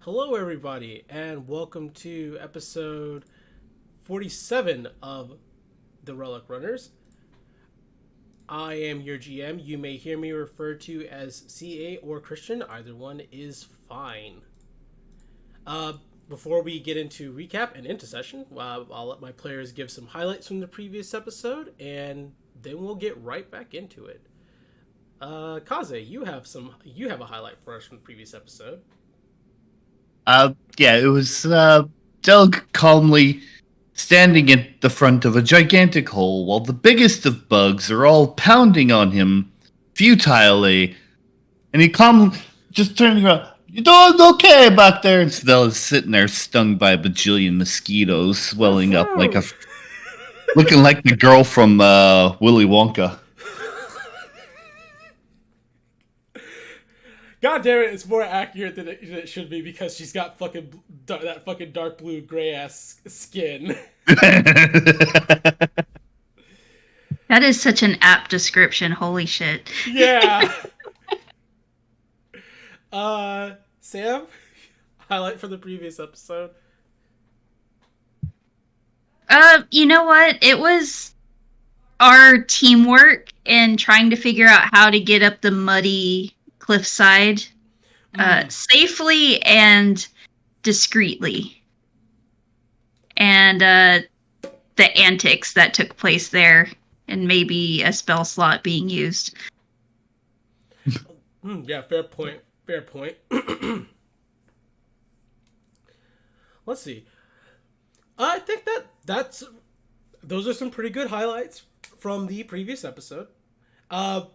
Hello, everybody, and welcome to episode 47 of the Relic Runners. I am your GM. You may hear me referred to as CA or Christian. Either one is fine. Uh, Before we get into recap and into session, I'll let my players give some highlights from the previous episode, and then we'll get right back into it. Kaze, you have a highlight for us from the previous episode. Yeah, it was Doug calmly standing at the front of a gigantic hole while the biggest of bugs are all pounding on him futilely. And he calmly just turning around, "You doing okay back there?" And Stella's sitting there stung by a bajillion mosquitoes, swelling up looking like the girl from Willy Wonka. God damn it! It's more accurate than it should be because she's got that fucking dark blue gray ass skin. That is such an apt description. Holy shit. Yeah. Sam, highlight from the previous episode. You know what? It was our teamwork in trying to figure out how to get up the muddy cliffside safely and discreetly. And the antics that took place there, and maybe a spell slot being used. Yeah, fair point. Fair point. Let's see. I think that's those are some pretty good highlights from the previous episode. Uh,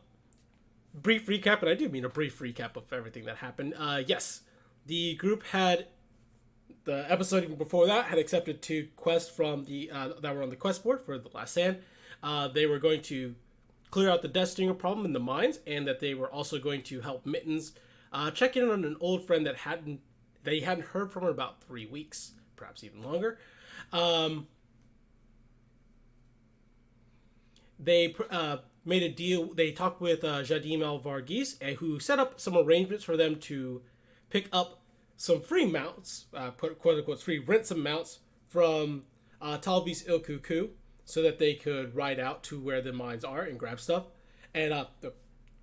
Brief recap, and I do mean a brief recap of everything that happened. Yes, the group had the episode even before that had accepted two quests from the that were on the quest board for the last sand. They were going to clear out the Death Stinger problem in the mines, and that they were also going to help Mittens check in on an old friend that they hadn't heard from in about 3 weeks, perhaps even longer. Um, they made a deal. They talked with Jadim Alvargis, who set up some arrangements for them to pick up some free mounts, quote unquote free ransom mounts from Talvis Il Cuckoo, so that they could ride out to where the mines are and grab stuff and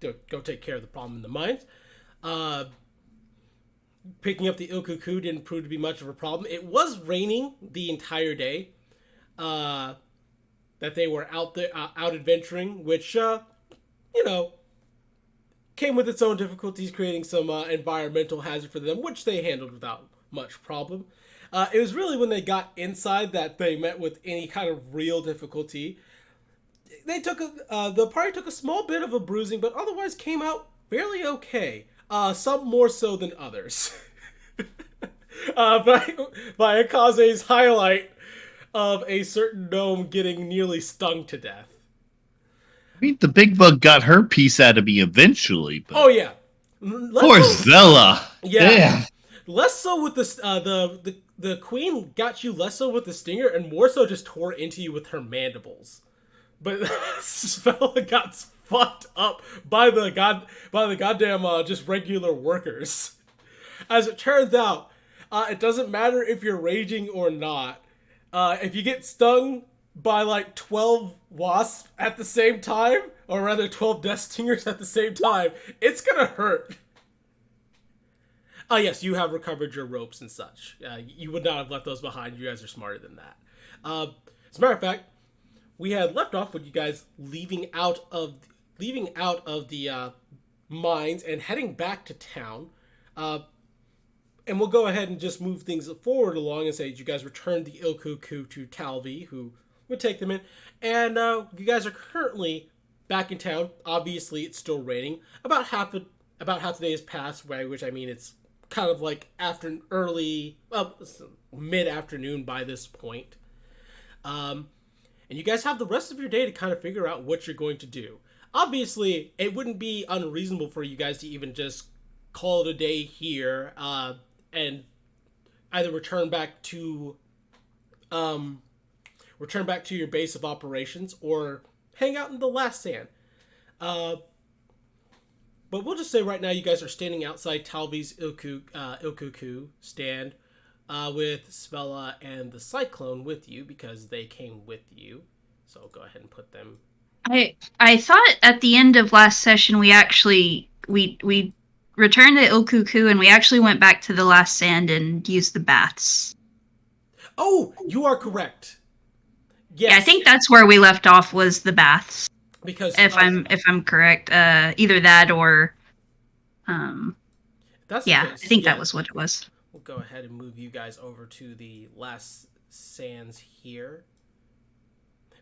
to go take care of the problem in the mines. Uh, Picking up the Il Cuckoo didn't prove to be much of a problem. It was raining the entire day. Uh, that they were out there out adventuring, which you know came with its own difficulties, creating some environmental hazard for them, which they handled without much problem. It was really when they got inside that they met with any kind of real difficulty. The party took a small bit of a bruising, but otherwise came out fairly okay. Some more so than others. By Akaze's highlight of a certain gnome getting nearly stung to death. I mean, the big bug got her piece out of me eventually, but Oh yeah, poor Zella. Yeah, Damn. less so with the queen got you less so with the stinger and more so just tore into you with her mandibles. But Svella got fucked up by the goddamn just regular workers. As it turns out, it doesn't matter if you're raging or not. If you get stung by like 12 wasps at the same time, or rather 12 death stingers at the same time, it's gonna hurt. Yes, you have recovered your ropes and such. You would not have left those behind. You guys are smarter than that. As a matter of fact, we had left off with you guys leaving out of the mines and heading back to town. And we'll go ahead and just move things forward along and say you guys returned the Il Cuckoo to Talvi, who would take them in. And you guys are currently back in town. Obviously, it's still raining. About half the day has passed, which I mean it's kind of like mid afternoon by this point. And you guys have the rest of your day to kind of figure out what you're going to do. Obviously, it wouldn't be unreasonable for you guys to even just call it a day here and either return back to your base of operations or hang out in the last sand. But we'll just say right now you guys are standing outside Talby's Ilkuku stand with Svella and the Cyclone with you because they came with you. So go ahead and put them. I thought at the end of last session we actually we returned to Ilkuku and we actually went back to the last sand and used the baths. Oh, you are correct. Yes. Yeah, I think that's where we left off was the baths. Because if I'm correct, either that or that's the yeah, case. I think that was what it was. We'll go ahead and move you guys over to the last sands here.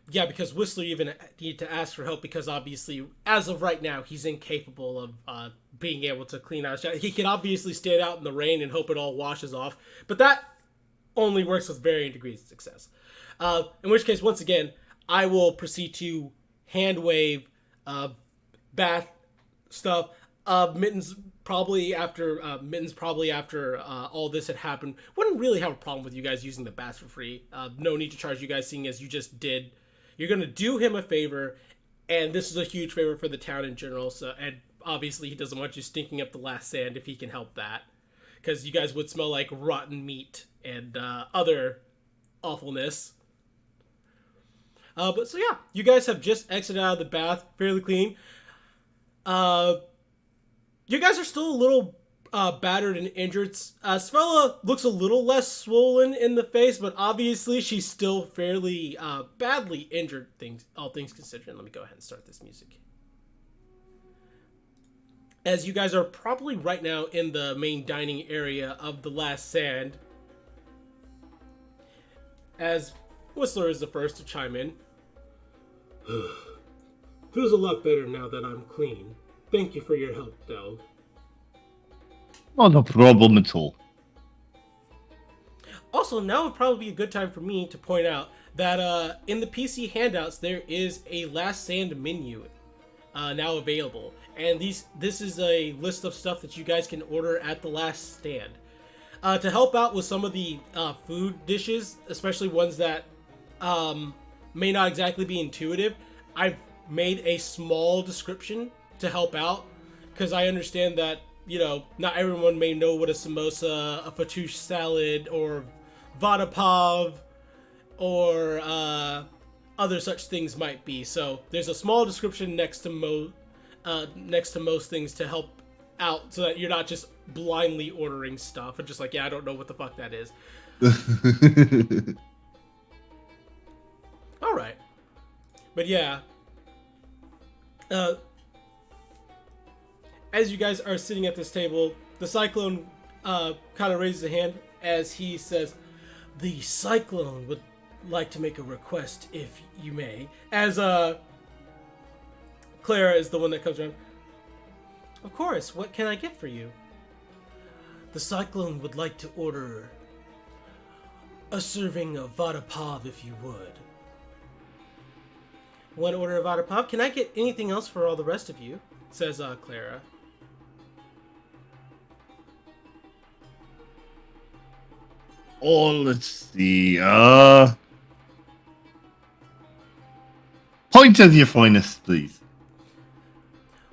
Yeah, because Whistler even needed to ask for help because obviously, as of right now, he's incapable of being able to clean out his shadow. He can obviously stand out in the rain and hope it all washes off, but that only works with varying degrees of success. In which case, once again, I will proceed to hand wave bath stuff. Mittens probably after all this had happened wouldn't really have a problem with you guys using the baths for free. No need to charge you guys, seeing as you just did. You're gonna do him a favor, and this is a huge favor for the town in general. So, and obviously he doesn't want you stinking up the last sand if he can help that, because you guys would smell like rotten meat and other awfulness. But so yeah, you guys have just exited out of the bath, fairly clean. You guys are still a little battered and injured. Svella looks a little less swollen in the face, but obviously she's still fairly badly injured, all things considered. Let me go ahead and start this music. As you guys are probably right now in the main dining area of the last sand, as Whistler is the first to chime in. Feels a lot better now that I'm clean. Thank you for your help, Del. Oh, no problem at all. Also, now would probably be a good time for me to point out that in the PC handouts there is a Last Sand menu now available, and this is a list of stuff that you guys can order at the Last Stand. To help out with some of the food dishes, especially ones that may not exactly be intuitive, I've made a small description to help out, because I understand that, you know, not everyone may know what a samosa, a fattoush salad, or vada pav, or other such things might be. So there's a small description next to most things to help out, so that you're not just blindly ordering stuff and just like, yeah, I don't know what the fuck that is. All right, but yeah. As you guys are sitting at this table, the Cyclone kind of raises a hand as he says, "The Cyclone would like to make a request, if you may." As Clara is the one that comes around. Of course, what can I get for you? The Cyclone would like to order a serving of vada pav, if you would. One order of vada pav? Can I get anything else for all the rest of you? Says Clara. Oh, let's see. Point of your finest, please.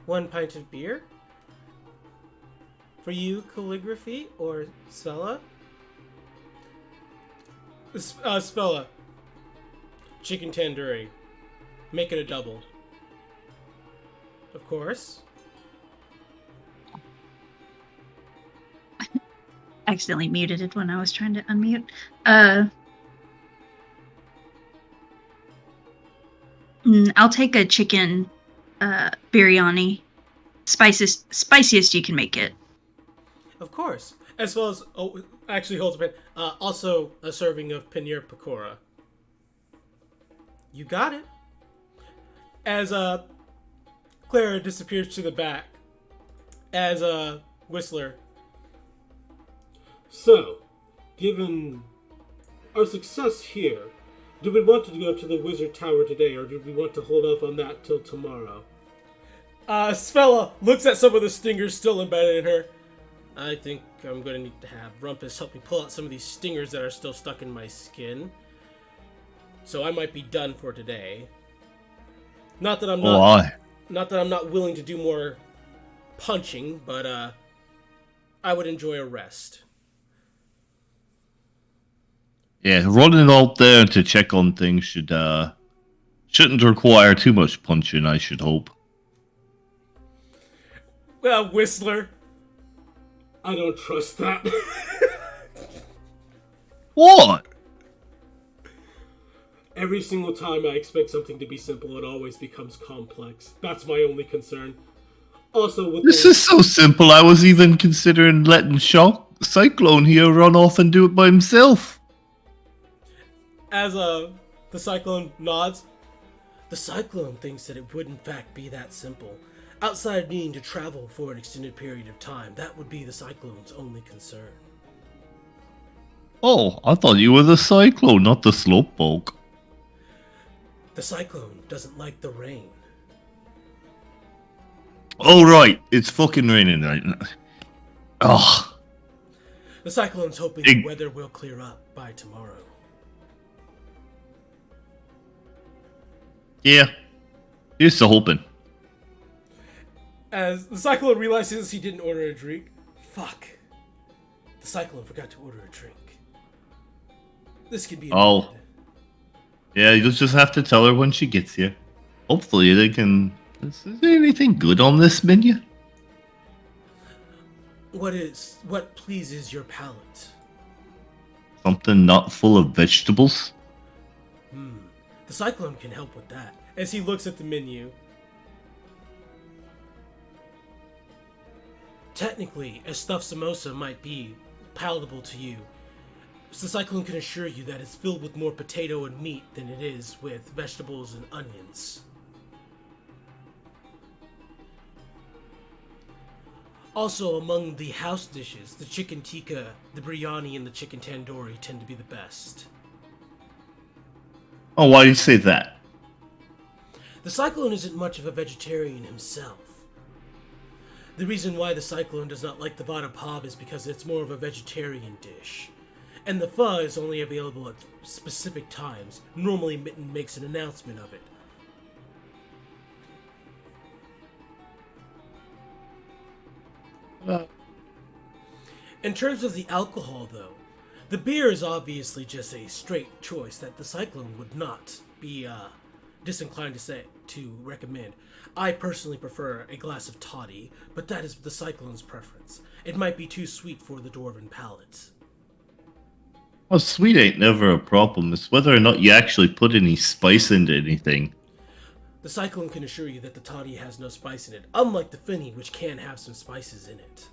1 pint of beer? For you, Calligraphy or Svella? Svella. Chicken tandoori. Make it a double. Of course. Accidentally muted it when I was trying to unmute. I'll take a chicken biryani. Spiciest you can make it. Of course. As well as, actually holds a pen. Also a serving of paneer pakora. You got it. As Clara disappears to the back, as Whistler. So, given our success here, do we want to go to the Wizard Tower today, or do we want to hold off on that till tomorrow? Svella looks at some of the stingers still embedded in her. I think I'm going to need to have Rumpus help me pull out some of these stingers that are still stuck in my skin. So I might be done for today. Not that I'm not willing to do more punching, but I would enjoy a rest. Yeah, running out there to check on things shouldn't require too much punching, I should hope. Well, Whistler, I don't trust that. What? Every single time I expect something to be simple, it always becomes complex. That's my only concern. Also, with This is so simple, I was even considering letting Cyclone here run off and do it by himself. as the Cyclone nods, the Cyclone thinks that it would in fact be that simple. Outside of needing to travel for an extended period of time, that would be the Cyclone's only concern. Oh, I thought you were the Cyclone, not the Slowpoke. The Cyclone doesn't like the rain. Oh, right. It's fucking raining right now. Oh. The Cyclone's hoping the weather will clear up by tomorrow. Yeah. Here's to hoping. As the Cyclone realizes he didn't order a drink. Fuck. The Cyclone forgot to order a drink. This could be Oh. Yeah, you'll just have to tell her when she gets here. Hopefully they can... Is there anything good on this menu? What pleases your palate? Something not full of vegetables? The Cyclone can help with that. As he looks at the menu. Technically, a stuffed samosa might be palatable to you. The Cyclone can assure you that it's filled with more potato and meat than it is with vegetables and onions. Also, among the house dishes, the chicken tikka, the biryani, and the chicken tandoori tend to be the best. Oh, why do you say that? The Cyclone isn't much of a vegetarian himself. The reason why the Cyclone does not like the vada pav is because it's more of a vegetarian dish. And the pho is only available at specific times. Normally Mitten makes an announcement of it. In terms of the alcohol, though, the beer is obviously just a straight choice that the Cyclone would not be disinclined to recommend. I personally prefer a glass of toddy, but that is the Cyclone's preference. It might be too sweet for the Dwarven palate. Well, sweet ain't never a problem. It's whether or not you actually put any spice into anything. The Cyclone can assure you that the toddy has no spice in it, unlike the Finny, which can have some spices in it.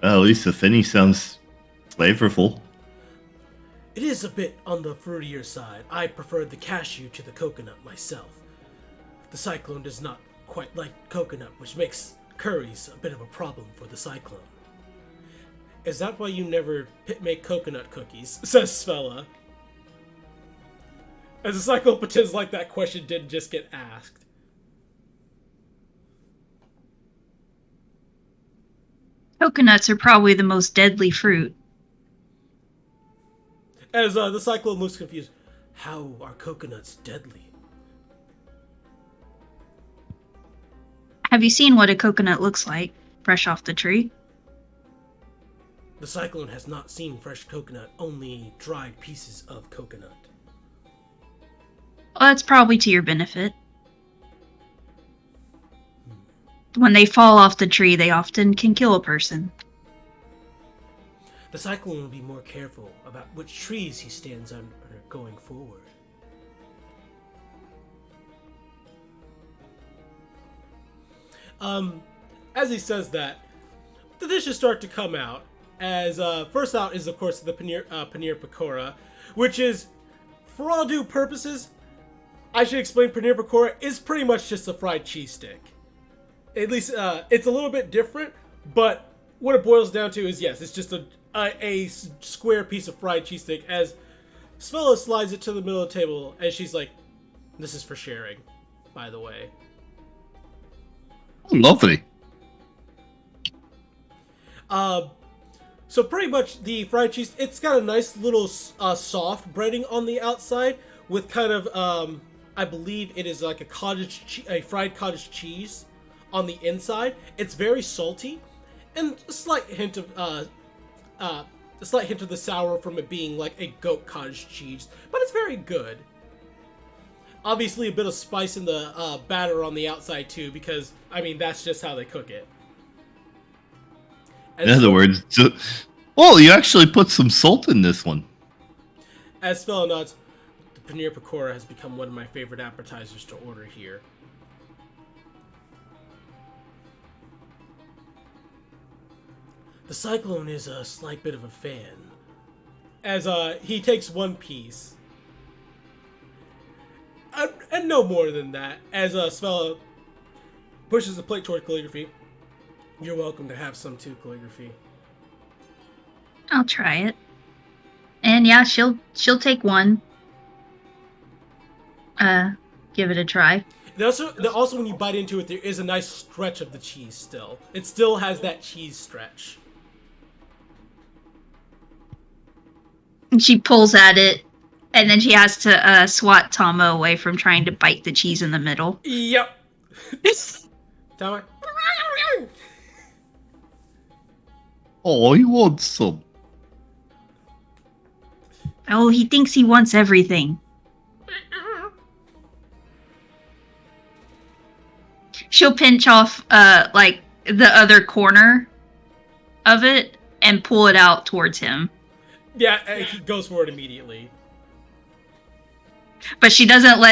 Well, at least the Finny sounds flavorful. It is a bit on the fruitier side. I prefer the cashew to the coconut myself. The Cyclone does not quite like coconut, which makes curries a bit of a problem for the Cyclone. Is that why you never make coconut cookies? Says Svella. As the Cyclone pretends like that question didn't just get asked. Coconuts are probably the most deadly fruit. As the Cyclone looks confused. How are coconuts deadly? Have you seen what a coconut looks like, fresh off the tree? The Cyclone has not seen fresh coconut, only dried pieces of coconut. Well, that's probably to your benefit. When they fall off the tree, they often can kill a person. The Cyclone will be more careful about which trees he stands under going forward. As he says that, the dishes start to come out. As first out is of course the paneer pakora, which is, for all due purposes, I should explain paneer pakora is pretty much just a fried cheese stick. At least it's a little bit different, but what it boils down to is yes, it's just a square piece of fried cheese stick. As Svella slides it to the middle of the table, and she's like, "This is for sharing, by the way." Oh, lovely. So pretty much the fried cheese, it's got a nice little soft breading on the outside with kind of I believe it is like a fried cottage cheese on the inside. It's very salty, and a slight hint of the sour from it being like a goat cottage cheese, but it's very good. Obviously, a bit of spice in the batter on the outside too, because I mean that's just how they cook it. In other words, you actually put some salt in this one. As Fella nods, the paneer pakora has become one of my favorite appetizers to order here. The Cyclone is a slight bit of a fan. As he takes one piece. And no more than that. As Svella pushes the plate toward Calligraphy. You're welcome to have some too, Calligraphy. I'll try it. And yeah, she'll take one. Give it a try. Also, when you bite into it, there is a nice stretch of the cheese still. It still has that cheese stretch. And she pulls at it, and then she has to swat Tama away from trying to bite the cheese in the middle. Yep. Tama. Oh, he wants some. Oh, he thinks he wants everything. She'll pinch off, like, the other corner of it and pull it out towards him. Yeah, he goes for it immediately. But she doesn't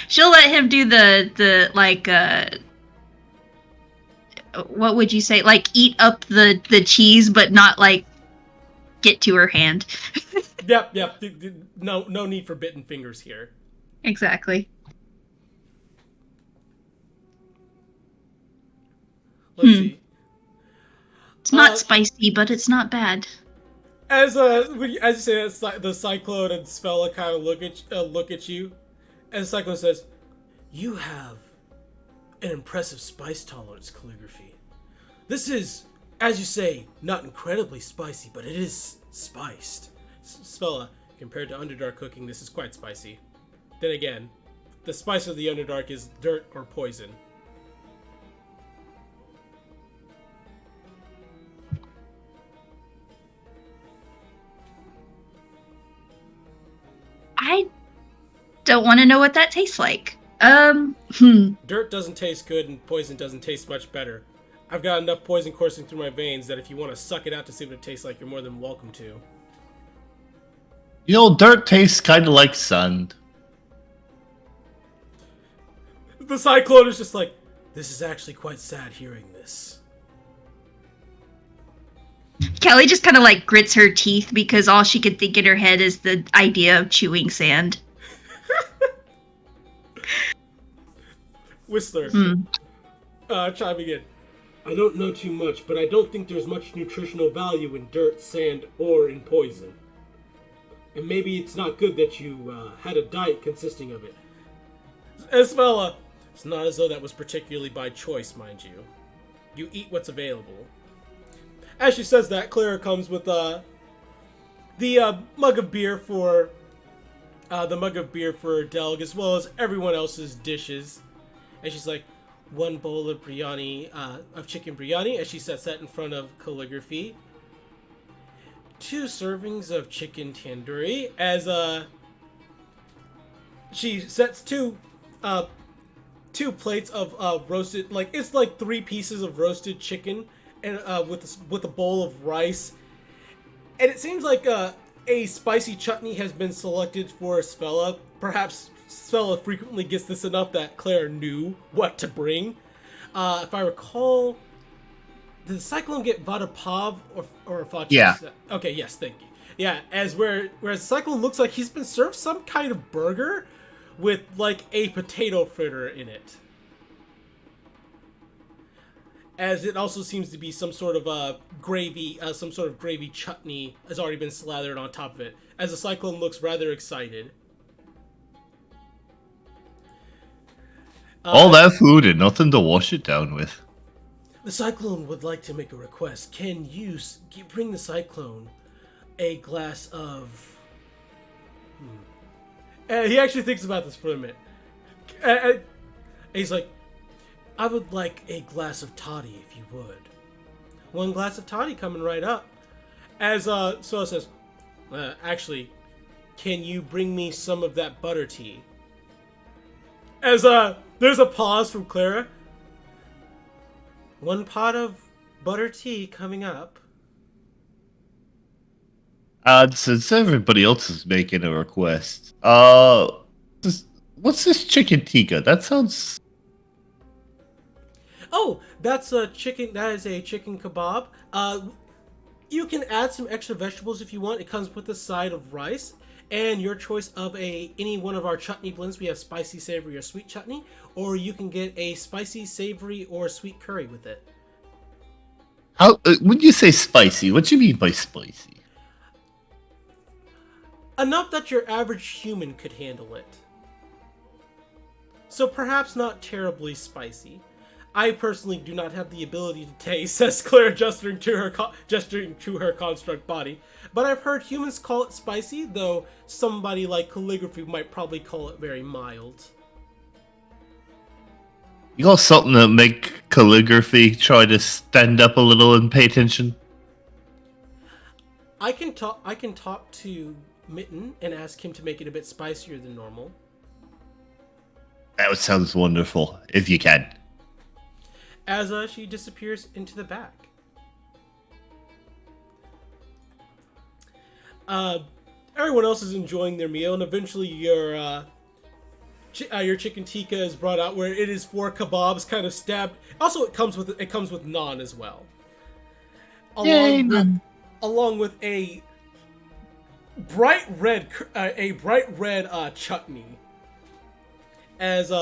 she'll let him do the what would you say? Like, eat up the cheese, but not, like, get to her hand. Yep. No need for bitten fingers here. Exactly. Let's see. It's not spicy, but it's not bad. As you say that, the Cyclone and Svella kind of look at you, and the Cyclone says, "You have an impressive spice tolerance, Calligraphy. This is, as you say, not incredibly spicy, but it is spiced." Svella, compared to Underdark cooking, this is quite spicy. Then again, the spice of the Underdark is dirt or poison. I don't want to know what that tastes like. Dirt doesn't taste good and poison doesn't taste much better. I've got enough poison coursing through my veins that if you want to suck it out to see what it tastes like, you're more than welcome to. You know, dirt tastes kind of like sand. The Cyclone is just like, this is actually quite sad hearing this. Kelly just kind of like grits her teeth because all she could think in her head is the idea of chewing sand. Whistler, chiming in. I don't know too much, but I don't think there's much nutritional value in dirt, sand, or in poison. And maybe it's not good that you had a diet consisting of it. Esmella, it's not as though that was particularly by choice, mind you. You eat what's available. As she says that, Clara comes with the mug of beer for Delg, as well as everyone else's dishes. And she's like, one bowl of biryani, of chicken biryani, as she sets that in front of Calligraphy. 2 servings of chicken tandoori, as she sets two plates of roasted, like it's like 3 pieces of roasted chicken, and with a bowl of rice. And it seems like a spicy chutney has been selected for Svella. Perhaps Svella frequently gets this enough that Claire knew what to bring. If I recall, did the Cyclone get Vada Pav or Fachi? Yeah. Okay, yes, thank you. Yeah, whereas Cyclone looks like he's been served some kind of burger with like a potato fritter in it. As it also seems to be some sort of gravy chutney has already been slathered on top of it. As the Cyclone looks rather excited. All that food and nothing to wash it down with. The Cyclone would like to make a request. Can you bring the Cyclone a glass of... And he actually thinks about this for a minute. And he's like, I would like a glass of toddy if you would. One glass of toddy coming right up. As Scylla says, actually, can you bring me some of that butter tea? As there's a pause from Clara. One pot of butter tea coming up. Since everybody else is making a request, what's this chicken tikka? That sounds. Oh, that's a chicken. That is a chicken kebab. You can add some extra vegetables if you want. It comes with a side of rice and your choice of any one of our chutney blends. We have spicy, savory, or sweet chutney, or you can get a spicy, savory, or sweet curry with it. How when you say spicy, what do you mean by spicy? Enough that your average human could handle it. So perhaps not terribly spicy. I personally do not have the ability to taste, says Claire, gesturing to her construct body. But I've heard humans call it spicy, though somebody like Calligraphy might probably call it very mild. You got something that make Calligraphy try to stand up a little and pay attention? I can talk to Mitten and ask him to make it a bit spicier than normal. That sounds wonderful, if you can. As she disappears into the back. Everyone else is enjoying their meal, and eventually your chicken tikka is brought out, where it is 4 kebabs, kind of stabbed. Also, it comes with naan as well, along with a bright red chutney. As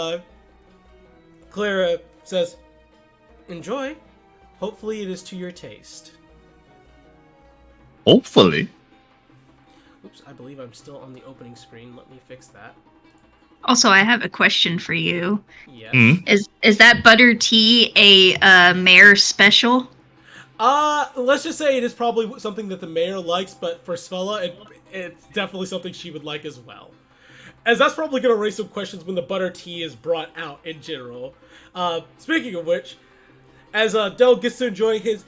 Clara says, "Enjoy. Hopefully, it is to your taste." Hopefully. Oops, I believe I'm still on the opening screen. Let me fix that. Also, I have a question for you. Yes. Is that butter tea a mayor special? Let's just say it is probably something that the mayor likes, but for Svella, it's definitely something she would like as well. As that's probably going to raise some questions when the butter tea is brought out in general. Speaking of which, as Del gets to enjoy his...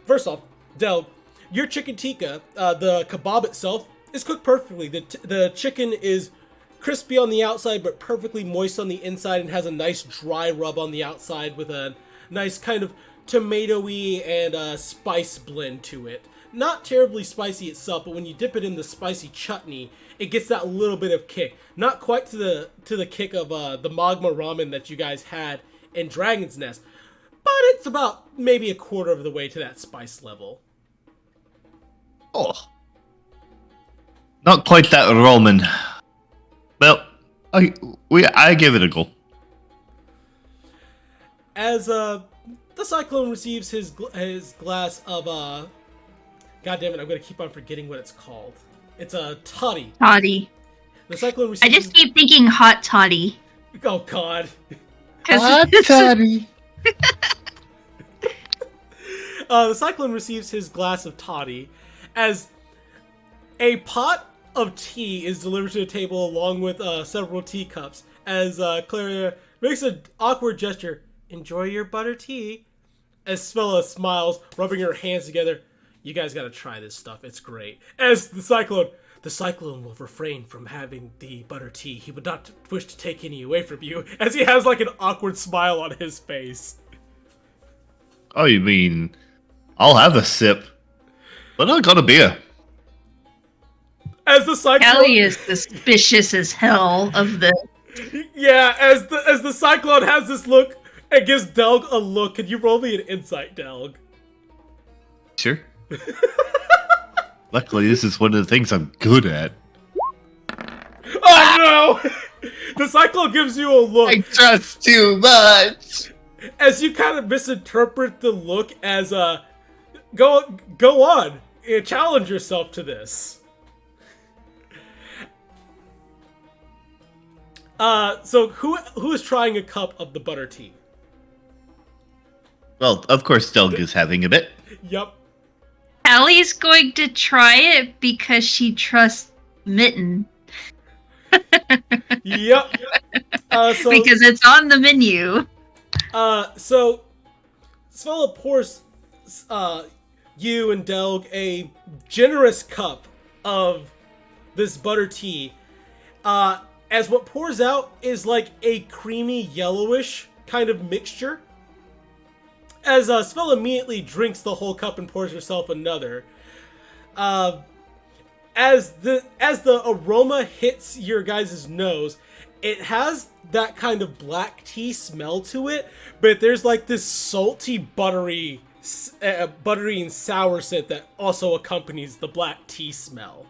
First off, Del, your chicken tikka, the kebab itself, is cooked perfectly. The chicken is crispy on the outside, but perfectly moist on the inside, and has a nice dry rub on the outside with a nice kind of tomatoey and spice blend to it. Not terribly spicy itself, but when you dip it in the spicy chutney, it gets that little bit of kick. Not quite to the kick of the magma ramen that you guys had in Dragon's Nest, but it's about maybe a quarter of the way to that spice level. Oh. Not quite that ramen. Well, I give it a go. As the Cyclone receives his glass of God damn it, I'm gonna keep on forgetting what it's called. It's a toddy. Toddy. The Cyclone receives. I just keep thinking hot toddy. Oh God. Hot toddy. The Cyclone receives his glass of toddy as a pot of tea is delivered to the table along with several teacups. As Clara makes an awkward gesture, "Enjoy your butter tea." As Svella smiles, rubbing her hands together. "You guys gotta try this stuff. It's great." As the Cyclone will refrain from having the butter tea. He would not wish to take any away from you. As he has like an awkward smile on his face. Oh, you mean I'll have a sip, but I got a beer. As the Cyclone, Callie is suspicious as hell of the. Yeah, as the Cyclone has this look and gives Delg a look. Can you roll me an insight, Delg? Sure. Luckily, this is one of the things I'm good at. Oh no! The Cyclone gives you a look. I trust too much. As you kind of misinterpret the look as go on, challenge yourself to this. So who is trying a cup of the butter tea? Well, of course, Delg is having a bit. Yep. Allie's going to try it because she trusts Mitten. Yep. So because it's on the menu. so Svella pours you and Delg a generous cup of this butter tea. As what pours out is like a creamy yellowish kind of mixture. As Svella immediately drinks the whole cup and pours herself another. As the aroma hits your guys' nose, it has that kind of black tea smell to it, but there's like this salty, buttery and sour scent that also accompanies the black tea smell.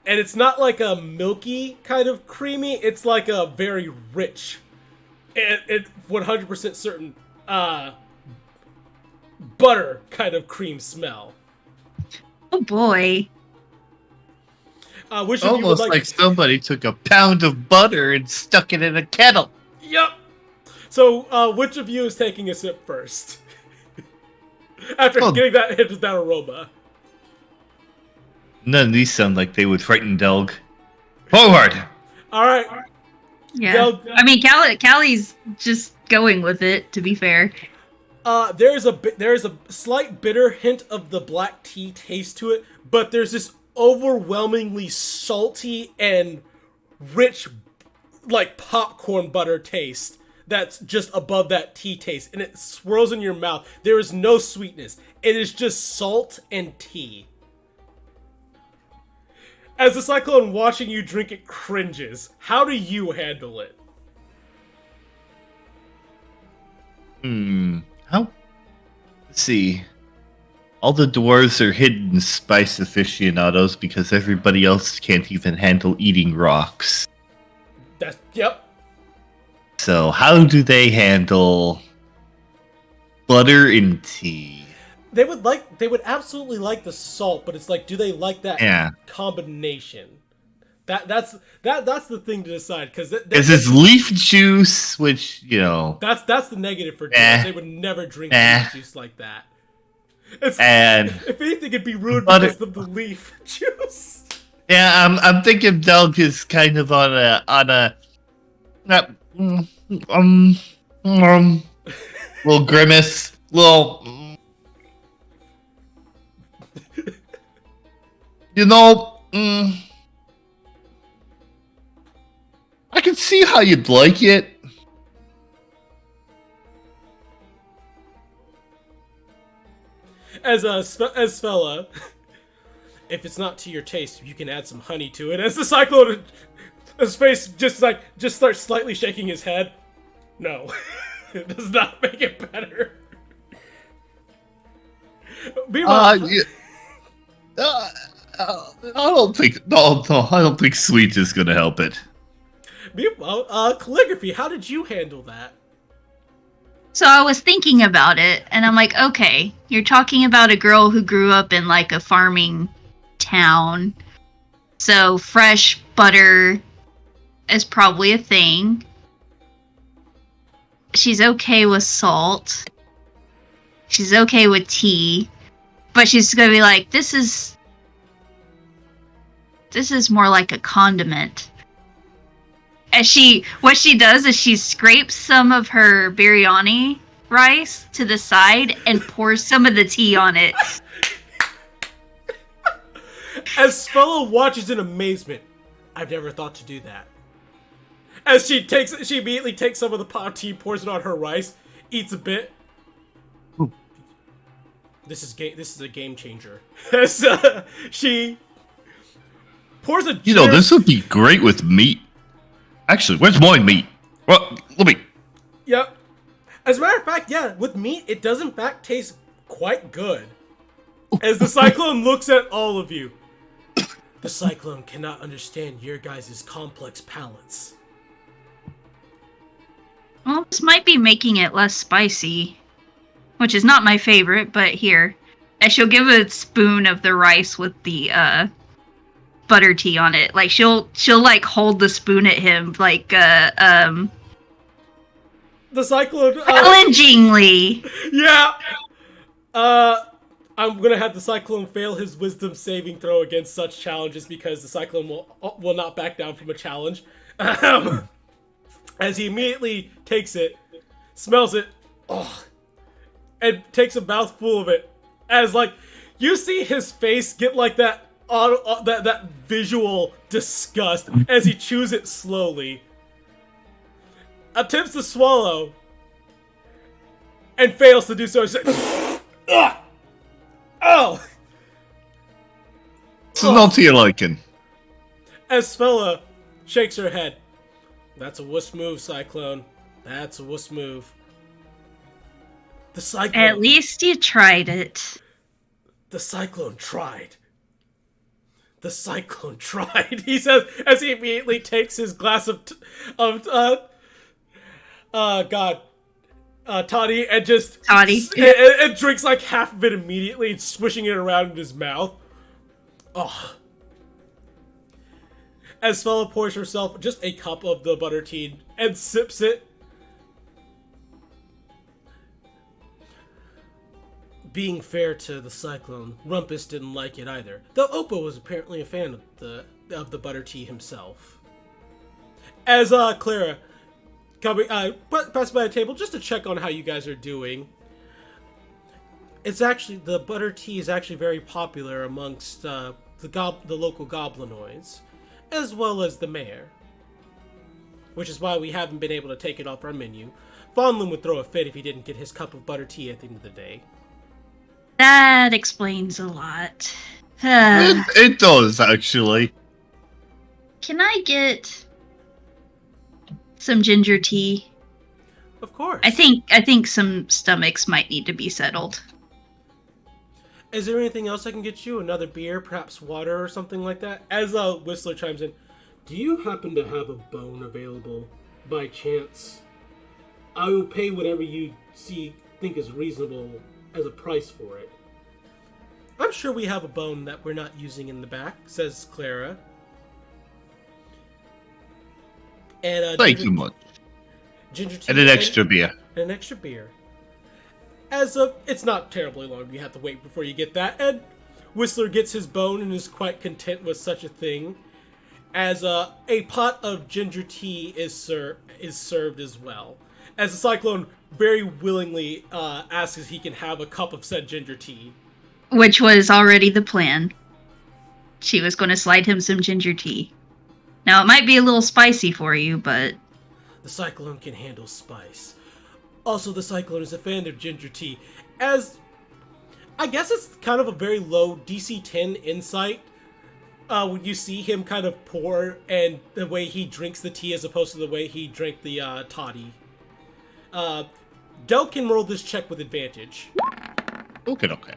And it's not like a milky kind of creamy, it's like a very rich and 100% certain butter kind of cream smell. Oh boy. Which of you would Almost like somebody took a pound of butter and stuck it in a kettle. Yep. So, which of you is taking a sip first? After getting that aroma. None of these sound like they would frighten Delg. Forward! Alright. Yeah. I mean, Callie's just going with it, to be fair. There's a slight bitter hint of the black tea taste to it, but there's this overwhelmingly salty and rich, like popcorn butter taste that's just above that tea taste, and it swirls in your mouth. There is no sweetness. It is just salt and tea. As the Cyclone watching you drink it cringes, how do you handle it? How? Let's see. All the dwarves are hidden spice aficionados because everybody else can't even handle eating rocks. Yep. So how do they handle butter and tea? They would absolutely like the salt, but it's like, do they like that combination? That's the thing to decide, because it's leaf juice, which that's the negative for dwarves. They would never drink leaf juice like that. If anything, it'd be ruined because of the leaf juice. Yeah, I'm thinking Delg is kind of on a little grimace, I can see how you'd like it. As Svella, if it's not to your taste, you can add some honey to it. As the Cyclone, his face just starts slightly shaking his head. No, it does not make it better. I don't think sweet is gonna help it. Meanwhile, Calligraphy, how did you handle that? So I was thinking about it, and I'm like, okay, you're talking about a girl who grew up in like a farming town. So fresh butter is probably a thing. She's okay with salt. She's okay with tea. But she's gonna be like, this is more like a condiment. What she does is she scrapes some of her biryani rice to the side and pours some of the tea on it. As Svella watches in amazement, I've never thought to do that. As she immediately takes some of the pot tea, pours it on her rice, eats a bit. Ooh. This is a game changer. As she pours a. This would be great with meat. Actually, where's my meat? Well, let me. Yep. As a matter of fact, yeah, with meat, it does in fact taste quite good. As the Cyclone looks at all of you. The Cyclone cannot understand your guys' complex palates. Well, this might be making it less spicy. Which is not my favorite, but here. And she'll give a spoon of the rice with the, butter tea on it. Like she'll like hold the spoon at him like the Cyclone challengingly. Yeah. I'm gonna have the Cyclone fail his wisdom saving throw against such challenges because the Cyclone will not back down from a challenge. As he immediately takes it, smells it, and takes a mouthful of it. As like you see his face get like that visual disgust as he chews it slowly, attempts to swallow, and fails to do so. He's like, ugh! Oh! It's not to your liking. As Svella shakes her head. That's a wuss move, Cyclone. That's a wuss move. The Cyclone... At least you tried it. The Cyclone tried. The Cyclone tried, he says, as he immediately takes his glass of toddy and just... Toddy. And drinks like half of it immediately and swishing it around in his mouth. Oh. As Svella pours herself just a cup of the butter tea and sips it. Being fair to the Cyclone, Rumpus didn't like it either, though Oppo was apparently a fan of the butter tea himself. As Clara passed by the table just to check on how you guys are doing. It's actually, the butter tea is actually very popular amongst the local goblinoids, as well as the mayor. Which is why we haven't been able to take it off our menu. Vonlin would throw a fit if he didn't get his cup of butter tea at the end of the day. That explains a lot. It does, actually. Can I get some ginger tea? Of course. I think some stomachs might need to be settled. Is there anything else I can get you? Another beer, perhaps water or something like that? As Whistler chimes in, do you happen to have a bone available by chance? I will pay whatever you think is reasonable as a price for it. I'm sure we have a bone that we're not using in the back, says Clara. And Thank you much. Ginger tea And an extra beer. And an extra beer. As it's not terribly long, you have to wait before you get that. And Whistler gets his bone and is quite content with such a thing. As a pot of ginger tea is served as well. As the Cyclone very willingly asks if he can have a cup of said ginger tea. Which was already the plan. She was going to slide him some ginger tea. Now, it might be a little spicy for you, but... The Cyclone can handle spice. Also, the Cyclone is a fan of ginger tea. As... I guess it's kind of a very low DC 10 insight. When you see him kind of pour and the way he drinks the tea as opposed to the way he drank the toddy. Del can roll this check with advantage. Okay.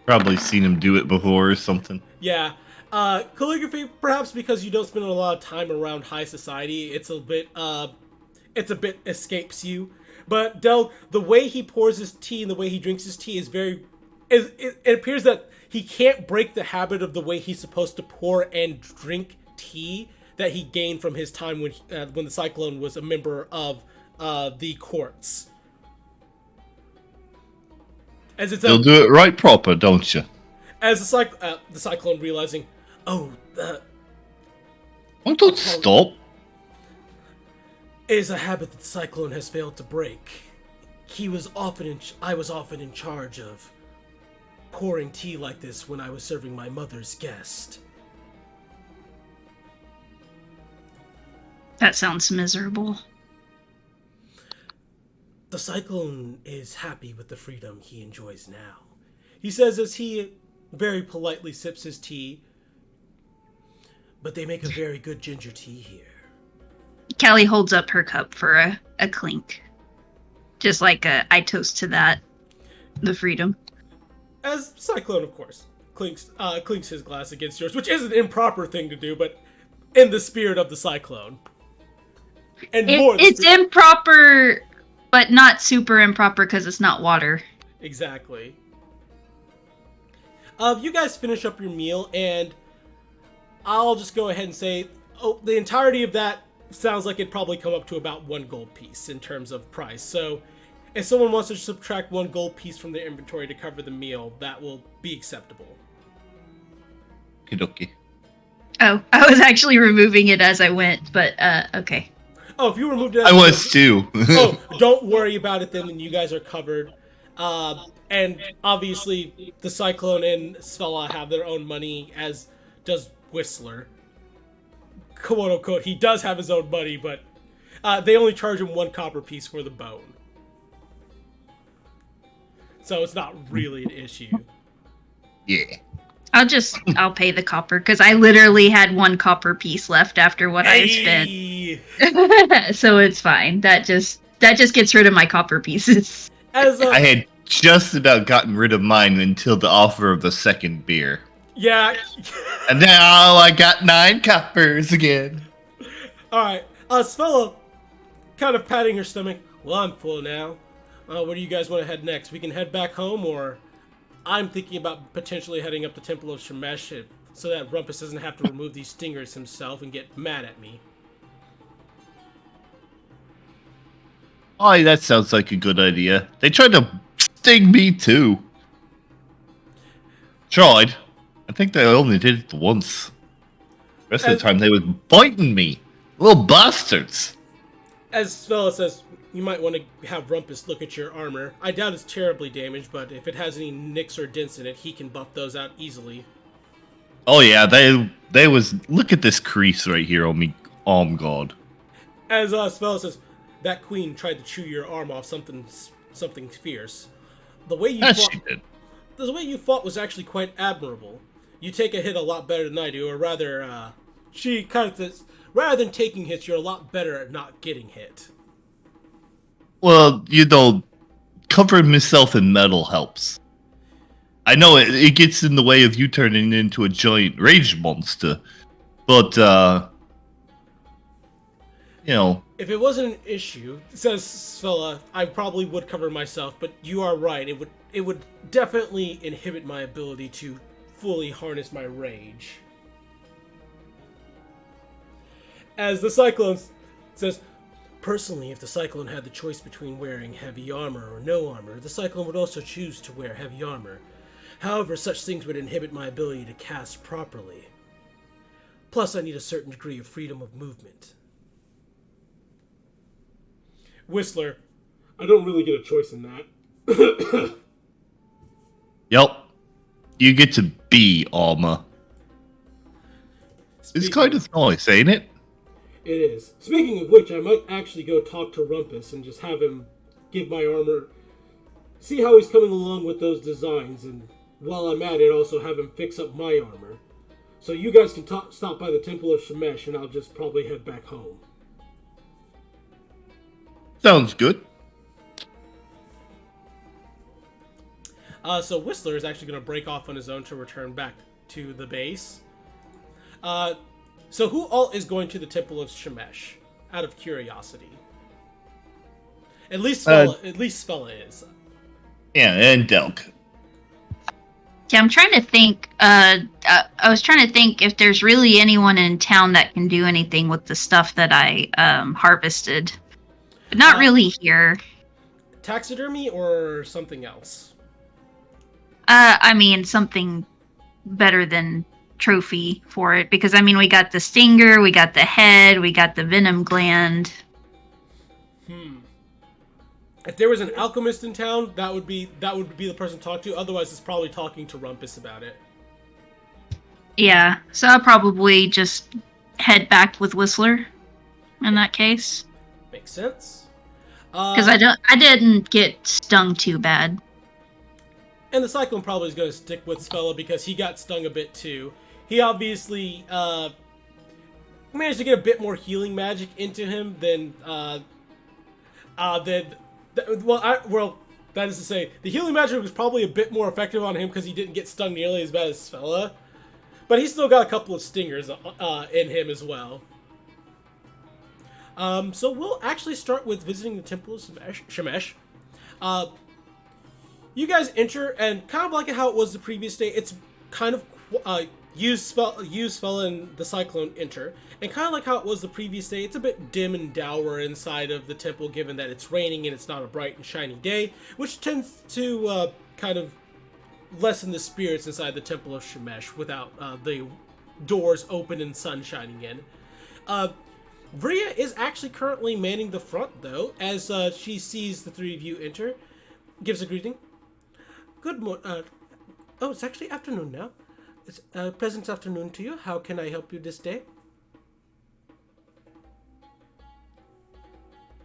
Probably seen him do it before or something. Yeah. Calligraphy, perhaps because you don't spend a lot of time around high society, it's a bit escapes you. But Del, the way he pours his tea and the way he drinks his tea is it appears that he can't break the habit of the way he's supposed to pour and drink tea that he gained from his time when the Cyclone was a member of the courts. As it's You'll do it right proper, don't you? As the Cyclone realizing, oh, Don't stop. is a habit that the Cyclone has failed to break. I was often in charge of pouring tea like this when I was serving my mother's guest. That sounds miserable. The Cyclone is happy with the freedom he enjoys now. He says as he very politely sips his tea, but they make a very good ginger tea here. Callie holds up her cup for a clink. Just like I toast to that. The freedom. As Cyclone, of course, clinks his glass against yours, which is an improper thing to do, but in the spirit of the Cyclone. And it's improper, but not super improper because it's not water. Exactly. You guys finish up your meal, and I'll just go ahead and say, the entirety of that sounds like it'd probably come up to about 1 gold piece in terms of price. So, If someone wants to subtract 1 gold piece from their inventory to cover the meal, that will be acceptable. Okie Oh, I was actually removing it as I went, but okay. Oh, if you removed it, I was too. Oh, don't worry about it then. You guys are covered. And obviously, the Cyclone and Svella have their own money, as does Whistler. Quote unquote, he does have his own money, but they only charge him 1 copper piece for the bone. So it's not really an issue. Yeah. I'll pay the copper because I literally had 1 copper piece left after what I spent. So it's fine. That just gets rid of my copper pieces. I had just about gotten rid of mine until the offer of the second beer. Yeah. And now I got 9 coppers again. Alright. Svella, kind of patting her stomach. Well, I'm full now. Where do you guys want to head next? We can head back home, or I'm thinking about potentially heading up the Temple of Shemesh so that Rumpus doesn't have to remove these stingers himself and get mad at me. Oh, that sounds like a good idea. They tried to sting me too. Tried. I think they only did it once. The rest of the time they were biting me. Little bastards. As Svella says, you might want to have Rumpus look at your armor. I doubt it's terribly damaged, but if it has any nicks or dents in it, he can buff those out easily. Oh yeah, they was. Look at this crease right here on me. Oh god. As Svella says, that queen tried to chew your arm off something fierce. The way you fought was actually quite admirable. You take a hit a lot better than I do, or rather, she kind of says, rather than taking hits, you're a lot better at not getting hit. Well, covering myself in metal helps. I know it gets in the way of you turning into a giant rage monster, but If it wasn't an issue, says Svella, I probably would cover myself, but you are right. It would definitely inhibit my ability to fully harness my rage. As the Cyclone says, personally, if the Cyclone had the choice between wearing heavy armor or no armor, the Cyclone would also choose to wear heavy armor. However, such things would inhibit my ability to cast properly. Plus, I need a certain degree of freedom of movement. Whistler, I don't really get a choice in that. Yep. You get to be armor. It's kind of nice, ain't it? It is. Speaking of which, I might actually go talk to Rumpus and just have him give my armor, see how he's coming along with those designs, and while I'm at it, also have him fix up my armor. So you guys can stop by the Temple of Shemesh, and I'll just probably head back home. Sounds good. So Whistler is actually going to break off on his own to return back to the base. So who all is going to the Temple of Shemesh? Out of curiosity. At least Svella is. Yeah, and Delk. Yeah, I'm trying to think. I was trying to think if there's really anyone in town that can do anything with the stuff that I harvested. But not really here. Taxidermy or something else? I mean, something better than trophy for it. Because, I mean, we got the stinger, we got the head, we got the venom gland. If there was an alchemist in town, that would be the person to talk to. Otherwise, it's probably talking to Rumpus about it. Yeah, so I'll probably just head back with Whistler in that case. Makes sense. Because I didn't get stung too bad. And the Cyclone probably is going to stick with Svella because he got stung a bit too. He obviously managed to get a bit more healing magic into him than that is to say, the healing magic was probably a bit more effective on him because he didn't get stung nearly as bad as Svella. But he's still got a couple of stingers in him as well. So we'll actually start with visiting the Temple of Shemesh. You guys enter, and kind of like how it was the previous day, it's kind of You, Spell, and the Cyclone enter, and kind of like how it was the previous day, it's a bit dim and dour inside of the temple, given that it's raining and it's not a bright and shiny day, which tends to kind of lessen the spirits inside the Temple of Shemesh without the doors open and sun shining in. Vria is actually currently manning the front, though, as she sees the three of you enter, gives a greeting. Good morning. Oh, it's actually afternoon now. It's a pleasant afternoon to you. How can I help you this day?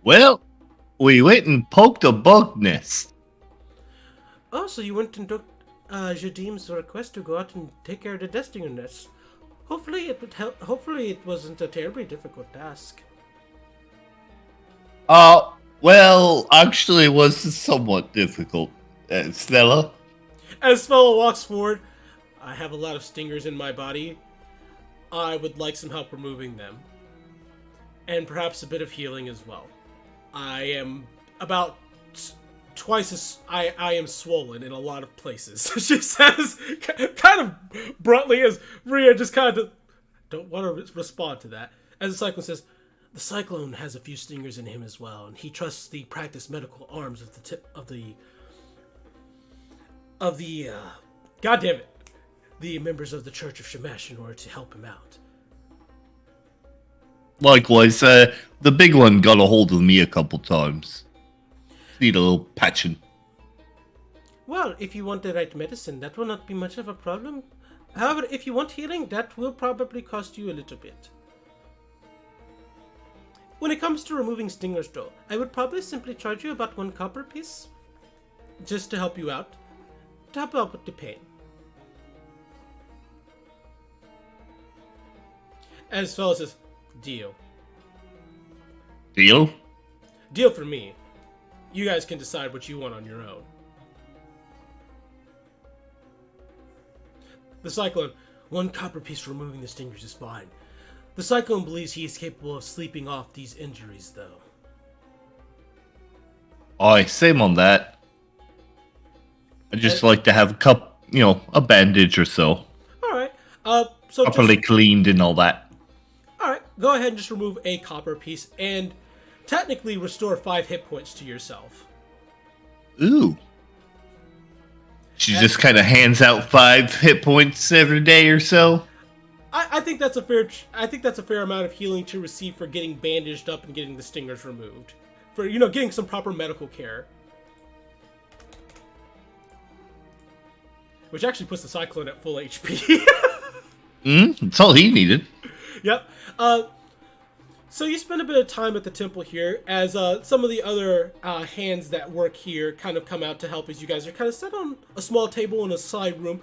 Well, we went and poked a bug nest. Oh, so you went and took Jadim's request to go out and take care of the nesting nest. Hopefully it would help. Hopefully it wasn't a terribly difficult task. Well, actually, it was somewhat difficult, Stella. As Stella walks forward, I have a lot of stingers in my body. I would like some help removing them. And perhaps a bit of healing as well. I am about twice as... I am swollen in a lot of places. She says, kind of bluntly, as Rhea just kind of don't want to respond to that. As the Cyclone says, the Cyclone has a few stingers in him as well, and he trusts the practiced medical arms of the tip of the God damn it, the members of the Church of Shemesh in order to help him out. Likewise, the big one got a hold of me a couple times. Need a little patching. Well, if you want the right medicine, that will not be much of a problem. However, if you want healing, that will probably cost you a little bit. When it comes to removing stingers, though, I would probably simply charge you about 1 copper piece, just to help you out, to help out with the pain. As Fella says, deal. Deal? Deal for me. You guys can decide what you want on your own. The Cyclone, 1 copper piece for removing the stingers is fine. The Cyclone believes he is capable of sleeping off these injuries, though. Aye, same on that. I just like to have a bandage or so. Alright, so properly cleaned and all that. Alright, go ahead and just remove a copper piece and technically restore 5 hit points to yourself. Ooh. She just kind of hands out 5 hit points every day or so. I think that's a fair amount of healing to receive for getting bandaged up and getting the stingers removed. For getting some proper medical care. Which actually puts the Cyclone at full HP. That's all he needed. Yep. So you spend a bit of time at the temple here as some of the other hands that work here kind of come out to help as you guys are kind of set on a small table in a side room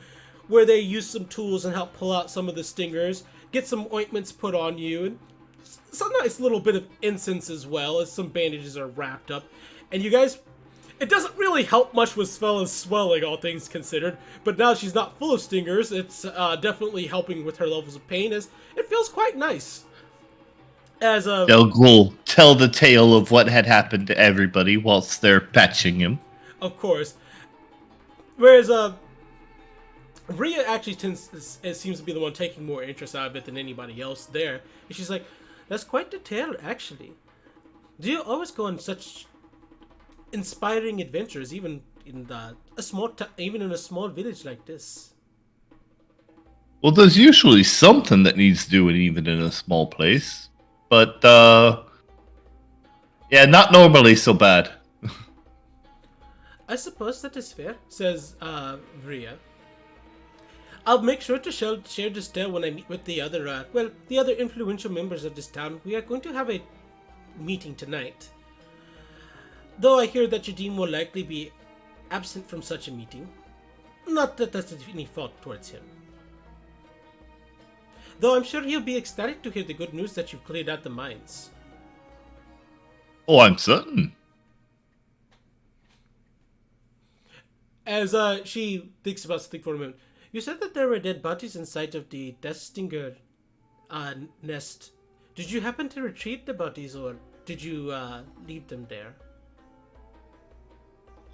where they use some tools and help pull out some of the stingers, get some ointments put on you, and some nice little bit of incense as well as some bandages are wrapped up. And you guys, it doesn't really help much with Svella's swelling, all things considered, but now she's not full of stingers, it's definitely helping with her levels of pain as it feels quite nice. As They'll tell the tale of what had happened to everybody whilst they're patching him. Of course. Whereas Rhea actually seems to be the one taking more interest out of it than anybody else there. And she's like, that's quite the tale, actually. Do you always go on such inspiring adventures, even in a small village like this? Well, there's usually something that needs doing even in a small place. But, yeah, not normally so bad. I suppose that is fair, says Rhea. I'll make sure to share this tale when I meet with the other, the other influential members of this town. We are going to have a meeting tonight. Though I hear that Jadim will likely be absent from such a meeting. Not that that's any fault towards him. Though I'm sure he'll be ecstatic to hear the good news that you've cleared out the mines. Oh, I'm certain. As she thinks about something for a moment. You said that there were dead bodies inside of the Death Stinger nest. Did you happen to retrieve the bodies, or did you leave them there?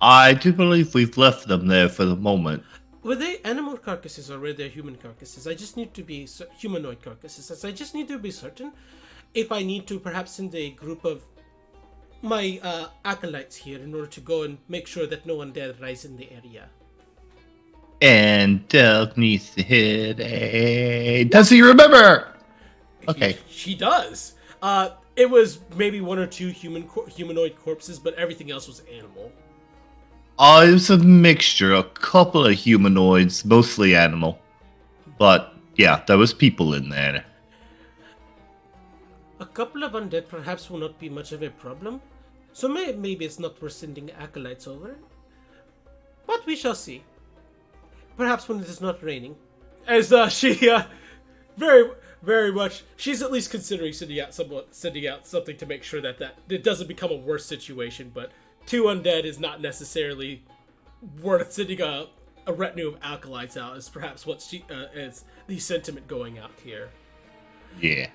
I do believe we've left them there for the moment. Were they animal carcasses or were they human carcasses? I just need to be humanoid carcasses. I just need to be certain if I need to perhaps send a group of my acolytes here in order to go and make sure that no undead rise in the area. And Delk needs to hit a... Does he remember? Okay. She does. It was maybe one or two humanoid corpses, but everything else was animal. It was a mixture, a couple of humanoids, mostly animal. But, yeah, there was people in there. A couple of undead perhaps will not be much of a problem. So maybe it's not worth sending acolytes over. But we shall see. Perhaps when it is not raining. As she, very, very much, she's at least considering sending out something to make sure that it doesn't become a worse situation, but 2 undead is not necessarily worth sending a retinue of acolytes out, is perhaps what she is the sentiment going out here. Yeah.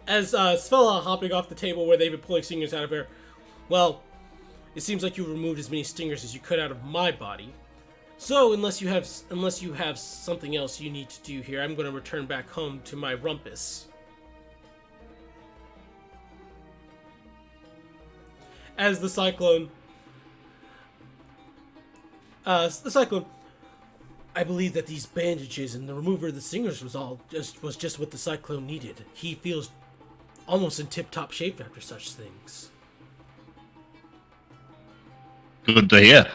As Svella hopping off the table where they've been pulling stingers out of her, well, it seems like you removed as many stingers as you could out of my body. So unless you have something else you need to do here, I'm going to return back home to my rumpus. As the cyclone, I believe that these bandages and the remover of the stingers was just what the cyclone needed. He feels almost in tip-top shape after such things. Good to hear.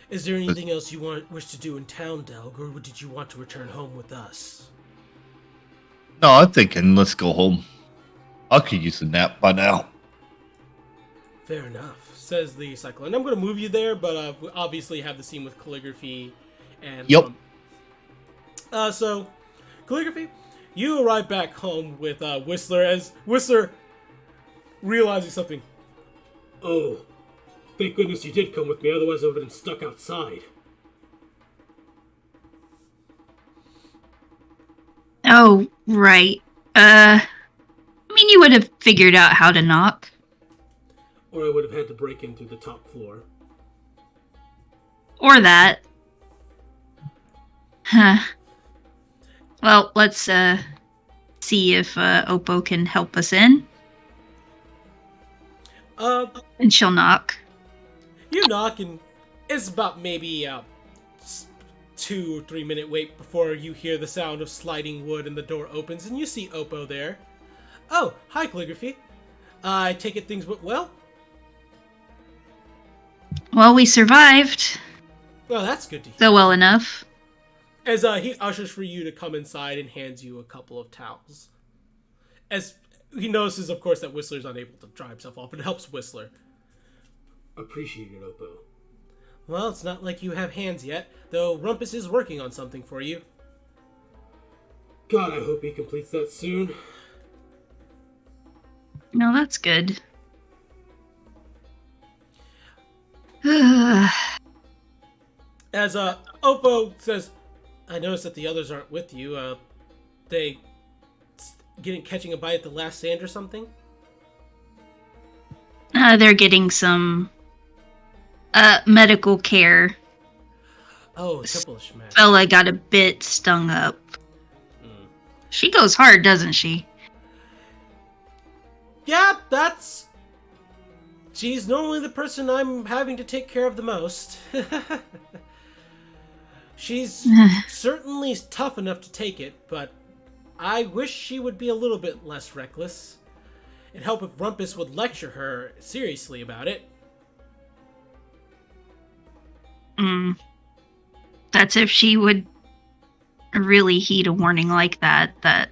Is there anything else you wish to do in town, Delg, or did you want to return home with us? No, I'm thinking let's go home. I could use a nap by now. Fair enough, says the cyclone. I'm going to move you there, but we obviously have the scene with calligraphy and... Yep. So, calligraphy, you arrive back home with Whistler as Whistler realizes something. Oh, thank goodness you did come with me, otherwise I would have been stuck outside. Oh, right. I mean, you would have figured out how to knock. Or I would have had to break in through the top floor. Or that. Huh. Well, let's see if Oppo can help us in. And she'll knock. You knock, and it's about maybe 2 or 3 minute wait before you hear the sound of sliding wood and the door opens, and you see Oppo there. Oh, hi, calligraphy. I take it things went well? Well, we survived. Well, that's good to hear. So well enough. As he ushers for you to come inside and hands you a couple of towels. As he notices, of course, that Whistler's unable to dry himself off, but it helps Whistler. Appreciate it, Oppo. Well, it's not like you have hands yet, though Rumpus is working on something for you. God, I hope he completes that soon. No, that's good. As Oppo says, I noticed that the others aren't with you. They catching a bite at the last sand or something? They're getting some medical care. Oh, triple smash. Fella got a bit stung up. She goes hard, doesn't she? Yeah, she's normally the person I'm having to take care of the most. She's certainly tough enough to take it, but I wish she would be a little bit less reckless. It'd help if Rumpus would lecture her seriously about it. That's if she would really heed a warning like that. That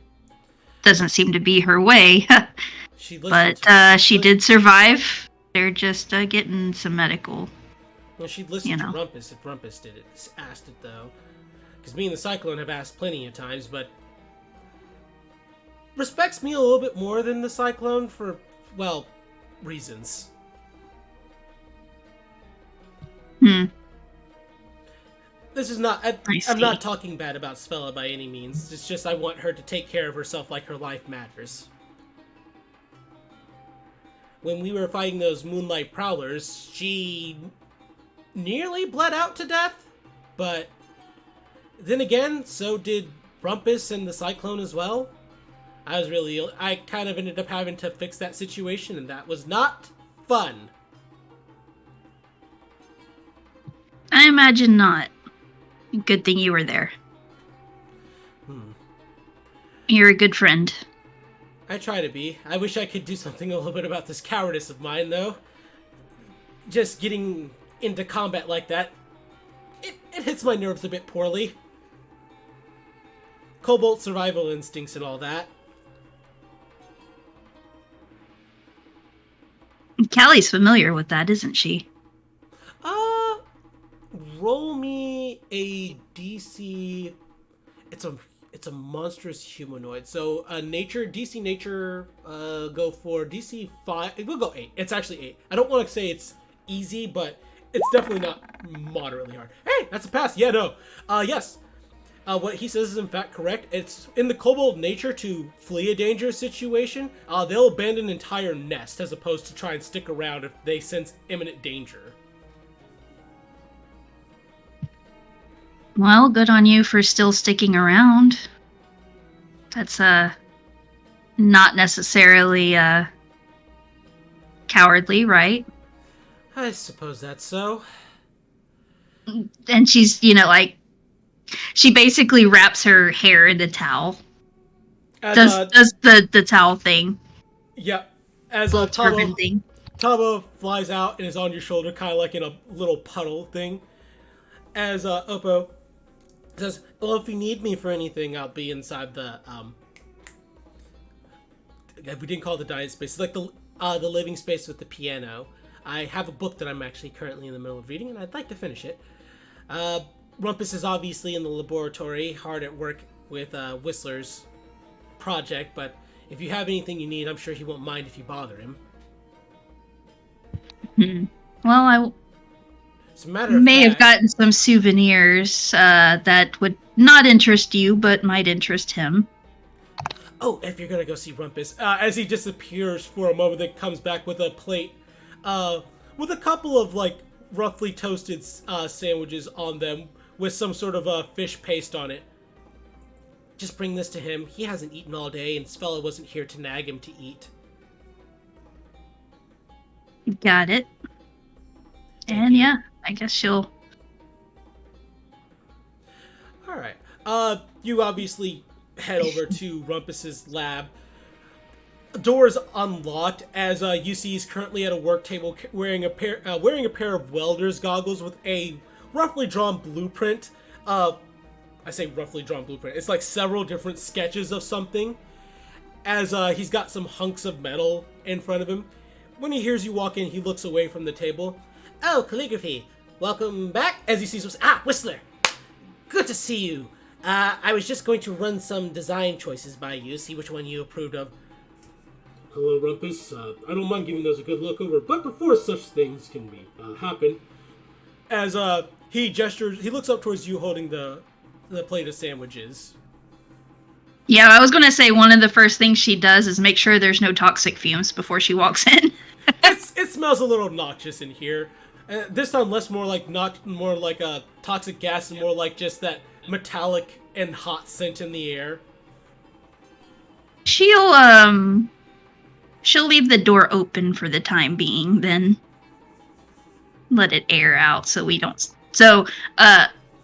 doesn't seem to be her way. But she did survive. They're just getting some medical. Well, she'd listen to Rumpus if Rumpus did it. Asked it, though. Because me and the Cyclone have asked plenty of times, but respects me a little bit more than the Cyclone for, well, reasons. This is not... I'm not talking bad about Svella by any means. It's just I want her to take care of herself like her life matters. When we were fighting those Moonlight Prowlers, she nearly bled out to death, but then again, so did Rumpus and the Cyclone as well. I kind of ended up having to fix that situation, and that was not fun. I imagine not. Good thing you were there. You're a good friend. I try to be. I wish I could do something a little bit about this cowardice of mine, though. Just getting into combat like that, it hits my nerves a bit poorly. Cobalt survival instincts and all that. Callie's familiar with that, isn't she? Roll me a DC. It's a monstrous humanoid. So DC nature, go for DC 5. We'll go 8. It's actually 8. I don't want to say it's easy, but it's definitely not moderately hard. Hey, that's a pass. Yeah, no. Yes. What he says is in fact correct. It's in the kobold nature to flee a dangerous situation. They'll abandon an entire nest as opposed to try and stick around if they sense imminent danger. Well, good on you for still sticking around. That's not necessarily cowardly, right? I suppose that's so. And she's, like, she basically wraps her hair in the towel. Does the towel thing. Yep. As little turban thing. Tabo flies out and is on your shoulder, kind of like in a little puddle thing. As Oppo says, well, if you need me for anything, I'll be inside the, we didn't call it the dining space. It's like the living space with the piano. I have a book that I'm actually currently in the middle of reading, and I'd like to finish it. Rumpus is obviously in the laboratory, hard at work with Whistler's project, but if you have anything you need, I'm sure he won't mind if you bother him. Well, I may have gotten some souvenirs that would not interest you, but might interest him. Oh, if you're gonna go see Rumpus, as he disappears for a moment, then comes back with a plate, with a couple of like roughly toasted sandwiches on them with some sort of fish paste on it. Just bring this to him. He hasn't eaten all day, and this fella wasn't here to nag him to eat. Got it. And yeah, I guess she'll. All right. You obviously head over to Rumpus's lab. The door is unlocked as you see he's currently at a work table wearing a pair of welder's goggles with a roughly drawn blueprint. I say roughly drawn blueprint. It's like several different sketches of something. As he's got some hunks of metal in front of him. When he hears you walk in, he looks away from the table. Oh, calligraphy. Welcome back. As he sees Whistler. Good to see you. I was just going to run some design choices by you, see which one you approved of. Hello, Rumpus. I don't mind giving those a good look over, but before such things can happen, as he gestures, he looks up towards you holding the plate of sandwiches. Yeah, I was going to say one of the first things she does is make sure there's no toxic fumes before she walks in. It smells a little noxious in here. This time more like a toxic gas and more like just that metallic and hot scent in the air. She'll leave the door open for the time being, then let it air out so we don't. So,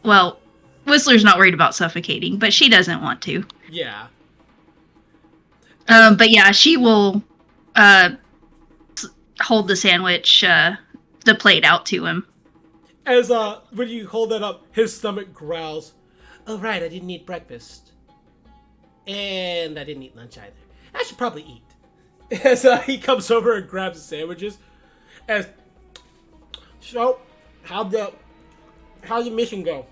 well, Whistler's not worried about suffocating, but she doesn't want to. Yeah. But yeah, she will hold the sandwich, the plate out to him. As when you hold that up, his stomach growls. Oh right, I didn't eat breakfast, and I didn't eat lunch either. I should probably eat. As he comes over and grabs the sandwiches. So, how'd your mission go?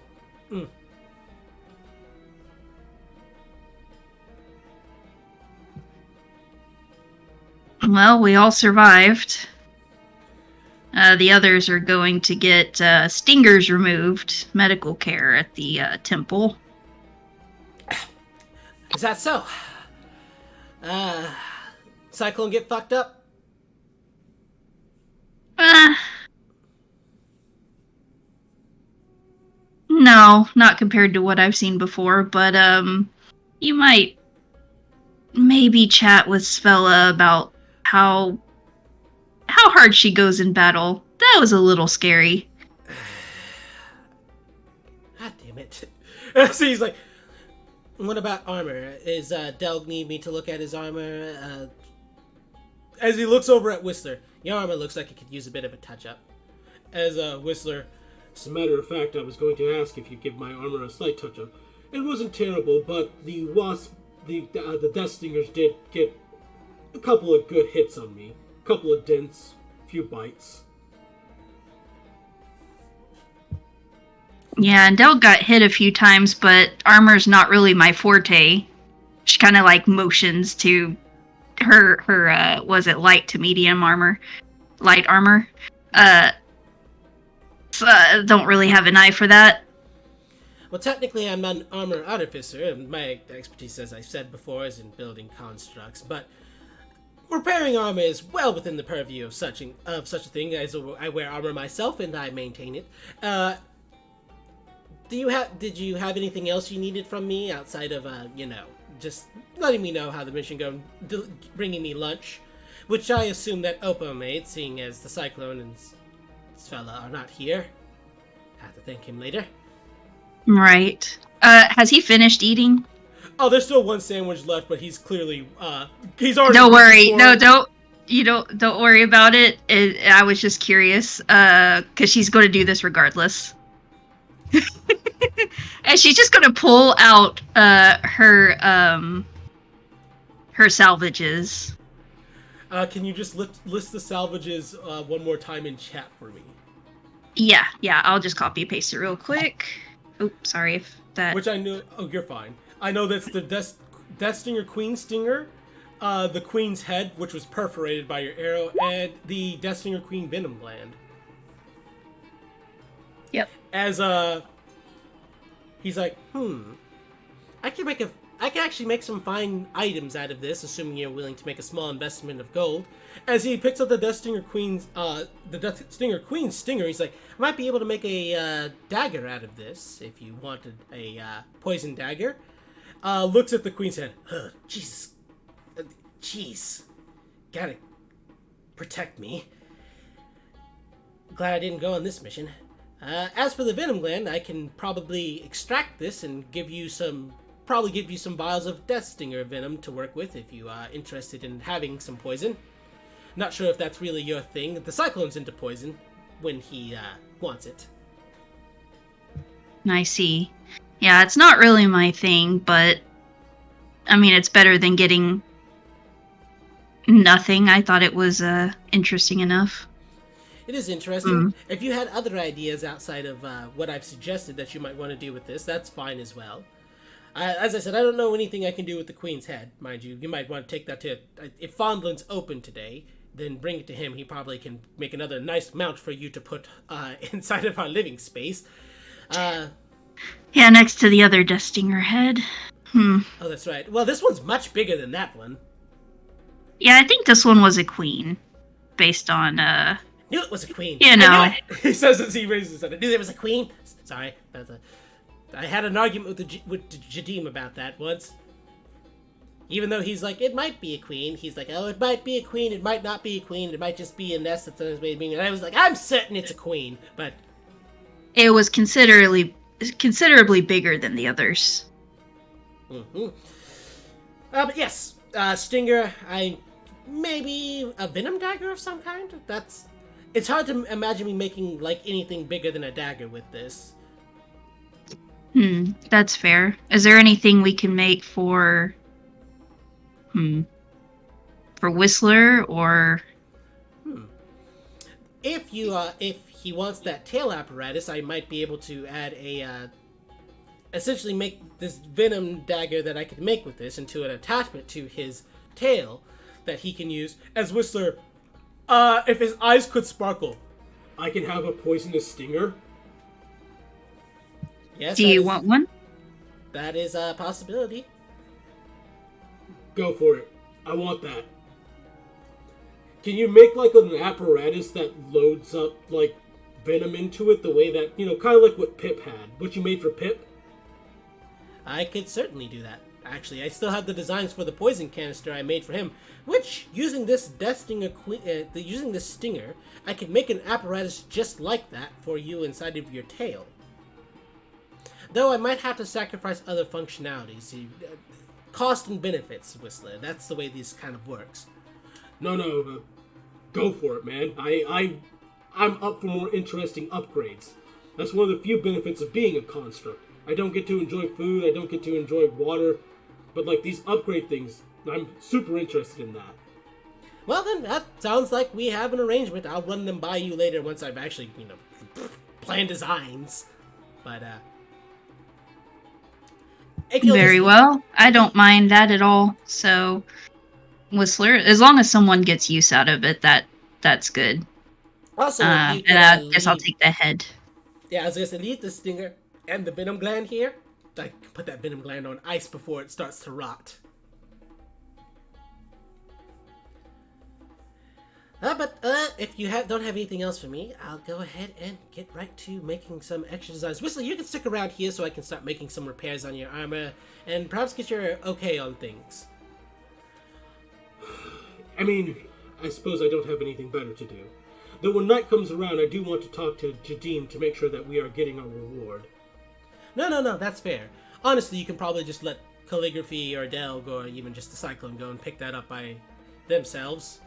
Well, we all survived. The others are going to get stingers removed, medical care at the temple. Is that so? Cyclone get fucked up? No, not compared to what I've seen before, but you might maybe chat with Svella about how hard she goes in battle. That was a little scary. God damn it. So he's like, what about armor? Is Delg need me to look at his armor? As he looks over at Whistler, your armor looks like it could use a bit of a touch-up. As Whistler, as a matter of fact, I was going to ask if you give my armor a slight touch-up. It wasn't terrible, but the wasp, the Death Stingers did get a couple of good hits on me. A couple of dents, a few bites. Yeah, and Del got hit a few times, but armor's not really my forte. She kind of like motions to her was it light to medium armor? Light armor. So, don't really have an eye for that. Well, technically, I'm an armor artificer, and my expertise, as I said before, is in building constructs. But repairing armor is well within the purview of such a thing. As I wear armor myself, and I maintain it. Did you have anything else you needed from me outside of just letting me know how the mission go, bringing me lunch, which I assume that Oppo made, seeing as the Cyclone and Svella are not here. Have to thank him later. Right. Has he finished eating? Oh, there's still one sandwich left, but he's clearly he's already. Don't worry. No, don't worry about it. I was just curious, because she's going to do this regardless. And she's just going to pull out her salvages. Can you just list the salvages one more time in chat for me? Yeah, I'll just copy and paste it real quick. Oops, sorry if that... Which I know... Oh, you're fine. I know that's the Death Stinger Queen Stinger, the Queen's Head, which was perforated by your arrow, and the Death Stinger Queen Venom Gland. Yep. As, he's like, I can actually make some fine items out of this, assuming you're willing to make a small investment of gold. As he picks up the Death Stinger Queen's stinger, he's like, I might be able to make a dagger out of this, if you wanted a poison dagger. Looks at the Queen's head. Jesus. Jeez. Gotta protect me. Glad I didn't go on this mission. As for the Venom Gland, I can probably extract this and give you some vials of Death Stinger venom to work with if you are interested in having some poison. Not sure if that's really your thing. The Cyclone's into poison when he wants it. I see. Yeah, it's not really my thing, but I mean, it's better than getting nothing. I thought it was interesting enough. It is interesting. If you had other ideas outside of what I've suggested that you might want to do with this, that's fine as well. As I said, I don't know anything I can do with the Queen's head, mind you. You might want to take that to... If Fondlin's open today, then bring it to him. He probably can make another nice mount for you to put inside of our living space. Yeah, next to the other Death Stinger head. Oh, that's right. Well, this one's much bigger than that one. Yeah, I think this one was a queen, based on... Knew it was a queen. You know. I knew it. He says as he raises his head. I knew there was a queen. Sorry. I had an argument with Jadim about that once. Even though he's like, it might be a queen. He's like, oh, it might be a queen. It might not be a queen. It might just be a nest that's on its way to being. And I was like, I'm certain it's a queen. But it was considerably bigger than the others. Mm-hmm. But yes, Stinger. Maybe a venom dagger of some kind. It's hard to imagine me making like anything bigger than a dagger with this. That's fair. Is there anything we can make for Whistler or? If he wants that tail apparatus, I might be able to add essentially make this venom dagger that I could make with this into an attachment to his tail that he can use as Whistler. If his eyes could sparkle, I can have a poisonous stinger. Yes. Do you want one? That is a possibility. Go for it. I want that. Can you make like an apparatus that loads up like venom into it the way that, kind of like what Pip had. What you made for Pip? I could certainly do that. Actually, I still have the designs for the poison canister I made for him, which, using this using this stinger, I could make an apparatus just like that for you inside of your tail. Though I might have to sacrifice other functionalities. Cost and benefits, Whistler. That's the way this kind of works. No, go for it, man. I'm up for more interesting upgrades. That's one of the few benefits of being a construct. I don't get to enjoy food, I don't get to enjoy water, but like these upgrade things, I'm super interested in that. Well then, that sounds like we have an arrangement. I'll run them by you later once I've actually, planned designs. But, Very well. I don't mind that at all. So, Whistler, as long as someone gets use out of it, that's good. Also, And I guess I'll take the head. Yeah, I was gonna say, leave the stinger and the venom gland here. Like, put that venom gland on ice before it starts to rot. But if you don't have anything else for me, I'll go ahead and get right to making some extra designs. Whistler, you can stick around here so I can start making some repairs on your armor and perhaps get your okay on things. I mean, I suppose I don't have anything better to do. Though when night comes around, I do want to talk to Jadim to make sure that we are getting our reward. No, that's fair. Honestly, you can probably just let Calligraphy or Delg or even just the Cyclone go and pick that up by themselves.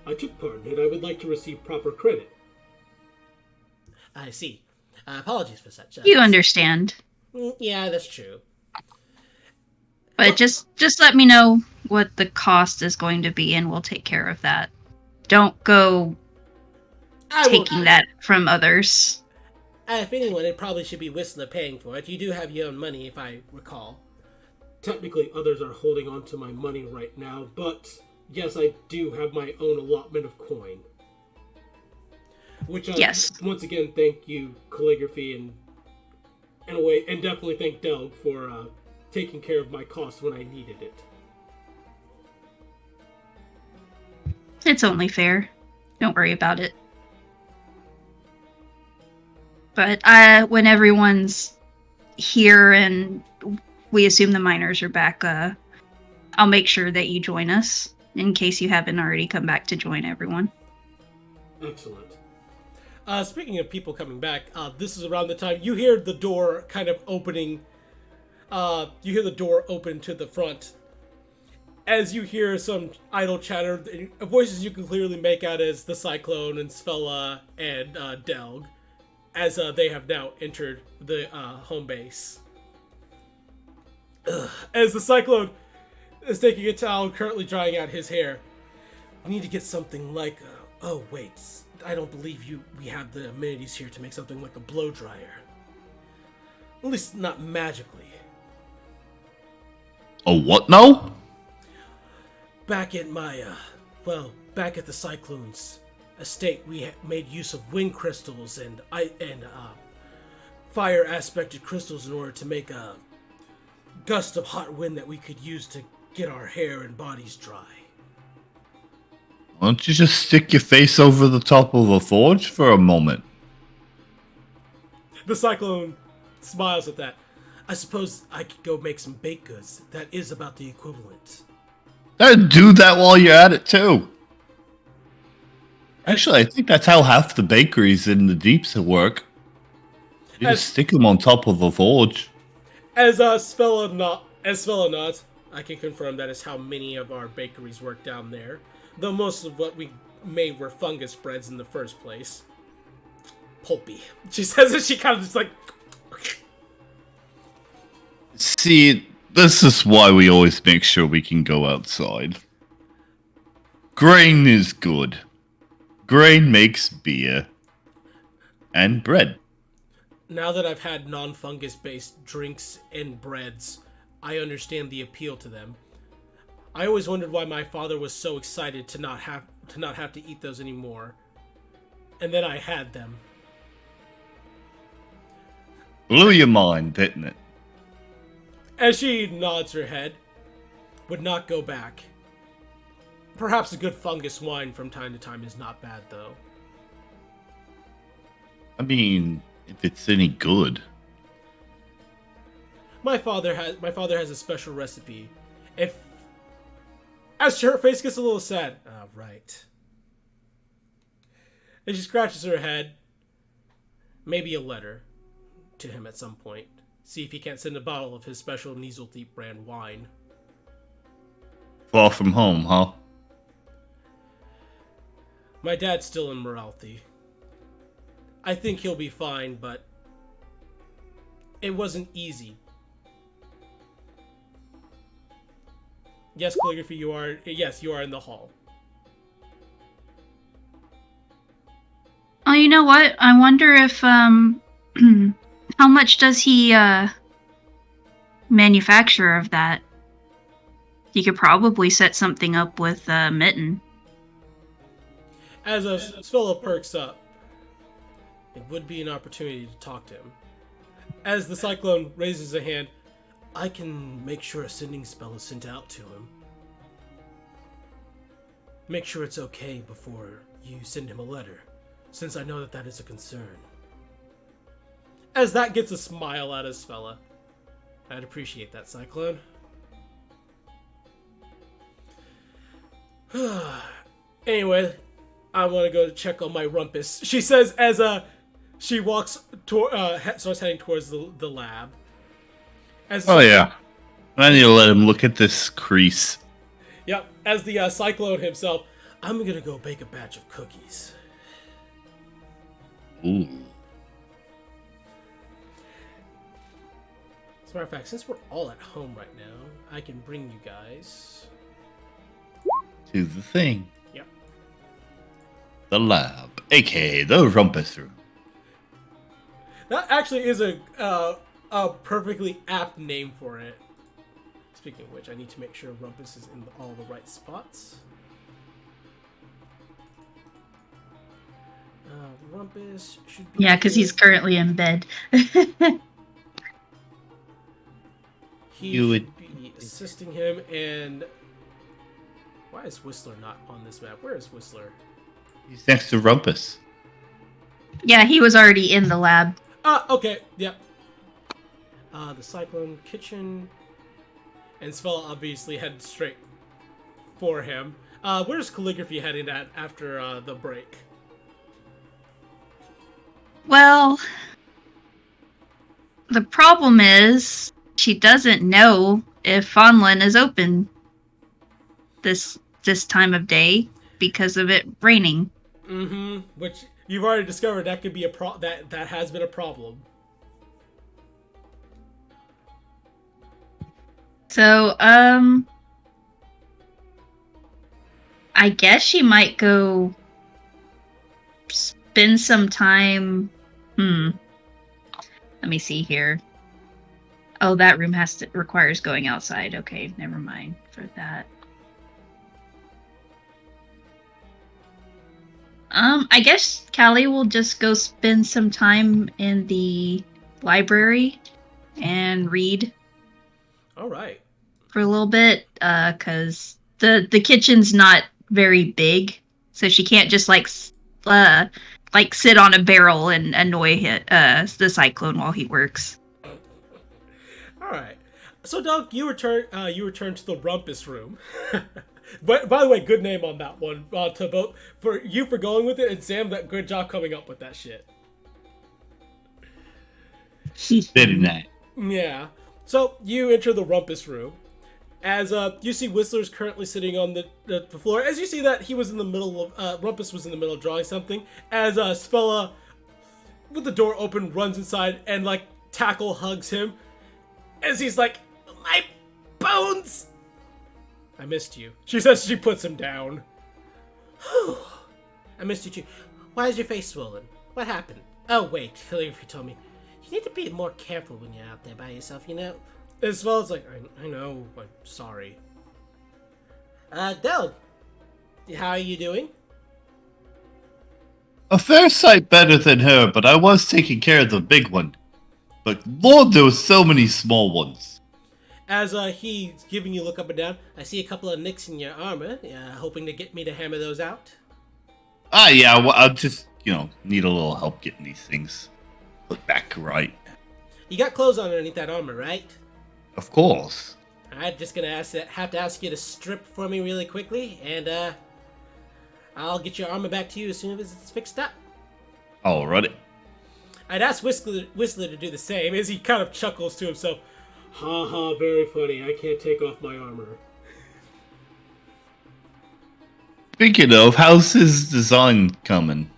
I took part in it. I would like to receive proper credit. I see. Apologies for such. You understand. Yeah, that's true. But just let me know what the cost is going to be, and we'll take care of that. Don't go taking that from others. If anyone, it probably should be Whistler paying for it. You do have your own money, if I recall. Technically, others are holding on to my money right now, but yes, I do have my own allotment of coin. Which, yes. Once again, thank you, Calligraphy, and in a way, and definitely thank Delg for taking care of my costs when I needed it. It's only fair. Don't worry about it. But when everyone's here and we assume the miners are back, I'll make sure that you join us in case you haven't already come back to join everyone. Excellent. Speaking of people coming back, this is around the time you hear the door kind of opening. You hear the door open to the front. As you hear some idle chatter, voices you can clearly make out as the Cyclone and Svella and Delg, as they have now entered the home base. As the Cyclone is taking a towel, currently drying out his hair. We need to get something like... oh, wait. I don't believe we have the amenities here to make something like a blow dryer. At least not magically. A what now? Back at my, back at the Cyclone's estate, we made use of wind crystals and fire aspected crystals in order to make a gust of hot wind that we could use to get our hair and bodies dry. Why don't you just stick your face over the top of a forge for a moment? The Cyclone smiles at that. I suppose I could go make some baked goods. That is about the equivalent. Do that while you're at it, too. Actually, I think that's how half the bakeries in the deeps work. You just stick them on top of a forge. As Svella nods, I can confirm that is how many of our bakeries work down there. Though most of what we made were fungus breads in the first place. Pulpy. She says it, she kind of just like... See, this is why we always make sure we can go outside. Grain is good. Grain makes beer. And bread. Now that I've had non-fungus based drinks and breads, I understand the appeal to them. I always wondered why my father was so excited to not have to eat those anymore. And then I had them. Blew your mind, didn't it? As she nods her head, would not go back. Perhaps a good fungus wine from time to time is not bad, though. I mean, if it's any good. My father has a special recipe. If as her face gets a little sad. Ah, right. And she scratches her head. Maybe a letter to him at some point. See if he can't send a bottle of his special Nieseldeep brand wine. Far from home, huh? My dad's still in Moralty. I think he'll be fine, but it wasn't easy. Yes, calligraphy, you are in the hall. Oh, you know what? I wonder if how much does he manufacture of that? He could probably set something up with Mitten. As a fellow perks up, it would be an opportunity to talk to him. As the Cyclone raises a hand, I can make sure a sending spell is sent out to him. Make sure it's okay before you send him a letter, since I know that is a concern. As that gets a smile out of Svella. I'd appreciate that, Cyclone. Anyway, I want to go check on my rumpus, she says as she walks starts heading towards the lab. Yeah. I need to let him look at this crease. Yep, as the Cyclone himself, I'm gonna go bake a batch of cookies. Ooh. As a matter of fact, since we're all at home right now, I can bring you guys To the thing. Yep. The lab, aka the rumpus room. That actually is a perfectly apt name for it. Speaking of which, I need to make sure Rumpus is in all the right spots. Rumpus should be... Yeah, because he's currently in bed. He should be assisting him, and... Why is Whistler not on this map? Where is Whistler? He's next to Rumpus. Yeah, he was already in the lab. Okay, yep. The Cyclone Kitchen... And Svella obviously headed straight for him. Where's Calligraphy heading at after the break? Well, the problem is she doesn't know if Fonlin is open this time of day because of it raining. Mm-hmm. Which you've already discovered that could be that has been a problem. So, I guess she might go spend some time. Let me see here. Oh, that room requires going outside. Okay, never mind for that. I guess Callie will just go spend some time in the library and read. All right. For a little bit, because the kitchen's not very big, so she can't just like sit on a barrel and annoy the Cyclone while he works. All right. So, Doug, you return to the Rumpus room. But by the way, good name on that one. To both for going with it, and Sam, that good job coming up with that shit. Very nice. Yeah. So you enter the Rumpus room. As you see Whistler's currently sitting on the floor. As you see that he was in the middle of Rumpus was in the middle of drawing something. As Svella, with the door open, runs inside and like tackle hugs him. As he's like, my bones. I missed you. She says she puts him down. I missed you too. Why is your face swollen? What happened? Oh wait, Calligraphy told me. You need to be more careful when you're out there by yourself, you know? As well as like, I know, I'm sorry. Del, how are you doing? A fair sight better than her, but I was taking care of the big one. But Lord, there were so many small ones. As he's giving you a look up and down, I see a couple of nicks in your armor, hoping to get me to hammer those out. Yeah, well, need a little help getting these things put back right. You got clothes on underneath that armor, right? Of course. I'm just gonna have to ask you to strip for me really quickly, and I'll get your armor back to you as soon as it's fixed up. Alrighty. I'd ask Whistler to do the same, as he kind of chuckles to himself. Ha ha, very funny. I can't take off my armor. Speaking of, how's his design coming?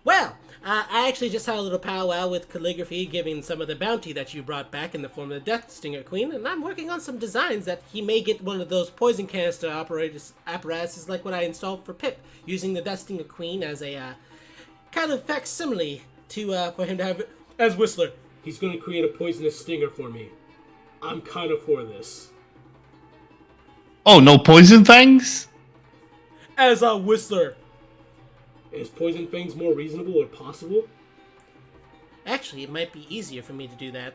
Well, I actually just had a little powwow with Calligraphy, giving some of the bounty that you brought back in the form of the Death Stinger Queen, and I'm working on some designs that he may get one of those poison canister apparatuses like what I installed for Pip, using the Death Stinger Queen as a kind of facsimile to for him to have as Whistler. He's going to create a poisonous stinger for me. I'm kind of for this. Oh, no poison fangs? As Whistler. Is poison fangs more reasonable or possible? Actually, it might be easier for me to do that.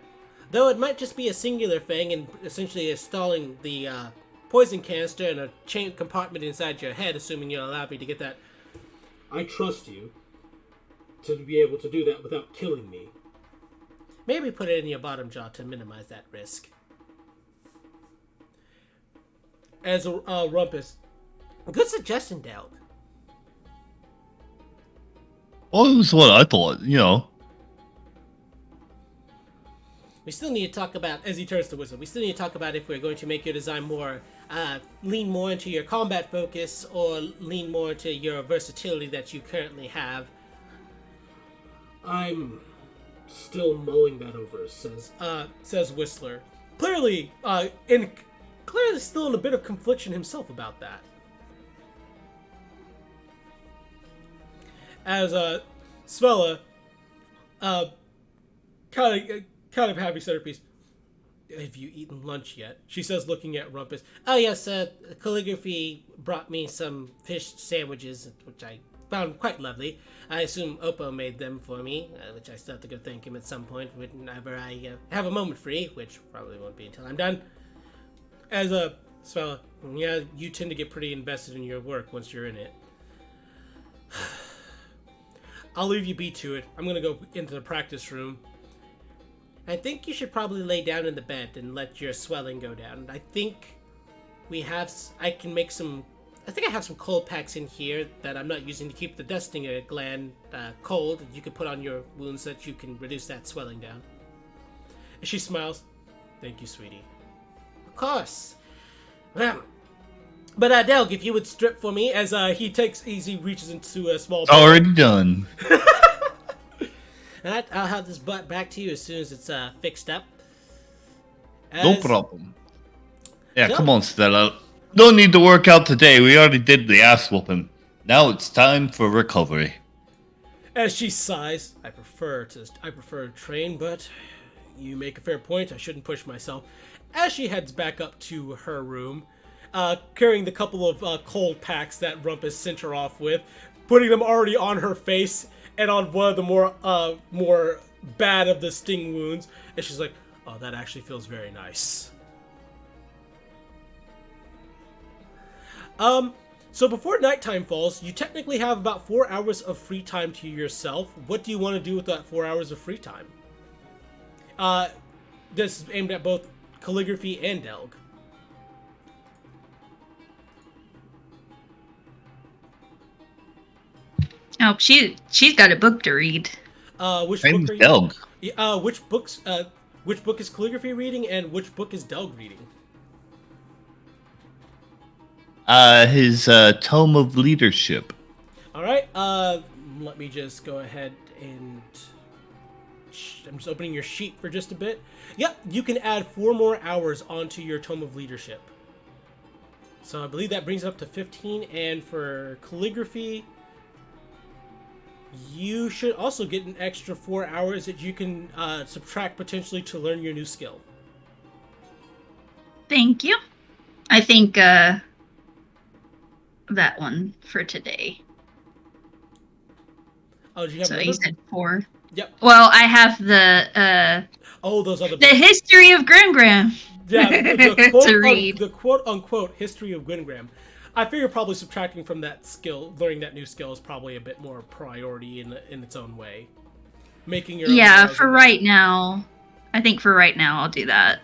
Though it might just be a singular fang and essentially installing the poison canister in a chain compartment inside your head, assuming you'll allow me to get that. I trust you to be able to do that without killing me. Maybe put it in your bottom jaw to minimize that risk. As Rumpus. Good suggestion, Delg. Well, it was what I thought, We still need to talk about, as he turns to Whistle, we still need to talk about if we're going to make your design more, lean more into your combat focus or lean more into your versatility that you currently have. I'm still mulling that over, says Whistler. Clearly still in a bit of confliction himself about that. As Svella, kind of happy centerpiece. Have you eaten lunch yet? She says, looking at Rumpus. Oh yes, Calligraphy brought me some fish sandwiches, which I found quite lovely. I assume Oppo made them for me, which I still have to go thank him at some point whenever I have a moment free, which probably won't be until I'm done. As Svella, yeah, you tend to get pretty invested in your work once you're in it. I'll leave you be to it. I'm gonna go into the practice room. I think you should probably lay down in the bed and let your swelling go down. I think I have some cold packs in here that I'm not using to keep the Death Stinger gland cold. You can put on your wounds so that you can reduce that swelling down. And she smiles. Thank you, sweetie. Of course. Well, but Delg, if you would strip for me, as he reaches into a small. Already done. And I'll have this butt back to you as soon as it's fixed up. No problem. Yeah, come on, Stella. No need to work out today. We already did the ass whooping. Now it's time for recovery. As she sighs, I prefer to train, but you make a fair point. I shouldn't push myself. As she heads back up to her room, carrying the couple of cold packs that Rumpus sent her off with, putting them already on her face and on one of the more bad of the sting wounds, and she's like, "Oh, that actually feels very nice." So before nighttime falls, you technically have about 4 hours of free time to yourself. What do you want to do with that 4 hours of free time? This is aimed at both Calligraphy and Delg. Oh, she's got a book to read. Which book are you? Delg. Which book is Calligraphy reading, and which book is Delg reading? His Tome of Leadership. All right. Let me just go ahead and I'm just opening your sheet for just a bit. Yep, you can add 4 more hours onto your Tome of Leadership. So I believe that brings it up to 15, and for Calligraphy, you should also get an extra 4 hours that you can subtract potentially to learn your new skill. Thank you. I think that one for today. Oh, did you have so another? You said 4. Yep. Well, I have the those other the books. History of Grimgram. Yeah, to read. the quote-unquote History of Gwyngram. I figure probably subtracting from that skill, learning that new skill is probably a bit more priority in its own way. Making your Yeah, own for right now. I think for right now I'll do that.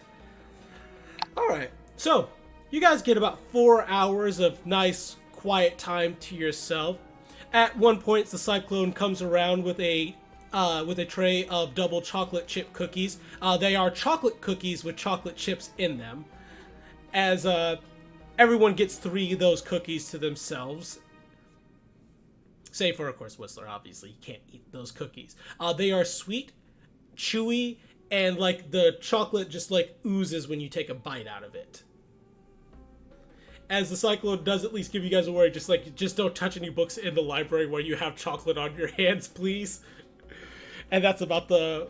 All right. So, you guys get about 4 hours of nice, quiet time to yourself. At one point, the Cyclone comes around with a tray of double chocolate chip cookies. They are chocolate cookies with chocolate chips in them. As everyone gets 3 of those cookies to themselves. Save for, of course, Whistler. Obviously, you can't eat those cookies. They are sweet, chewy, and like the chocolate just like oozes when you take a bite out of it. As the Cyclone does at least give you guys a warning, just don't touch any books in the library where you have chocolate on your hands, please. And that's about the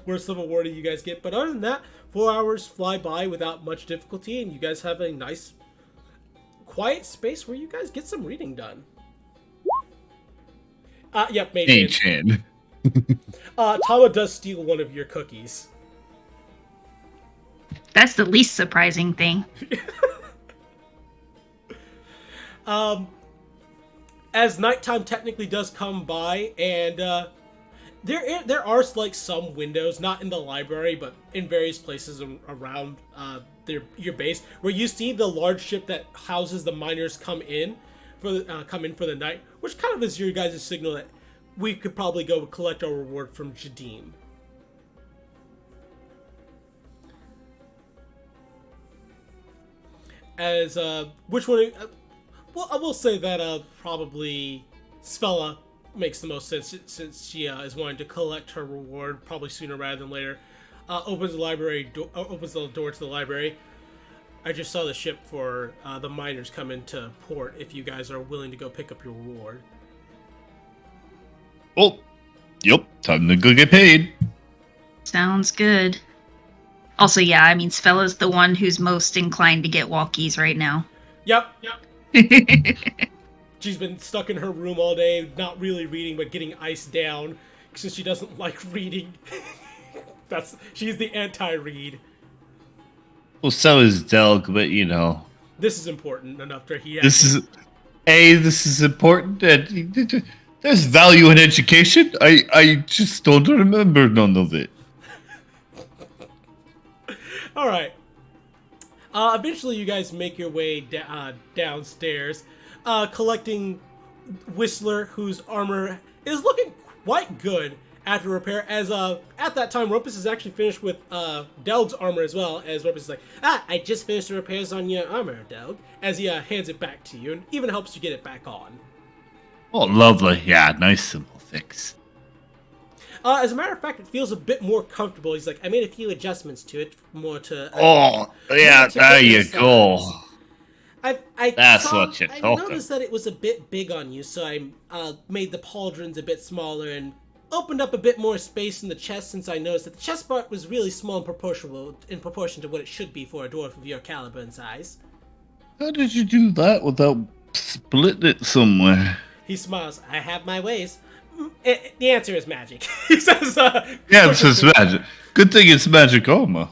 worst of a warning you guys get. But other than that, 4 hours fly by without much difficulty, and you guys have a nice, quiet space where you guys get some reading done. Yep, Mage Hand. Tama does steal one of your cookies. That's the least surprising thing. As nighttime technically does come by, and there are like some windows, not in the library, but in various places around your base, where you see the large ship that houses the miners come in for the night, which kind of is your guys' signal that we could probably go collect our reward from Jadim. As which one? Well, I will say that probably Svella makes the most sense since she is wanting to collect her reward probably sooner rather than later. Opens the door to the library. I just saw the ship for the miners come into port. If you guys are willing to go pick up your reward. Oh, yep. Time to go get paid. Sounds good. Also, yeah, I mean, Svella's the one who's most inclined to get walkies right now. Yep. She's been stuck in her room all day, not really reading, but getting iced down since she doesn't like reading. She's the anti-read. Well, so is Delg, but you know. This is important enough to he. This is important, and there's value in education. I just don't remember none of it. All right. Eventually, you guys make your way downstairs, collecting Whistler, whose armor is looking quite good after repair. As at that time, Rumpus is actually finished with Delg's armor as well. As Rumpus is like, I just finished the repairs on your armor, Delg. As he hands it back to you, and even helps you get it back on. Oh, lovely. Yeah, nice simple fix. As a matter of fact, it feels a bit more comfortable. He's like, I made a few adjustments to it, more to... there you go. That's what you're talking. I noticed that it was a bit big on you, so I made the pauldrons a bit smaller and opened up a bit more space in the chest, since I noticed that the chest part was really small in proportion to what it should be for a dwarf of your caliber and size. How did you do that without splitting it somewhere? He smiles. I have my ways. The answer is magic. He says, yeah, it's just magic. Good thing it's magic armor.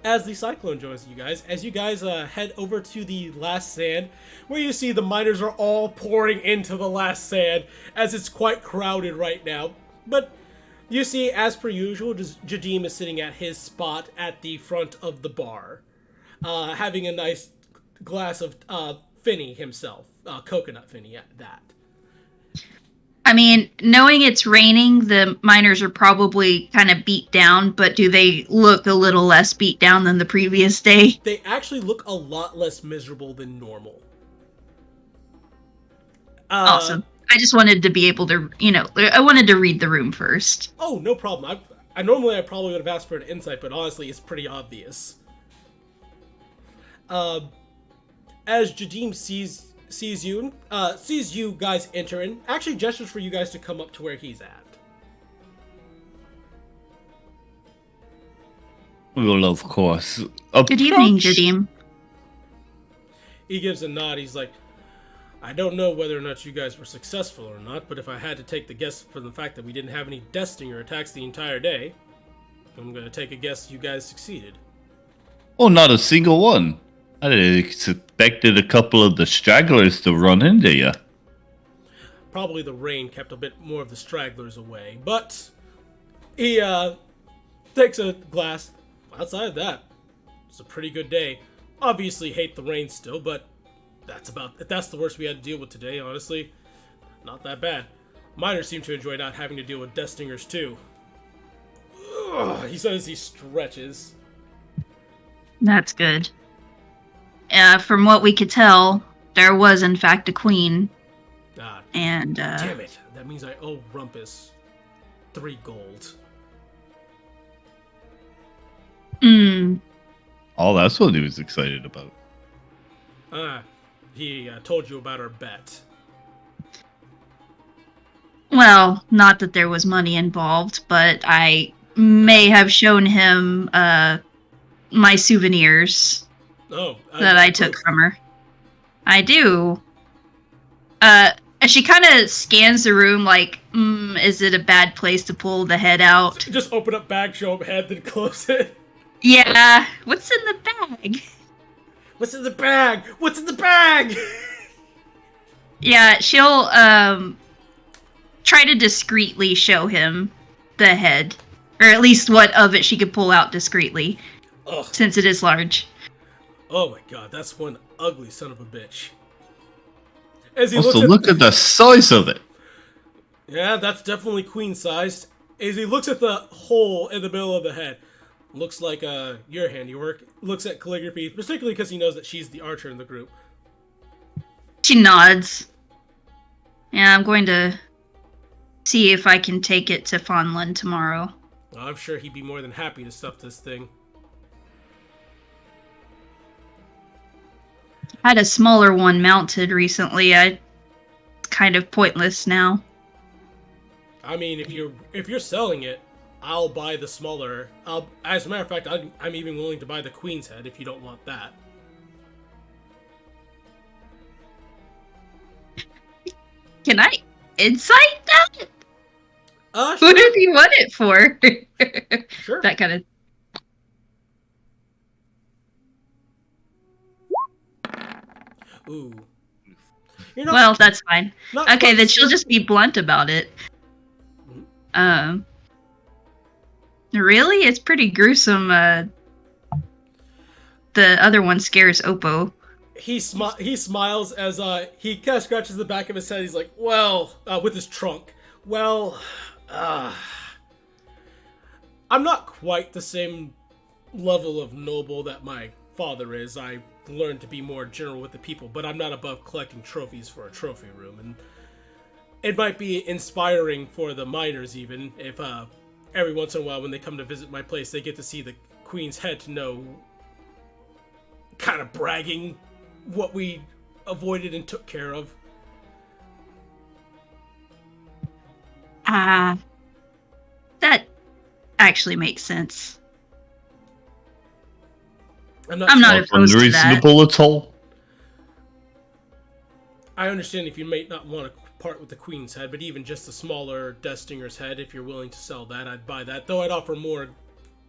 As the Cyclone joins you guys, as you guys head over to the last sand, where you see the miners are all pouring into the last sand, as it's quite crowded right now. But you see, as per usual, Jadim is sitting at his spot at the front of the bar, having a nice glass of Finny himself, coconut Finny at that. I mean, knowing it's raining, the miners are probably kind of beat down, but do they look a little less beat down than the previous day? They actually look a lot less miserable than normal. Awesome. I just wanted to be able to, I wanted to read the room first. Oh, no problem. I normally probably would have asked for an insight, but honestly, it's pretty obvious. As Jadim sees you guys enter and actually gestures for you guys to come up to where he's at. Well, of course. Good evening, Jadim. He gives a nod. He's like, I don't know whether or not you guys were successful or not, but if I had to take the guess from the fact that we didn't have any Death Stinger attacks the entire day, I'm going to take a guess you guys succeeded. Oh, not a single one. I expected a couple of the stragglers to run into you. Probably the rain kept a bit more of the stragglers away, but he takes a glass. Outside of that, it's a pretty good day. Obviously hate the rain still, but that's the worst we had to deal with today, honestly. Not that bad. Miners seem to enjoy not having to deal with Death Stingers too. Ugh, he says he stretches. That's good. From what we could tell, there was in fact a queen. Ah, And damn it. That means I owe Rumpus 3 gold. Oh, that's what he was excited about. He told you about our bet. Well, not that there was money involved, but I may have shown him my souvenirs that I took from her. I do. She kind of scans the room like, is it a bad place to pull the head out? Just open up bag, show up head, then close it. Yeah. What's in the bag? What's in the bag? What's in the bag? Yeah, she'll try to discreetly show him the head. Or at least what of it she could pull out discreetly. Ugh. Since it is large. Oh my god, that's one ugly son of a bitch. As he Also, look at the size of it. Yeah, that's definitely queen-sized. As he looks at the hole in the middle of the head, looks like your handiwork. Looks at calligraphy, particularly because he knows that she's the archer in the group. She nods. Yeah, I'm going to see if I can take it to Fonlund tomorrow. I'm sure he'd be more than happy to stuff this thing. I had a smaller one mounted recently. It's kind of pointless now. I mean, if you're selling it, I'll buy the smaller. As a matter of fact, I'm even willing to buy the queen's head if you don't want that. Can I insight that? Sure. What do you want it for? Sure. That kind of. Ooh. Well, that's fine. Okay, then she'll just. just be blunt about it. Really? It's pretty gruesome. The other one scares Oppo. He smiles as he kind of scratches the back of his head. He's like, well, with his trunk. Well, I'm not quite the same level of noble that my father is. I learned to be more general with the people, but I'm not above collecting trophies for a trophy room. And it might be inspiring for the miners even if every once in a while when they come to visit my place, they get to see the queen's head to know, kind of bragging what we avoided and took care of. That actually makes sense. I'm not Not opposed to that. unreasonable at all. I understand if you may not want to part with the queen's head, but even just the smaller Death Stinger's head, if you're willing to sell that, I'd buy that. Though I'd offer more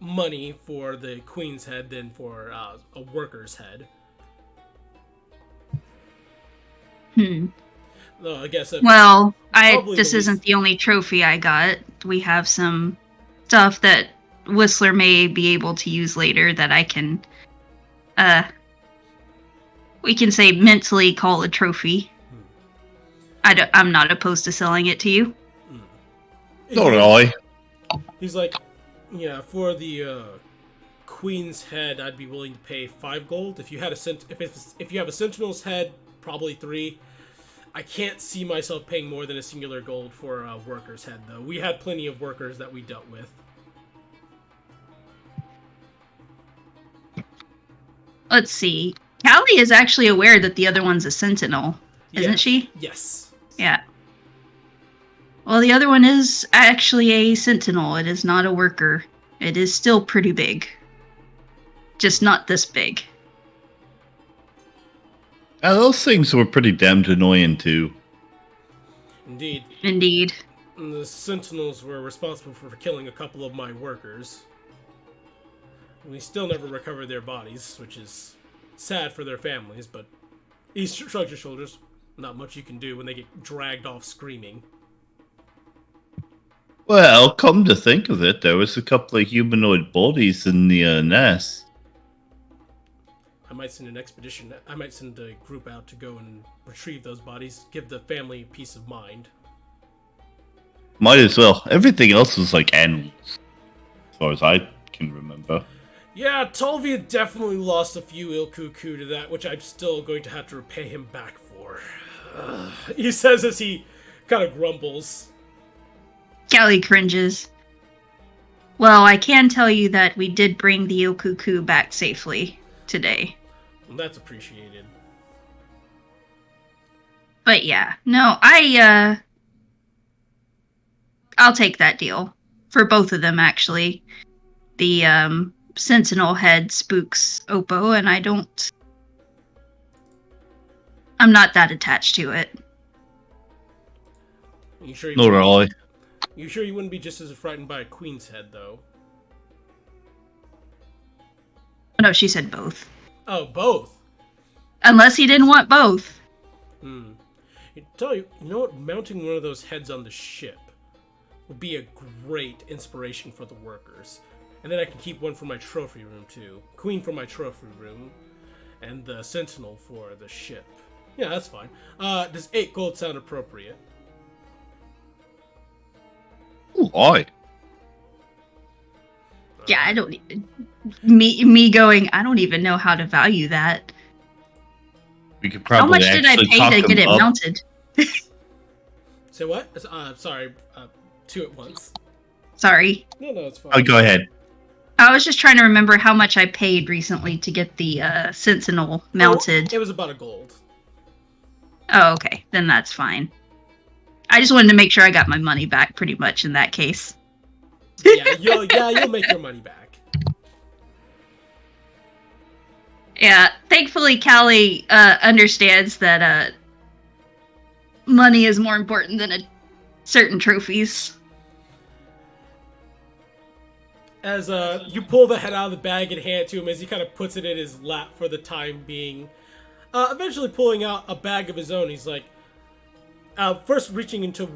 money for the queen's head than for a worker's head. No, I guess. Well, probably this the isn't least- the only trophy I got. We have some stuff that Whistler may be able to use later that I can, we can say mentally call a trophy. I'm not opposed to selling it to you. Nor I. He's like, yeah, for the queen's head, I'd be willing to pay 5 gold. If you had if you have a sentinel's head, probably 3. I can't see myself paying more than a singular gold for a worker's head, though. We had plenty of workers that we dealt with. Let's see. Callie is actually aware that the other one's a sentinel, isn't she? Yes. Yeah. Well, the other one is actually a sentinel. It is not a worker. It is still pretty big. Just not this big. Yeah, those things were pretty damned annoying too. Indeed. Indeed. And the sentinels were responsible for killing a couple of my workers. We still never recovered their bodies, which is sad for their families, but he shrugs his shoulders. Not much you can do when they get dragged off screaming. Well, come to think of it, there was a couple of humanoid bodies in the nest. I might send an expedition. I might send a group out to go and retrieve those bodies, give the family peace of mind. Might as well. Everything else was like animals, as far as I can remember. Yeah, Tolvia definitely lost a few ill cuckoo to that, which I'm still going to have to repay him back for. He says as he kind of grumbles. Callie cringes. Well, I can tell you that we did bring the Okuku back safely today. Well, that's appreciated. But yeah, no, I'll take that deal. For both of them, actually. The, Sentinel head spooks Oppo, and I'm not that attached to it. You sure Nor am I. You sure you wouldn't be just as frightened by a queen's head, though? Oh, no, she said both. Oh, both? Unless he didn't want both. You know what? Mounting one of those heads on the ship would be a great inspiration for the workers. And then I can keep one for my trophy room, too. Queen for my trophy room. And the Sentinel for the ship. Yeah, that's fine. Does 8 gold sound appropriate? Ooh, I. Yeah, I don't even... Me going, I don't even know how to value that. We could probably how much did I actually pay talk to get him it up. mounted? Say what? Sorry. 2 at once. Sorry. No, it's fine. Oh, go ahead. I was just trying to remember how much I paid recently to get the Sentinel mounted. It was about a gold. Oh, okay. Then that's fine. I just wanted to make sure I got my money back pretty much in that case. Yeah, you'll make your money back. Yeah, thankfully Callie understands that money is more important than certain trophies. As you pull the head out of the bag and hand it to him as he kind of puts it in his lap for the time being. Eventually pulling out a bag of his own, he's like, first reaching into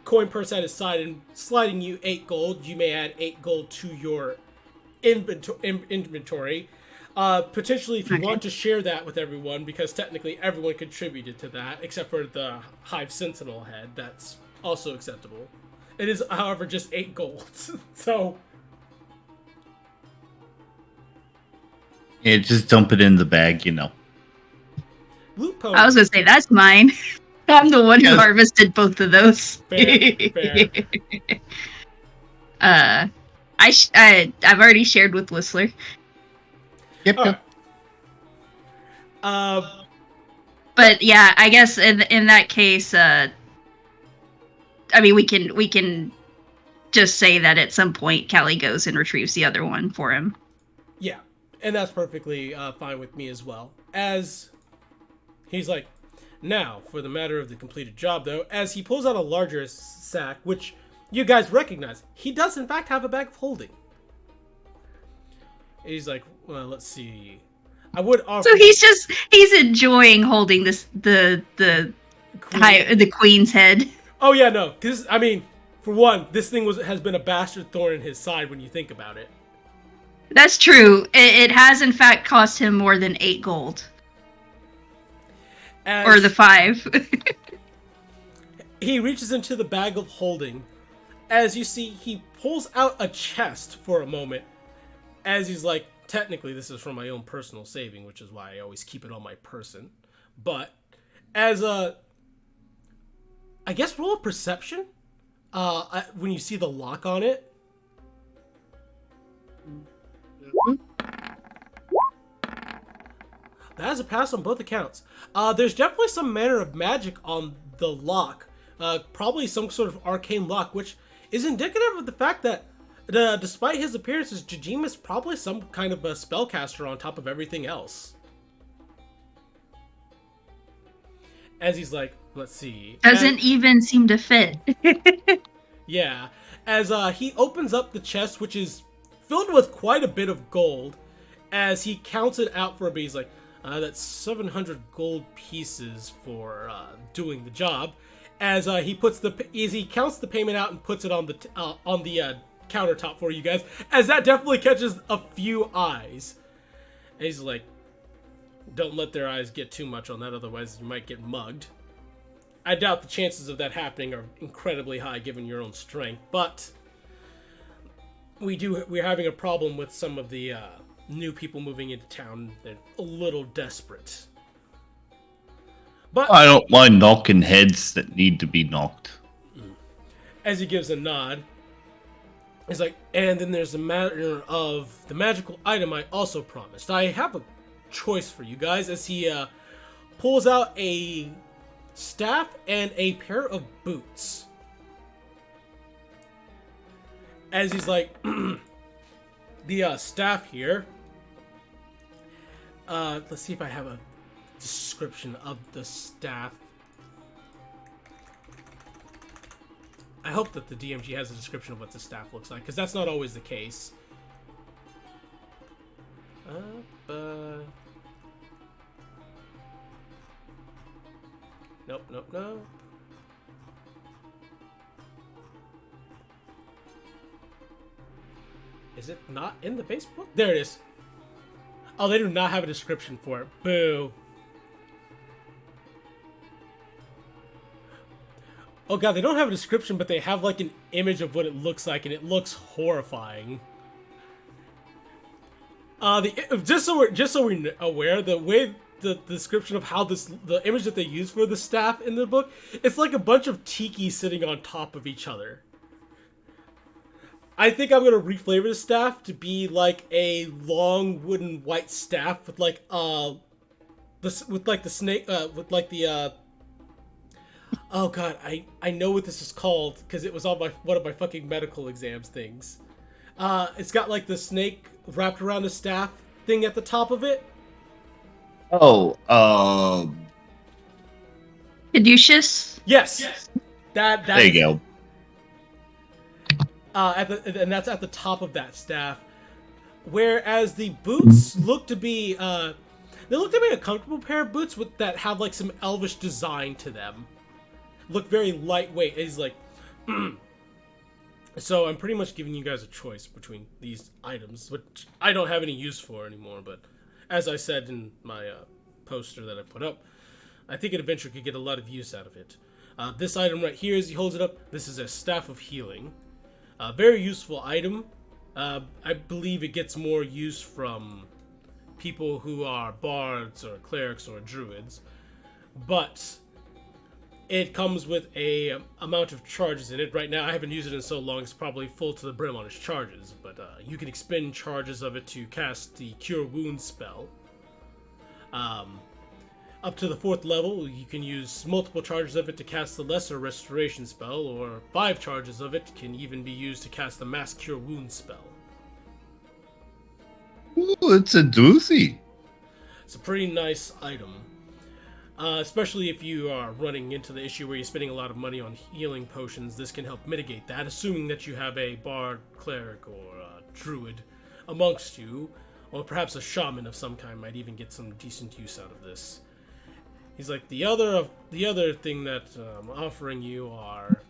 coin purse at his side and sliding you 8 gold. You may add 8 gold to your inventory. Potentially, if you want to share that with everyone, because technically everyone contributed to that, except for the Hive Sentinel head, that's also acceptable. It is, however, just 8 gold. So... Yeah, just dump it in the bag, you know. Loot pony. I was gonna say, that's mine. I'm the one who harvested both of those. Fair. I've already shared with Whistler. Yep. But yeah, I guess in that case, I mean, we can just say that at some point Callie goes and retrieves the other one for him. Yeah, and that's perfectly fine with me as well. As he's like, now, for the matter of the completed job, though, as he pulls out a larger sack, which you guys recognize, he does in fact have a bag of holding. He's like, well, let's see. I would offer... So he's enjoying holding the queen's head. Oh yeah, no, because I mean, for one, this thing has been a bastard thorn in his side when you think about it. That's true. It has in fact cost him more than 8 gold. Or the 5. He reaches into the bag of holding. As you see, he pulls out a chest for a moment. As he's like, technically this is from my own personal saving, which is why I always keep it on my person. But, as I guess roll a perception? When you see the lock on it. That is a pass on both accounts. There's definitely some manner of magic on the lock. Probably some sort of arcane lock, which is indicative of the fact that, despite his appearances, Jajima's probably some kind of a spellcaster on top of everything else. As he's like, let's see. Doesn't even seem to fit. Yeah. As he opens up the chest, which is filled with quite a bit of gold, as he counts it out for me. He's like, that's 700 gold pieces for doing the job. As he counts the payment out and puts it on the countertop for you guys, as that definitely catches a few eyes. And he's like, don't let their eyes get too much on that, otherwise you might get mugged. I doubt the chances of that happening are incredibly high given your own strength, but we're having a problem with some of the new people moving into town. They're a little desperate. But I don't mind knocking heads that need to be knocked. As he gives a nod, he's like, and then there's the matter of the magical item I also promised. I have a choice for you guys, as he pulls out a staff and a pair of boots. As he's like, the staff here. Let's see if I have a description of the staff. I hope that the DMG has a description of what the staff looks like, because that's not always the case. Nope. Is it not in the base book? There it is. Oh, they do not have a description for it. Boo. Oh god, they don't have a description, but they have like an image of what it looks like, and it looks horrifying. Just so we're aware, the way the description of how the image that they use for the staff in the book, it's like a bunch of tiki sitting on top of each other. I think I'm gonna reflavor the staff to be like a long wooden white staff with like the snake oh god, I know what this is called because it was on one of my fucking medical exams things. It's got like the snake wrapped around the staff thing at the top of it. Oh, Caduceus? Yes. That there you go. And that's at the top of that staff. Whereas the boots look to be a comfortable pair of boots that have like some elvish design to them. Look very lightweight. It's like, so I'm pretty much giving you guys a choice between these items, which I don't have any use for anymore. But as I said in my poster that I put up, I think an adventure could get a lot of use out of it. This item right here, as he holds it up, this is a staff of healing. A very useful item. I believe it gets more use from people who are bards or clerics or druids, but it comes with a amount of charges in it. Right now, I haven't used it in so long, it's probably full to the brim on its charges, but you can expend charges of it to cast the Cure Wounds spell. Up to the 4th level, you can use multiple charges of it to cast the Lesser Restoration spell, or 5 charges of it can even be used to cast the Mass Cure Wounds spell. Ooh, it's a doozy. It's a pretty nice item. Especially if you are running into the issue where you're spending a lot of money on healing potions, this can help mitigate that, assuming that you have a bard, cleric, or a druid amongst you, or perhaps a shaman of some kind might even get some decent use out of this. He's like, the other thing that I'm offering you are...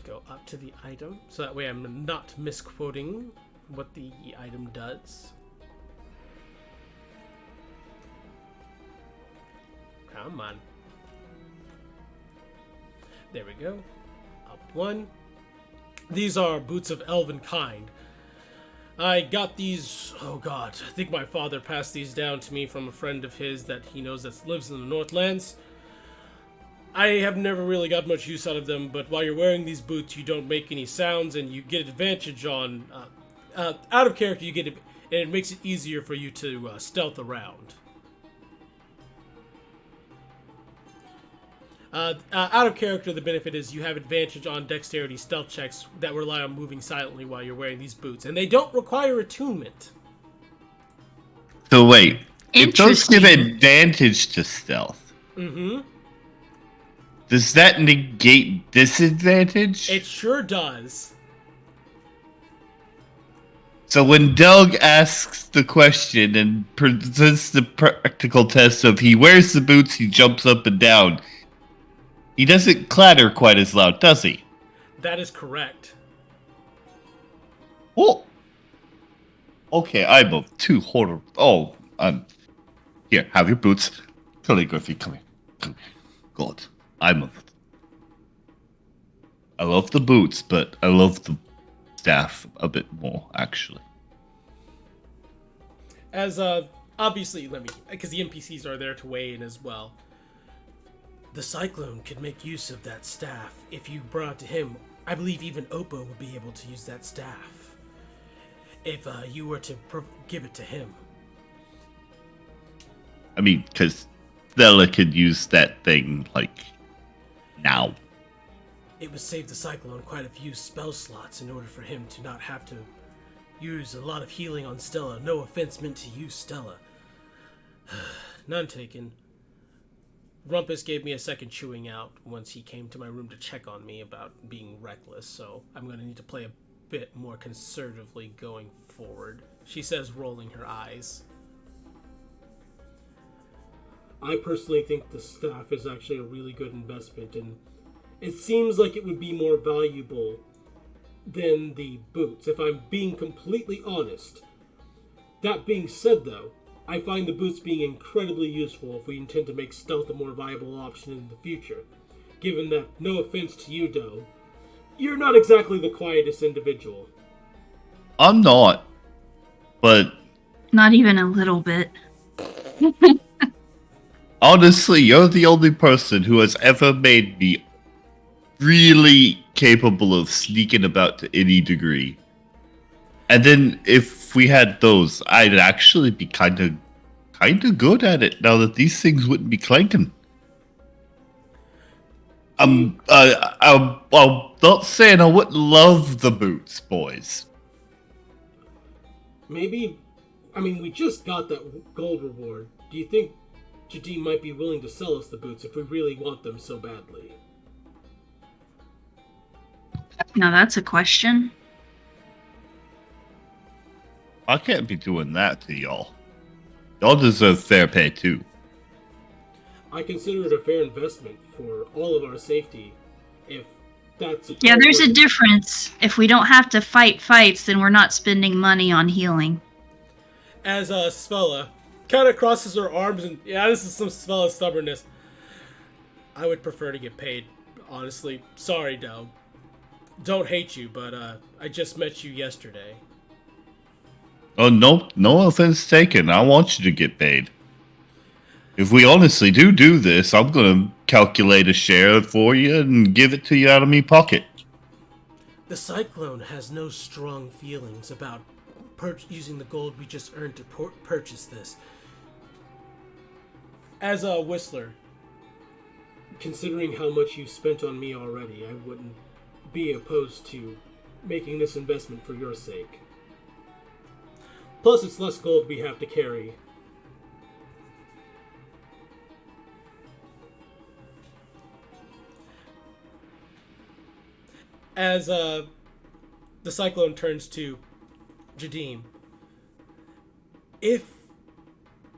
Go up to the item, so that way I'm not misquoting what the item does. Come on. There we go. Up 1. These are boots of elven kind. I got these, oh god, I think my father passed these down to me from a friend of his that he knows that lives in the Northlands. I have never really got much use out of them, but while you're wearing these boots, you don't make any sounds, and you get advantage on, out of character, you get it, and it makes it easier for you to stealth around. Out of character, the benefit is you have advantage on dexterity stealth checks that rely on moving silently while you're wearing these boots, and they don't require attunement. So wait, it does give advantage to stealth. Mm-hmm. Does that negate disadvantage? It sure does. So when Doug asks the question and presents the practical test of he wears the boots, he jumps up and down, he doesn't clatter quite as loud, does he? That is correct. Oh, okay, I'm a too horrible. Oh, here, have your boots. Calligraphy, come here. Come here. God, I love the boots, but I love the staff a bit more, actually. As obviously, because the NPCs are there to weigh in as well. The Cyclone could make use of that staff if you brought it to him. I believe even Oppo would be able to use that staff if you were to give it to him. I mean, because Stella could use that thing, like, now. It would save the Cyclone quite a few spell slots in order for him to not have to use a lot of healing on Stella. No offense meant to you, Stella. None taken. Rumpus gave me a second chewing out once he came to my room to check on me about being reckless, so I'm going to need to play a bit more conservatively going forward, she says, rolling her eyes. I personally think the staff is actually a really good investment, and it seems like it would be more valuable than the boots, if I'm being completely honest. That being said, though, I find the boots being incredibly useful if we intend to make stealth a more viable option in the future, given that, no offense to you, Doe, you're not exactly the quietest individual. I'm not, but Not even a little bit. honestly, you're the only person who has ever made me really capable of sneaking about to any degree. And then if we had those, I'd actually be kind of good at it now that these things wouldn't be clanking. I'm not saying I wouldn't love the boots, boys. Maybe, we just got that gold reward. Do you think Jadim might be willing to sell us the boots if we really want them so badly? Now that's a question. I can't be doing that to y'all. Y'all deserve fair pay too. I consider it a fair investment for all of our safety, if that's... Yeah, there's a difference. If we don't have to fight fights, then we're not spending money on healing. As Svella kind of crosses her arms, and yeah, this is some Svella stubbornness. I would prefer to get paid, honestly. Sorry, Doe. Don't hate you, but I just met you yesterday. Oh, no offense taken. I want you to get paid. If we honestly do this, I'm gonna calculate a share for you and give it to you out of me pocket. The Cyclone has no strong feelings about using the gold we just earned to purchase this. As a Whistler, considering how much you spent on me already, I wouldn't be opposed to making this investment for your sake. Plus, it's less gold we have to carry. As the Cyclone turns to Jadim, if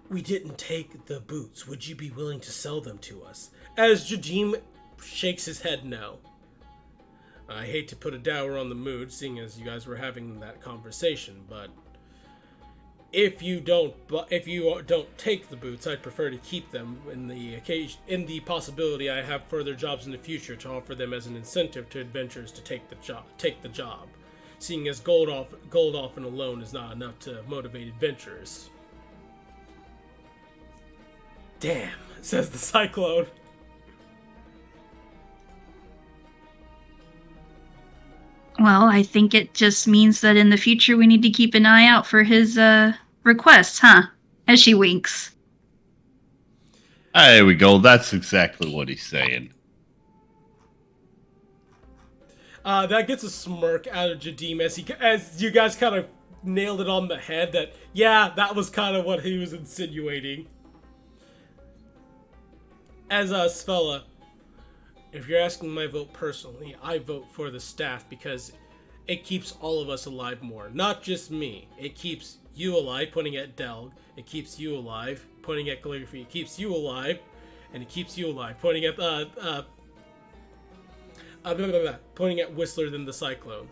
we didn't take the boots, would you be willing to sell them to us? As Jadim shakes his head no. I hate to put a dour on the mood, seeing as you guys were having that conversation, but if you don't take the boots, I'd prefer to keep them in the possibility I have further jobs in the future to offer them as an incentive to adventurers to take the job. Seeing as gold off and alone is not enough to motivate adventurers. Damn, says the Cyclone. Well, I think it just means that in the future we need to keep an eye out for his requests, huh? As she winks. There we go. That's exactly what he's saying. That gets a smirk out of Jadim as you guys kind of nailed it on the head that, yeah, that was kind of what he was insinuating. As Svella, if you're asking my vote personally, I vote for the staff because it keeps all of us alive more. Not just me. It keeps you alive, pointing at Delg. It keeps you alive, pointing at Ghelfi. It keeps you alive, and it keeps you alive, pointing at pointing at Whistler than the Cyclone.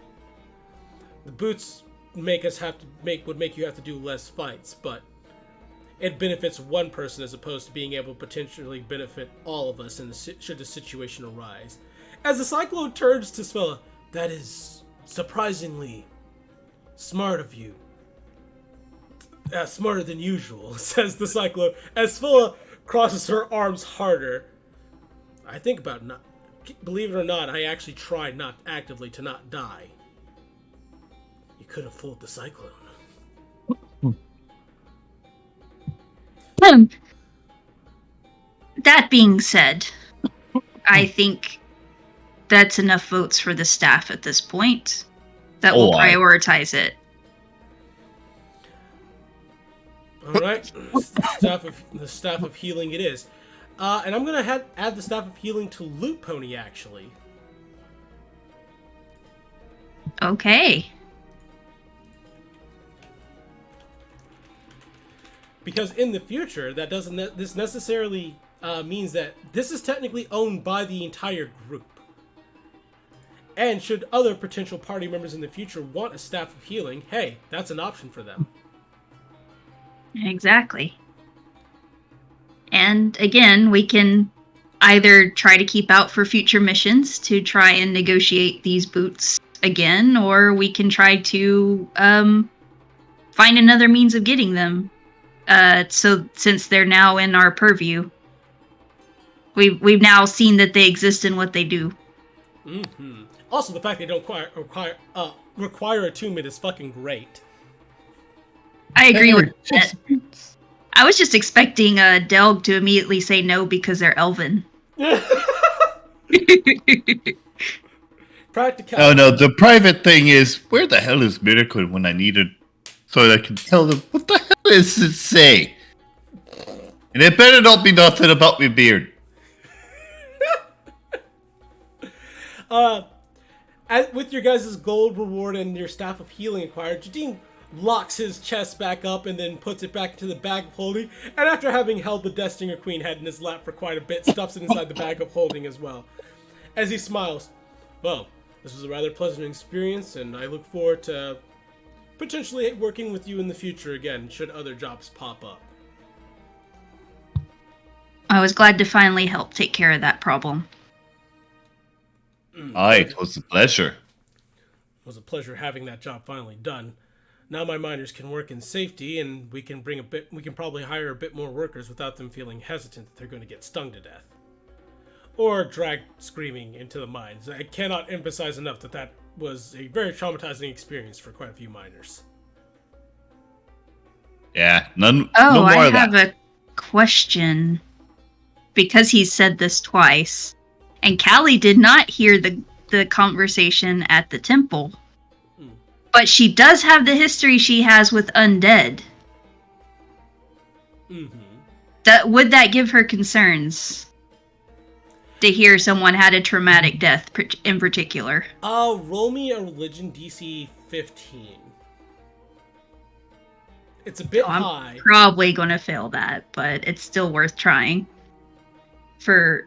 The boots would make you have to do less fights, but it benefits one person as opposed to being able to potentially benefit all of us should the situation arise. As the Cyclone turns to Svella, that is surprisingly smart of you. Smarter than usual, says the Cyclone, as Svella crosses her arms harder. I think about not... Believe it or not, I actually tried not actively to not die. You could have fooled the Cyclone. That being said, I think that's enough votes for the staff at this point. That will prioritize it. All right, the staff of healing it is, and I'm gonna add the staff of healing to Loot Pony actually. Okay. Because in the future, that doesn't this necessarily means that this is technically owned by the entire group. And should other potential party members in the future want a staff of healing, hey, that's an option for them. Exactly. And again, we can either try to keep out for future missions to try and negotiate these boots again, or we can try to find another means of getting them. So since they're now in our purview, we've now seen that they exist and what they do. Mm-hmm. Also, the fact they don't require attunement is fucking great. I agree with that. I was just expecting Delg to immediately say no because they're elven. Practical. Oh no, the private thing is, where the hell is Miracle when I need it? So that I can tell them, what the hell does it say? And it better not be nothing about me beard. With your guys' gold reward and your staff of healing acquired, Jadine locks his chest back up and then puts it back into the bag of holding, and after having held the Destinger Queen head in his lap for quite a bit, stuffs it inside the bag of holding as well. As he smiles, well, this was a rather pleasant experience, and I look forward to potentially working with you in the future again, should other jobs pop up. I was glad to finally help take care of that problem. Aye, it was a pleasure. It was a pleasure having that job finally done. Now my miners can work in safety, and we can probably hire a bit more workers without them feeling hesitant that they're going to get stung to death. Or dragged screaming into the mines. I cannot emphasize enough that was a very traumatizing experience for quite a few miners. Yeah, no more I of that. have a question. Because he said this twice, and Callie did not hear the conversation at the temple. But she does have the history she has with undead. Mm-hmm. Would that give her concerns? To hear someone had a traumatic death in particular. Roll me a religion DC 15. It's a bit high. I'm probably going to fail that, but it's still worth trying. For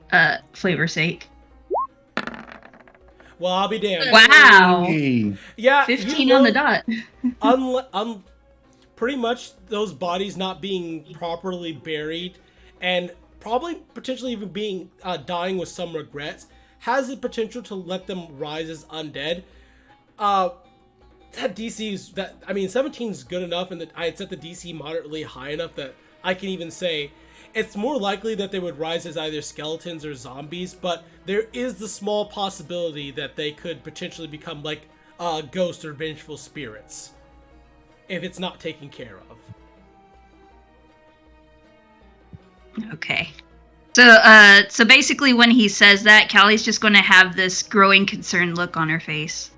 flavor's sake. Well, I'll be damned. Wow. Hey. Yeah, 15 on the dot. Pretty much those bodies not being properly buried, and probably potentially even being dying with some regrets, has the potential to let them rise as undead. That DC's 17 is good enough, and I had set the DC moderately high enough that I can even say it's more likely that they would rise as either skeletons or zombies, but there is the small possibility that they could potentially become like ghosts or vengeful spirits if it's not taken care of. Okay. So basically when he says that, Callie's just going to have this growing concerned look on her face.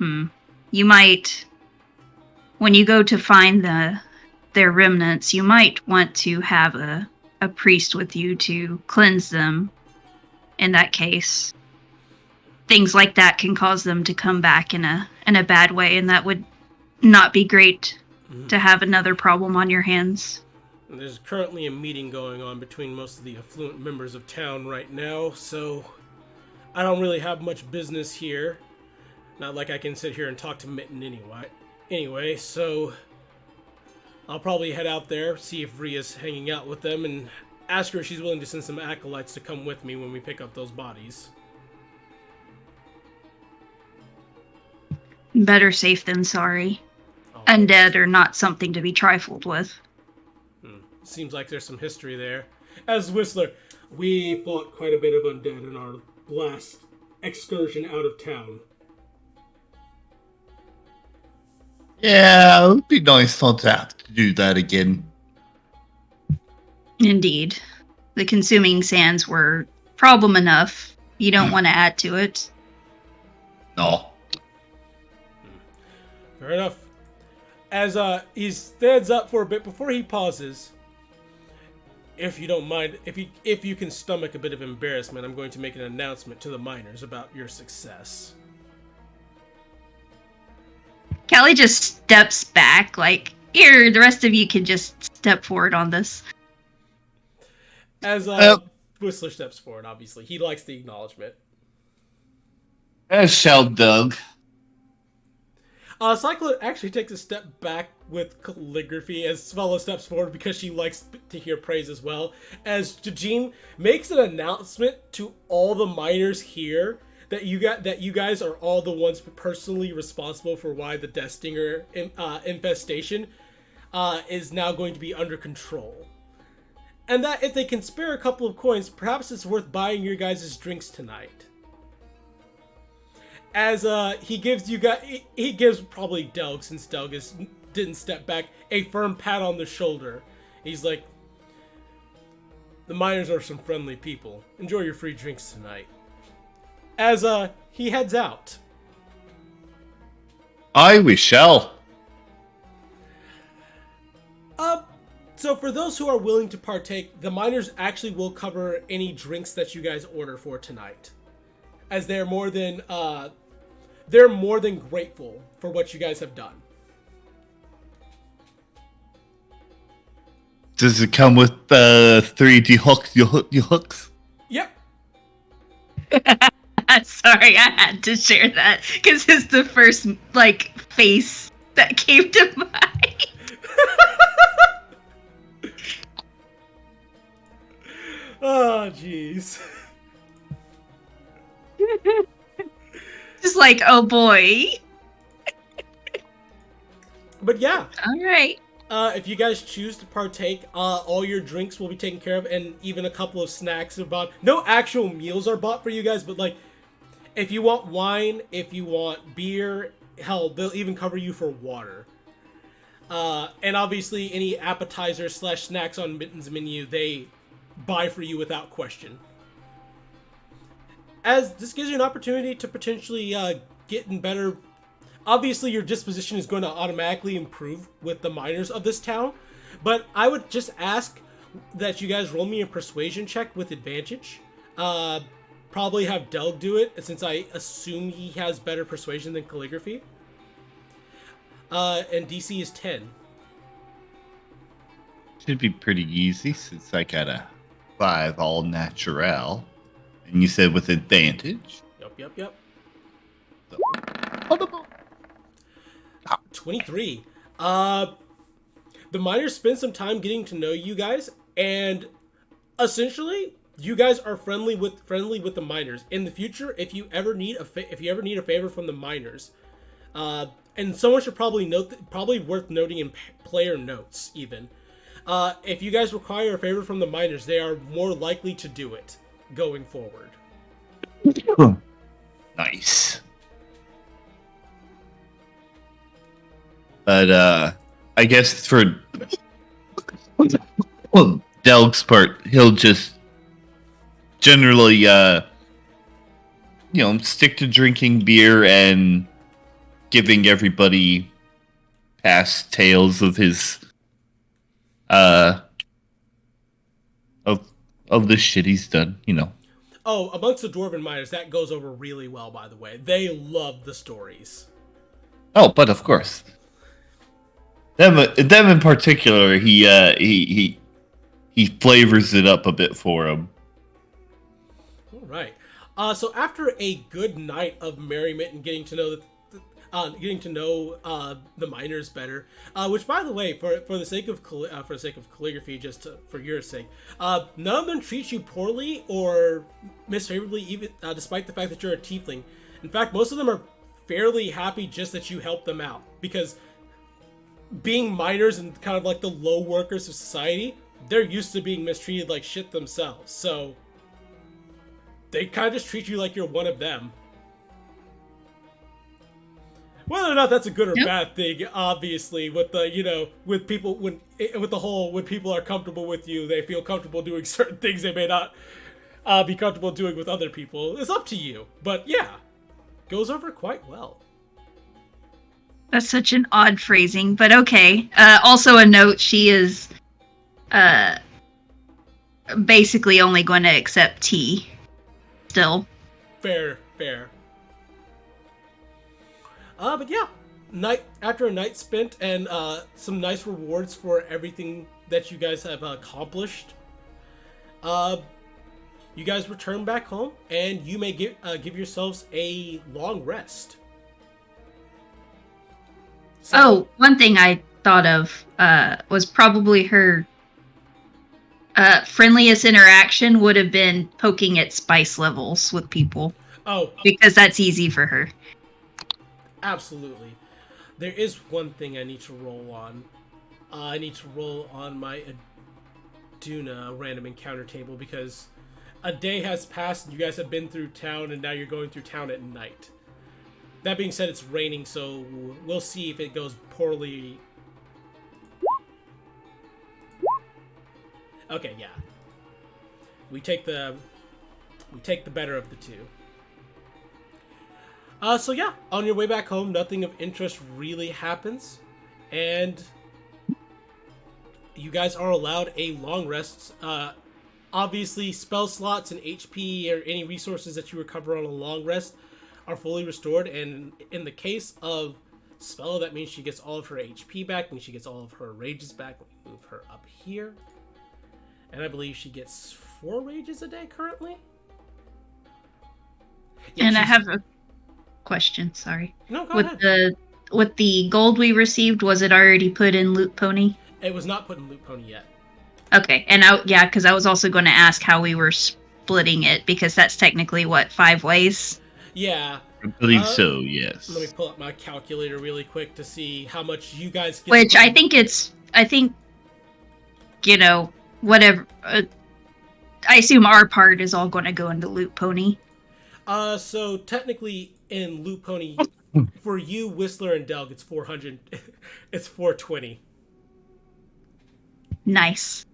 You might, when you go to find their remnants, you might want to have a priest with you to cleanse them in that case. things like that can cause them to come back in a bad way, and that would not be great to have another problem on your hands. There's currently a meeting going on between most of the affluent members of town right now, so I don't really have much business here. Not like I can sit here and talk to Mitten anyway, so I'll probably head out there, see if Ria's hanging out with them, and ask her if she's willing to send some acolytes to come with me when we pick up those bodies. Better safe than sorry. Always. Undead are not something to be trifled with. Seems like there's some history there. As Whistler, we fought quite a bit of undead in our last excursion out of town. Yeah, it would be nice not to have to do that again. Indeed. The consuming sands were problem enough. You don't want to add to it. No. Fair enough. As he stands up for a bit before he pauses, if you don't mind, if you can stomach a bit of embarrassment, I'm going to make an announcement to the miners about your success. Callie just steps back, like, here, the rest of you can just step forward on this. As Whistler steps forward, obviously. He likes the acknowledgement. As shall Doug. Cyclone actually takes a step back with calligraphy as Svella steps forward because she likes to hear praise as well. As Jajim makes an announcement to all the miners here that you guys are all the ones personally responsible for why the Death Stinger infestation is now going to be under control. And that if they can spare a couple of coins, perhaps it's worth buying your guys' drinks tonight. As he gives you guys, he gives probably Delg, since Delg didn't step back, a firm pat on the shoulder. He's like, the miners are some friendly people. Enjoy your free drinks tonight. As he heads out. Aye, we shall. So for those who are willing to partake, the miners actually will cover any drinks that you guys order for tonight, as they're more than grateful for what you guys have done. Does it come with 3D hooks? Yep. Sorry, I had to share that because it's the first face that came to mind. Oh, jeez. Just like, oh boy. But yeah. All right. If you guys choose to partake, all your drinks will be taken care of, and even a couple of snacks are bought. No actual meals are bought for you guys, but if you want wine, if you want beer, hell, they'll even cover you for water. And obviously, any appetizers / snacks on Mitten's menu, they buy for you without question. As this gives you an opportunity to potentially get in better. Obviously, your disposition is going to automatically improve with the miners of this town, but I would just ask that you guys roll me a persuasion check with advantage. Probably have Delg do it, since I assume he has better persuasion than calligraphy. And DC is 10. Should be pretty easy since I got a 5 all natural. And you said with advantage? Yep. So, 23. The miners spend some time getting to know you guys, and essentially, you guys are friendly with the miners. In the future, if you ever need a favor from the miners, and someone should probably probably worth noting in player notes even, if you guys require a favor from the miners, they are more likely to do it going forward. Nice. But I guess for Delg's part, he'll just generally stick to drinking beer and giving everybody past tales of his of the shit he's done, Oh, amongst the Dwarven miners, that goes over really well, by the way. They love the stories. Oh, but of course. Them in particular, he flavors it up a bit for him. All right. So after a good night of merriment and getting to know the miners better, which, by the way, for the sake of calligraphy, for your sake, none of them treat you poorly or misfavorably, even despite the fact that you're a tiefling. In fact, most of them are fairly happy just that you help them out, because being miners and kind of like the low workers of society, they're used to being mistreated like shit themselves. So they kind of just treat you like you're one of them. Whether or not that's a good or bad thing, obviously, with the with people when people are comfortable with you, they feel comfortable doing certain things they may not be comfortable doing with other people. It's up to you, but yeah, goes over quite well. That's such an odd phrasing, but okay. Also a note: she is basically only going to accept tea. Still, fair. But yeah, after a night spent and some nice rewards for everything that you guys have accomplished, you guys return back home, and you may give yourselves a long rest. So, one thing I thought of was probably her friendliest interaction would have been poking at spice levels with people. Oh, because that's easy for her. Absolutely. There is one thing I need to roll on. I need to roll on my Aduna random encounter table, because a day has passed and you guys have been through town, and now you're going through town at night. That being said, it's raining, so we'll see if it goes poorly. Okay, yeah. We take the better of the two. So yeah, on your way back home, nothing of interest really happens, and you guys are allowed a long rest. Obviously, spell slots and HP or any resources that you recover on a long rest are fully restored, and in the case of Spell, that means she gets all of her HP back, and she gets all of her rages back. Let me move her up here, and I believe she gets 4 rages a day currently. Yeah, and I have a question, sorry. No, go ahead. With the gold we received, was it already put in Loot Pony? It was not put in Loot Pony yet. Okay, and because I was also going to ask how we were splitting it, because that's technically 5 ways. Yeah. I believe so, yes. Let me pull up my calculator really quick to see how much you guys get. Which I think, whatever. I assume our part is all going to go into Loot Pony. So technically in Loot Pony, for you, Whistler, and Delg, it's 400. It's 420. Nice.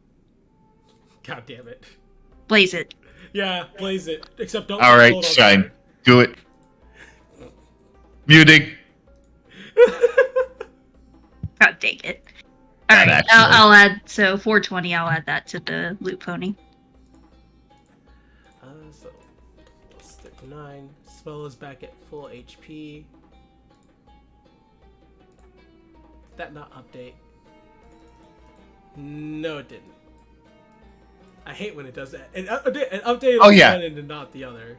God damn it. Blaze it. Yeah, blaze it. Except don't. All right, Shine. Do it. Muting. God dang it. All right, I'll add, so 420, I'll add that to the Loot Pony. So, plus 39. Spell is back at full HP. Did that not update? No, it didn't. I hate when it does that. It updated on one and not the other.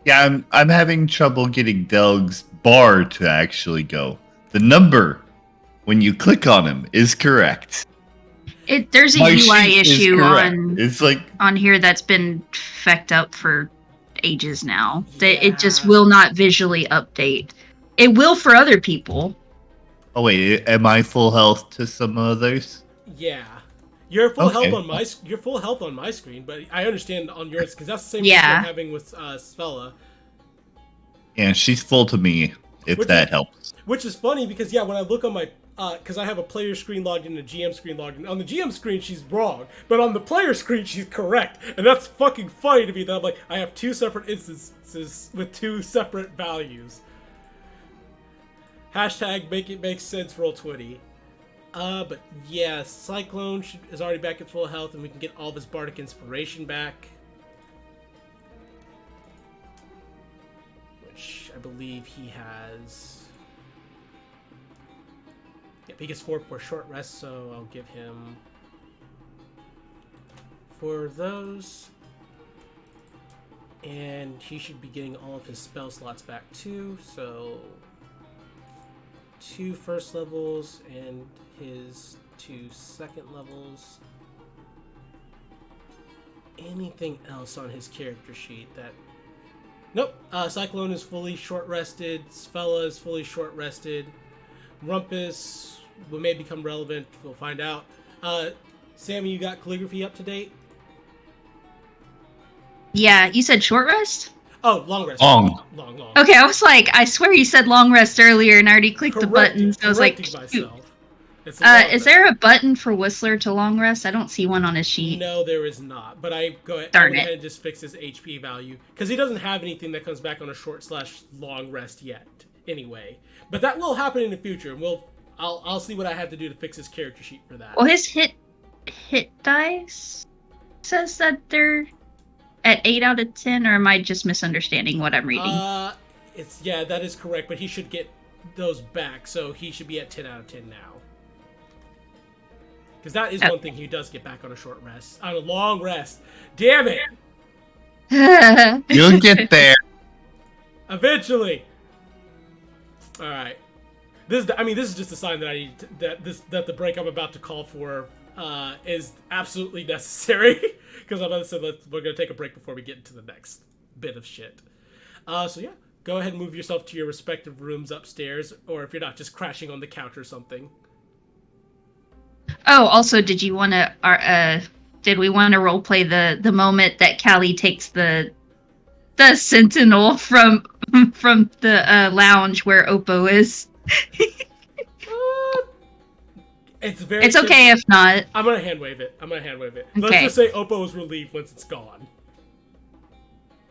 Yeah, I'm having trouble getting Delg's bar to actually go. The number, when you click on him, is correct. There's a UI issue on on here that's been fecked up for ages now. Yeah. It just will not visually update. It will for other people. Oh wait, am I full health to some others? Yeah. You're full health on my screen, but I understand on yours because that's the same issue I'm having with Svella. Yeah, she's full to me, if that helps. Which is funny because when I look on my because I have a player screen logged in and a GM screen logged in. On the GM screen she's wrong, but on the player screen she's correct, and that's fucking funny to me. That I'm like, I have 2 separate instances with 2 separate values. Hashtag make it make sense Roll20. But yeah, Cyclone is already back at full health, and we can get all of his Bardic Inspiration back. believe he has. Yep, he gets 4 for short rest, so I'll give him 4 of those. And he should be getting all of his spell slots back too, so 2 first levels and his 2 second levels. Anything else on his character sheet that... Nope. Cyclone is fully short rested. Sphella is fully short rested. Rumpus may become relevant. We'll find out. Sammy, you got calligraphy up to date? Yeah, you said short rest? Oh, long rest. Long. Long. Okay, I was like, I swear you said long rest earlier and I already clicked the buttons. I was like, Correcting shoot. myself. It's a long Is rest. there a button for Whistler to long rest? I don't see one on his sheet. No, there is not. But I go ahead, Darn I went it. ahead and just fix his HP value because he doesn't have anything that comes back on a short/long rest yet. Anyway, but that will happen in the future. I'll see what I have to do to fix his character sheet for that. Well, his hit dice says that they're at 8 out of 10, or am I just misunderstanding what I'm reading? That is correct. But he should get those back, so he should be at 10 out of 10 now. Because that is one thing he does get back on a short rest, on a long rest. Damn it! You'll get there. Eventually. All right. This is just a sign that I need that the break I'm about to call for is absolutely necessary. Because I'm about to say we're gonna take a break before we get into the next bit of shit. So yeah, go ahead and move yourself to your respective rooms upstairs, or if you're not, just crashing on the couch or something. Oh, also, did we want to roleplay the moment that Callie takes the sentinel from the lounge where Oppo is? It's okay if not. I'm gonna hand wave it. Okay. Let's just say Oppo is relieved once it's gone.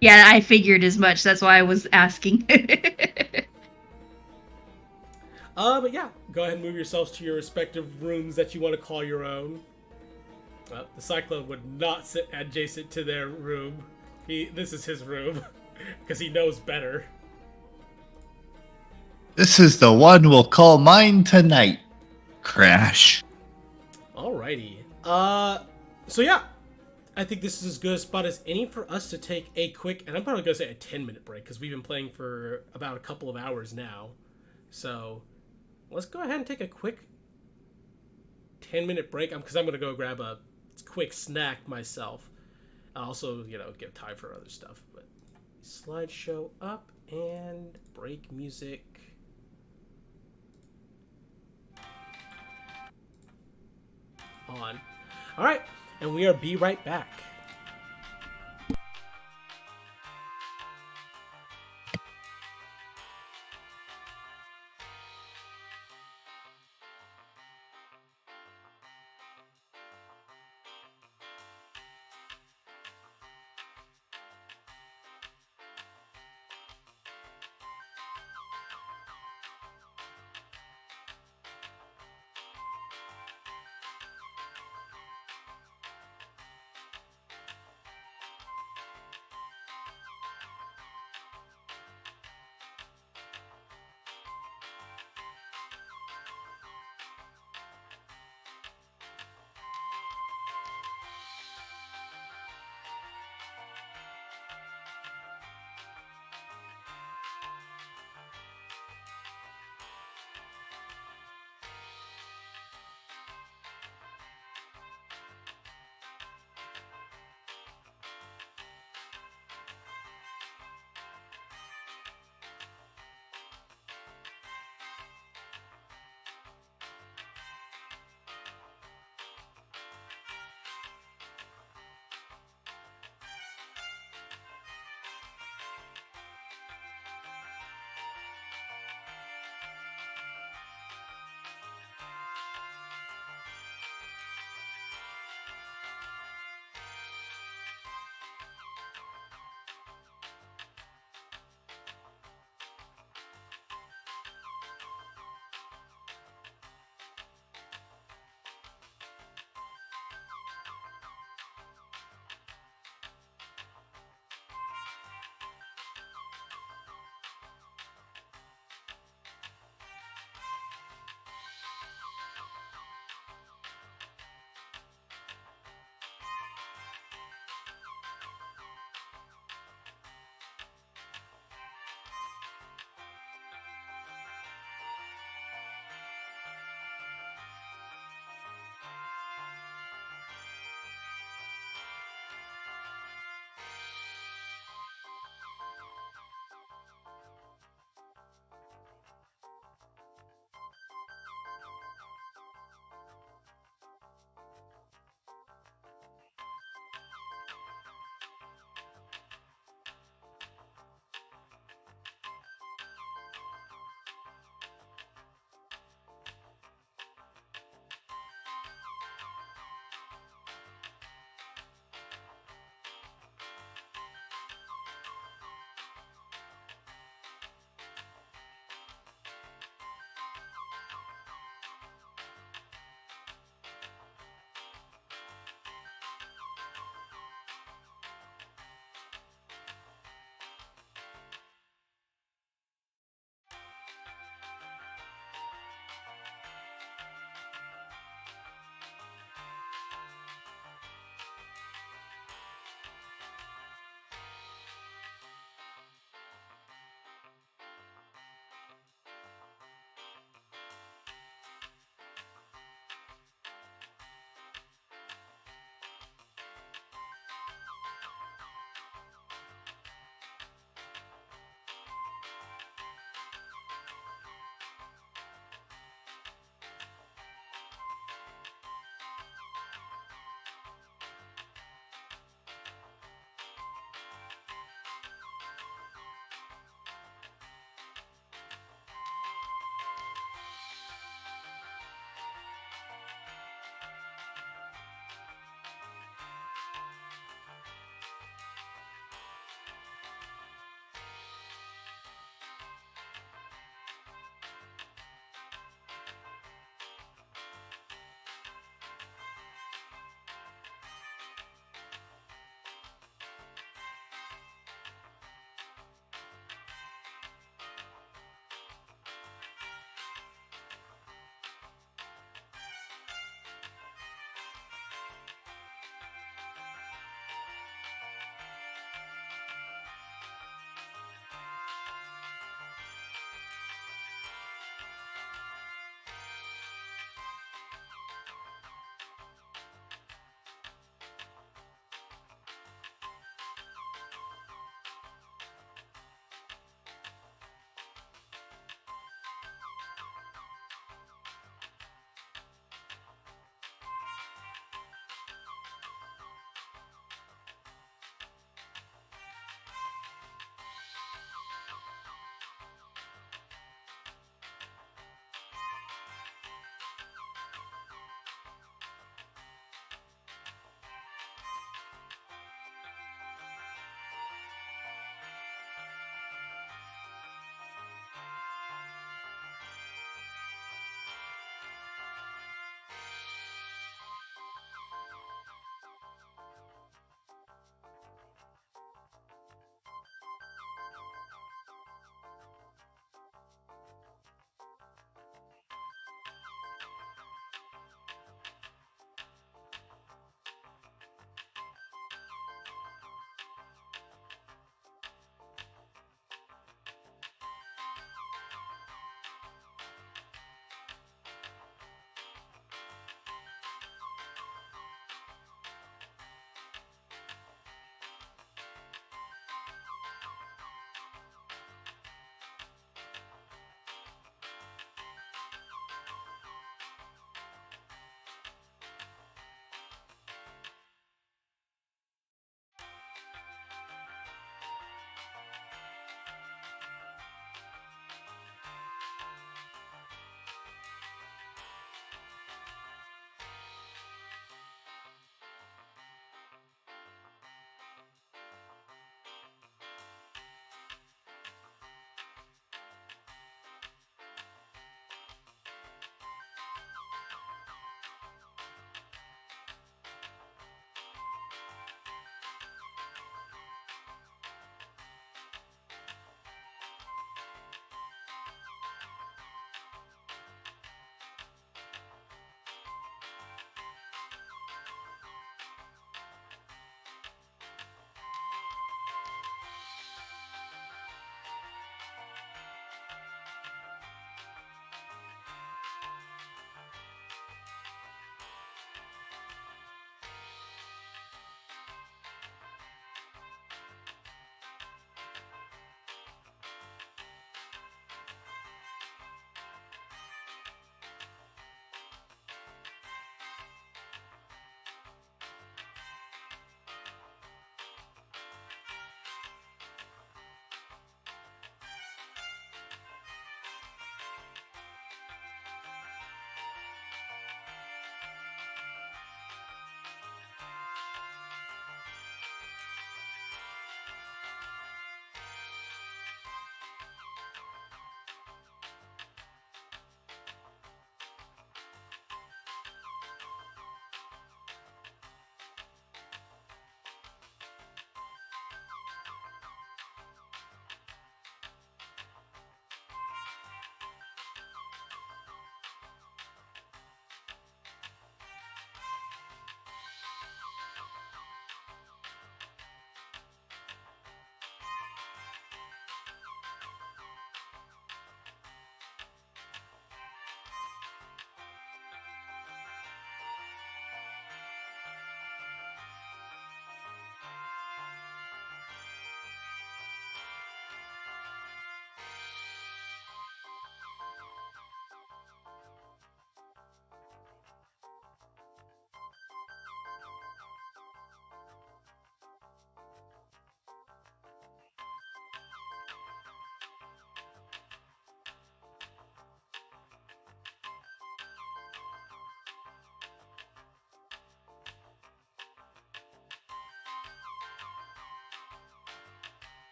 Yeah, I figured as much. That's why I was asking. But yeah, go ahead and move yourselves to your respective rooms that you want to call your own. The Cyclone would not sit adjacent to their room. This is his room, because he knows better. This is the one we'll call mine tonight. Crash. Alrighty. So yeah, I think this is as good a spot as any for us to take a quick, and I'm probably going to say a 10-minute break, because we've been playing for about a couple of hours now. So let's go ahead and take a quick 10-minute break, because I'm going to go grab a quick snack myself. I also, give time for other stuff. But slideshow up and break music on. All right, and we are be right back.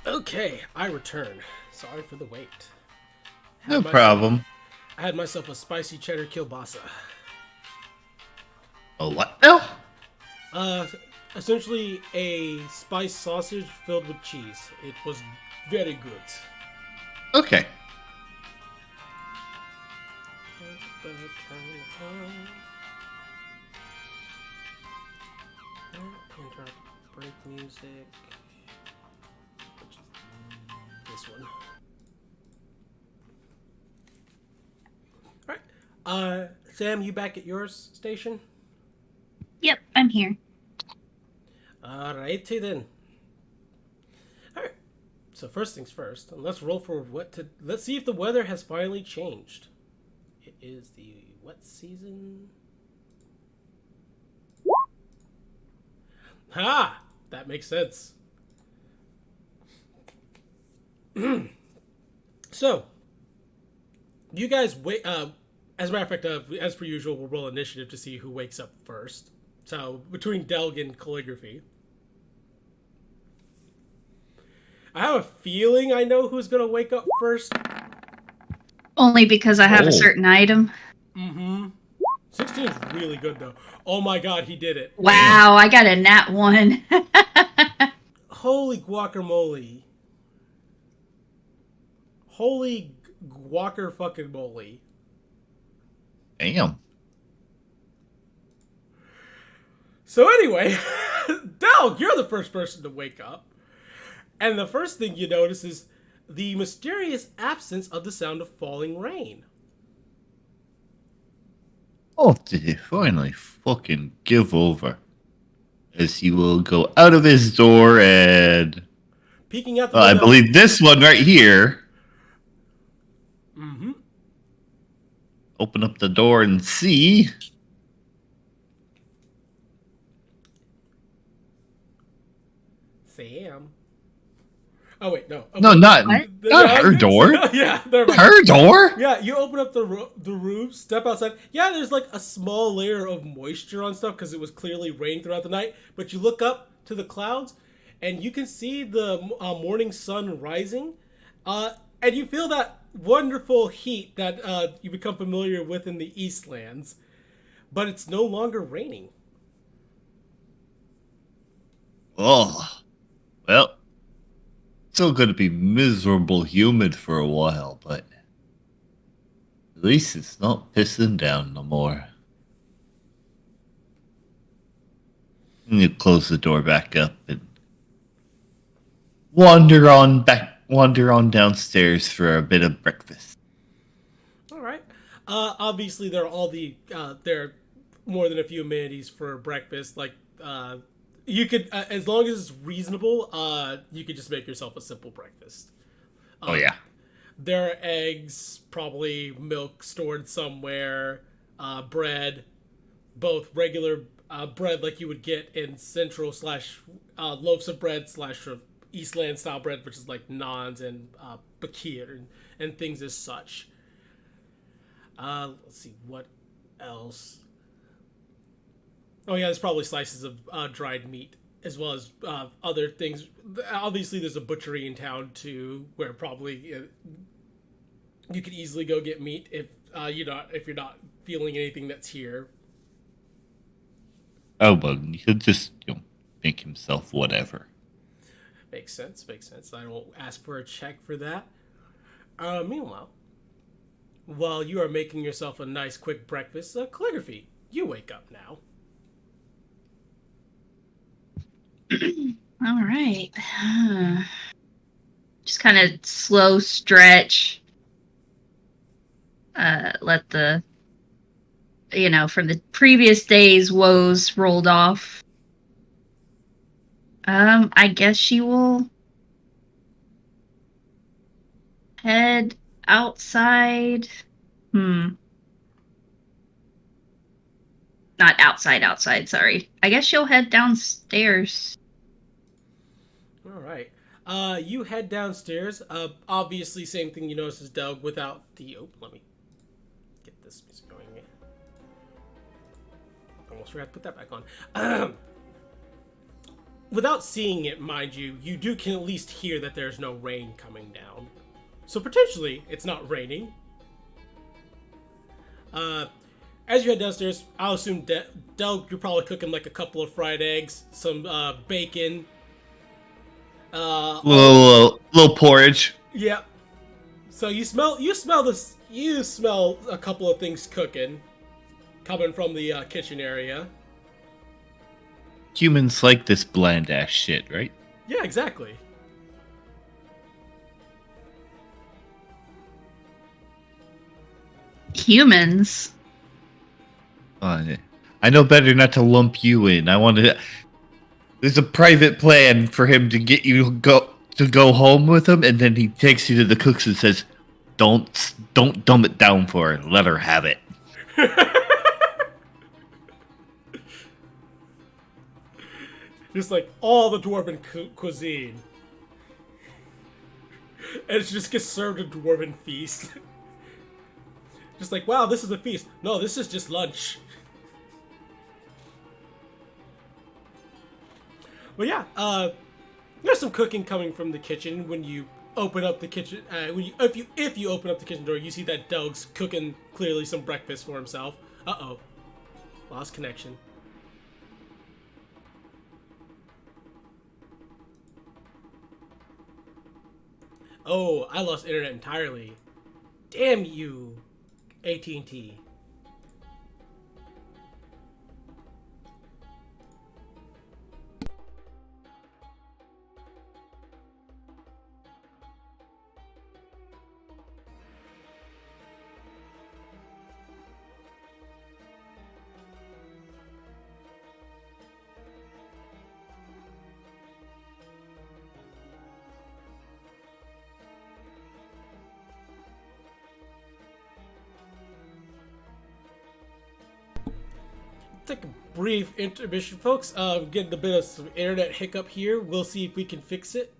Okay, I return. Sorry for the wait. No Had myself- problem. I had myself a spicy cheddar kielbasa. Oh, what now? Uh, essentially a spiced sausage filled with cheese. It was very good. Okay. Break music. Which is this one. Alright. Sam, you back at yours station? Yep, I'm here. Alrighty then. Alright. So first things first, let's roll for let's see if the weather has finally changed. It is the wet season. Ha! That makes sense. So, you guys wait. As a matter of fact, as per usual, we'll roll initiative to see who wakes up first. So, between Delg and Calligraphy, I have a feeling I know who's gonna wake up first. Only because I have Oh. a certain item. Mm-hmm. 16 is really good though. Oh my god, he did it! Wow, I got a nat 1. Holy guacamole! Holy guacar fucking moly! Damn. So anyway, Delg, you're the first person to wake up. And the first thing you notice is the mysterious absence of the sound of falling rain. Oh, did he finally fucking give over? As he will go out of his door and... Peeking out the I window. believe this one right here. Mm-hmm. Open up the door and see... Sam. Oh wait, no. No, not What? her door. Yeah, never mind. Her door? Yeah, you open up the room, step outside. Yeah, there's like a small layer of moisture on stuff because it was clearly rain throughout the night. But you look up to the clouds, and you can see the morning sun rising, and you feel that wonderful heat that you become familiar with in the Eastlands. But it's no longer raining. Oh. Well, still going to be miserable humid for a while, but at least it's not pissing down no more. And you close the door back up and wander on downstairs for a bit of breakfast. All right. Obviously, there are there are more than a few amenities for breakfast. Like you could, as long as it's reasonable, you could just make yourself a simple breakfast. Oh yeah. There are eggs, probably milk stored somewhere, bread, both regular bread like you would get in central / loaves of bread / Eastland style bread, which is like naans and bakir and things as such. Let's see what else. Oh yeah, there's probably slices of dried meat as well as other things. Obviously, there's a butchery in town too, where probably you could easily go get meat if you're not feeling anything that's here. Oh, well, he'll just make himself whatever. Makes sense. Makes sense. I won't ask for a check for that. Meanwhile, while you are making yourself a nice quick breakfast, Calligraphy, you wake up now. All right. Just kind of slow stretch. Let the, from the previous day's woes rolled off. I guess she will head outside. Not outside, sorry. I guess she'll head downstairs. All right. You head downstairs. Obviously, same thing you notice as Doug without the... Oh, let me get this music going again. Almost forgot to put that back on. without seeing it, mind you, you can at least hear that there's no rain coming down. So potentially, it's not raining. As you head downstairs, I'll assume Doug, you're probably cooking like a couple of fried eggs, some bacon. Little porridge. Yeah. So you smell this. You smell a couple of things cooking, coming from the kitchen area. Humans like this bland ass shit, right? Yeah, exactly. Humans. I know better not to lump you in. I want to. There's a private plan for him to get you to go home with him, and then he takes you to the cooks and says, "Don't dumb it down for her. Let her have it." Just like all the dwarven cuisine, and it just gets served a dwarven feast. Just like, wow, this is a feast. No, this is just lunch. But yeah, there's some cooking coming from the kitchen. When you open up the kitchen, if you open up the kitchen door, you see that Doug's cooking clearly some breakfast for himself. Uh-oh, lost connection. Oh, I lost internet entirely. Damn you, AT&T. Take a brief intermission, folks. Getting a bit of some internet hiccup here. We'll see if we can fix it.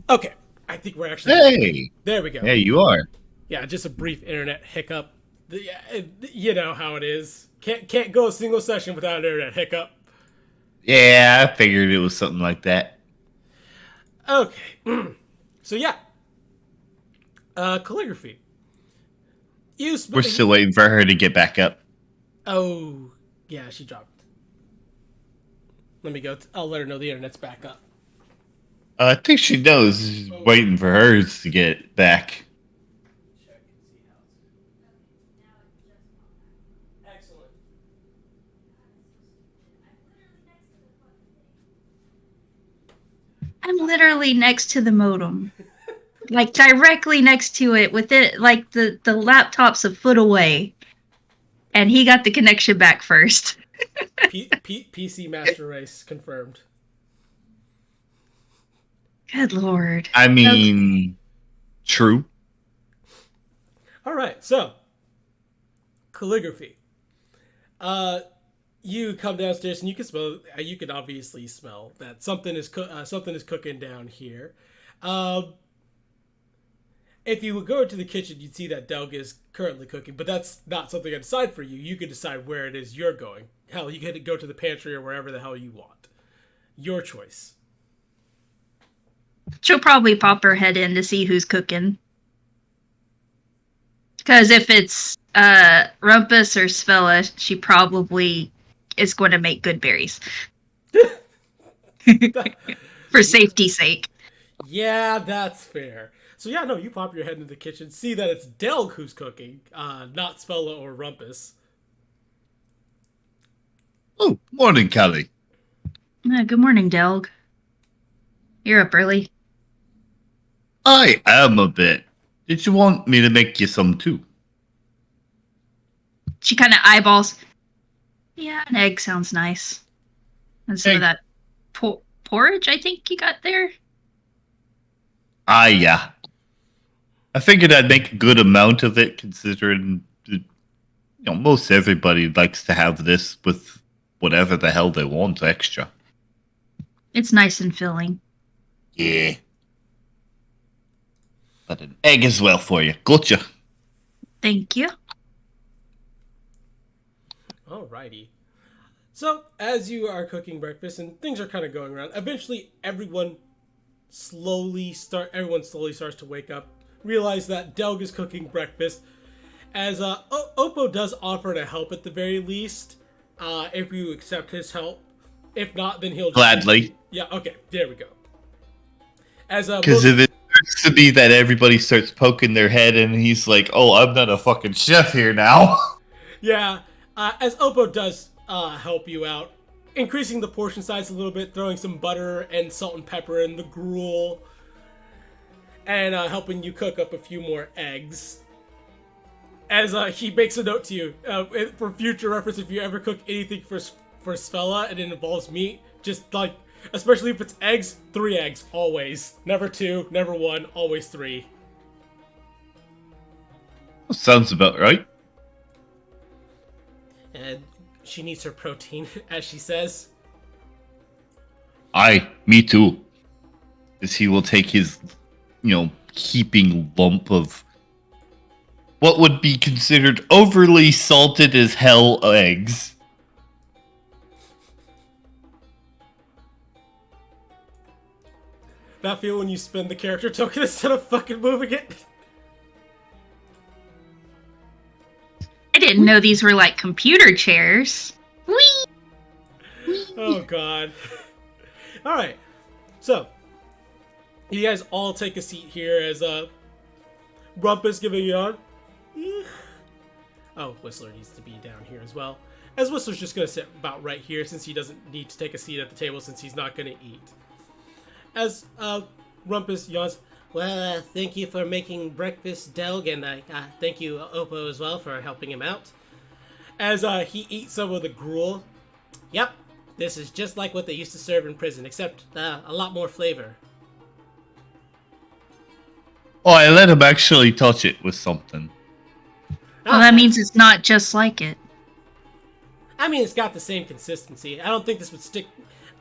Okay, I think we're actually. Hey, There we go. yeah, you are. Yeah, just a brief internet hiccup. You know how it is. Can't go a single session without an internet hiccup. Yeah, I figured it was something like that. Okay, so yeah, calligraphy. We're still waiting for her to get back up. Oh, yeah, she dropped. Let me go. I'll let her know the internet's back up. I think she knows. She's waiting for hers to get back. Check and see how it's. Excellent. I'm literally next to the modem. Like directly next to it, with it like the laptop's a foot away. And he got the connection back first. PC Master Race confirmed. Good lord. I mean, true. All right, so calligraphy. You come downstairs and you can smell. You can obviously smell that something is cooking down here. If you would go into the kitchen, you'd see that Doug is currently cooking, but that's not something I decide for you. You can decide where it is you're going. Hell, you can go to the pantry or wherever the hell you want. Your choice. She'll probably pop her head in to see who's cooking. Because if it's Rumpus or Svella, she probably is going to make good berries. For safety's sake. Yeah, that's fair. So yeah, no, you pop your head into the kitchen, see that it's Delg who's cooking, not Svella or Rumpus. Oh, morning, Callie. Good morning, Delg. You're up early. I am a bit. Did you want me to make you some too? She kind of eyeballs. Yeah, an egg sounds nice. And some of Egg. that porridge I think you got there. Ah, yeah. I figured I'd make a good amount of it, considering most everybody likes to have this with whatever the hell they want extra. It's nice and filling. Yeah. But an egg as well for you. Gotcha. Thank you. Alrighty. So, as you are cooking breakfast and things are kind of going around, eventually everyone slowly starts to wake up, realize that Delg is cooking breakfast. As Oppo does offer to help at the very least, if you accept his help. If not, then he'll just Gladly. Yeah. Okay. There we go. As Because if it starts to be that everybody starts poking their head and he's like, oh, I'm not a fucking chef here now. Yeah, as Oppo does help you out, increasing the portion size a little bit, throwing some butter and salt and pepper in the gruel, and helping you cook up a few more eggs. As he makes a note to you, for future reference, if you ever cook anything for Sfella and it involves meat, just like, especially if it's eggs, 3 eggs, always. Never 2, never 1, always 3. Sounds about right. And she needs her protein, as she says. Aye, me too. As he will take his, heaping lump of what would be considered overly salted as hell eggs. That feel when you spin the character token instead of fucking moving it? I didn't know these were like computer chairs. Whee! Oh god. Alright. So, you guys all take a seat here as Rumpus giving you on. Oh, Whistler needs to be down here as well. As Whistler's just gonna sit about right here since he doesn't need to take a seat at the table since he's not gonna eat. As Rumpus yawns, well, thank you for making breakfast, Delg, and thank you, Oppo, as well, for helping him out. As he eats some of the gruel. Yep, this is just like what they used to serve in prison, except a lot more flavor. Oh, I let him actually touch it with something. Well, that means it's not just like it. I mean, it's got the same consistency. I don't think this would stick.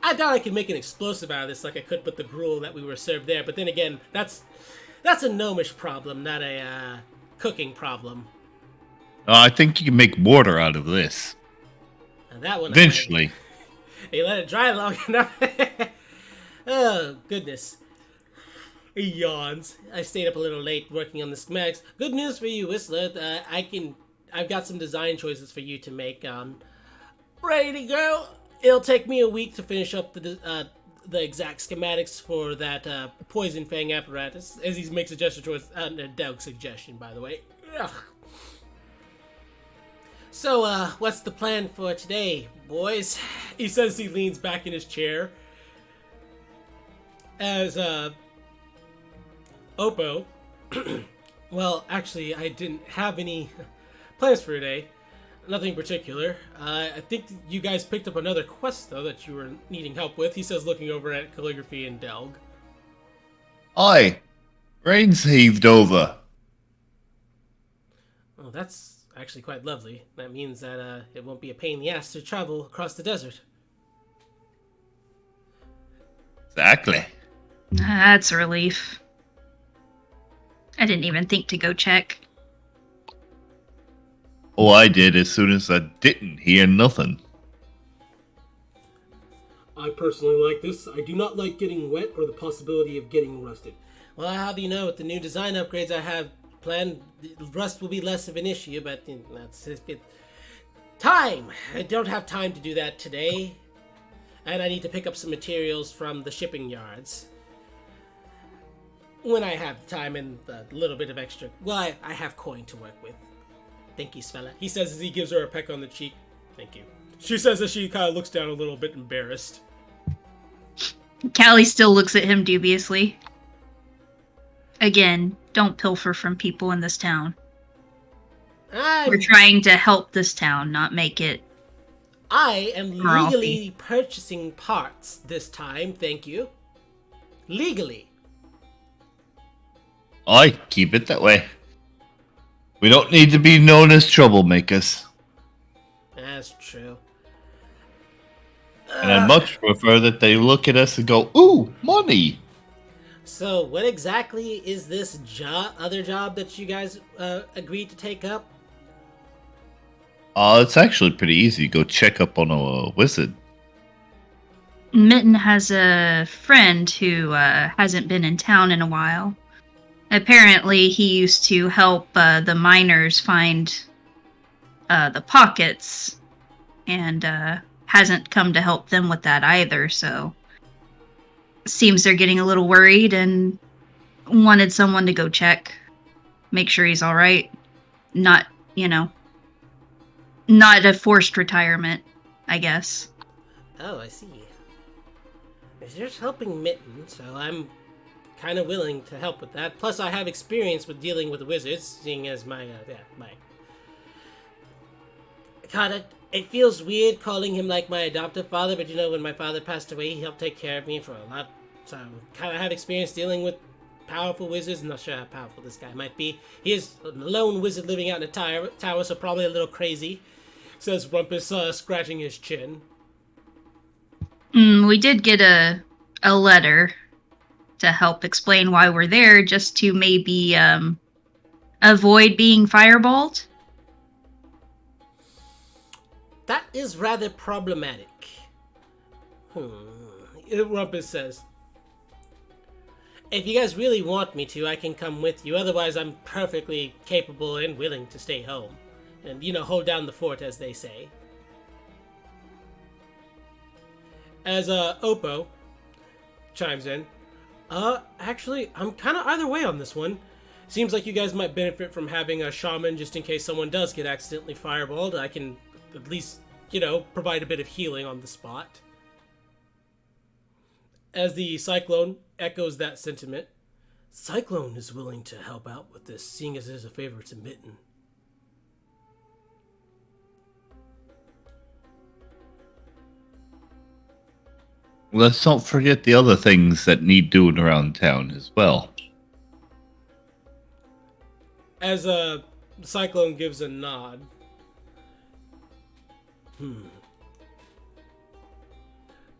I doubt I could make an explosive out of this like I could with the gruel that we were served there. But then again, that's a gnomish problem, not a cooking problem. I think you can make mortar out of this. That one Eventually. Hey, let it dry long enough. Oh, goodness. He yawns. I stayed up a little late working on the schematics. Good news for you, Whistler. I've got some design choices for you to make. Ready to go. It'll take me a week to finish up the exact schematics for that poison fang apparatus. As he makes a gesture towards Delg's suggestion, by the way. Ugh. So, what's the plan for today, boys? He says he leans back in his chair. As, Oppo. Well, actually, I didn't have any plans for today. Nothing particular. I think you guys picked up another quest, though, that you were needing help with. He says, looking over at Calligraphy and Delg. Aye. Rain's heaved over. Oh, that's actually quite lovely. That means that it won't be a pain in the ass to travel across the desert. Exactly. That's a relief. I didn't even think to go check. Oh, I did as soon as I didn't hear nothing. I personally like this. I do not like getting wet or the possibility of getting rusted. Well, how do you know with the new design upgrades I have planned, rust will be less of an issue, but that's it. Time! I don't have time to do that today. And I need to pick up some materials from the shipping yards. When I have time and a little bit of extra... Well, I have coin to work with. Thank you, Svella. He says as he gives her a peck on the cheek. Thank you. She says as she kind of looks down a little bit embarrassed. Callie still looks at him dubiously. Again, don't pilfer from people in this town. We're trying to help this town, not make it. I am Grumpy. legally purchasing parts this time, thank you. Legally. I keep it that way. We don't need to be known as troublemakers. That's true. And I much prefer that they look at us and go, ooh, money. So, what exactly is this other job that you guys agreed to take up? It's actually pretty easy. Go check up on a wizard. Mitten has a friend who hasn't been in town in a while. Apparently, he used to help the miners find the pockets, and hasn't come to help them with that either, so seems they're getting a little worried and wanted someone to go check, make sure he's alright. Not, not a forced retirement, I guess. Oh, I see. It's just helping Mitten, so I'm kind of willing to help with that. Plus, I have experience with dealing with wizards, seeing as my God, it feels weird calling him like my adoptive father, but when my father passed away, he helped take care of me for a lot. So I kind of have experience dealing with powerful wizards. I'm not sure how powerful this guy might be. He is a lone wizard living out in a tower, so probably a little crazy, says Rumpus, scratching his chin. We did get a letter to help explain why we're there, just to maybe avoid being fireballed. That is rather problematic. Rumpus says, if you guys really want me to, I can come with you. Otherwise, I'm perfectly capable and willing to stay home. And, hold down the fort, as they say. As Oppo chimes in, actually, I'm kind of either way on this one. Seems like you guys might benefit from having a shaman just in case someone does get accidentally fireballed. I can at least, provide a bit of healing on the spot. As the Cyclone echoes that sentiment, Cyclone is willing to help out with this, seeing as it is a favor to Mitten. Let's not forget the other things that need doing around town as well. As Cyclone gives a nod.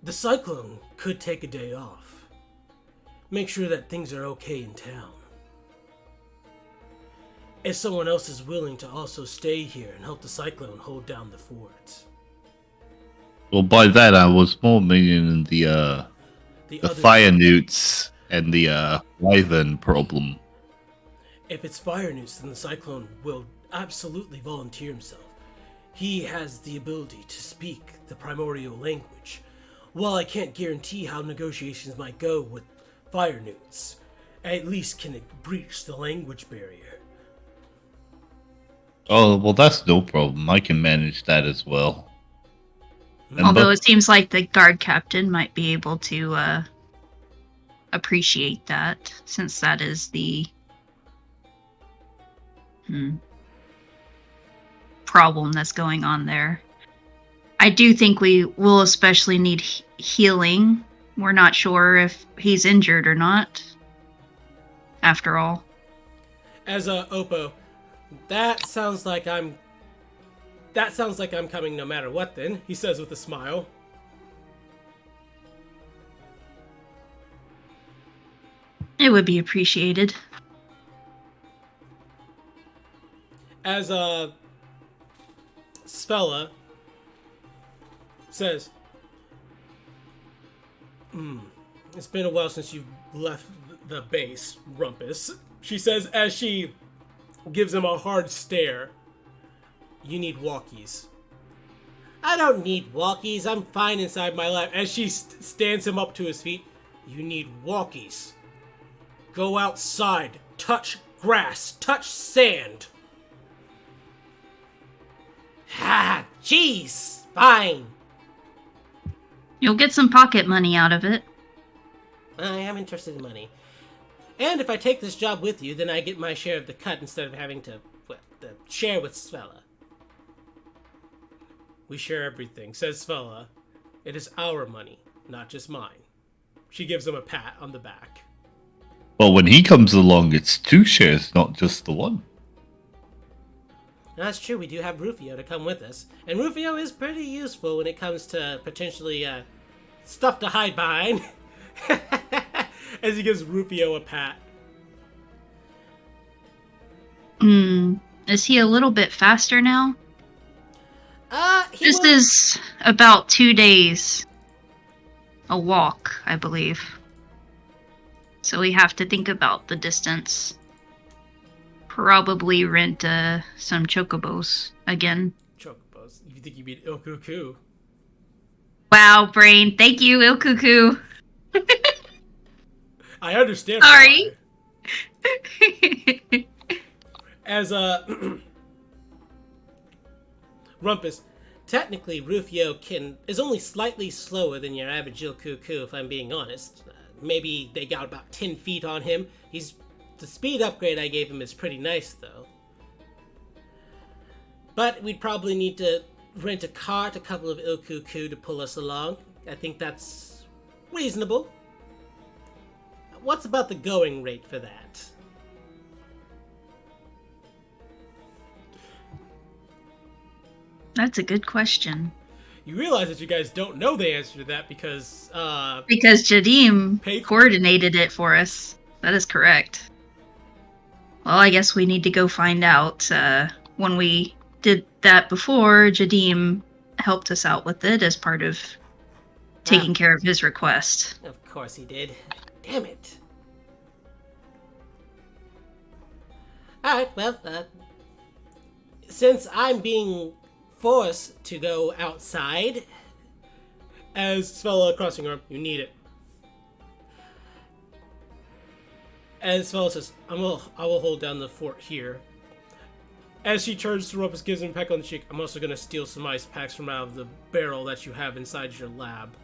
The Cyclone could take a day off. Make sure that things are okay in town. If someone else is willing to also stay here and help the Cyclone hold down the fort. Well, by that I was more meaning the fire newts and the wyvern problem. If it's fire newts, then the Cyclone will absolutely volunteer himself. He has the ability to speak the primordial language. While I can't guarantee how negotiations might go with fire newts, at least can it breach the language barrier. Oh, well, that's no problem. I can manage that as well. Although it seems like the guard captain might be able to appreciate that, since that is the problem that's going on there. I do think we will especially need healing. We're not sure if he's injured or not, after all. As Oppo, that sounds like I'm coming no matter what then, he says with a smile. It would be appreciated. As Svella says, it's been a while since you've left the base, Rumpus. She says as she gives him a hard stare. You need walkies. I don't need walkies. I'm fine inside my life. As she stands him up to his feet. You need walkies. Go outside. Touch grass. Touch sand. Ha! Jeez! Fine. You'll get some pocket money out of it. I am interested in money. And if I take this job with you, then I get my share of the cut instead of having to share with Svella. We share everything, says Svella. It is our money, not just mine. She gives him a pat on the back. Well, when he comes along, it's 2 shares, not just the one. That's true, we do have Rufio to come with us. And Rufio is pretty useful when it comes to potentially stuff to hide behind. As he gives Rufio a pat. Is he a little bit faster now? This will... is about 2 days. A walk, I believe. So we have to think about the distance. Probably rent some chocobos again. Chocobos? You think you mean Il Cuckoo? Wow, brain. Thank you, Il Cuckoo. I understand. Sorry. As Rumpus, technically Rufio is only slightly slower than your average Il Cuckoo, if I'm being honest. Maybe they got about 10 feet on him. The speed upgrade I gave him is pretty nice, though. But we'd probably need to rent a cart, a couple of Il Cuckoo to pull us along. I think that's reasonable. What's about the going rate for that? That's a good question. You realize that you guys don't know the answer to that because Jadim coordinated it for us. That is correct. Well, I guess we need to go find out. When we did that before, Jadim helped us out with it as part of taking care of his request. Of course he did. Damn it. Alright, well, since I'm being forced to go outside, as Svella crossing arm, you need it. And Svella says, I will hold down the fort here. As she turns to Rumpus, gives him a peck on the cheek, I'm also going to steal some ice packs from out of the barrel that you have inside your lab.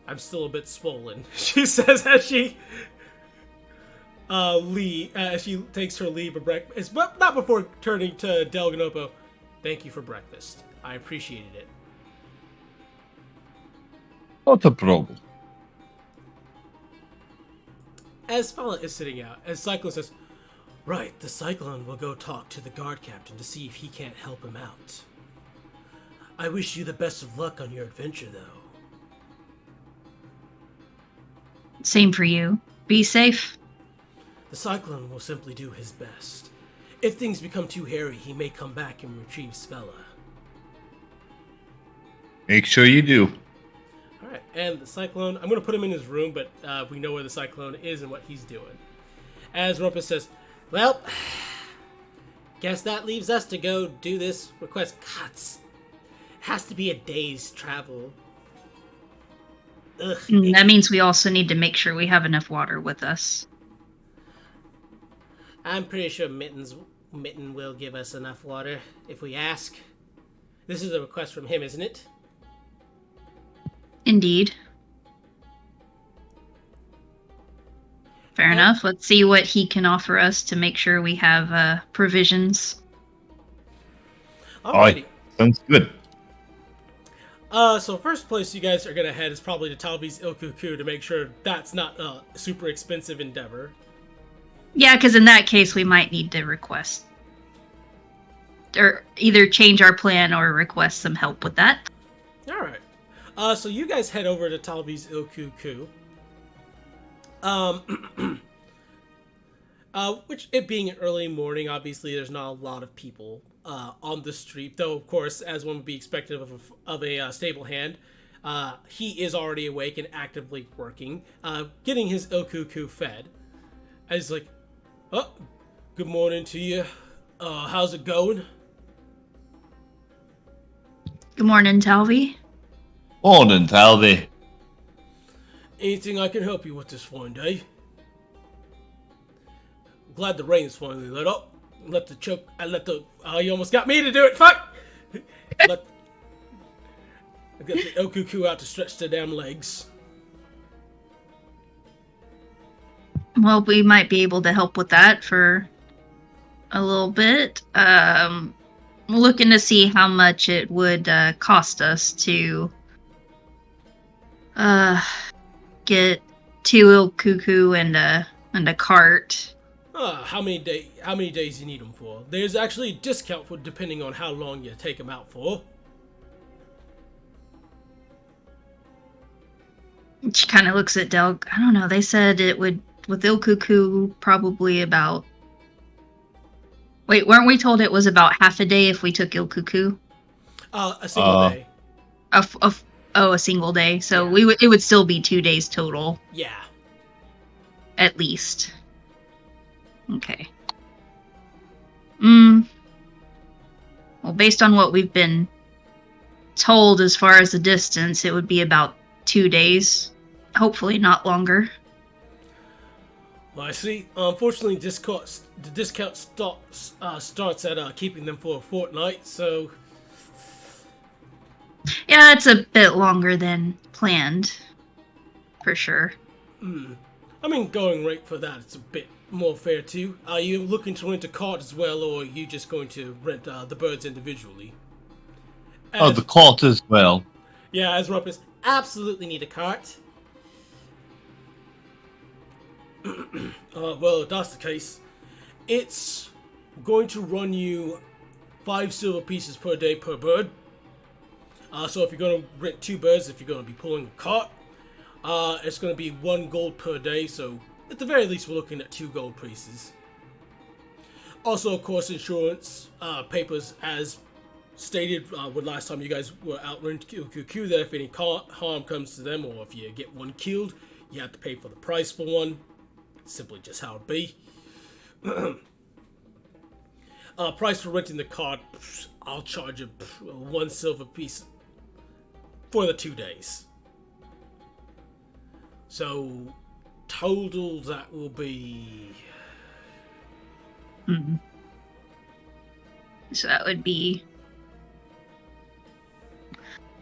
I'm still a bit swollen, she says as she she takes her leave of breakfast, but not before turning to Del Ganopo. Thank you for breakfast. I appreciated it. Not a problem. As Fala is sitting out, as Cyclone says, right, the Cyclone will go talk to the guard captain to see if he can't help him out. I wish you the best of luck on your adventure, though. Same for you. Be safe. The Cyclone will simply do his best. If things become too hairy, he may come back and retrieve Svella. Make sure you do. Alright, and the Cyclone, I'm going to put him in his room, but we know where the Cyclone is and what he's doing. As Rumpus says, well, guess that leaves us to go do this request. God, it has to be a day's travel. Ugh, that means we also need to make sure we have enough water with us. I'm pretty sure Mitten will give us enough water if we ask. This is a request from him, isn't it? Indeed. Fair enough. Let's see what he can offer us to make sure we have provisions. Alrighty. Sounds good. So first place you guys are gonna head is probably to Talby's Il Cuckoo to make sure that's not a super expensive endeavor. Yeah, because in that case we might need to request. Or either change our plan or request some help with that. Alright. So you guys head over to Talby's Il Cuckoo. Which, it being an early morning, obviously there's not a lot of people on the street, though of course, as one would be expected of a stable hand, he is already awake and actively working, getting his Il Cuckoo fed. And he's like, oh, good morning to you. How's it going? Good morning, Talvy. Morning, Talby. Anything I can help you with this fine day? Glad the rain's finally let up. You almost got me to do it, fuck! Get the Okuku out to stretch their damn legs. Well, we might be able to help with that for a little bit. Looking to see how much it would cost us to get 2 Il Cuckoo and a cart. How many days you need them for? There's actually a discount for depending on how long you take them out for. She kind of looks at Delg. I don't know. They said it would, with Il Cuckoo, probably about... Wait, weren't we told it was about half a day if we took Il Cuckoo? A single day. A single day. So it would still be 2 days total. Yeah. At least. Okay. Well, based on what we've been told as far as the distance, it would be about 2 days. Hopefully not longer. Well, I see. Unfortunately, the discount starts at keeping them for a fortnight, so... Yeah, it's a bit longer than planned. For sure. I mean, going right for that, it's a bit more fair too. Are you looking to rent a cart as well, or are you just going to rent the birds individually? The cart as well. Yeah, as Rumpus, absolutely need a cart. Well, if that's the case, it's going to run you 5 silver pieces per day per bird. So if you're going to rent 2 birds, if you're going to be pulling a cart, it's going to be 1 gold per day, so at the very least we're looking at 2 gold pieces. Also, of course, insurance papers, as stated with last time you guys were out renting QQ, that if any harm comes to them, or if you get one killed, you have to pay for the price for one. Simply just how it be. Price for renting the cart, I'll charge you 1 silver piece for the 2 days. So, total that will be... So that would be...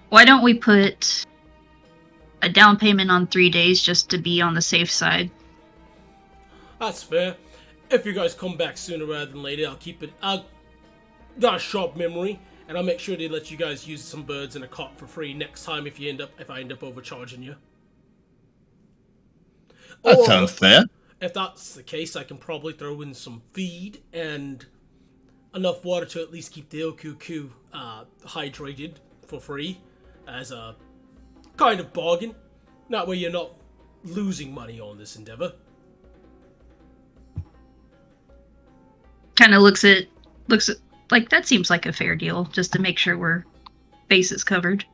Why don't we put a down payment on 3 days just to be on the safe side? That's fair. If you guys come back sooner rather than later, I'll keep it... I've got a sharp memory, and I'll make sure to let you guys use some birds in a cart for free next time if I end up overcharging you. That sounds fair. If that's the case, I can probably throw in some feed and enough water to at least keep the Okuku hydrated for free as a kind of bargain. That way you're not losing money on this endeavor. Kind of looks at like that seems like a fair deal, just to make sure we're bases covered.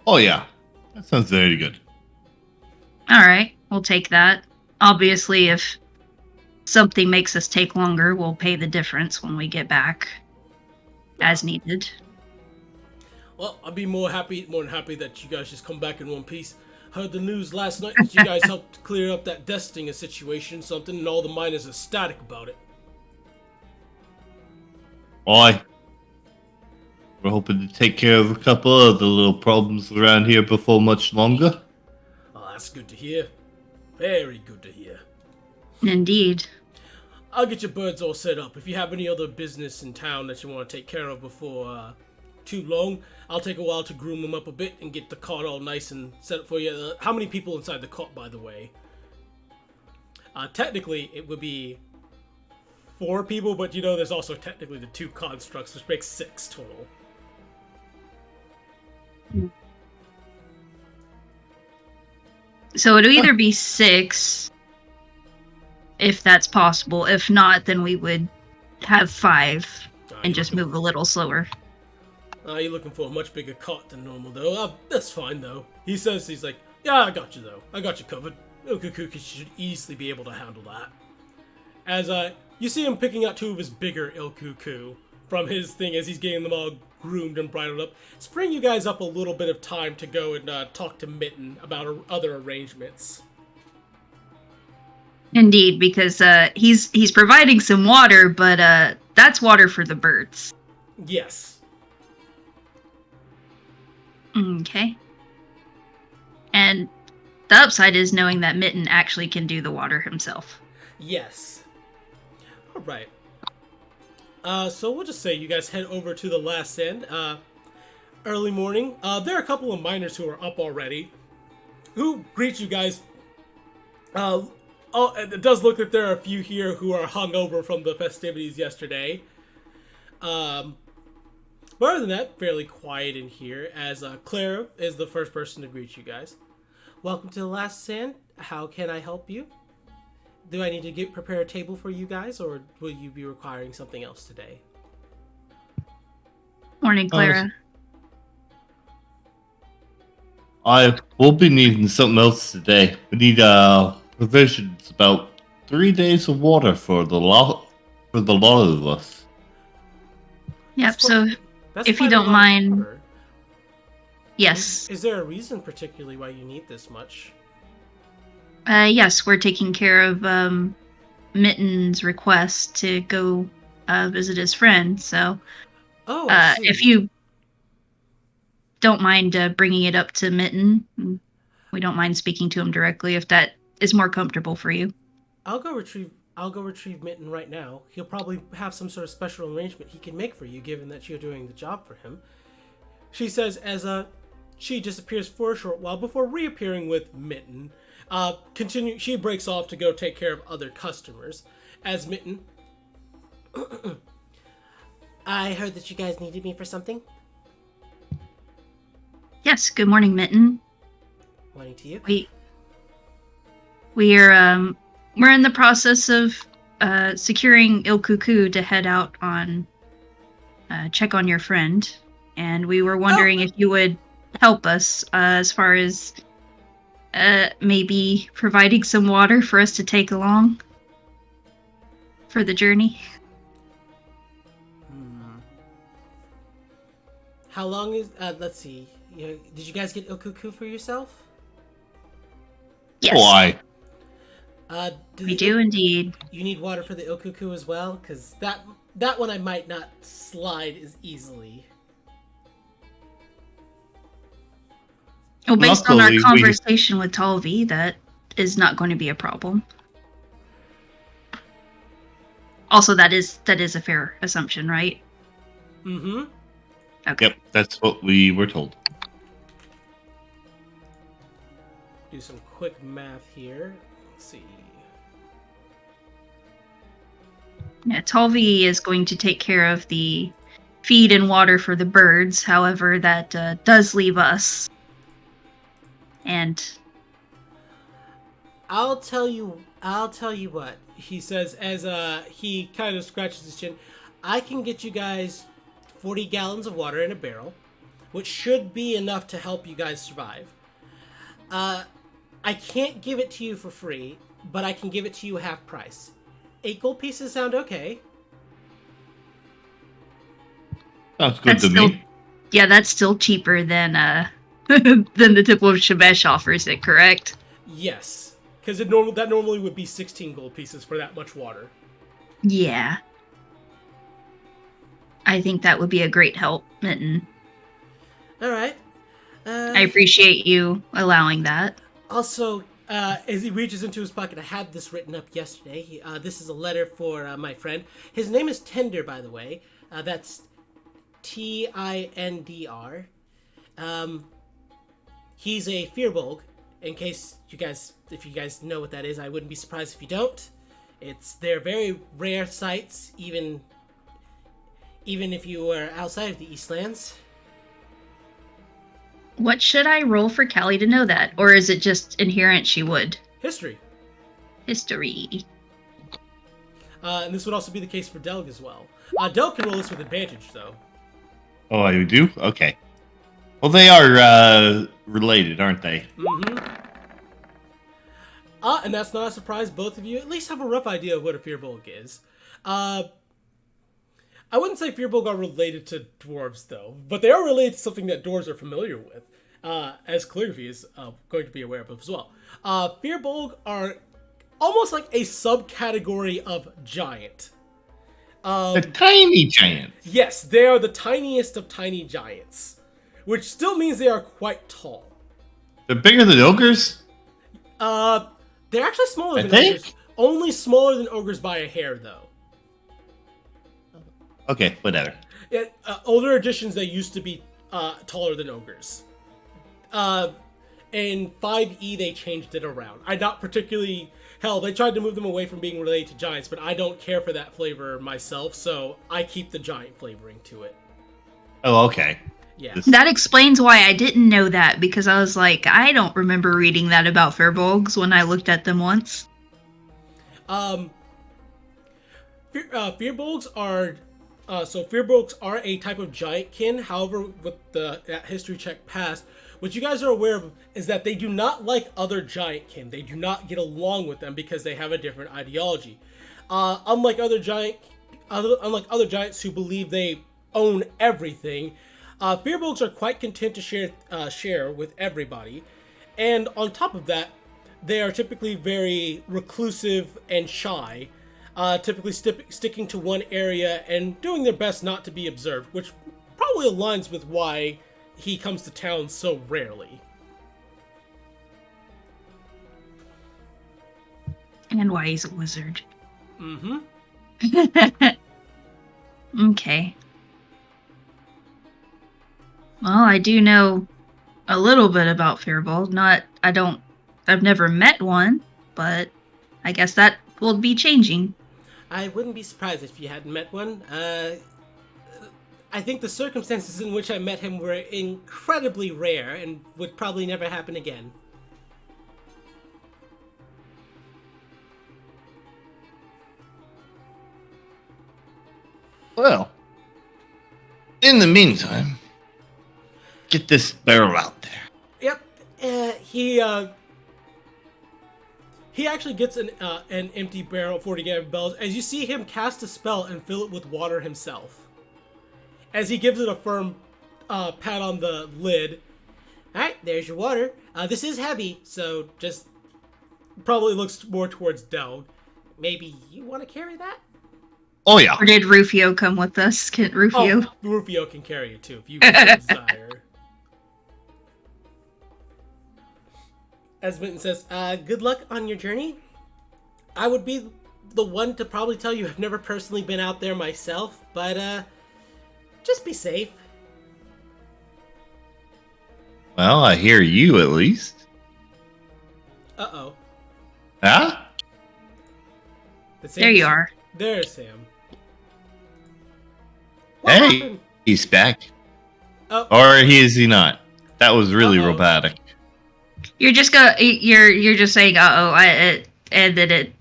Oh yeah, that sounds very good. All right, we'll take that. Obviously, if something makes us take longer, we'll pay the difference when we get back, as needed. Well, I'd be more than happy that you guys just come back in one piece. Heard the news last night that you guys helped clear up that Destinger situation, something, and all the miners are ecstatic about it. Aye. We're hoping to take care of a couple of the little problems around here before much longer. Oh, that's good to hear. Very good to hear. Indeed. I'll get your birds all set up. If you have any other business in town that you want to take care of before too long, I'll take a while to groom them up a bit and get the cart all nice and set up for you. How many people inside the cart, by the way? Technically, it would be 4 people, but you know there's also technically the 2 constructs, which makes 6 total. So it'll either be 6, if that's possible. If not, then we would have 5 and just move a little slower. You're looking for a much bigger cart than normal, though. That's fine, though. He's like, yeah, I got you, though. I got you covered. Okuku should easily be able to handle that. As you see him picking out 2 of his bigger Ilkuku from his thing as he's getting them all groomed and bridled up. Spring you guys up a little bit of time to go and talk to Mitten about other arrangements. Indeed, because he's providing some water, but that's water for the birds. Yes. Okay. And the upside is knowing that Mitten actually can do the water himself. Yes. All right. So we'll just say you guys head over to the last end. Early morning. There are a couple of miners who are up already, who greet you guys. It does look like there are a few here who are hungover from the festivities yesterday. But other than that, fairly quiet in here, as Clara is the first person to greet you guys. Welcome to the last stand. How can I help you? Do I need to prepare a table for you guys, or will you be requiring something else today? Morning, Clara. I will be needing something else today. We need provisions, about 3 days of water for the lot of us. Yep. So if quite you a don't lot of mind, water. yes. Is there a reason particularly why you need this much? Yes, we're taking care of Mitten's request to go visit his friend. So Oh, I see. if you don't mind bringing it up to Mitten, we don't mind speaking to him directly if that is more comfortable for you. I'll go retrieve Mitten right now. He'll probably have some sort of special arrangement he can make for you, given that you're doing the job for him. She says as she disappears for a short while before reappearing with Mitten. She breaks off to go take care of other customers. As Mitten, I heard that you guys needed me for something. Yes. Good morning, Mitten. Morning to you. We're in the process of securing Il Cuckoo to head out on check on your friend, and we were wondering if you would help us as far as maybe providing some water for us to take along for the journey. How long is? Let's see. Did you guys get Il Cuckoo for yourself? Yes. Why? We do indeed. You need water for the Il Cuckoo as well, because that one I might not slide as easily. Well, based on our Luckily, conversation with Talvi, that is not going to be a problem. Also, that is a fair assumption, right? Mm-hmm. Okay. Yep, that's what we were told. Do some quick math here. Let's see. Yeah, Talvi is going to take care of the feed and water for the birds. However, that does leave us. And I'll tell you what, he says as he kind of scratches his chin. I can get you guys 40 gallons of water in a barrel, which should be enough to help you guys survive. I can't give it to you for free, but I can give it to you half price. 8 gold pieces sound okay. Sounds good to me. Yeah, that's still cheaper than than the tip of Shemesh offers it, correct? Yes, because that normally would be 16 gold pieces for that much water. Yeah. I think that would be a great help, Mitten. All right. I appreciate you allowing that. Also, as he reaches into his pocket, I had this written up yesterday. This is a letter for my friend. His name is Tender, by the way. That's Tindr. He's a Firbolg. In case if you guys know what that is, I wouldn't be surprised if you don't. They're very rare sights, even if you were outside of the Eastlands. What should I roll for Callie to know that? Or is it just inherent she would? History. And this would also be the case for Delg as well. Delg can roll this with advantage, though. Oh, you do? Okay. Well, they are related, aren't they? Mm-hmm. And that's not a surprise. Both of you at least have a rough idea of what a Firbolg is. I wouldn't say Firbolg are related to dwarves, though, but they are related to something that dwarves are familiar with, as Ghelfi is going to be aware of as well. Firbolg are almost like a subcategory of giant. The tiny giant. Yes, they are the tiniest of tiny giants, which still means they are quite tall. They're bigger than ogres? They're actually smaller I than think? ogres. Only smaller than ogres by a hair, though. Okay, whatever. Yeah, older editions, they used to be taller than ogres. In 5e, they changed it around. I not particularly... Hell, they tried to move them away from being related to giants, but I don't care for that flavor myself, so I keep the giant flavoring to it. Oh, okay. Yeah. That explains why I didn't know that, because I was like, I don't remember reading that about Firbolgs when I looked at them once. Firbolgs are... Firbolgs are a type of giantkin. However, with the history check past, what you guys are aware of is that they do not like other giantkin. They do not get along with them because they have a different ideology. Unlike other giants who believe they own everything, Firbolgs are quite content to share with everybody. And on top of that, they are typically very reclusive and shy, typically sticking to one area and doing their best not to be observed, which probably aligns with why he comes to town so rarely. And why he's a wizard. Mm-hmm. Okay. Well, I do know a little bit about Firbolg. I've never met one, but I guess that will be changing. I wouldn't be surprised if you hadn't met one. I think the circumstances in which I met him were incredibly rare and would probably never happen again. Well, in the meantime, get this barrel out there. Yep. He actually gets an empty barrel 40 gallon bells as you see him cast a spell and fill it with water himself. As he gives it a firm pat on the lid. Alright, there's your water. This is heavy, so just probably looks more towards Delg. Maybe you want to carry that? Oh, yeah. Or did Rufio come with us? Rufio? Oh, Rufio can carry it too if you desire. As Minton says, good luck on your journey. I would be the one to probably tell you I've never personally been out there myself, but just be safe. Well, I hear you at least. Uh-oh. Huh? There you are. There's Sam. What Hey, happened? he's back. Oh. Or is he not? That was really Uh-oh. robotic. You're just you're just saying and then it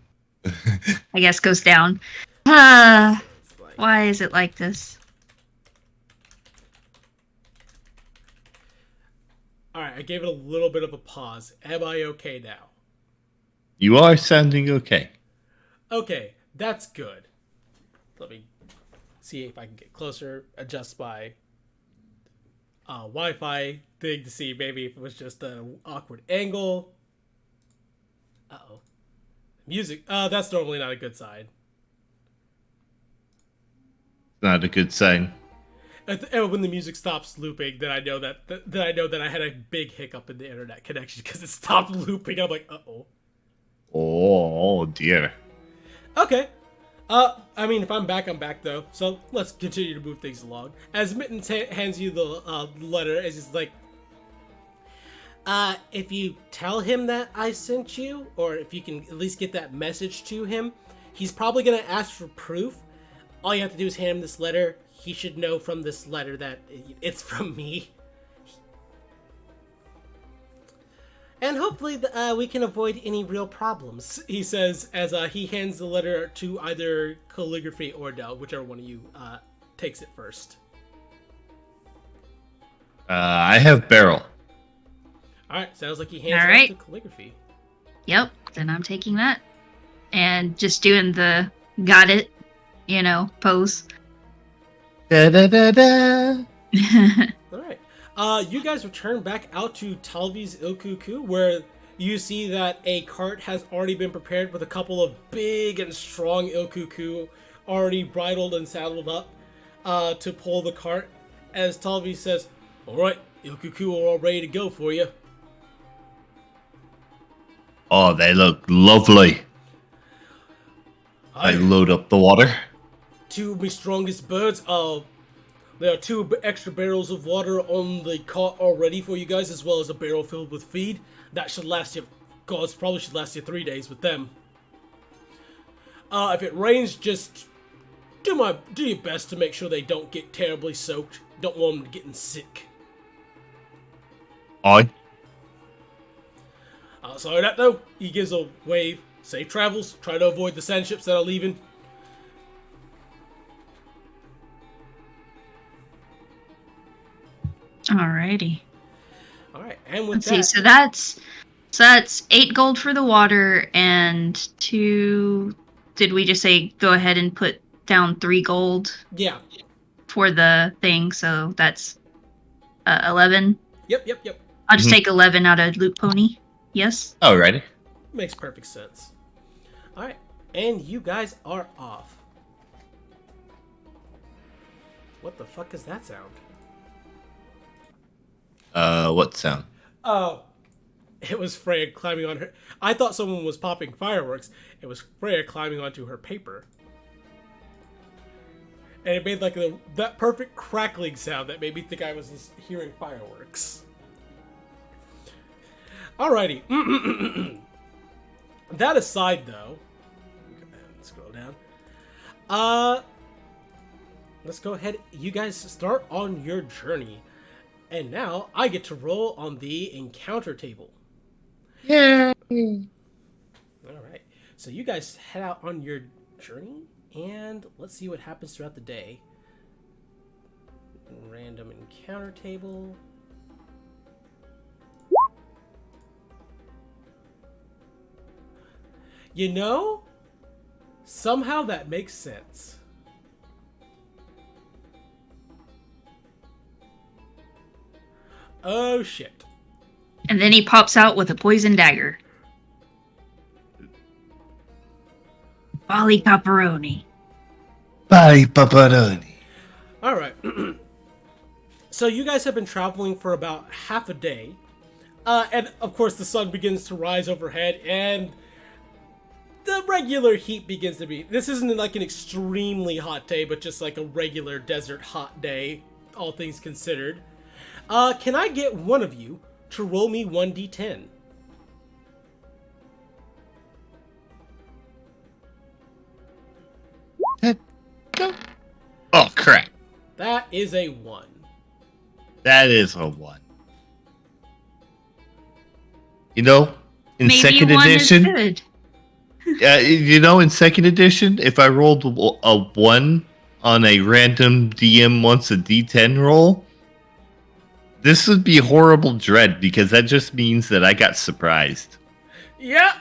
I guess goes down. Why is it like this? Alright, I gave it a little bit of a pause. Am I okay now? You are sounding okay. Okay, that's good. Let me see if I can get closer, adjust my Wi-Fi thing to see maybe if it was just an awkward angle. Uh-oh. Music. That's normally not a good sign. Not a good sign. When the music stops looping, then I know that I had a big hiccup in the internet connection because it stopped looping. I'm like, uh-oh. Oh, dear. Okay. I mean, if I'm back, I'm back, though. So, let's continue to move things along. As Mittens hands you the letter, it's just like, if you tell him that I sent you, or if you can at least get that message to him, he's probably going to ask for proof. All you have to do is hand him this letter. He should know from this letter that it's from me. And hopefully we can avoid any real problems, he says as he hands the letter to either Calligraphy or Del, whichever one of you takes it first. I have barrel. Alright, sounds like he hands it off to Calligraphy. Yep, then I'm taking that. And just doing the got it, pose. Da da da da. Alright. You guys return back out to Talvi's Ilkuku, where you see that a cart has already been prepared with a couple of big and strong Ilkuku already bridled and saddled up to pull the cart. As Talvi says, alright, Ilkuku are all ready to go for you. Oh, they look lovely. I I load up the water. two of my strongest birds. There are two extra barrels of water on the cart already for you guys, as well as a barrel filled with feed. That should last you. God, probably should last you 3 days with them. If it rains, just do your best to make sure they don't get terribly soaked. Don't want them getting sick. Aye. Outside of that, though, he gives a wave. Safe travels. Try to avoid the sand ships that are leaving. Alrighty. All right, and with Let's see. that, So that's 8 gold for the water and 2. Did we just say go ahead and put down 3 gold yeah, for the thing? So that's 11. yep. I'll just take 11 out of Loot Pony. Yes. Alrighty. Makes perfect sense. All right, and you guys are off. What the fuck is that sound? What sound? Oh, it was Freya climbing on her. I thought someone was popping fireworks. It was Freya climbing onto her paper. And it made like that perfect crackling sound that made me think I was hearing fireworks. Alrighty. That aside, though, let's scroll down. Let's go ahead. You guys start on your journey. And now I get to roll on the encounter table. Yeah. Alright. So you guys head out on your journey, and let's see what happens throughout the day. Random encounter table. You know, somehow that makes sense. Oh shit. And then he pops out with a poison dagger. Bali Caparoni. Bye, pepperoni. Alright. So you guys have been traveling for about half a day. And of course the sun begins to rise overhead, and the regular heat begins to be... This isn't like an extremely hot day, but just like a regular desert hot day, all things considered. Can I get one of you to roll me 1d10? Oh, crap. That is a 1. That is a 1. You know, in Maybe second 1 edition, is good. in second edition, if I rolled a 1 on a random DM wants a D10 roll, this would be horrible dread, because that just means that I got surprised. Yeah!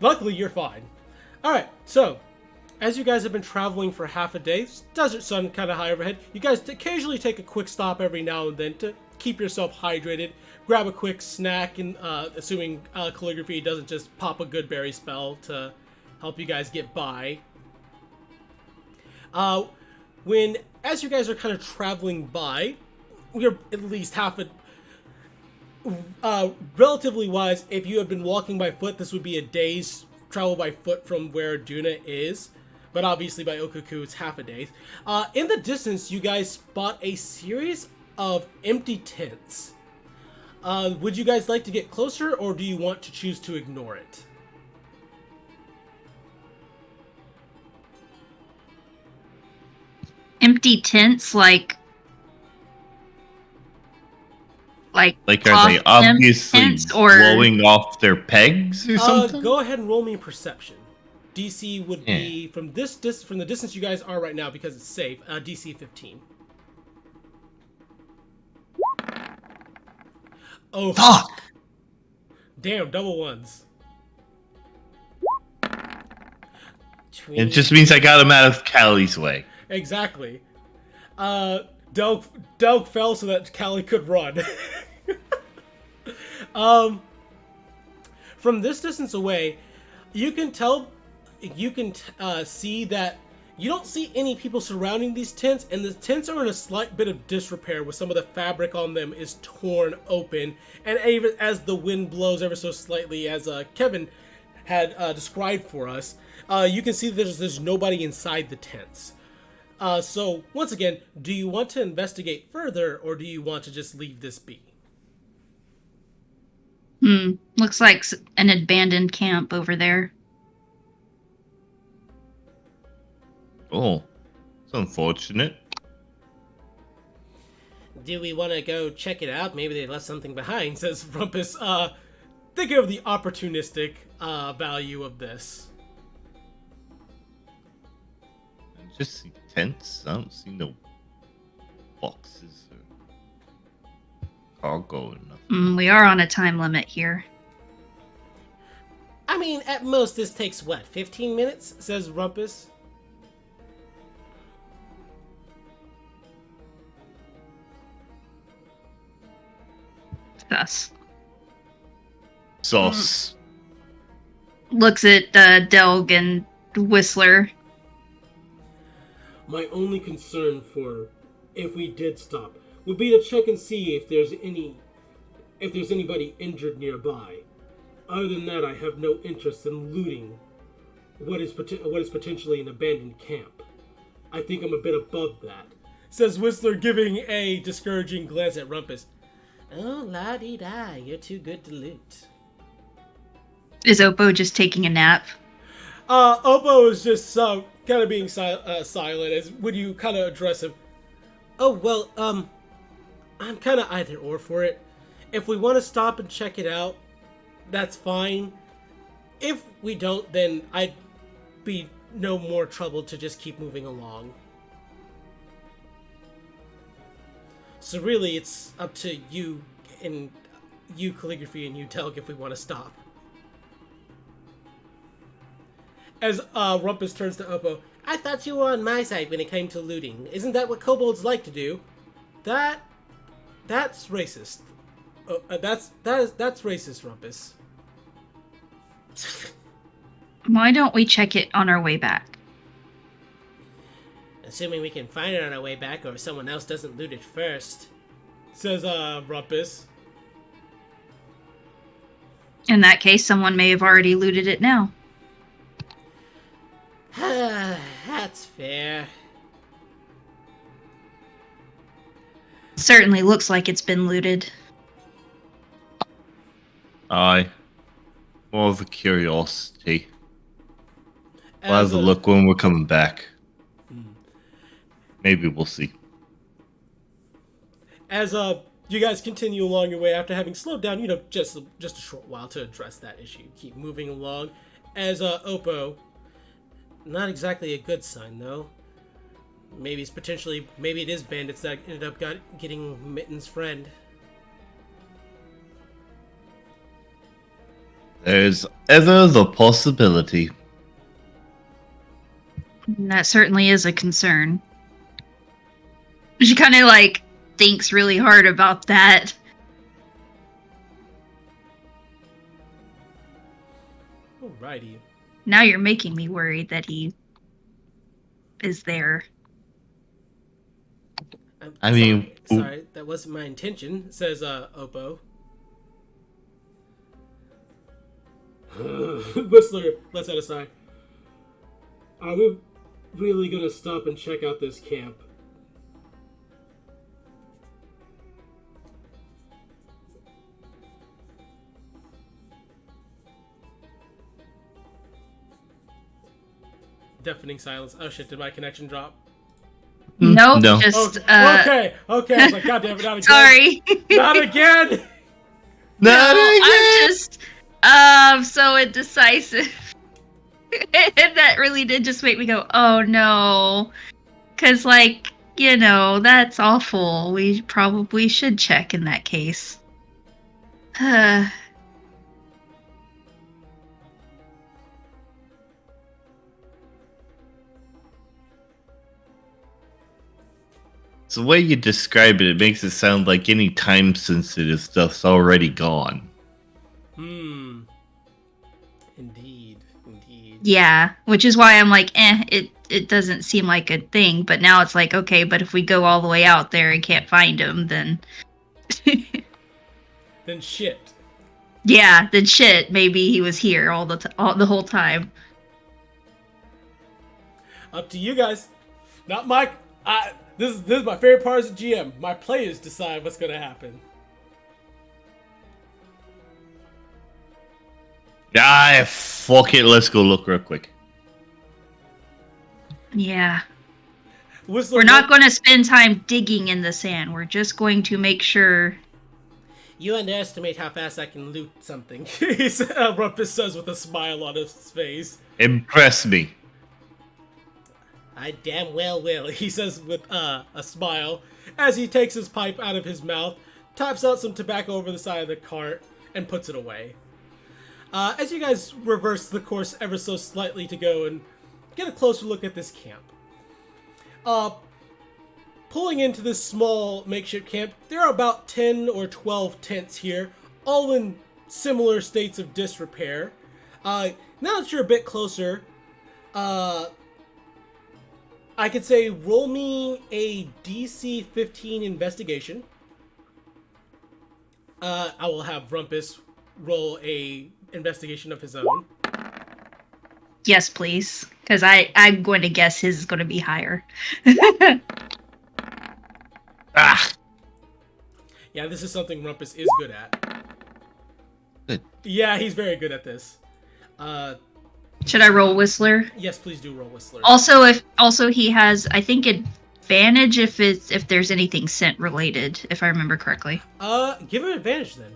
Luckily, you're fine. Alright, so, as you guys have been traveling for half a day, desert sun kind of high overhead, you guys occasionally take a quick stop every now and then to keep yourself hydrated, grab a quick snack, and assuming calligraphy doesn't just pop a good berry spell to help you guys get by. As you guys are kind of traveling by, you're at least half a... relatively wise, if you had been walking by foot, this would be a day's travel by foot from where Duna is. But obviously by Okaku, it's half a day. In the distance, you guys spot a series of empty tents. Would you guys like to get closer, or do you want to choose to ignore it? Empty tents, like Are they cloth obviously tents, or blowing off their pegs or something? Go ahead and roll me perception. DC would be from from the distance you guys are right now, because it's safe. DC 15. Oh Fuck! damn! Double ones. It just means I got him out of Callie's way. Exactly. Delg fell so that Callie could run. From this distance away, you can see that You don't see any people surrounding these tents, and the tents are in a slight bit of disrepair, with some of the fabric on them is torn open, and even as the wind blows ever so slightly, as Kevin had described for us, you can see there's nobody inside the tents. So, once again, do you want to investigate further, or do you want to just leave this be? Looks like an abandoned camp over there. Oh, it's unfortunate. Do we want to go check it out? Maybe they left something behind, says Rumpus, thinking of the opportunistic value of this. I just see tents. I don't see no boxes or cargo or nothing. We are on a time limit here. I mean, at most this takes, 15 minutes? Says Rumpus. Thus. Sauce. Looks at Delg and Whistler. My only concern for if we did stop would be to check and see if there's anybody injured nearby. Other than that, I have no interest in looting what is potentially an abandoned camp. I think I'm a bit above that, says Whistler, giving a discouraging glance at Rumpus. Oh, la-dee-da, you're too good to loot. Is Oppo just taking a nap? Oppo is just kind of being silent as when you kind of address him. Oh, well, I'm kind of either or for it. If we want to stop and check it out, that's fine. If we don't, then I'd be no more trouble to just keep moving along. So really, it's up to you and you, Calligraphy, and you, Telg, if we want to stop. As Rumpus turns to Oppo, I thought you were on my side when it came to looting. Isn't that what kobolds like to do? That's racist. That's racist, Rumpus. Why don't we check it on our way back? Assuming we can find it on our way back, or someone else doesn't loot it first, says Rumpus. In that case, someone may have already looted it now. That's fair. Certainly looks like it's been looted. Aye. More of a curiosity. We'll have a look when we're coming back. Maybe we'll see. As you guys continue along your way after having slowed down, just a short while to address that issue. Keep moving along. As Oppo, not exactly a good sign though. Maybe it is bandits that ended up getting Mitten's friend. There's ever the possibility. That certainly is a concern. She kind of thinks really hard about that. Alrighty. Now you're making me worried that he is there. Sorry, that wasn't my intention, says Oppo. Whistler lets that aside. Are we really gonna stop and check out this camp? Deafening silence. Oh shit, did my connection drop? Nope, no. just Okay. I was like, God damn it, not again. Sorry. Not again! Not again! I'm just so indecisive. And that really did just make me go, oh no. 'Cause that's awful. We probably should check in that case. So the way you describe it, it makes it sound like any time-sensitive stuff's already gone. Indeed. Yeah, which is why I'm like, it it doesn't seem like a thing. But now it's like, okay, but if we go all the way out there and can't find him, then Then shit. yeah, then shit. Maybe he was here the whole time. Up to you guys. Not my. This is my favorite part as a GM. My players decide what's gonna happen. Fuck it. Let's go look real quick. Yeah. Whistler We're not going to spend time digging in the sand. We're just going to make sure. You underestimate how fast I can loot something. Rumpus says with a smile on his face. Impress me. I damn well will, he says with a smile, as he takes his pipe out of his mouth, taps out some tobacco over the side of the cart, and puts it away. As you guys reverse the course ever so slightly to go and get a closer look at this camp. Pulling into this small makeshift camp, there are about 10 or 12 tents here, all in similar states of disrepair. Now that you're a bit closer, I could say roll me a DC 15 investigation. I will have Rumpus roll a investigation of his own. Yes, please. Because I'm going to guess his is going to be higher. Yeah, this is something Rumpus is good at. Good. Yeah, he's very good at this. Should I roll Whistler? Yes, please do roll Whistler. Also he has, I think, advantage if there's anything scent related, if I remember correctly. Give him advantage then.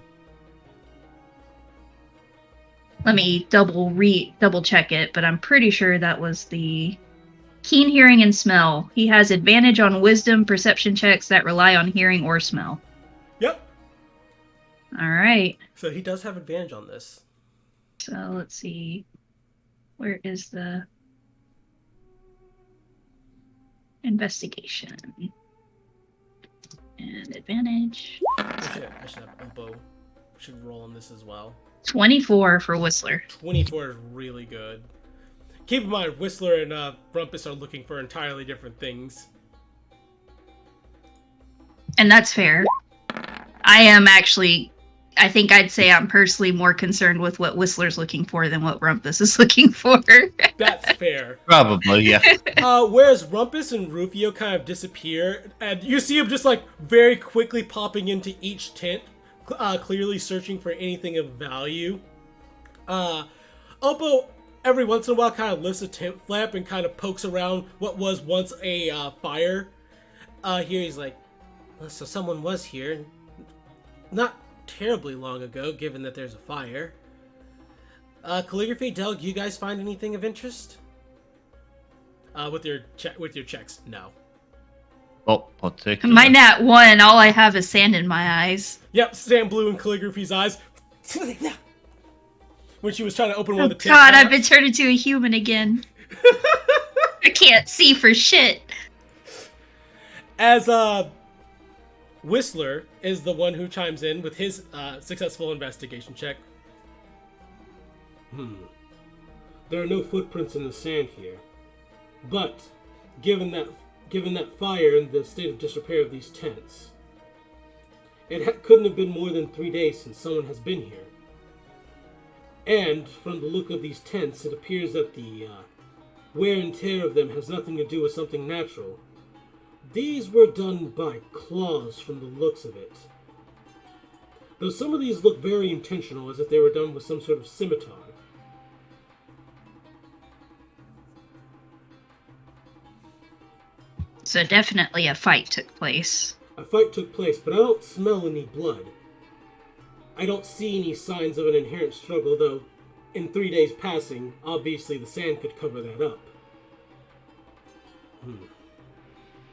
Let me double check it, but I'm pretty sure that was the keen hearing and smell. He has advantage on wisdom perception checks that rely on hearing or smell. Yep. All right. So he does have advantage on this. So let's see. Where is the investigation? And advantage. I should have Umbo. Should roll on this as well. 24 for Whistler. 24 is really good. Keep in mind, Whistler and Rumpus are looking for entirely different things. And that's fair. I think I'd say I'm personally more concerned with what Whistler's looking for than what Rumpus is looking for. That's fair. Probably, yeah. Whereas Rumpus and Rufio kind of disappear, and you see him just like very quickly popping into each tent, clearly searching for anything of value. Oppo every once in a while kind of lifts a tent flap and kind of pokes around what was once a fire. Here he's like, well, so someone was here. Not terribly long ago, given that there's a fire. Calligraphy, Delg, you guys find anything of interest? With your checks, no. Oh, I'll take My nat 1, all I have is sand in my eyes. Yep, sand blue in Calligraphy's eyes. When she was trying to open one of the tents. God, I've been turned into a human again. I can't see for shit. As Whistler is the one who chimes in with his successful investigation check. There are no footprints in the sand here. But, given that fire and the state of disrepair of these tents, couldn't have been more than 3 days since someone has been here. And, from the look of these tents, it appears that the wear and tear of them has nothing to do with something natural. These were done by claws from the looks of it. Though some of these look very intentional, as if they were done with some sort of scimitar. So definitely a fight took place. A fight took place, but I don't smell any blood. I don't see any signs of an inherent struggle, though in 3 days passing, obviously the sand could cover that up.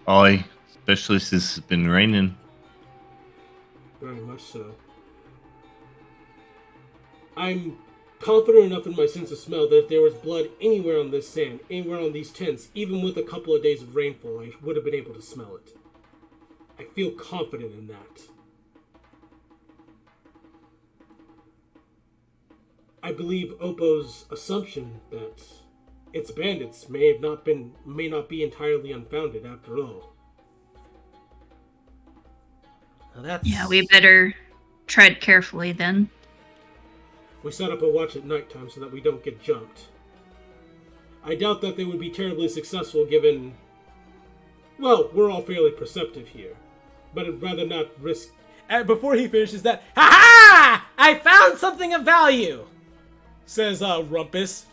Aye, especially since it's been raining. Very much so. I'm confident enough in my sense of smell that if there was blood anywhere on this sand, anywhere on these tents, even with a couple of days of rainfall, I would have been able to smell it. I feel confident in that. I believe Oppo's assumption that its bandits may not be entirely unfounded after all. Well, that's... Yeah, we better tread carefully then. We set up a watch at nighttime so that we don't get jumped. I doubt that they would be terribly successful given... Well, we're all fairly perceptive here. But I'd rather not risk... And before he finishes that, ha-ha! I found something of value! Says Rumpus.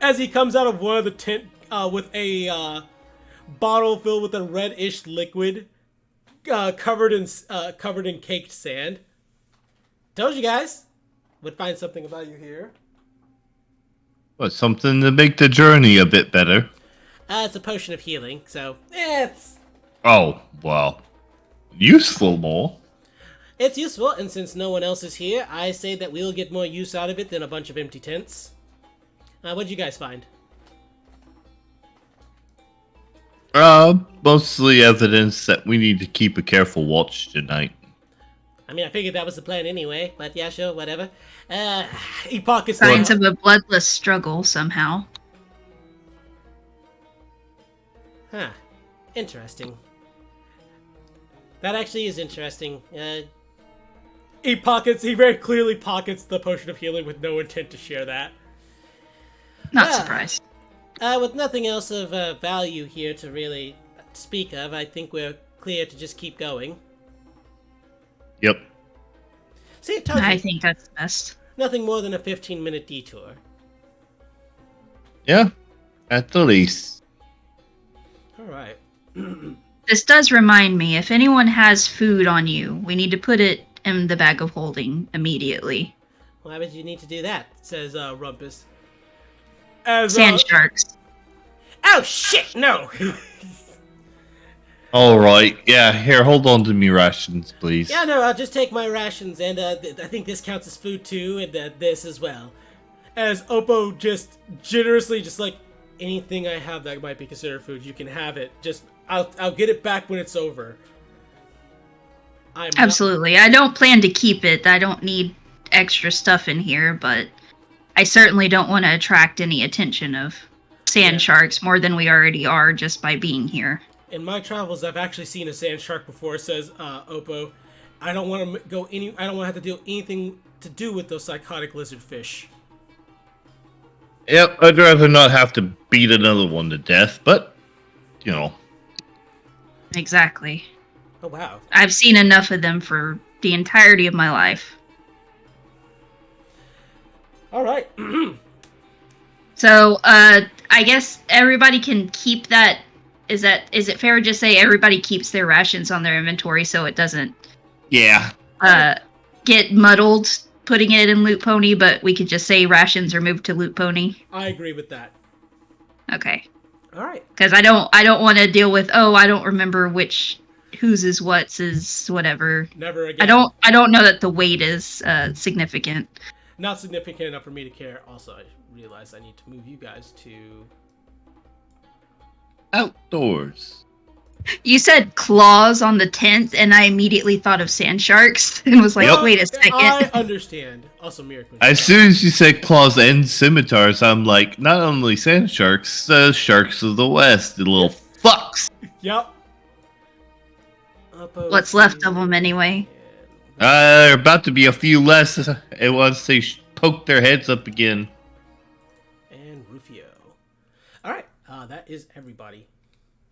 As he comes out of one of the tent with a bottle filled with a reddish liquid covered in caked sand. Told you guys. Would find something of value here. What, something to make the journey a bit better? It's a potion of healing, so it's... Oh, well. Useful more. It's useful, and since no one else is here, I say that we'll get more use out of it than a bunch of empty tents. What'd you guys find? Mostly evidence that we need to keep a careful watch tonight. I mean, I figured that was the plan anyway, but yeah, sure, whatever. He pockets Signs of a bloodless struggle somehow. Huh. Interesting. That actually is interesting. He very clearly pockets the potion of healing with no intent to share that. Not surprised. With nothing else of value here to really speak of, I think we're clear to just keep going. Yep. See, it tells I you think that's best. nothing more than a 15-minute detour. Yeah, at the least. Alright. This does remind me, if anyone has food on you, we need to put it in the bag of holding immediately. Why would you need to do that? Says Rumpus. Sand sharks. Oh shit, no! Alright, yeah, here, hold on to me rations, please. Yeah, no, I'll just take my rations, and I think this counts as food too, and this as well. As Oppo just generously, just like, anything I have that might be considered food, you can have it. Just, I'll get it back when it's over. Absolutely. I don't plan to keep it. I don't need extra stuff in here, but I certainly don't want to attract any attention of sand sharks more than we already are just by being here. In my travels, I've actually seen a sand shark before, says Oppo. I don't want to I don't want to have to deal anything to do with those psychotic lizard fish. Yep, I'd rather not have to beat another one to death, but, you know. Exactly. Oh, wow. I've seen enough of them for the entirety of my life. All right. So, I guess everybody can keep that. Is it fair to just say everybody keeps their rations on their inventory so it doesn't Yeah. get muddled putting it in Loot Pony, but we could just say rations are moved to Loot Pony? I agree with that. Okay. All right. Because I don't want to deal with, I don't remember whose is what's is whatever. Never again. I don't know that the weight is significant. Not significant enough for me to care. Also, I realize I need to move you guys to... Outdoors. You said claws on the tent, and I immediately thought of sand sharks and was like, Yep. wait a second. I understand. Also, Miracle. As soon as you said claws and scimitars, I'm like, not only sand sharks, sharks of the west, the little fucks. Yep. What's left of them anyway. There are about to be a few less once they poke their heads up again. And Rufio. All right. That is everybody.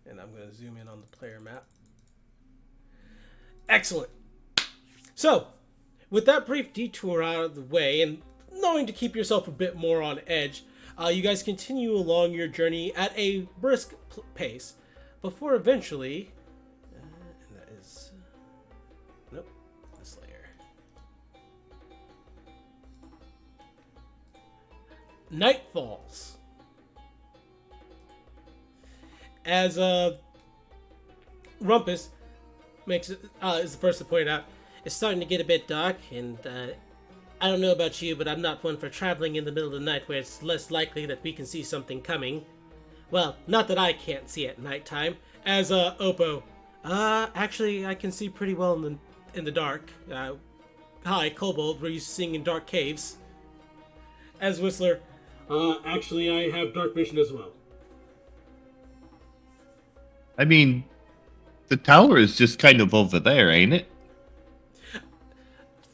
And I'm going to zoom in on the player map. Excellent. So, with that brief detour out of the way, and knowing to keep yourself a bit more on edge, you guys continue along your journey at a brisk pace, before eventually... and that is... nope. This layer. Night falls. As Rumpus is the first to point out, it's starting to get a bit dark, and I don't know about you, but I'm not one for traveling in the middle of the night where it's less likely that we can see something coming. Well, not that I can't see at nighttime. As Oppo, actually I can see pretty well in the dark. Hi, Kobold, we're used to seeing in dark caves. As Whistler, Actually, I have dark vision as well. I mean, the tower is just kind of over there, ain't it?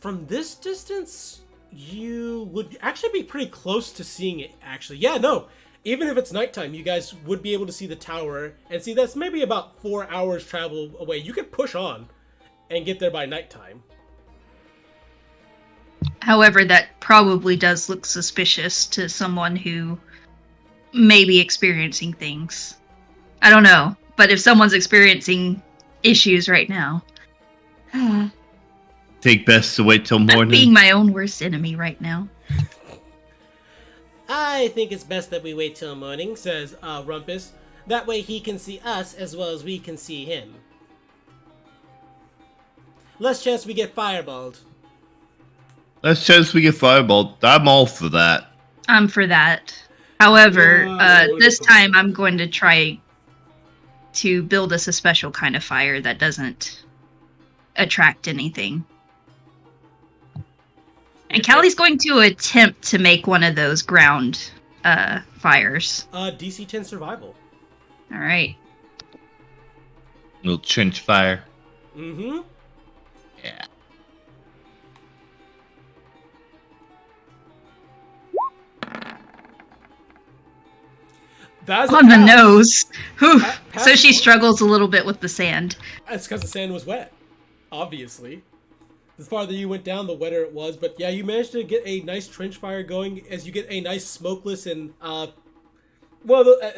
From this distance, you would actually be pretty close to seeing it, actually. Yeah, no. Even if it's nighttime, you guys would be able to see the tower. And see, that's maybe about 4 hours travel away. You could push on and get there by nighttime. However, that probably does look suspicious to someone who may be experiencing things. I don't know, but if someone's experiencing issues right now, Think best to wait till I'm morning. being my own worst enemy right now. I think it's best that we wait till morning, says Rumpus. That way he can see us as well as we can see him. Less chance we get fireballed. Less chance we get fireballed. I'm all for that. I'm for that. However, Yeah, this time I'm going to try to build us a special kind of fire that doesn't attract anything. And Callie's going to attempt to make one of those ground fires. DC 10 survival. All right. Little trench fire. Mm-hmm. Yeah. That's On the pass. nose. Whew. Pass So she on. struggles a little bit with the sand. That's because the sand was wet. Obviously. The farther you went down, the wetter it was. But yeah, you managed to get a nice trench fire going as you get a nice smokeless and, and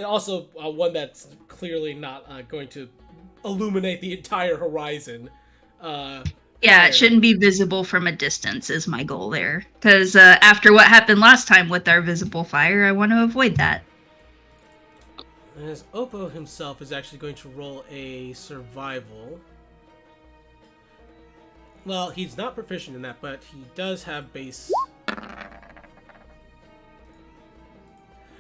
also one that's clearly not going to illuminate the entire horizon. Yeah, fire. it shouldn't be visible from a distance is my goal there. Because after what happened last time with our visible fire, I want to avoid that. As Oppo himself is actually going to roll a survival. Well, he's not proficient in that, but he does have base.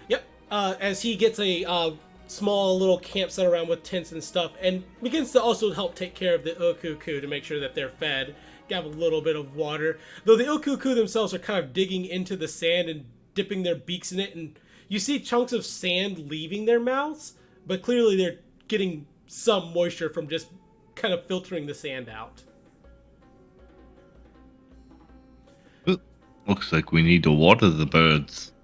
Yep. As he gets a small little campsite around with tents and stuff, and begins to also help take care of the Okuku to make sure that they're fed, have a little bit of water. Though the Okuku themselves are kind of digging into the sand and dipping their beaks in it, and you see chunks of sand leaving their mouths, but clearly they're getting some moisture from just kind of filtering the sand out. Looks like we need to water the birds.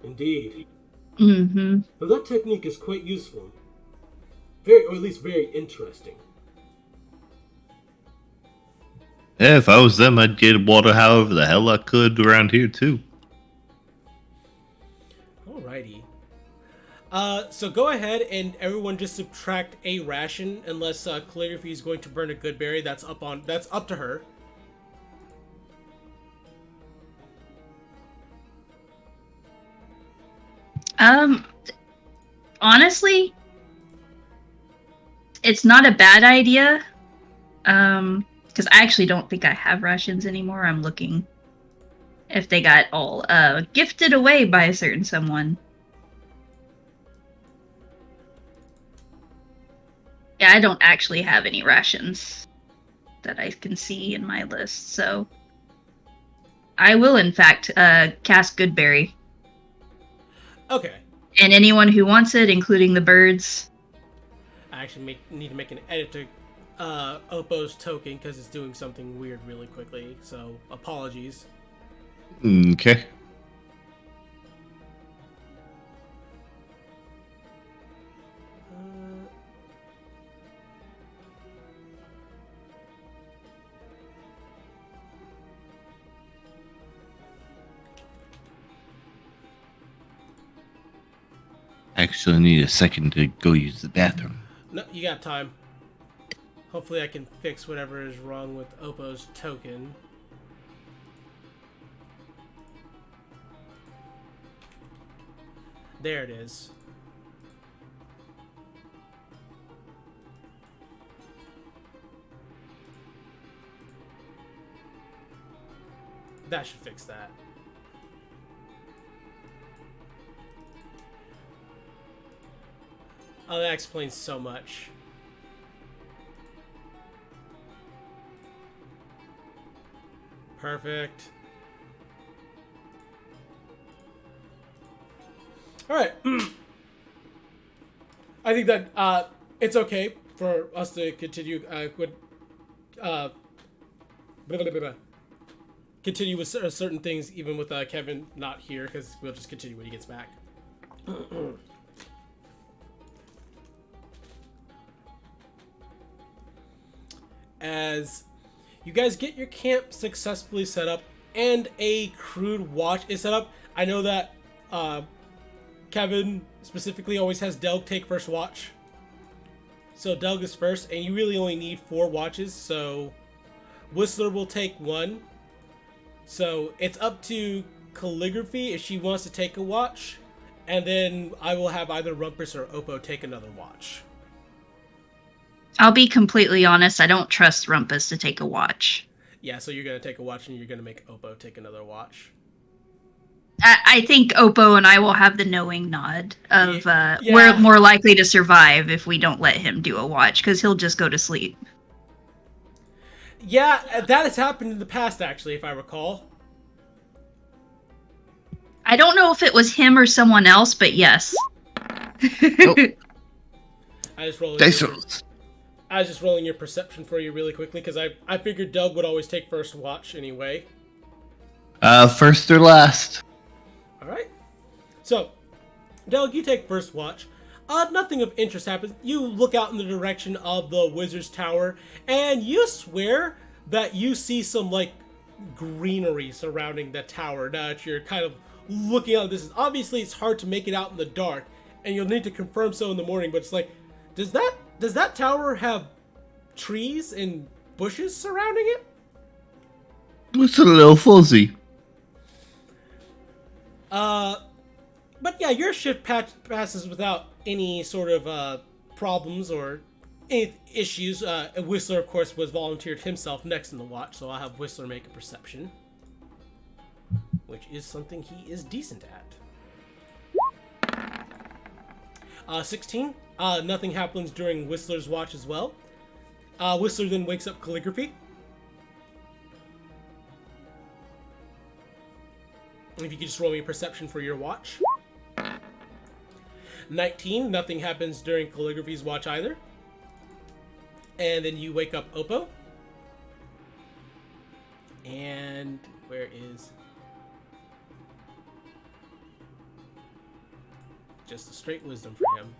Indeed. Mm-hmm. Now that technique is quite useful. Very, or at least very interesting. Yeah, if I was them, I'd get water however the hell I could around here too. Alrighty. So go ahead and everyone just subtract a ration, unless Calligraphy is going to burn a good berry. That's up to her. Honestly, it's not a bad idea. Because I actually don't think I have rations anymore. I'm looking if they got all gifted away by a certain someone. Yeah, I don't actually have any rations that I can see in my list, so I will in fact cast Goodberry. Okay. And anyone who wants it, including the birds. I actually need to make an edit to Oppo's token because it's doing something weird really quickly. So apologies. Okay. Actually, I need a second to go use the bathroom. No, you got time. Hopefully I can fix whatever is wrong with Oppo's token. There it is. That should fix that. Oh, that explains so much. Perfect. All right. I think that it's okay for us to continue blah, blah, blah, blah. Continue with certain things, even with Kevin not here, because we'll just continue when he gets back. As you guys get your camp successfully set up and a crude watch is set up, I know that Kevin specifically always has Delg take first watch. So Delg is first, and you really only need 4 watches, so Whistler will take 1. So it's up to Calligraphy if she wants to take a watch, and then I will have either Rumpus or Oppo take another watch. I'll be completely honest, I don't trust Rumpus to take a watch. Yeah, so you're going to take a watch and you're going to make Oppo take another watch. I think Oppo and I will have the knowing nod of Yeah. we're more likely to survive if we don't let him do a watch, because he'll just go to sleep. Yeah, that has happened in the past, actually, if I recall. I don't know if it was him or someone else, but yes. Nope. I was just rolling your perception for you really quickly, because I figured Doug would always take first watch anyway. First or last? Alright. So, Doug, you take first watch. Nothing of interest happens. You look out in the direction of the Wizard's Tower, and you swear that you see some, like, greenery surrounding the tower now that you're kind of looking out. This is obviously it's hard to make it out in the dark, and you'll need to confirm so in the morning, but it's like, does that tower have trees and bushes surrounding it? It's a little fuzzy. But yeah, your shift passes without any sort of problems or any issues. Whistler, of course, was volunteered himself next in the watch, so I'll have Whistler make a perception, which is something he is decent at. 16. Nothing happens during Whistler's watch as well. Whistler then wakes up Calligraphy. If you could just roll me a perception for your watch. 19. Nothing happens during Calligraphy's watch either. And then you wake up Oppo. And where is... just a straight wisdom for him.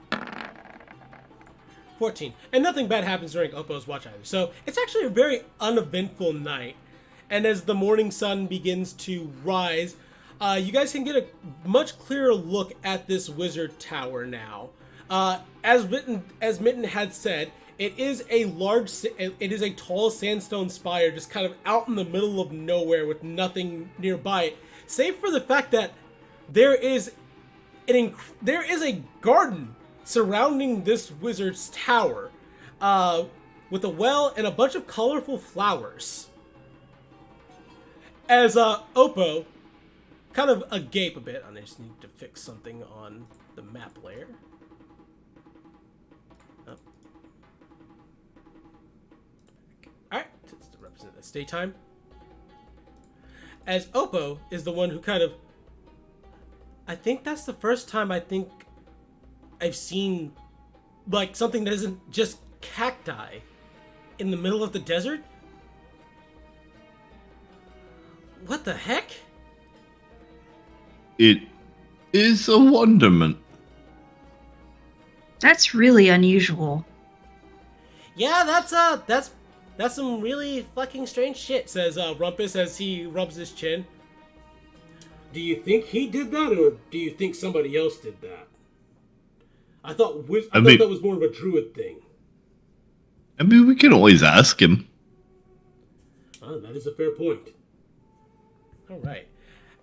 14. And nothing bad happens during Oppo's watch either. So it's actually a very uneventful night. And as the morning sun begins to rise, you guys can get a much clearer look at this wizard tower now. As Mitten had said, it is a tall sandstone spire just kind of out in the middle of nowhere with nothing nearby it, save for the fact that there is a garden surrounding this wizard's tower, with a well and a bunch of colorful flowers. As Oppo, kind of agape a bit, and I just need to fix something on the map layer. Oh. Alright, to represent this daytime. As Oppo is the one who kind of... I think that's the first time I've seen, like, something that isn't just cacti in the middle of the desert. What the heck? It is a wonderment. That's really unusual. Yeah, that's some really fucking strange shit, says Rumpus as he rubs his chin. Do you think he did that, or do you think somebody else did that? I thought that was more of a druid thing. I mean, we can always ask him. Oh, that is a fair point. All right.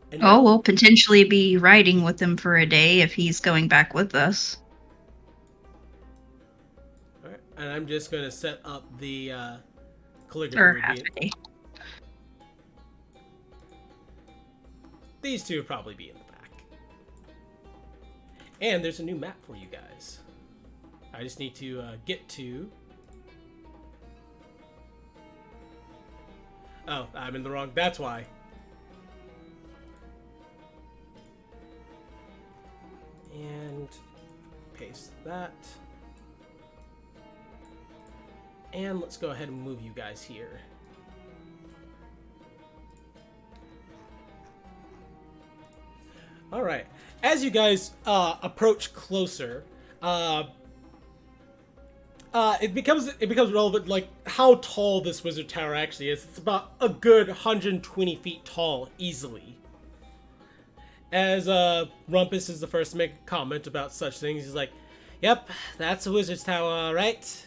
And we'll potentially be riding with him for a day if he's going back with us. All right, and I'm just going to set up the calligraphy. Or half a day. These two will probably be in the back. And there's a new map for you guys. I just need to get to... Oh, I'm in the wrong... That's why. that. And let's go ahead and move you guys here. All right. As you guys approach closer, it becomes relevant, like how tall this wizard tower actually is. It's about a good 120 feet tall, easily. As Rumpus is the first to make a comment about such things, he's like, "Yep, that's a wizard's tower, all right.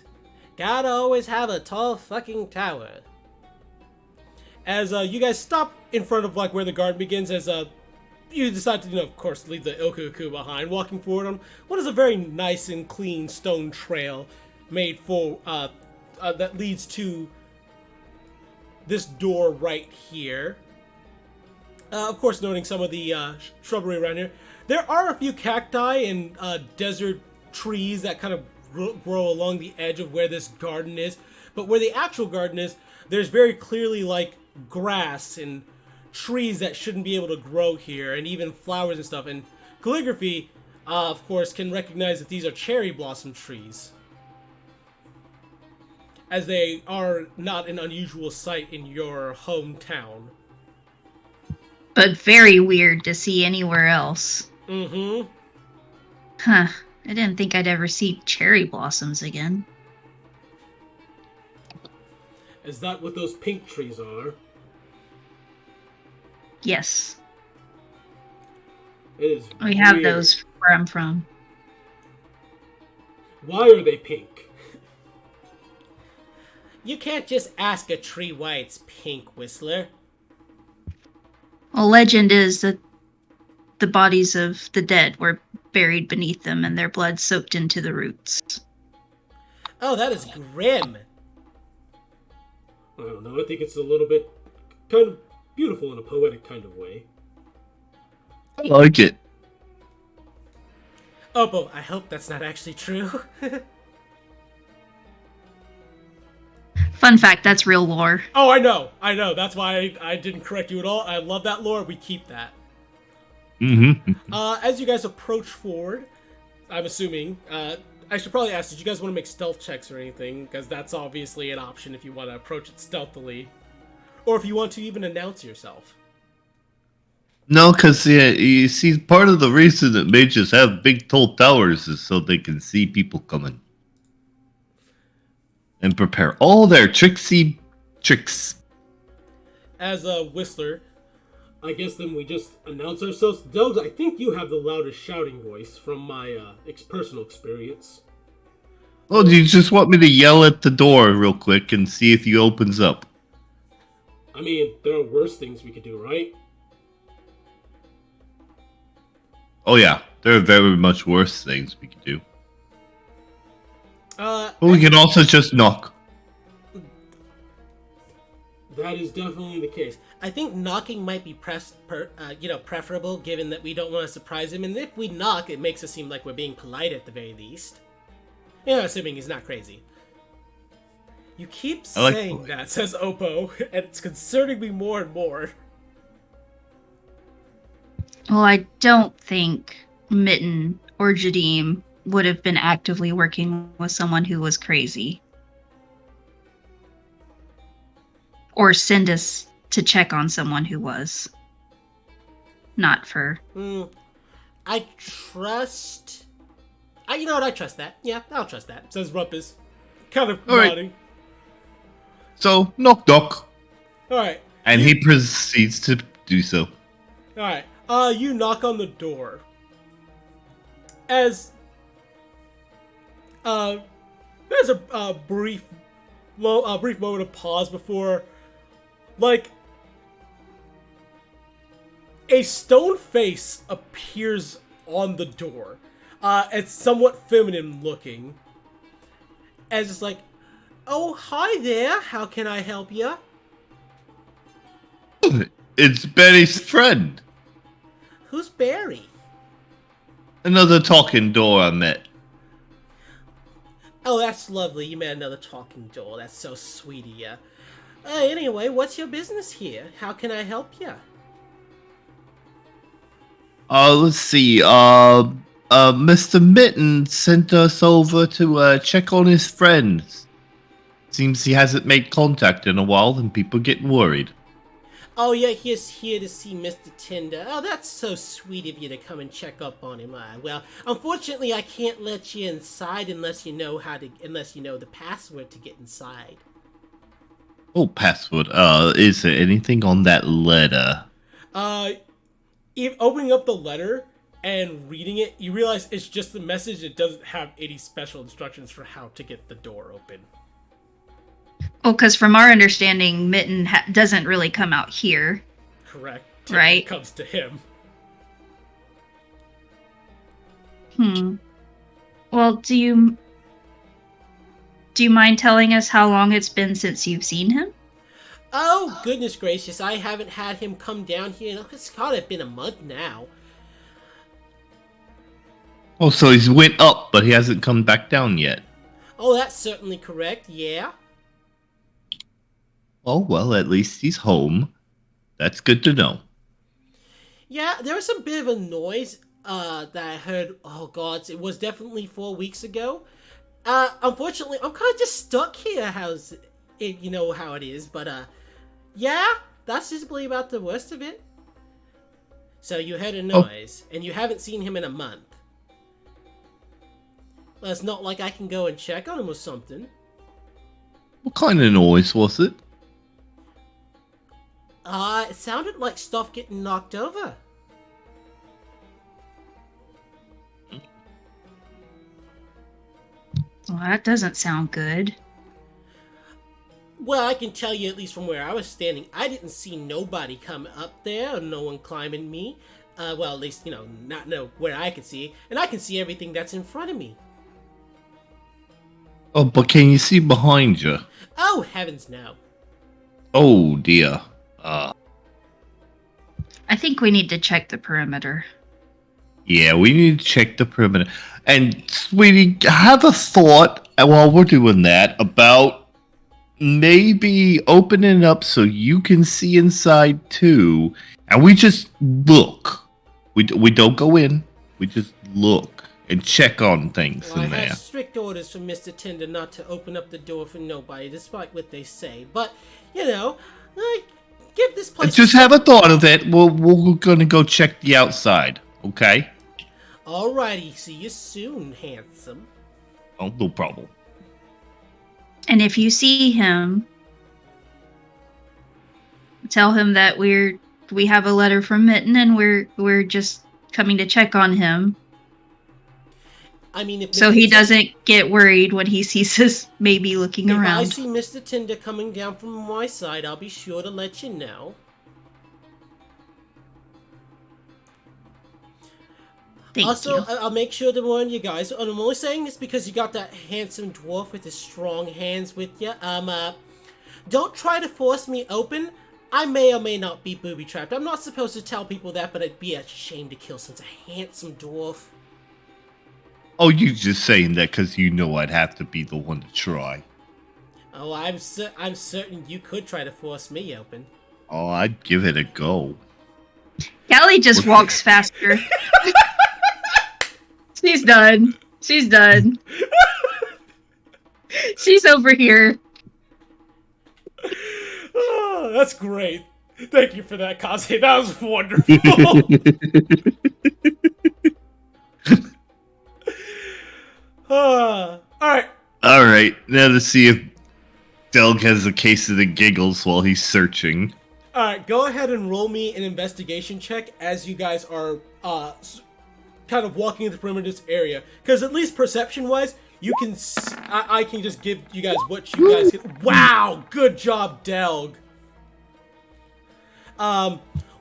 Gotta always have a tall fucking tower." As you guys stop in front of like where the garden begins, as you decide to, of course, leave the Ilkuku behind, walking forward on what is a very nice and clean stone trail made for that leads to this door right here. Of course, noting some of the shrubbery around here. There are a few cacti and desert trees that kind of grow along the edge of where this garden is. But where the actual garden is, there's very clearly like grass and trees that shouldn't be able to grow here, and even flowers and stuff. And Calligraphy, of course, can recognize that these are cherry blossom trees, as they are not an unusual sight in your hometown. But very weird to see anywhere else. Mm-hmm. Huh. I didn't think I'd ever see cherry blossoms again. Is that what those pink trees are? Yes. It is We have weird. those where I'm from. Why are they pink? You can't just ask a tree why it's pink, Whistler. Well, legend is that the bodies of the dead were buried beneath them and their blood soaked into the roots. Oh, that is grim. I don't know, I think it's a little bit kind of beautiful in a poetic kind of way. I like it. Oppo, I hope that's not actually true. Fun fact, that's real lore. Oh, I know. That's why I didn't correct you at all. I love that lore. We keep that. Mm-hmm. As you guys approach forward, I'm assuming, I should probably ask, did you guys want to make stealth checks or anything? Because that's obviously an option if you want to approach it stealthily. Or if you want to even announce yourself. No, because you see, part of the reason that mages have big tall towers is so they can see people coming. And prepare all their tricksy tricks. As a Whistler, I guess then we just announce ourselves. Dogs, I think you have the loudest shouting voice from my personal experience. Well, do you just want me to yell at the door real quick and see if he opens up? I mean, there are worse things we could do, right? Oh yeah, there are very much worse things we could do. But we can also just knock. That is definitely the case. I think knocking might be preferable, given that we don't want to surprise him. And if we knock, it makes it seem like we're being polite at the very least. Assuming he's not crazy. You keep saying that, says Oppo, and it's concerning me more and more. Well, I don't think Mitten or Jadim would have been actively working with someone who was crazy. Or send us to check on someone who was. Not for... I trust... you know what, I trust that. Yeah, I'll trust that, says Rumpus. Kind of nodding. Right. So, knock knock. Alright. And he proceeds to do so. Alright. You knock on the door. As... there's a brief moment of pause before, like, a stone face appears on the door. It's somewhat feminine looking. As it's like, "Oh, hi there. How can I help you?" It's Betty's friend. Who's Barry? Another talking door I met. Oh, that's lovely. You met another talking door. That's so sweet of you. Anyway, what's your business here? How can I help you? Let's see. Mr. Mitten sent us over to check on his friends. Seems he hasn't made contact in a while, and people getting worried. Oh, yeah, he is here to see Mr. Tinder. Oh, that's so sweet of you to come and check up on him. Well, unfortunately, I can't let you inside unless you know the password to get inside. Oh, password. Is there anything on that letter? If opening up the letter and reading it, you realize it's just the message. It doesn't have any special instructions for how to get the door open. Well, because from our understanding, Mitten doesn't really come out here. Correct. Right. It comes to him. Well, do you mind telling us how long it's been since you've seen him? Oh, goodness gracious, I haven't had him come down here. It's gotta been a month now. Oh, so he's went up, but he hasn't come back down yet. Oh, that's certainly correct, yeah. Oh, well, at least he's home. That's good to know. Yeah, there was a bit of a noise that I heard. Oh god, it was definitely 4 weeks ago. Unfortunately, I'm kind of just stuck here. How's it? You know how it is, but yeah, that's just really about the worst of it. So you heard a noise, and you haven't seen him in a month. Well, it's not like I can go and check on him or something. What kind of noise was it? It sounded like stuff getting knocked over. Well, that doesn't sound good. Well, I can tell you, at least from where I was standing, I didn't see nobody come up there, or no one climbing me. Well, at least, not know where I could see, and I can see everything that's in front of me. Oh, but can you see behind you? Oh, heavens no. Oh, dear. I think we need to check the perimeter. Yeah, we need to check the perimeter. And, sweetie, have a thought while we're doing that about maybe opening up so you can see inside too. And we just look. We don't go in. We just look and check on things Well, in I there. have strict orders from Mr. Tinder not to open up the door for nobody, despite what they say. But, give this place... Just have a thought of it. We're gonna go check the outside, okay? Alrighty, see you soon, handsome. Oh, no problem. And if you see him, tell him that we have a letter from Mitten and we're just coming to check on him. I mean, if so he doesn't get worried when he sees us maybe looking around. If I see Mr. Tinder coming down from my side, I'll be sure to let you know. Thank you. I'll make sure to warn you guys. And I'm only saying this because you got that handsome dwarf with his strong hands with you. Don't try to force me open. I may or may not be booby-trapped. I'm not supposed to tell people that, but it'd be a shame to kill such a handsome dwarf. Oh, you just saying that because you know I'd have to be the one to try. Oh, I'm certain you could try to force me open. Oh, I'd give it a go. Callie just walks faster. She's done. She's done. She's over here. Oh, that's great. Thank you for that, Kaze. That was wonderful. Alright. Alright, now to see if Delg has a case of the giggles while he's searching. Alright, go ahead and roll me an investigation check as you guys are kind of walking in the perimeter of this area. Because at least perception-wise, you can I can just give you guys what you guys get. Wow! Good job, Delg.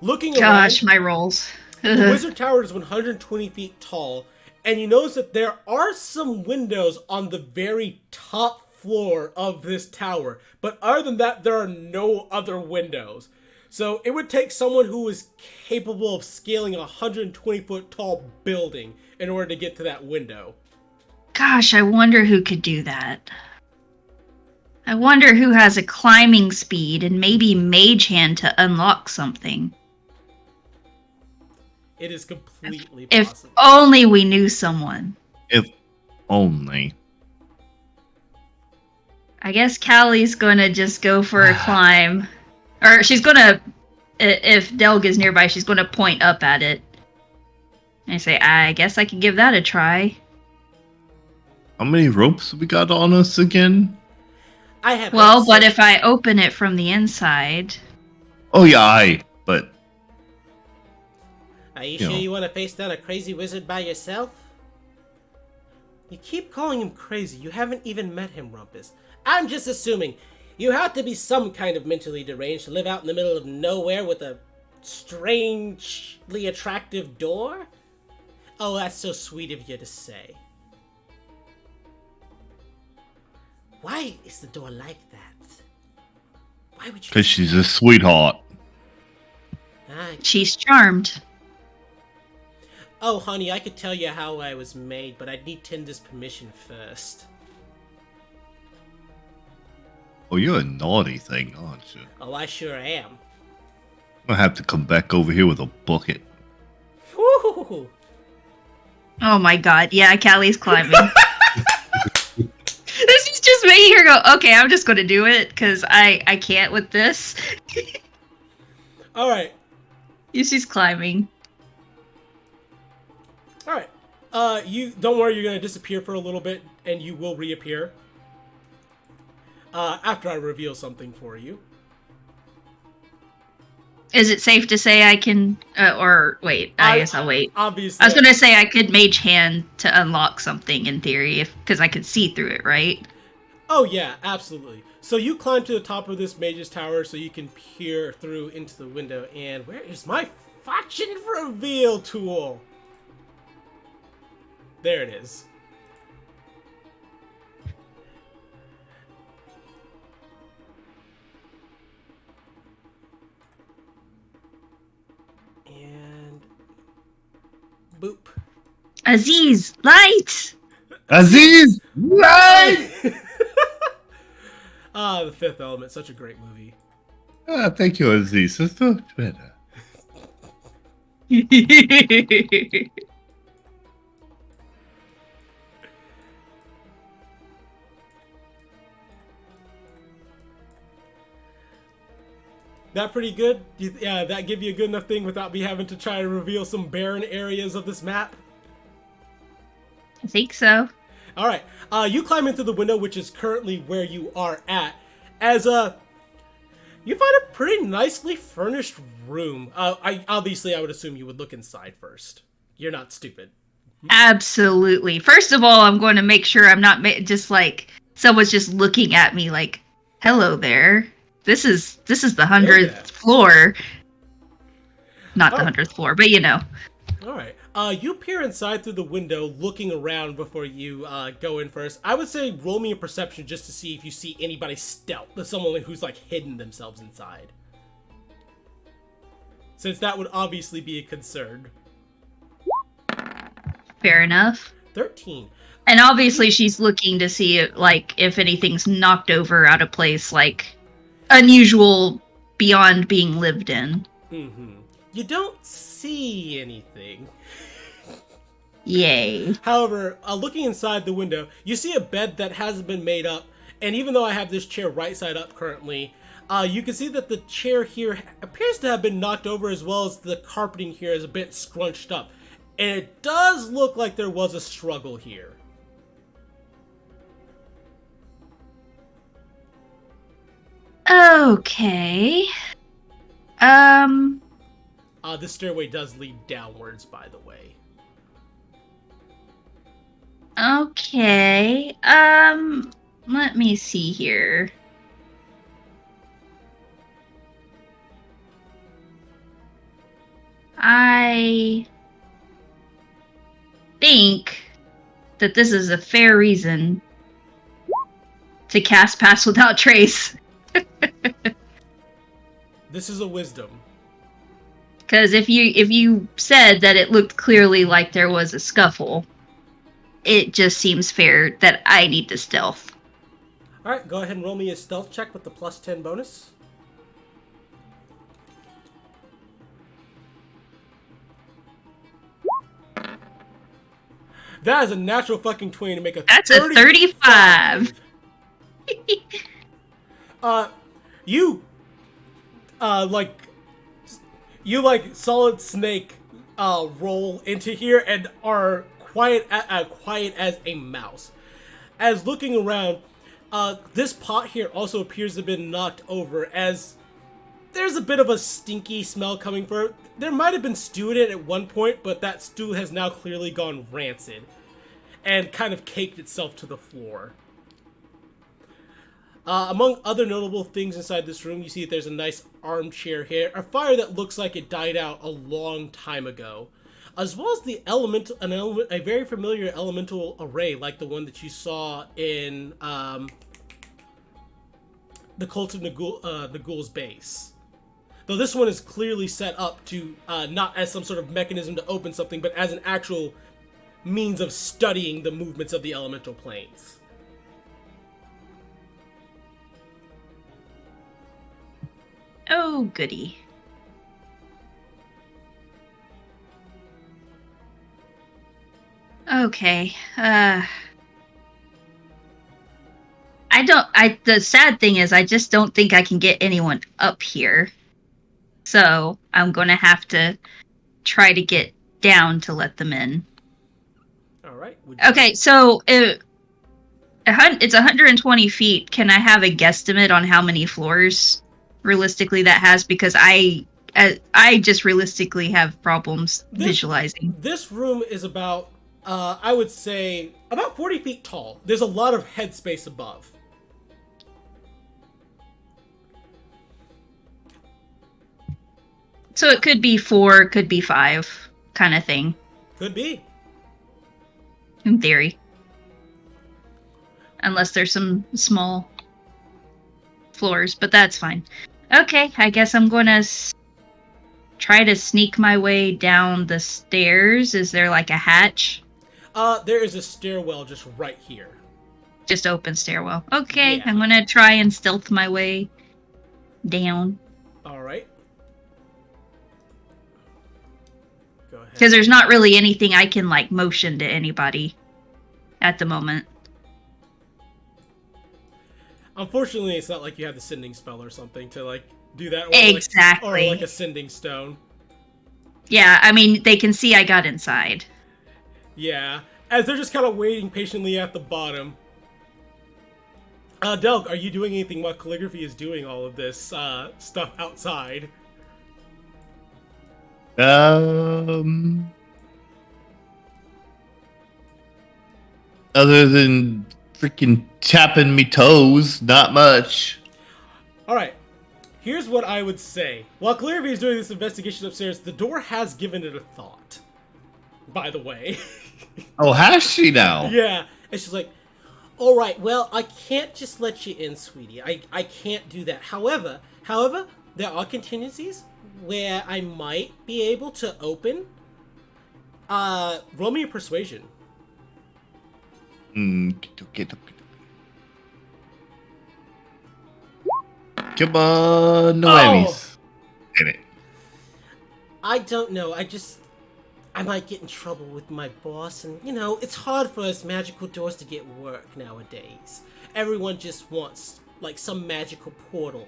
Looking Gosh, around, my rolls. the Wizard Tower is 120 feet tall, and you notice that there are some windows on the very top floor of this tower. But other than that, there are no other windows. So it would take someone who is capable of scaling a 120-foot tall building in order to get to that window. Gosh, I wonder who could do that. I wonder who has a climbing speed and maybe mage hand to unlock something. It is completely If possible. only we knew someone. If only. I guess Callie's gonna just go for a climb. Or she's gonna, if Delg is nearby, she's gonna point up at it. And say, I guess I can give that a try. How many ropes we got on us again? I have Well, but access- if I open it from the inside... Oh yeah, but Are you you sure know. you want to face down a crazy wizard by yourself? You keep calling him crazy. You haven't even met him, Rumpus. I'm just assuming. You have to be some kind of mentally deranged to live out in the middle of nowhere with a strangely attractive door? Oh, that's so sweet of you to say. Why is the door like that? Why would you... Because she's a sweetheart. Ah, She's charmed. oh, honey, I could tell you how I was made, but I'd need Tinder's permission first. Oh, you're a naughty thing, aren't you? Oh, I sure am. I'm gonna have to come back over here with a bucket. Woo! Oh my god, yeah, Callie's climbing. This is just making her go, okay, I'm just gonna do it, because I can't with this. Alright, She's climbing. alright. You don't worry, you're gonna disappear for a little bit, and you will reappear. After I reveal something for you. Is it safe to say I can, or wait, I guess I'll wait. Obviously. I was gonna say I could mage hand to unlock something in theory, because I could see through it, right? Oh yeah, absolutely. So you climb to the top of this mage's tower so you can peer through into the window, and where is my fortune reveal tool? There it is. And boop. Aziz, light! Aziz! Right! Ah, The Fifth Element, such a great movie. Ah, thank you, Aziz. That's so much better. That pretty good? Yeah, that give you a good enough thing without me having to try to reveal some barren areas of this map? I think so. Alright, you climb into the window, which is currently where you are at, as, you find a pretty nicely furnished room. Obviously, I would assume you would look inside first. You're not stupid. Absolutely. First of all, I'm going to make sure I'm not just like someone's just looking at me like, "Hello there. This is the 100th floor." Not the 100th floor, but you know. Alright, you peer inside through the window, looking around before you go in first. I would say roll me a perception just to see if you see anybody stealth. There's someone who's like hidden themselves inside. Since that would obviously be a concern. Fair enough. 13. And obviously she's looking to see like if anything's knocked over out of place, like unusual beyond being lived in. Mm-hmm. You don't see anything. Yay. However, looking inside the window, you see a bed that hasn't been made up, and even though I have this chair right side up currently, you can see that the chair here appears to have been knocked over, as well as the carpeting here is a bit scrunched up. And it does look like there was a struggle here. Okay. This stairway does lead downwards, by the way. Okay. Let me see here. I think that this is a fair reason to cast Pass Without Trace. This is a wisdom. Because if you said that it looked clearly like there was a scuffle, it just seems fair that I need to stealth. Alright, go ahead and roll me a stealth check with the plus 10 bonus. That is a natural fucking 20 to make a That's a 35. You, like, Solid Snake, roll into here and are quiet as a mouse. As looking around, this pot here also appears to have been knocked over, as there's a bit of a stinky smell coming from it. There might have been stew in it at one point, but that stew has now clearly gone rancid and kind of caked itself to the floor. Among other notable things inside this room, you see that there's a nice armchair here, a fire that looks like it died out a long time ago, as well as a very familiar elemental array like the one that you saw in the Cult of Nagul's base. Though this one is clearly set up to not as some sort of mechanism to open something, but as an actual means of studying the movements of the elemental planes. Oh, goody. Okay. The sad thing is I just don't think I can get anyone up here. So I'm going to have to try to get down to let them in. All right. Okay, so it's 120 feet. Can I have a guesstimate on how many floors realistically that has? Because I just realistically have problems visualizing. This room is about, I would say, about 40 feet tall. There's a lot of headspace above. So it could be 4, could be 5, kind of thing. Could be. In theory. Unless there's some small floors, but that's fine. Okay, I guess I'm going to try to sneak my way down the stairs. Is there like a hatch? There is a stairwell just right here. Just open stairwell. Okay, Yeah. I'm going to try and stealth my way down. All right. Go ahead. Because there's not really anything I can, like, motion to anybody at the moment. Unfortunately, it's not like you have the sending spell or something to, like, do that. Or Exactly. Or like a sending stone. Yeah, I mean, they can see I got inside. Yeah. As they're just kind of waiting patiently at the bottom. Delg, are you doing anything while Calligraphy is doing all of this stuff outside? Other than freaking tapping me toes, not much. Alright. Here's what I would say. While Calligraphy is doing this investigation upstairs, the door has given it a thought. By the way. Oh, has she now? Yeah. It's just like, alright, well, I can't just let you in, sweetie. I can't do that. However, there are contingencies where I might be able to open. Roll me a persuasion. Come on, no whammies. Damn it. I don't know. I might get in trouble with my boss, and, you know, it's hard for us magical doors to get work nowadays. Everyone just wants, like, some magical portal.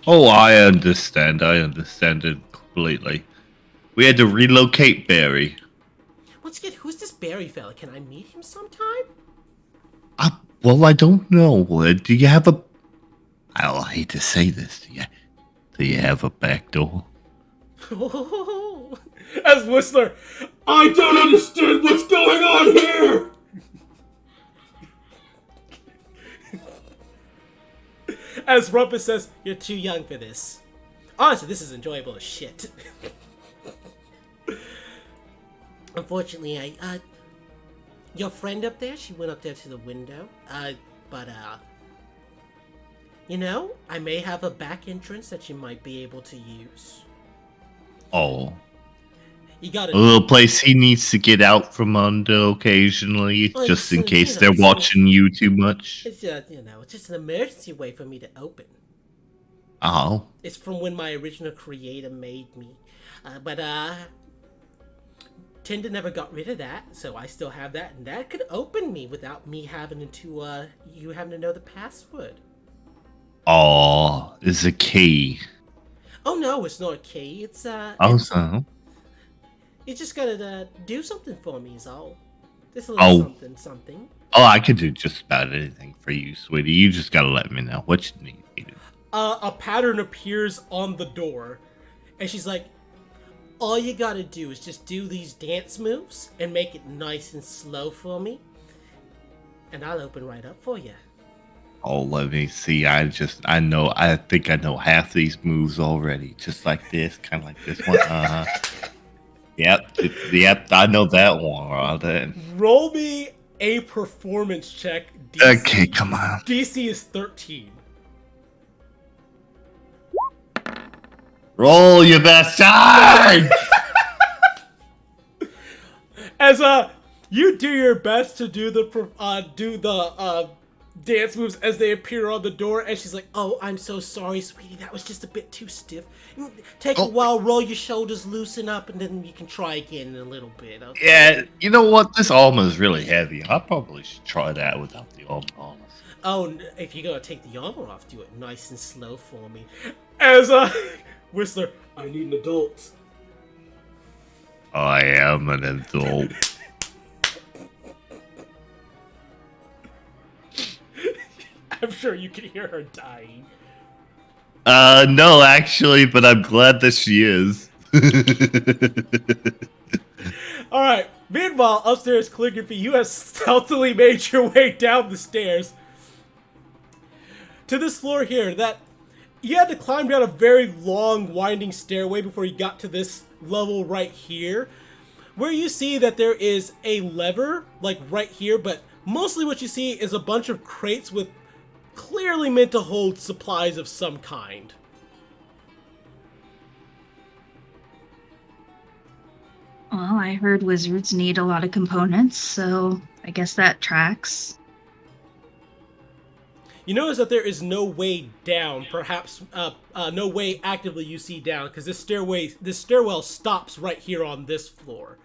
Oh, I understand it completely. We had to relocate Barry. Once again, who's this Barry fella? Can I meet him sometime? Well, I don't know. Do you have a... I'll hate to say this. Do you have a back door? As Whistler, I don't understand what's going on here! As Rumpus says, you're too young for this. Honestly, this is enjoyable as shit. Unfortunately, your friend up there, she went up there to the window. You know, I may have a back entrance that you might be able to use. Oh. You got A little place he needs to get out from under occasionally, Well, just in it's, case you know, they're it's watching you too much. It's it's just an emergency way for me to open. Oh. It's from when my original creator made me. Tinder never got rid of that, so I still have that, and that could open me without me having to, you having to know the password. Oh, it's a key. Oh no, it's not a key. It's Also, you just gotta do something for me, is all. Just a little Oh. something. I could do just about anything for you, sweetie. You just gotta let me know what you need. A pattern appears on the door, and she's like, all you gotta do is just do these dance moves and make it nice and slow for me, and I'll open right up for you. Oh, let me see. I think I know half these moves already. Just like this, kind of like this one. Yep. I know that one. Right? Roll me a performance check. DC. Okay, come on. DC is 13. Roll your best side. As you do your best to do the dance moves as they appear on the door, and she's like, "Oh, I'm so sorry, sweetie. That was just a bit too stiff. Take a while, roll your shoulders, loosen up, and then you can try again in a little bit." Okay? Yeah, you know what? This armor is really heavy. I probably should try that without the armor. Oh, if you're gonna take the armor off, do it nice and slow for me. As Whistler, I need an adult. I am an adult. I'm sure you can hear her dying. No, actually, but I'm glad that she is. All right. Meanwhile, upstairs, calligraphy, you have stealthily made your way down the stairs to this floor here. That you had to climb down a very long, winding stairway before you got to this level right here, where you see that there is a lever, like right here, but mostly what you see is a bunch of crates with clearly meant to hold supplies of some kind. Well, I heard wizards need a lot of components, so I guess that tracks. You notice that there is no way down, perhaps no way actively you see down, because this stairwell stops right here on this floor.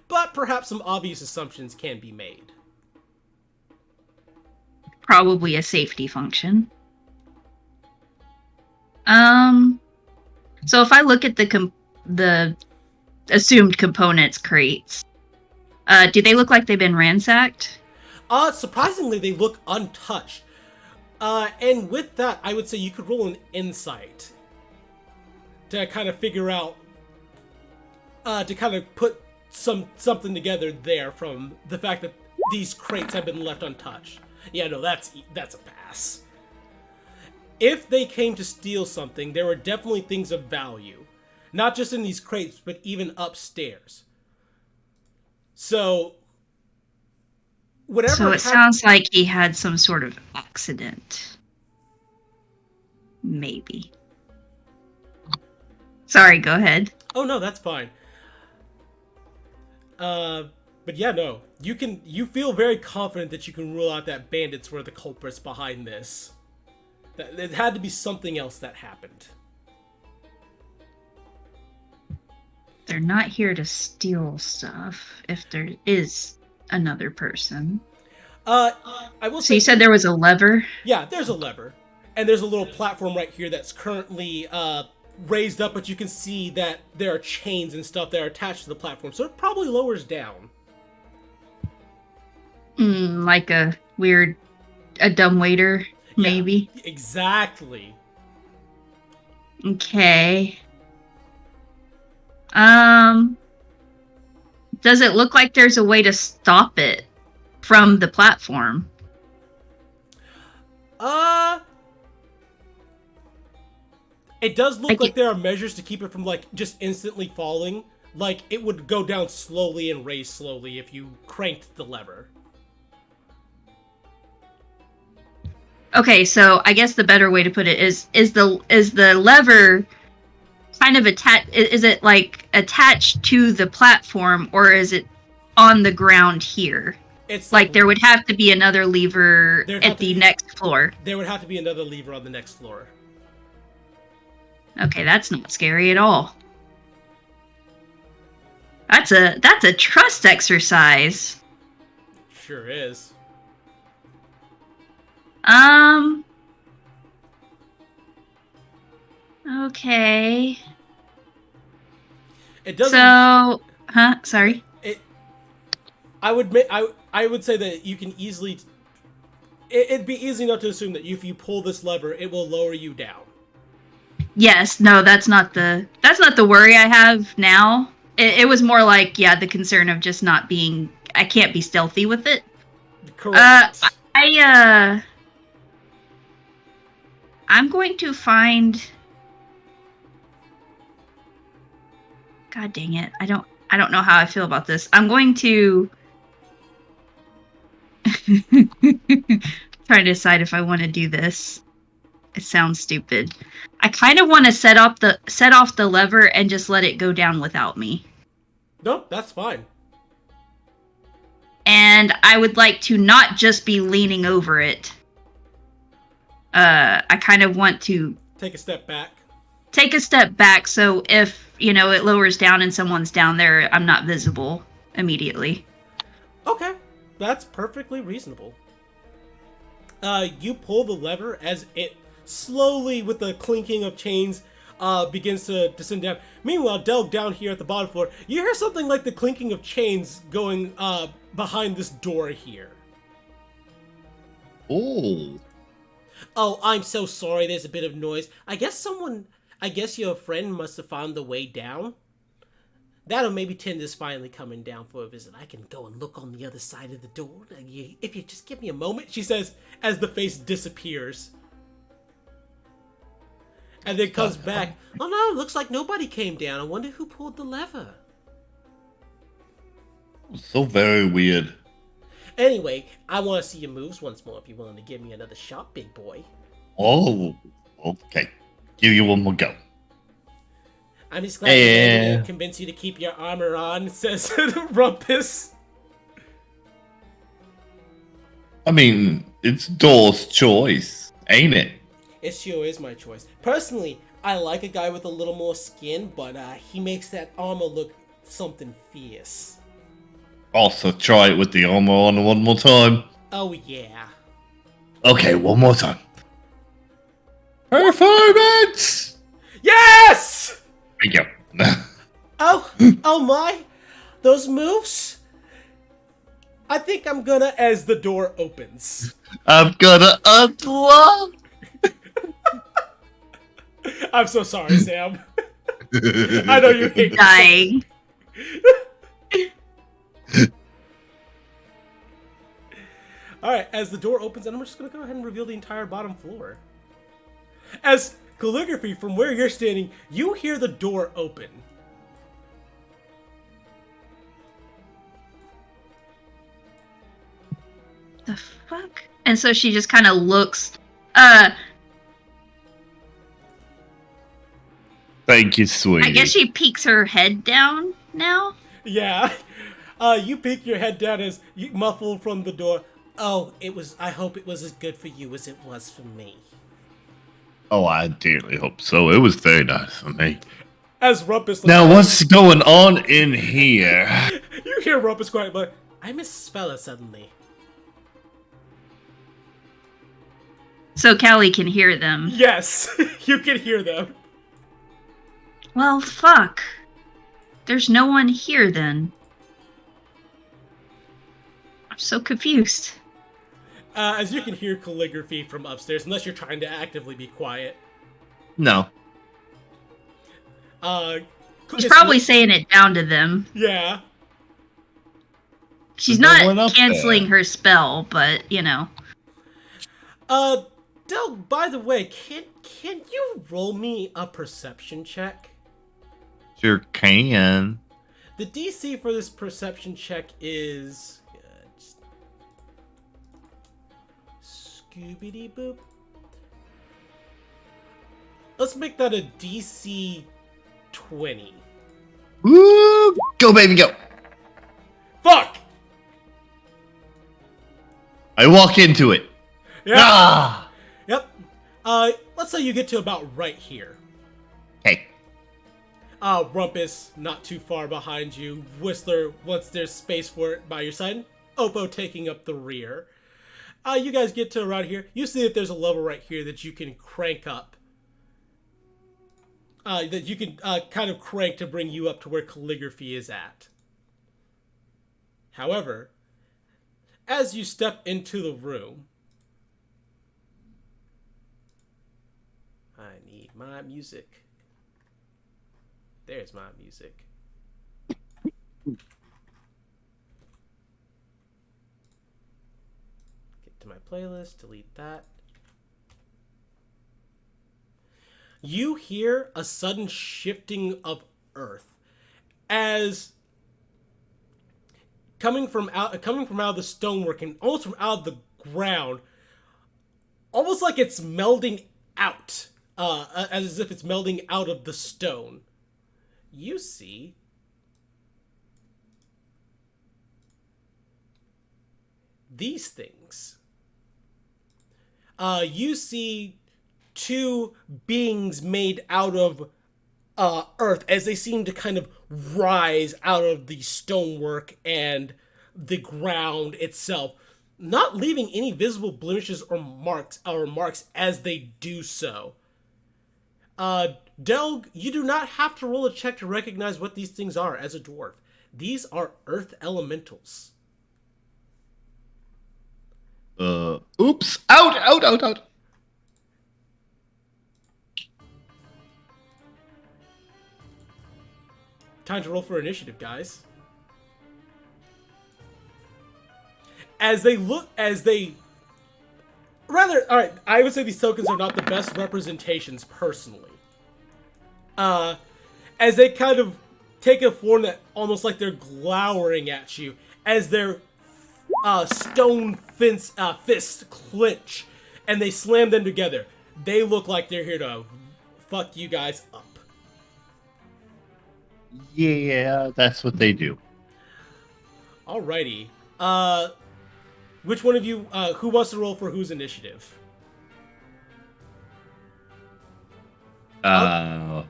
But perhaps some obvious assumptions can be made. Probably a safety function. So if I look at the assumed components crates, do they look like they've been ransacked? Surprisingly, they look untouched. And with that, I would say you could roll an insight to kind of figure out, to kind of put something together there from the fact that these crates have been left untouched. Yeah, no, that's a pass. If they came to steal something, there were definitely things of value. Not just in these crates, but even upstairs. So, whatever. So it sounds like he had some sort of accident. Maybe. Sorry, go ahead. Oh no, that's fine. But yeah, no. You feel very confident that you can rule out that bandits were the culprits behind this. That it had to be something else that happened. They're not here to steal stuff if there is another person. I will So say, you said there was a lever? yeah, there's a lever. And there's a little platform right here that's currently raised up, but you can see that there are chains and stuff that are attached to the platform. So it probably lowers down. Like a dumb waiter, maybe? Yeah, exactly. Okay. Does it look like there's a way to stop it from the platform? It does look like there are measures to keep it from, like, just instantly falling. Like, it would go down slowly and raise slowly if you cranked the lever. Okay, so I guess the better way to put it is the lever kind of attached? Is it like attached to the platform, or is it on the ground here? It's like there would have to be another lever at the next floor. There would have to be another lever on the next floor. Okay, that's not scary at all. That's a trust exercise. Sure is. Okay. It doesn't. So, sorry. I would say that you can easily. It'd be easy enough to assume that if you pull this lever, it will lower you down. Yes, no, that's not the worry I have now. It was more like, yeah, the concern of just not being. I can't be stealthy with it. Correct. I'm going to find. God dang it! I don't know how I feel about this. I'm going to try to decide if I want to do this. It sounds stupid. I kind of want to set off the lever and just let it go down without me. No, that's fine. And I would like to not just be leaning over it. I kind of want to Take a step back. So if, it lowers down and someone's down there, I'm not visible immediately. Okay, that's perfectly reasonable. You pull the lever as it slowly, with the clinking of chains, begins to descend down. Meanwhile, Delg down here at the bottom floor, you hear something like the clinking of chains going behind this door here. Oh. Oh, I'm so sorry, there's a bit of noise. I guess your friend must have found the way down. That'll maybe Tinder's finally coming down for a visit. I can go and look on the other side of the door. If you just give me a moment, she says as the face disappears. And then comes back. Oh no, looks like nobody came down. I wonder who pulled the lever. So very weird. Anyway, I want to see your moves once more if you're willing to give me another shot, big boy. Oh, okay. Give you one more go. I'm just glad I can convince you to keep your armor on, says Rumpus. I mean, it's Door's choice, ain't it? It sure is my choice. Personally, I like a guy with a little more skin, but he makes that armor look something fierce. Also, try it with the armor on one more time. Oh yeah. Okay, one more time. Performance! Yes! Thank you. Oh my! Those moves? I think I'm gonna as the door opens. I'm gonna unlock. I'm so sorry, Sam. I know you hate Dying. Alright, as the door opens, and I'm just gonna go ahead and reveal the entire bottom floor. As Calligraphy, from where you're standing, you hear the door open. The fuck? And so she just kind of looks. Thank you, sweetie. I guess she peeks her head down now. Yeah. You peek your head down as you muffle from the door. Oh, I hope it was as good for you as it was for me. Oh, I dearly hope so. It was very nice for me. As Rumpus... Now, what's going on in here? You hear Rumpus quiet, but I miss Spella suddenly. So Callie can hear them. Yes, you can hear them. Well, fuck. There's no one here then. I'm so confused. As you can hear Calligraphy from upstairs, unless you're trying to actively be quiet. No. She's probably saying it down to them. Yeah. She's There's no one not up canceling there. her spell, but, Del, by the way, can you roll me a perception check? Sure can. The DC for this perception check is... Scooby boop. Let's make that a DC 20. Woo! Go, baby, go. Fuck! I walk into it. Yeah. Ah! Yep. Let's say you get to about right here. Hey. Rumpus not too far behind you. Whistler, once there's space for it, by your side. Oppo taking up the rear. You guys get to around here. You see that there's a level right here that you can crank up. That you can kind of crank to bring you up to where calligraphy is at. However, as you step into the room, I need my music. There's my music. Get to my playlist, delete that. You hear a sudden shifting of earth as coming from out of the stonework and almost from out of the ground, almost like it's melding out, as if it's melding out of the stone. You see these things. You see two beings made out of earth as they seem to kind of rise out of the stonework and the ground itself, not leaving any visible blemishes or marks as they do so. Delg, you do not have to roll a check to recognize what these things are as a dwarf. These are earth elementals. Oops. Out. Time to roll for initiative, guys. Alright, I would say these tokens are not the best representations, personally. As they kind of take a form that almost like they're glowering at you, as their stone fists clench, and they slam them together. They look like they're here to fuck you guys up. Yeah, that's what they do. Alrighty. Which one of you, who wants to roll for whose initiative? I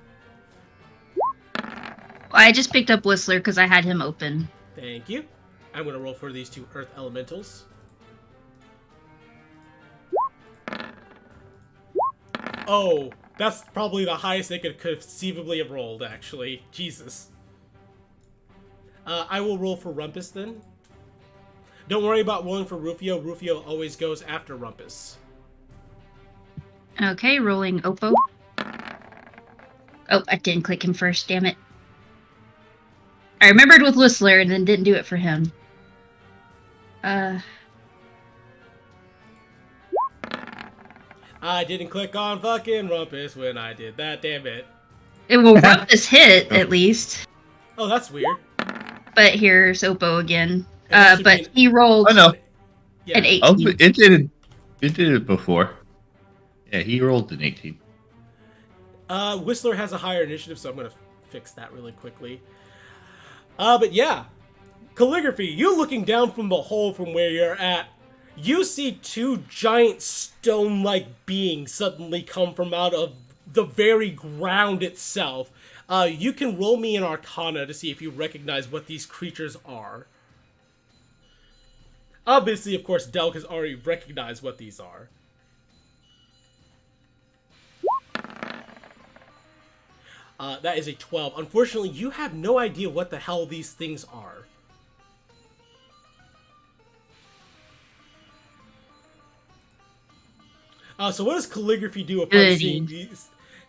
just picked up Whistler because I had him open. Thank you. I'm going to roll for these two earth elementals. Oh, that's probably the highest they could conceivably have rolled, actually. Jesus. I will roll for Rumpus, then. Don't worry about rolling for Rufio. Rufio always goes after Rumpus. Okay, rolling Oppo. Oh, I didn't click him first, damn it. I remembered with Whistler and then didn't do it for him. I didn't click on fucking Rumpus when I did that, damn it. It will Rumpus hit, at least. Oh, that's weird. But here's Oppo again. And that should But be he rolled Oh no. Yeah. an 18. Oh, it did it before. Yeah, he rolled an 18. Whistler has a higher initiative, so I'm going to fix that really quickly. But yeah, calligraphy, you looking down from the hole from where you're at, you see two giant stone-like beings suddenly come from out of the very ground itself. You can roll me an Arcana to see if you recognize what these creatures are. Obviously, of course, Delk has already recognized what these are. That is a 12. Unfortunately, you have no idea what the hell these things are. So what does calligraphy do upon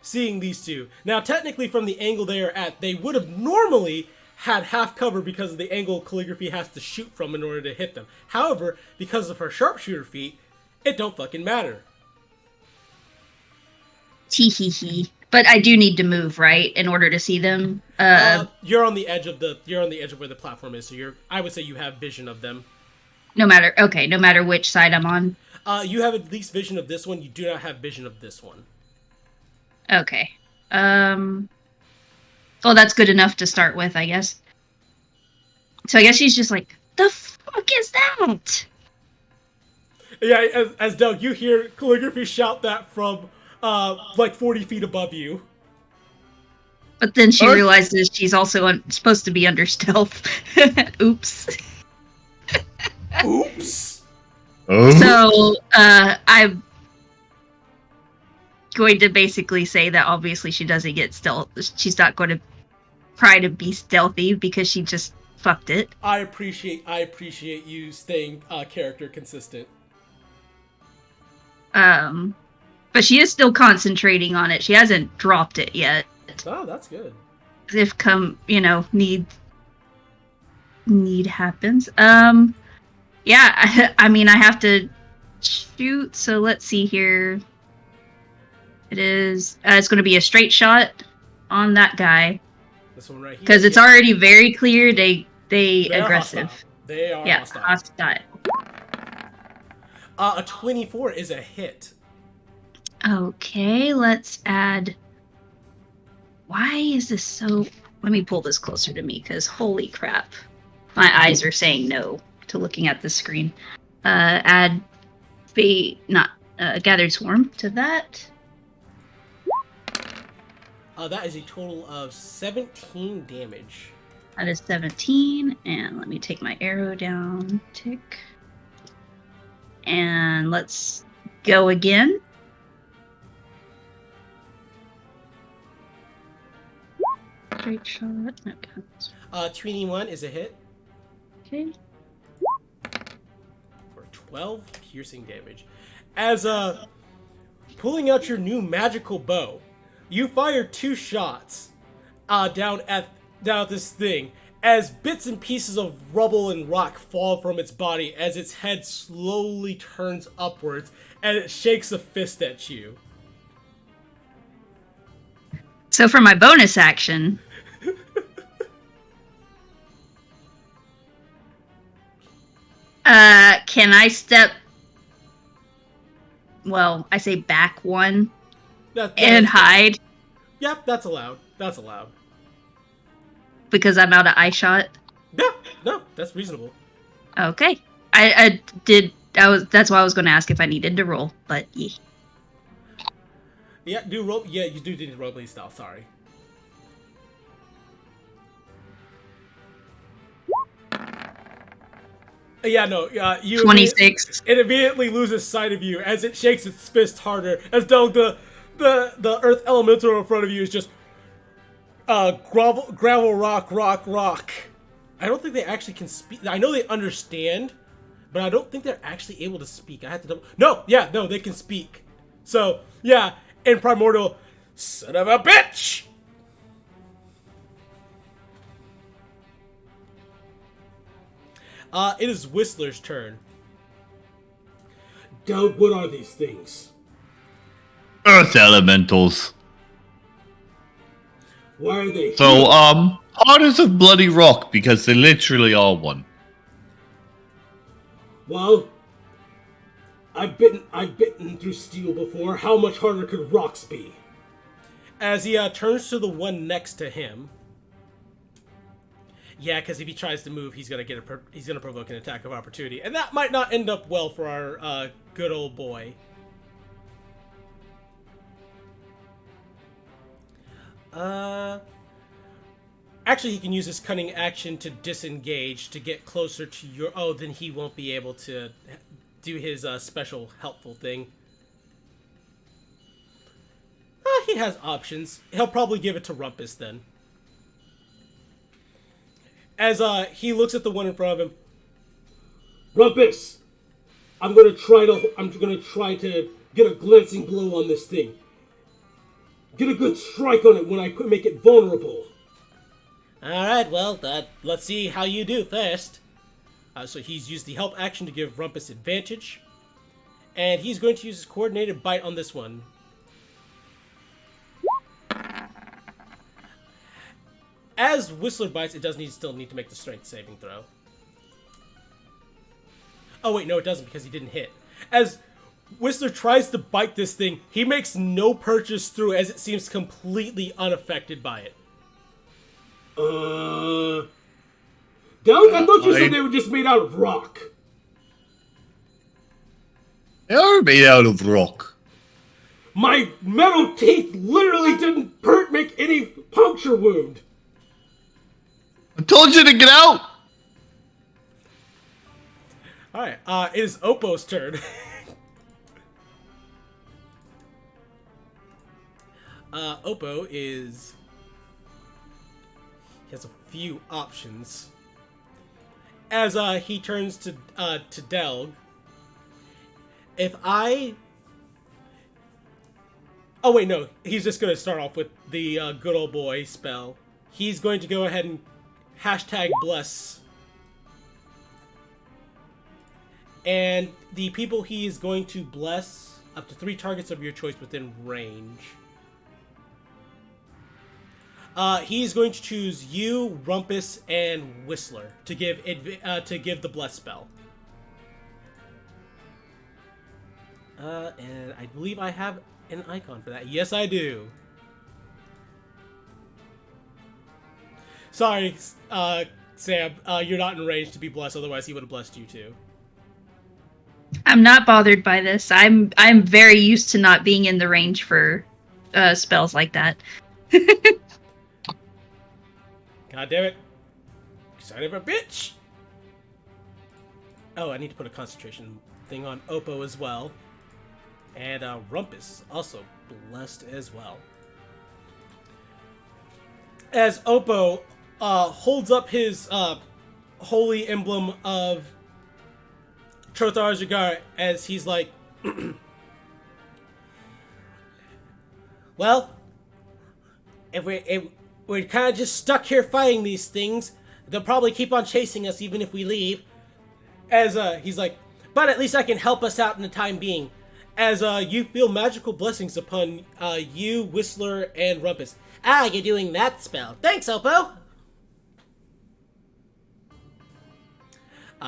seeing these two? Now, technically, from the angle they are at, they would have normally had half cover because of the angle calligraphy has to shoot from in order to hit them. However, because of her sharpshooter feat, it don't fucking matter. Tee. But I do need to move, right, in order to see them. You're on the edge of where the platform is, so I would say you have vision of them. No matter which side I'm on. You have at least vision of this one. You do not have vision of this one. Okay. Well, that's good enough to start with, I guess. So I guess she's just like, the fuck is that? Yeah, as Doug, you hear calligraphy shout that from like 40 feet above you. But then she Alright. realizes she's also supposed to be under stealth. Oops. Oops. Oh. So, I'm going to basically say that obviously she doesn't get stealth. She's not going to try to be stealthy because she just fucked it. I appreciate you staying character consistent. But she is still concentrating on it. She hasn't dropped it yet. Oh, that's good. If need happens. Yeah, I mean, I have to shoot, so let's see here. It is, it's going to be a straight shot on that guy. This one right here. Because it's already very clear they aggressive. They are hostile. Hostile. A 24 is a hit. Okay, let's add... Why is this so... Let me pull this closer to me, because holy crap. My eyes are saying no to looking at the screen. Add Gathered Swarm to that. That is a total of 17 damage. That is 17, and let me take my arrow down, tick. And let's go again. Straight shot. Okay. 21 is a hit Okay. for 12 piercing damage. As pulling out your new magical bow, you fire 2 shots down at this thing as bits and pieces of rubble and rock fall from its body as its head slowly turns upwards and it shakes a fist at you. So for my bonus action, can I step? Well, I say back one and hide Yep, that's allowed. That's allowed. because I'm out of eye shot. Yeah, no, that's reasonable. Okay, I did. That's why I was going to ask if I needed to roll, but yeah. Yeah, do roll. Yeah, you do need to roll play style. Sorry. Yeah, no. You 26. It immediately loses sight of you as it shakes its fist harder, as though the earth elemental in front of you is just gravel, rock. I don't think they actually can speak. I know they understand, but I don't think they're actually able to speak. I have to double. No, they can speak. So yeah, in primordial, son of a bitch. It is Whistler's turn. Doug, what are these things? Earth elementals. Why are they So, Hearts of Bloody Rock, because they literally are one. Well, I've bitten through steel before. How much harder could rocks be? As he turns to the one next to him. Yeah, because if he tries to move, he's gonna provoke an attack of opportunity, and that might not end up well for our good old boy. Actually, he can use his cunning action to disengage to get closer to your. Oh, then he won't be able to do his special helpful thing. He has options. He'll probably give it to Rumpus then. As he looks at the one in front of him. Rumpus, I'm gonna try to get a glancing blow on this thing. Get a good strike on it when I make it vulnerable. Alright, well, let's see how you do first. So he's used the help action to give Rumpus advantage. And he's going to use his coordinated bite on this one. As Whistler bites, it does still need to make the strength saving throw. Oh wait, no it doesn't because he didn't hit. As Whistler tries to bite this thing, he makes no purchase through as it seems completely unaffected by it. Doug, I thought you said they were just made out of rock. They are made out of rock. My metal teeth literally didn't make any puncture wound. I told you to get out! Alright, it is Oppo's turn. Oppo is... He has a few options. As he turns to Delg. If I... Oh wait, no. He's just going to start off with the good old boy spell. He's going to go ahead and hashtag bless. And the people he is going to bless, up to 3 targets of your choice within range. He's going to choose you, Rumpus, and Whistler to give the bless spell. And I believe I have an icon for that. Yes, I do. Sorry, Sam. You're not in range to be blessed. Otherwise, he would have blessed you too. I'm not bothered by this. I'm very used to not being in the range for spells like that. God damn it. Son of a bitch! Oh, I need to put a concentration thing on Oppo as well. And Rumpus is also blessed as well. As Oppo holds up his holy emblem of Trothar Jagar, as he's like, well, if we're kind of just stuck here fighting these things, they'll probably keep on chasing us even if we leave. As he's like, but at least I can help us out in the time being. As you feel magical blessings upon you, Whistler, and Rumpus. Ah, you're doing that spell. Thanks, Oppo!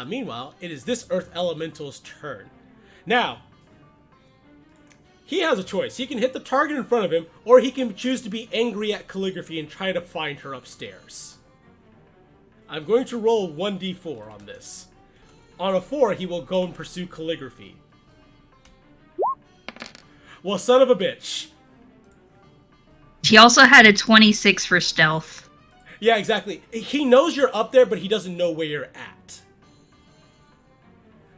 Meanwhile, it is this Earth Elemental's turn. Now, he has a choice. He can hit the target in front of him, or he can choose to be angry at Calligraphy and try to find her upstairs. I'm going to roll 1d4 on this. On a 4, he will go and pursue Calligraphy. Well, son of a bitch. He also had a 26 for stealth. Yeah, exactly. He knows you're up there, but he doesn't know where you're at.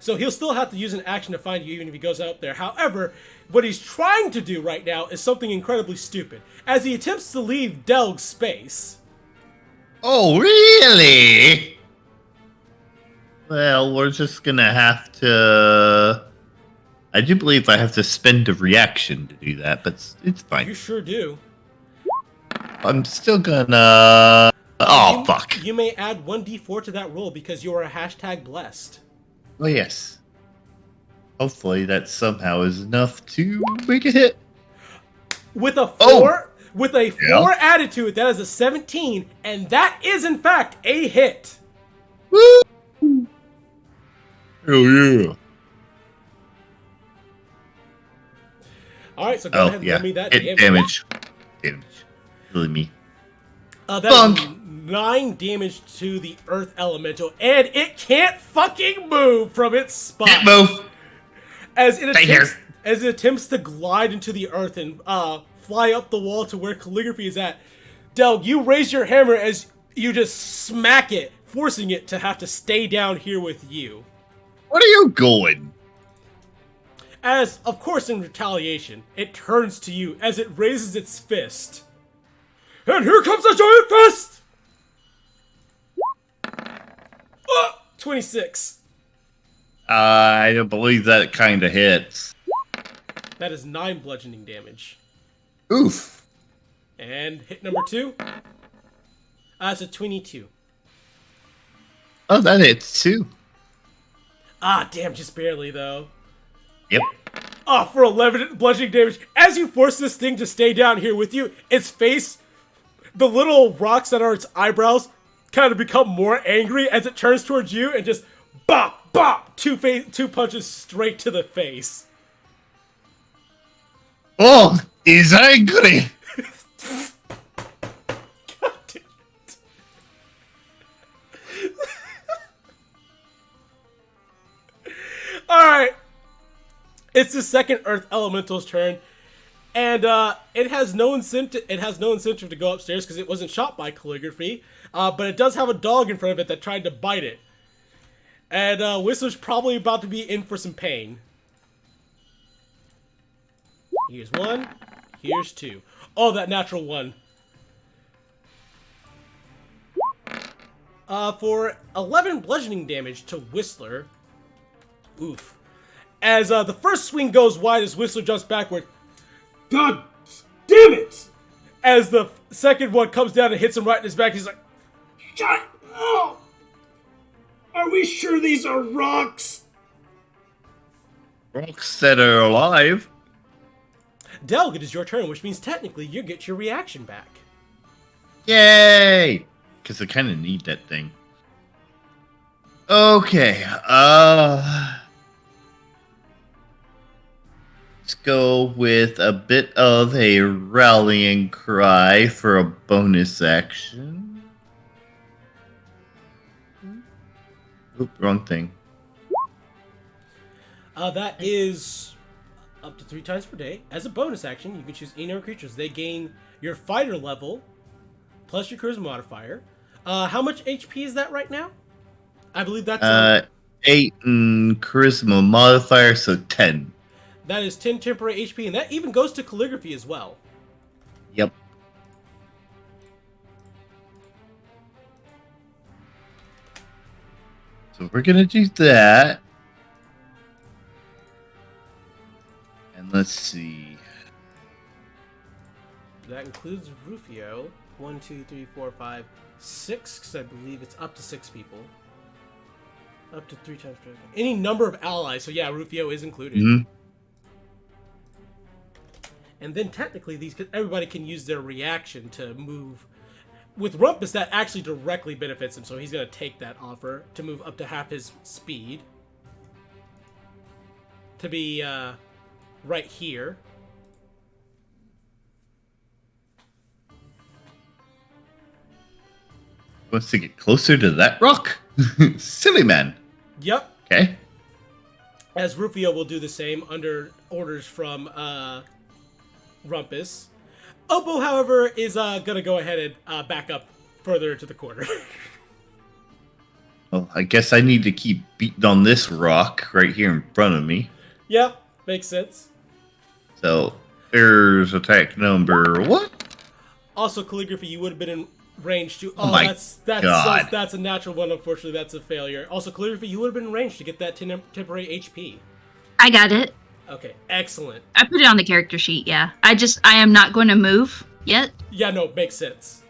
So he'll still have to use an action to find you even if he goes out there. However, what he's trying to do right now is something incredibly stupid. As he attempts to leave Delg's space. Oh, really? Well, we're just gonna have to... I do believe I have to spend a reaction to do that, but it's fine. You sure do. I'm still gonna... Oh, fuck. You may add 1d4 to that roll because you are a hashtag blessed. Oh, yes. Hopefully that somehow is enough to make a hit. With a 4, Oh. with a 4 added to it, that is a 17, and that is in fact a hit. Woo! Oh, yeah. Alright, so go ahead and give me that Hit damage. Really me. That is 9 damage to the Earth Elemental, and it can't fucking move from its spot. Can't move. As it attempts to glide into the earth and fly up the wall to where Calligraphy is at. Delg, you raise your hammer as you just smack it, forcing it to have to stay down here with you. What are you going? As, of course, in retaliation, it turns to you as it raises its fist. And here comes the giant fist! 26. I don't believe that kind of hits. That is 9 bludgeoning damage. Oof. And hit number 2. That's a 22. Oh, that hits too. Ah, damn, just barely, though. Yep. Oh, for 11 bludgeoning damage. As you force this thing to stay down here with you, its face, the little rocks that are its eyebrows, kind of become more angry as it turns towards you and just bop, bop, 2 punches straight to the face. Oh, he's angry. God damn it. Alright. It's the second Earth Elemental's turn. And it has no incentive. It has no incentive to go upstairs because it wasn't shot by calligraphy. But it does have a dog in front of it that tried to bite it. And Whistler's probably about to be in for some pain. Here's one. Here's two. Oh, that natural one. For 11 bludgeoning damage to Whistler. Oof. As the first swing goes wide as Whistler jumps backward. God damn it! As the second one comes down and hits him right in his back, he's like, shut up! Are we sure these are rocks? Rocks that are alive. Delg, it is your turn, which means technically you get your reaction back. Yay! Because I kind of need that thing. Okay, let's go with a bit of a rallying cry for a bonus action. Oop, wrong thing. That is up to 3 times per day. As a bonus action, you can choose any number of creatures. They gain your fighter level plus your charisma modifier. How much HP is that right now? I believe that's 8 in charisma modifier, so 10. That is 10 temporary HP, and that even goes to calligraphy as well. Yep. So we're gonna do that. And let's see. That includes Rufio. 1, 2, 3, 4, 5, 6, because I believe it's up to 6 people. Up to 3 times per day. Any number of allies, so yeah, Rufio is included. Mm-hmm. And then technically, everybody can use their reaction to move. With Rumpus, that actually directly benefits him, so he's going to take that offer to move up to half his speed. To be right here. Wants to get closer to that rock? Silly man. Yep. Okay. As Rufio will do the same under orders from Rumpus. Oppo, however, is going to go ahead and back up further to the corner. Well, I guess I need to keep beating on this rock right here in front of me. Yeah, makes sense. So, there's attack number what? Also, calligraphy, you would have been in range to... Oh my God. That's a natural one, unfortunately. That's a failure. Also, calligraphy, you would have been in range to get that temporary HP. I got it. Okay, excellent. I put it on the character sheet, yeah. I am not going to move yet. Yeah, no, makes sense.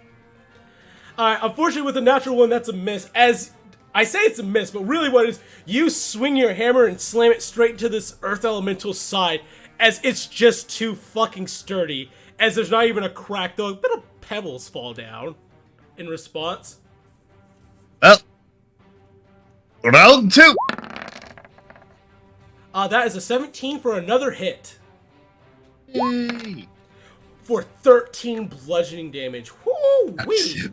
Alright, unfortunately with the natural one, that's a miss. As I say it's a miss, but really what it is, you swing your hammer and slam it straight to this earth elemental side, as it's just too fucking sturdy, as there's not even a crack, though a bit of pebbles fall down in response. Well, round 2. That is a 17 for another hit. Yay. For 13 bludgeoning damage. Woo-wee!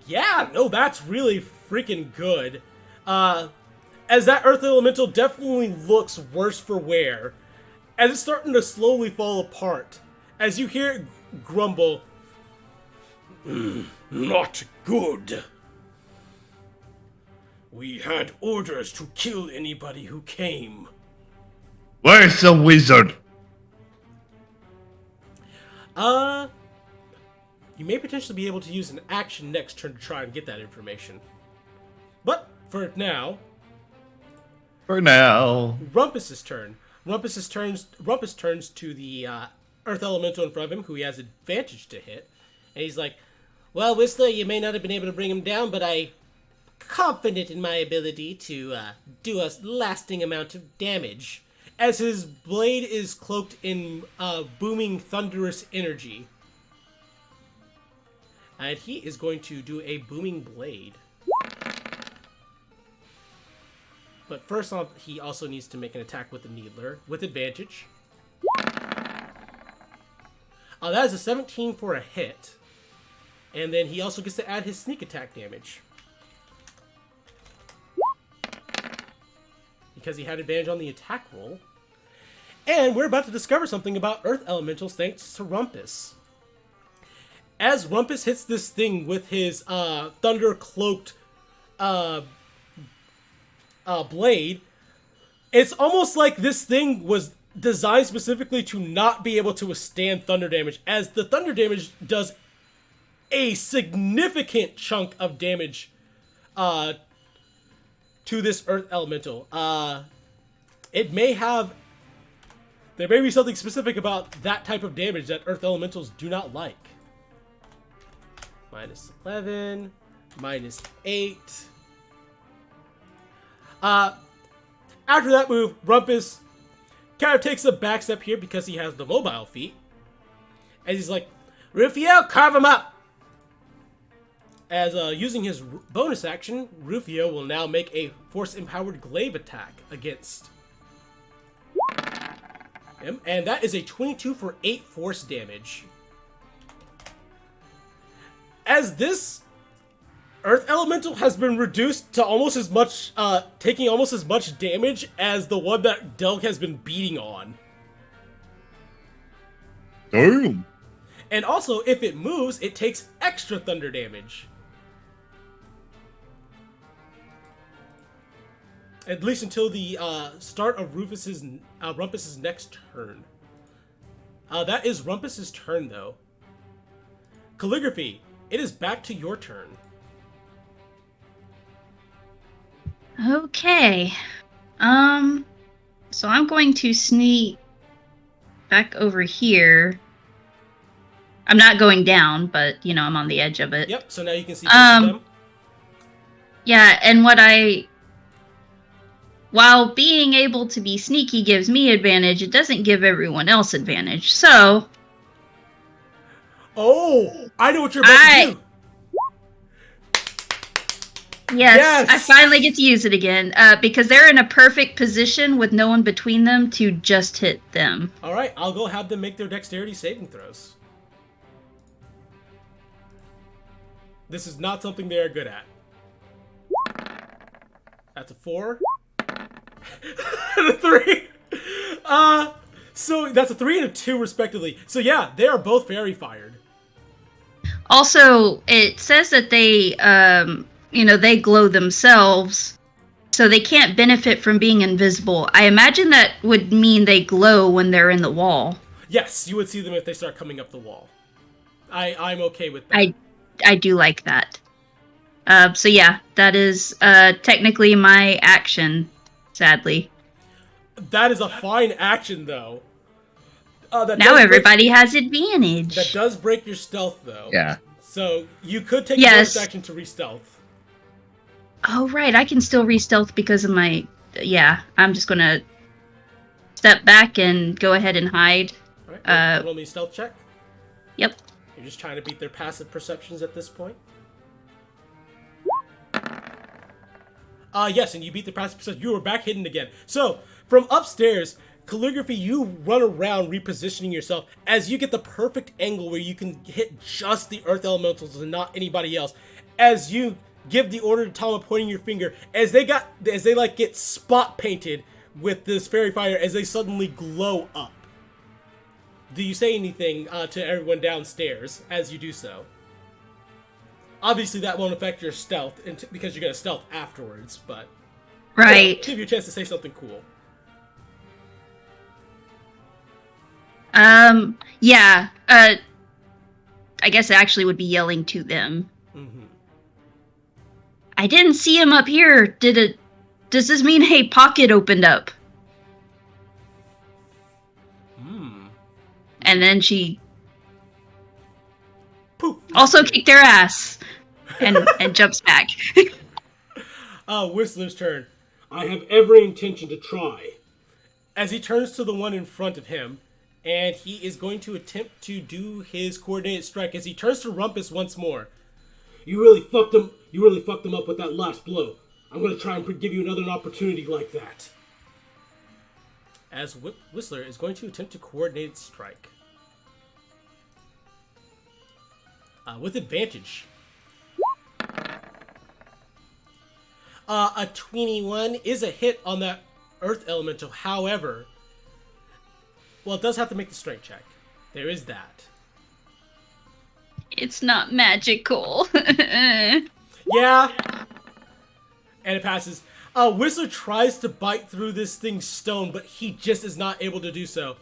Yeah, no, that's really freaking good. As that earth elemental definitely looks worse for wear. As it's starting to slowly fall apart. As you hear it grumble. Not good. We had orders to kill anybody who came. Where's the wizard? You may potentially be able to use an action next turn to try and get that information. But, for now... Rumpus's turn. Rumpus turns to the Earth Elemental in front of him, who he has advantage to hit. And he's like, well, Whistler, you may not have been able to bring him down, but I'm confident in my ability to do a lasting amount of damage. As his blade is cloaked in booming, thunderous energy. And he is going to do a booming blade. But first off, he also needs to make an attack with the Needler, with advantage. That is a 17 for a hit. And then he also gets to add his sneak attack damage. Because he had advantage on the attack roll. And we're about to discover something about Earth Elementals thanks to Rumpus. As Rumpus hits this thing with his thunder-cloaked blade, it's almost like this thing was designed specifically to not be able to withstand thunder damage, as the thunder damage does a significant chunk of damage to this Earth Elemental. There may be something specific about that type of damage that Earth Elementals do not like. Minus 11, minus 8. After that move, Rumpus kind of takes a back step here because he has the mobile feat. And he's like, Rufio, carve him up! As using his bonus action, Rufio will now make a force-empowered glaive attack against him. And that is a 22 for 8 force damage. As this Earth Elemental has been reduced to almost as much, taking almost as much damage as the one that Delg has been beating on. Damn. And also, if it moves, it takes extra thunder damage. At least until the start of Rumpus's next turn. That is Rumpus's turn, though. Calligraphy, it is back to your turn. Okay. So I'm going to sneak back over here. I'm not going down, but, I'm on the edge of it. Yep, so now you can see both of them. Yeah, and while being able to be sneaky gives me advantage, it doesn't give everyone else advantage. So... Oh! I know what you're about to do! Yes, I finally get to use it again, because they're in a perfect position with no one between them to just hit them. Alright, I'll go have them make their dexterity saving throws. This is not something they are good at. That's a 4. And a 3. So that's a 3 and a 2 respectively. So yeah, they are both fairy fired. Also, it says that they, they glow themselves, so they can't benefit from being invisible. I imagine that would mean they glow when they're in the wall. Yes, you would see them if they start coming up the wall. I'm okay with that. I do like that. So yeah, that is technically my action, sadly. That is a fine action, though. Now everybody has advantage. That does break your stealth, though. Yeah. So you could take a bonus action to re-stealth. Oh, right. I can still re-stealth because of my... Yeah, I'm just going to step back and go ahead and hide. Alright, roll me a stealth check. Yep. You're just trying to beat their passive perceptions at this point. Yes, and you beat the passive perception. You were back hidden again. So, from upstairs... Calligraphy, you run around repositioning yourself as you get the perfect angle where you can hit just the Earth Elementals and not anybody else. As you give the order to Tama, pointing your finger, as they get spot painted with this fairy fire as they suddenly glow up. Do you say anything to everyone downstairs as you do so? Obviously, that won't affect your stealth because you're gonna stealth afterwards, but right. Give you a chance to say something cool. Yeah, I guess it actually would be yelling to them. Mm-hmm. I didn't see him up here. Does this mean a pocket opened up? And then she poof, also kicked their ass and jumps back. Whistler's turn. I have every intention to try. As he turns to the one in front of him, and he is going to attempt to do his coordinated strike as he turns to Rumpus once more. You really fucked him up with that last blow. I'm going to try and give you another opportunity like that. As Whistler is going to attempt to coordinated strike. With advantage. A 21 is a hit on that Earth Elemental. However, Well, it does have to make the strength check. There is that. It's not magical. Yeah. And it passes. Whistler tries to bite through this thing's stone, but he just is not able to do so.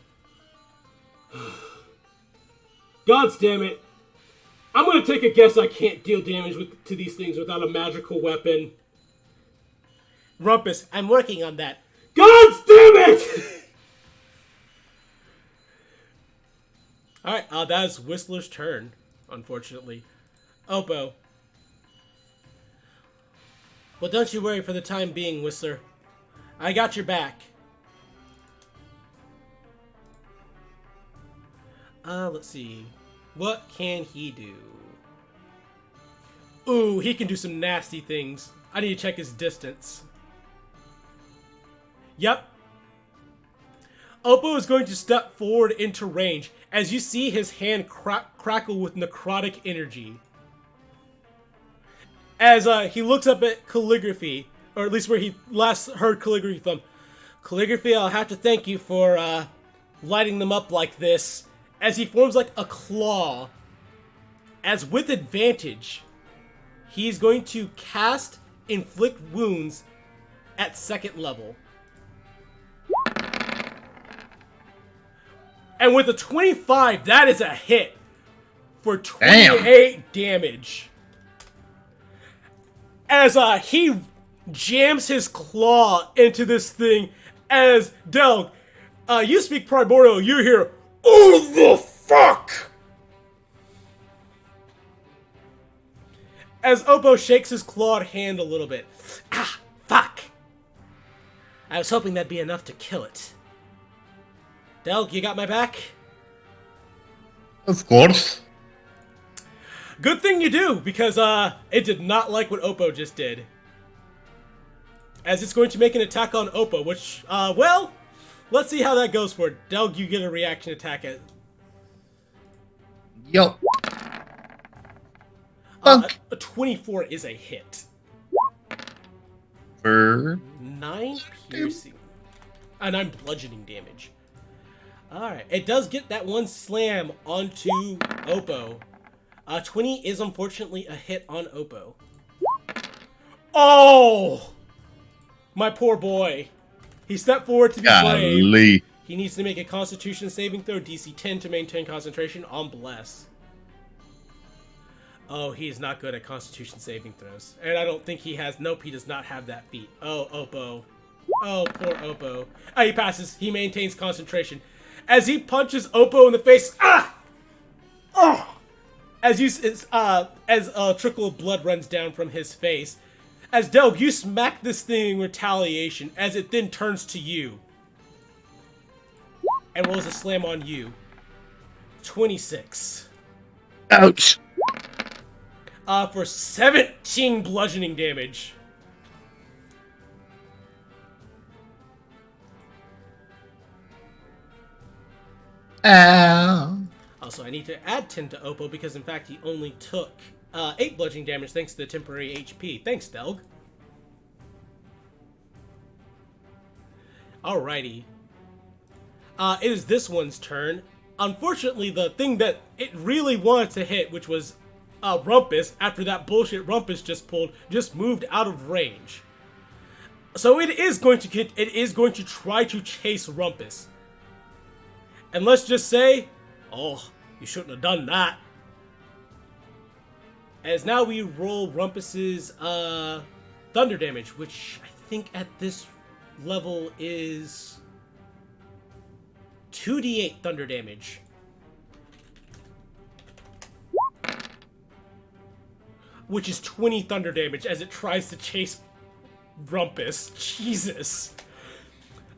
God damn it. I'm going to take a guess I can't deal damage to these things without a magical weapon. Rumpus, I'm working on that. God damn it! Alright, that is Whistler's turn, unfortunately. Oppo. Well, don't you worry for the time being, Whistler. I got your back. Let's see. What can he do? Ooh, he can do some nasty things. I need to check his distance. Yep. Oppo is going to step forward into range as you see his hand crackle with necrotic energy. As he looks up at Calligraphy, or at least where he last heard Calligraphy from. Calligraphy, I'll have to thank you for lighting them up like this. As he forms like a claw. As with advantage, he's going to cast Inflict Wounds at 2nd level. And with a 25, that is a hit for 28 damage. As he jams his claw into this thing, as Delg, you speak Primordial, you hear, "Oh the fuck!" As Oppo shakes his clawed hand a little bit. Ah, fuck! I was hoping that'd be enough to kill it. Delg, you got my back? Of course. Good thing you do, because it did not like what Oppo just did. As it's going to make an attack on Oppo, which, well, let's see how that goes for it. Delg, you get a reaction attack at... Yo. A 24 is a hit. For 9 piercing. 9 bludgeoning damage. Alright, it does get that one slam onto Oppo. 20 is unfortunately a hit on Oppo. Oh! My poor boy. He stepped forward to be brave. golly. He needs to make a Constitution saving throw, DC 10 to maintain concentration on Bless. Oh, he is not good at Constitution saving throws. And I don't think he has... Nope, he does not have that feat. Oh, Oppo. Oh, poor Oppo. He passes. He maintains concentration. As he punches Oppo in the face... Ah! Oh! As a trickle of blood runs down from his face. As Delg, you smack this thing in retaliation, as it then turns to you. And rolls a slam on you. 26. Ouch. For 17 bludgeoning damage. Ow. Also, I need to add 10 to Oppo because, in fact, he only took 8 bludgeoning damage thanks to the temporary HP. Thanks, Delg. Alrighty. It is this one's turn. Unfortunately, the thing that it really wanted to hit, which was Rumpus, after that bullshit Rumpus just pulled, just moved out of range. So it is going to try to chase Rumpus. And let's just say, oh, you shouldn't have done that. As now we roll Rumpus's thunder damage, which I think at this level is 2d8 thunder damage. Which is 20 thunder damage as it tries to chase Rumpus. Jesus.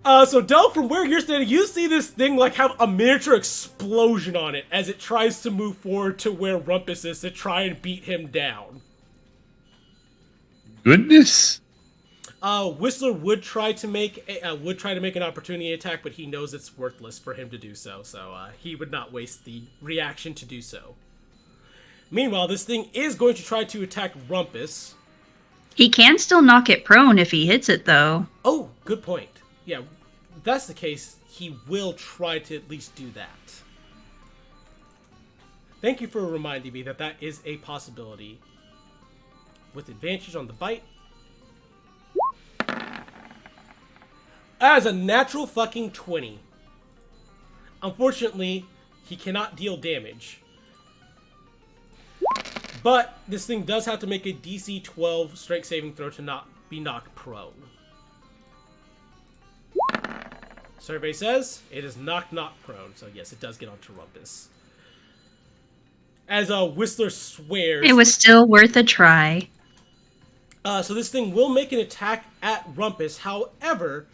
So Del, from where you're standing, you see this thing like have a miniature explosion on it as it tries to move forward to where Rumpus is to try and beat him down. Goodness. Whistler would try to make an opportunity attack, but he knows it's worthless for him to do so. So he would not waste the reaction to do so. Meanwhile, this thing is going to try to attack Rumpus. He can still knock it prone if he hits it, though. Oh, good point. Yeah, that's the case, he will try to at least do that. Thank you for reminding me that that is a possibility. With advantage on the bite. As a natural fucking 20. Unfortunately, he cannot deal damage. But this thing does have to make a DC 12 strength saving throw to not be knocked prone. Survey says it is knock prone, so yes, it does get onto Rumpus. As Whistler swears, It was still worth a try. so this thing will make an attack at Rumpus. However,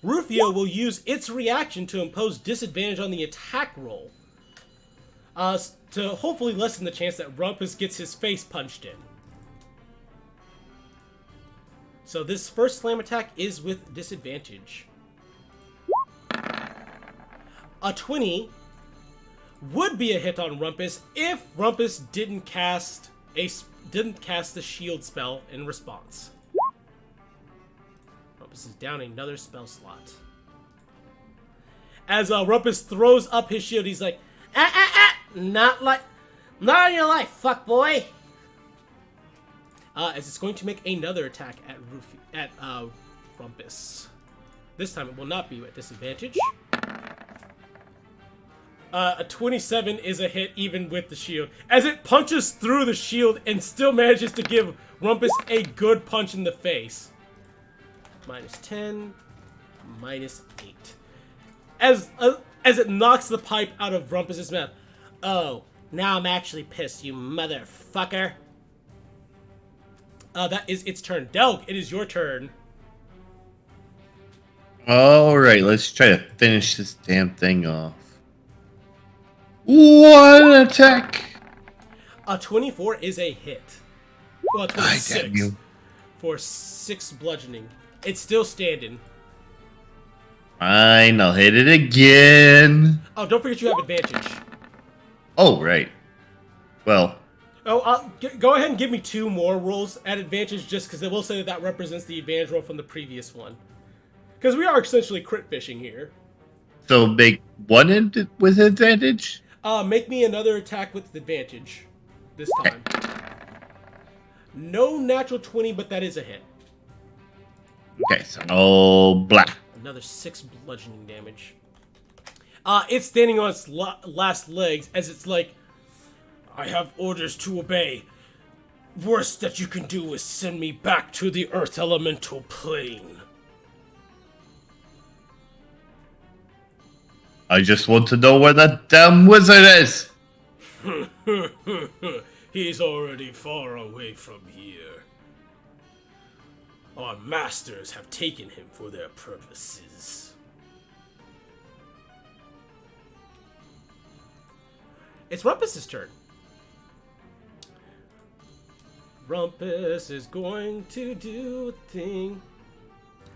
Rufio will use its reaction to impose disadvantage on the attack roll, to hopefully lessen the chance that Rumpus gets his face punched in. So this first slam attack is with disadvantage. A 20 would be a hit on Rumpus if Rumpus didn't cast the shield spell in response. Rumpus is down another spell slot. As Rumpus throws up his shield, he's like, not on your life, fuckboy. As it's going to make another attack at Rumpus. This time it will not be at disadvantage. A 27 is a hit even with the shield, as it punches through the shield and still manages to give Rumpus a good punch in the face. Minus 10, minus 8. As it knocks the pipe out of Rumpus's mouth. Oh, now I'm actually pissed, you motherfucker. That is its turn. Delg, it is your turn. Alright, let's try to finish this damn thing off. One attack! A 24 is a hit. Well, 26 damn you. for 6 bludgeoning. It's still standing. Fine, I'll hit it again. Oh, don't forget you have advantage. Oh, right. Well, Oh, go ahead and give me 2 more rolls at advantage, just because they will say that that represents the advantage roll from the previous one. Because we are essentially crit fishing here. so make one with advantage? Make me another attack with advantage this time. No natural 20, but that is a hit. Okay, so no black. Another 6 bludgeoning damage. It's standing on its last legs as it's like, I have orders to obey. Worst that you can do is send me back to the Earth Elemental Plane. I just want to know where that damn wizard is. He's already far away from here. Our masters have taken him for their purposes. It's Rumpus's turn. Rumpus is going to do a thing.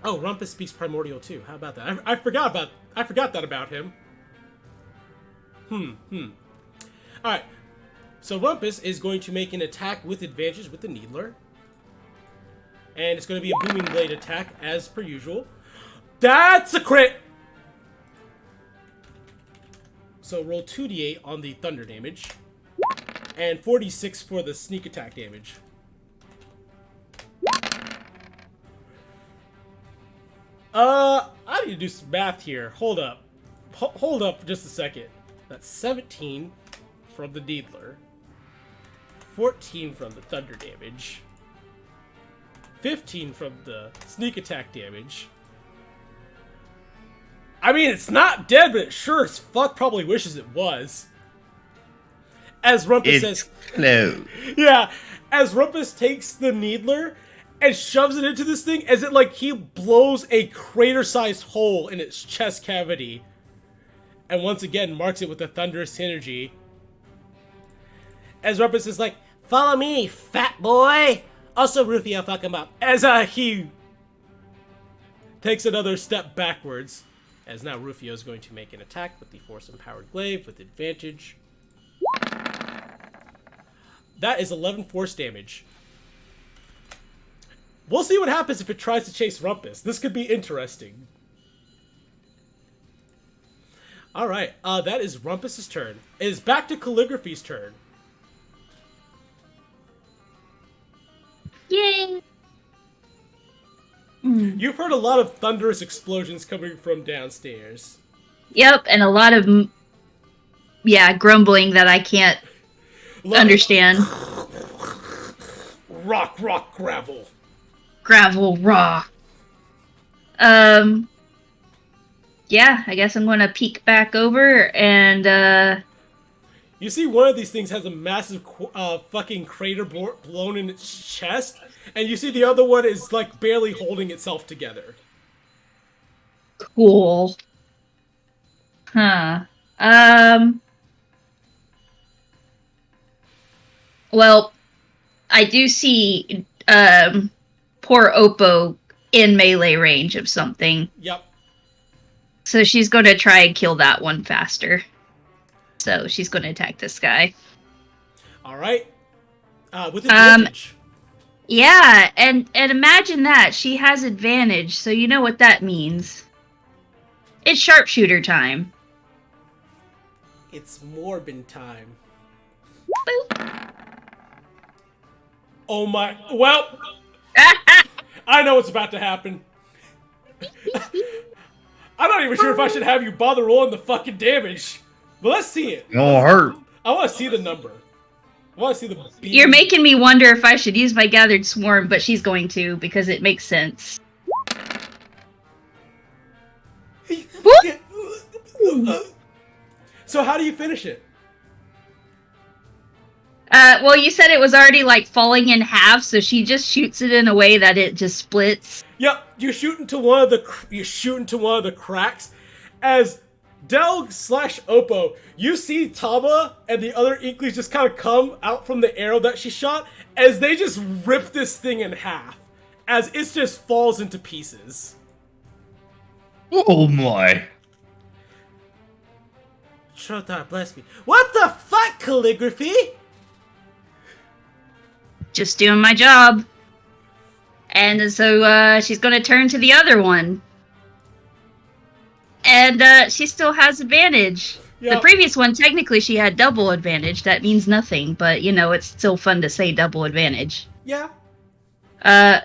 Oh, Rumpus speaks Primordial too. How about that? I forgot that about him. Alright. So Rumpus is going to make an attack with advantage with the Needler. And it's going to be a Booming Blade attack, as per usual. That's a crit! So roll 2d8 on the thunder damage. And 46 for the sneak attack damage. I need to do some math here. Hold up. Hold up for just a second. That's 17 from the Needler. 14 from the thunder damage. 15 from the sneak attack damage. I mean, it's not dead, but it sure as fuck probably wishes it was. As Rumpus says... close. Yeah, as Rumpus takes the Needler and shoves it into this thing, as it like he blows a crater-sized hole in its chest cavity. And once again marks it with a thunderous energy. As Rumpus is like, follow me, fat boy! Also, Rufio, fuck him up. As he takes another step backwards. As now Rufio is going to make an attack with the Force-Empowered Glaive with advantage. That is 11 force damage. We'll see what happens if it tries to chase Rumpus. This could be interesting. All right. That is Rumpus's turn. It is back to Calligraphy's turn. Yay! You've heard a lot of thunderous explosions coming from downstairs. Yep, and a lot of grumbling that I can't understand. Rock, gravel. Gravel, rock. Yeah, I guess I'm gonna peek back over and You see one of these things has a massive fucking crater blown in its chest, and you see the other one is like barely holding itself together. cool. Huh. Well, I do see poor Oppo in melee range of something. Yep. So she's going to try and kill that one faster. So she's going to attack this guy. All right. With advantage. Yeah, and imagine that. She has advantage, so you know what that means. It's sharpshooter time. It's Morbin time. Boop. Oh my... Well... I know what's about to happen. I'm not even sure if I should have you bother rolling the fucking damage. But let's see it. It'll hurt. I want to see the number. I want to see the beam. You're making me wonder if I should use my Gathered Swarm, but she's going to, because it makes sense. So how do you finish it? Well, you said it was already, like, falling in half, so she just shoots it in a way that it just splits. Yep, you shoot into one of the cracks. As Delg/Oppo, you see Tama and the other Inklings just kind of come out from the arrow that she shot, as they just rip this thing in half, as it just falls into pieces. Oh my. Shotar, bless me. What the fuck, Calligraphy? Just doing my job. And so she's going to turn to the other one. And she still has advantage. Yep. The previous one, technically, she had double advantage. That means nothing, but, you know, it's still fun to say double advantage. Yeah.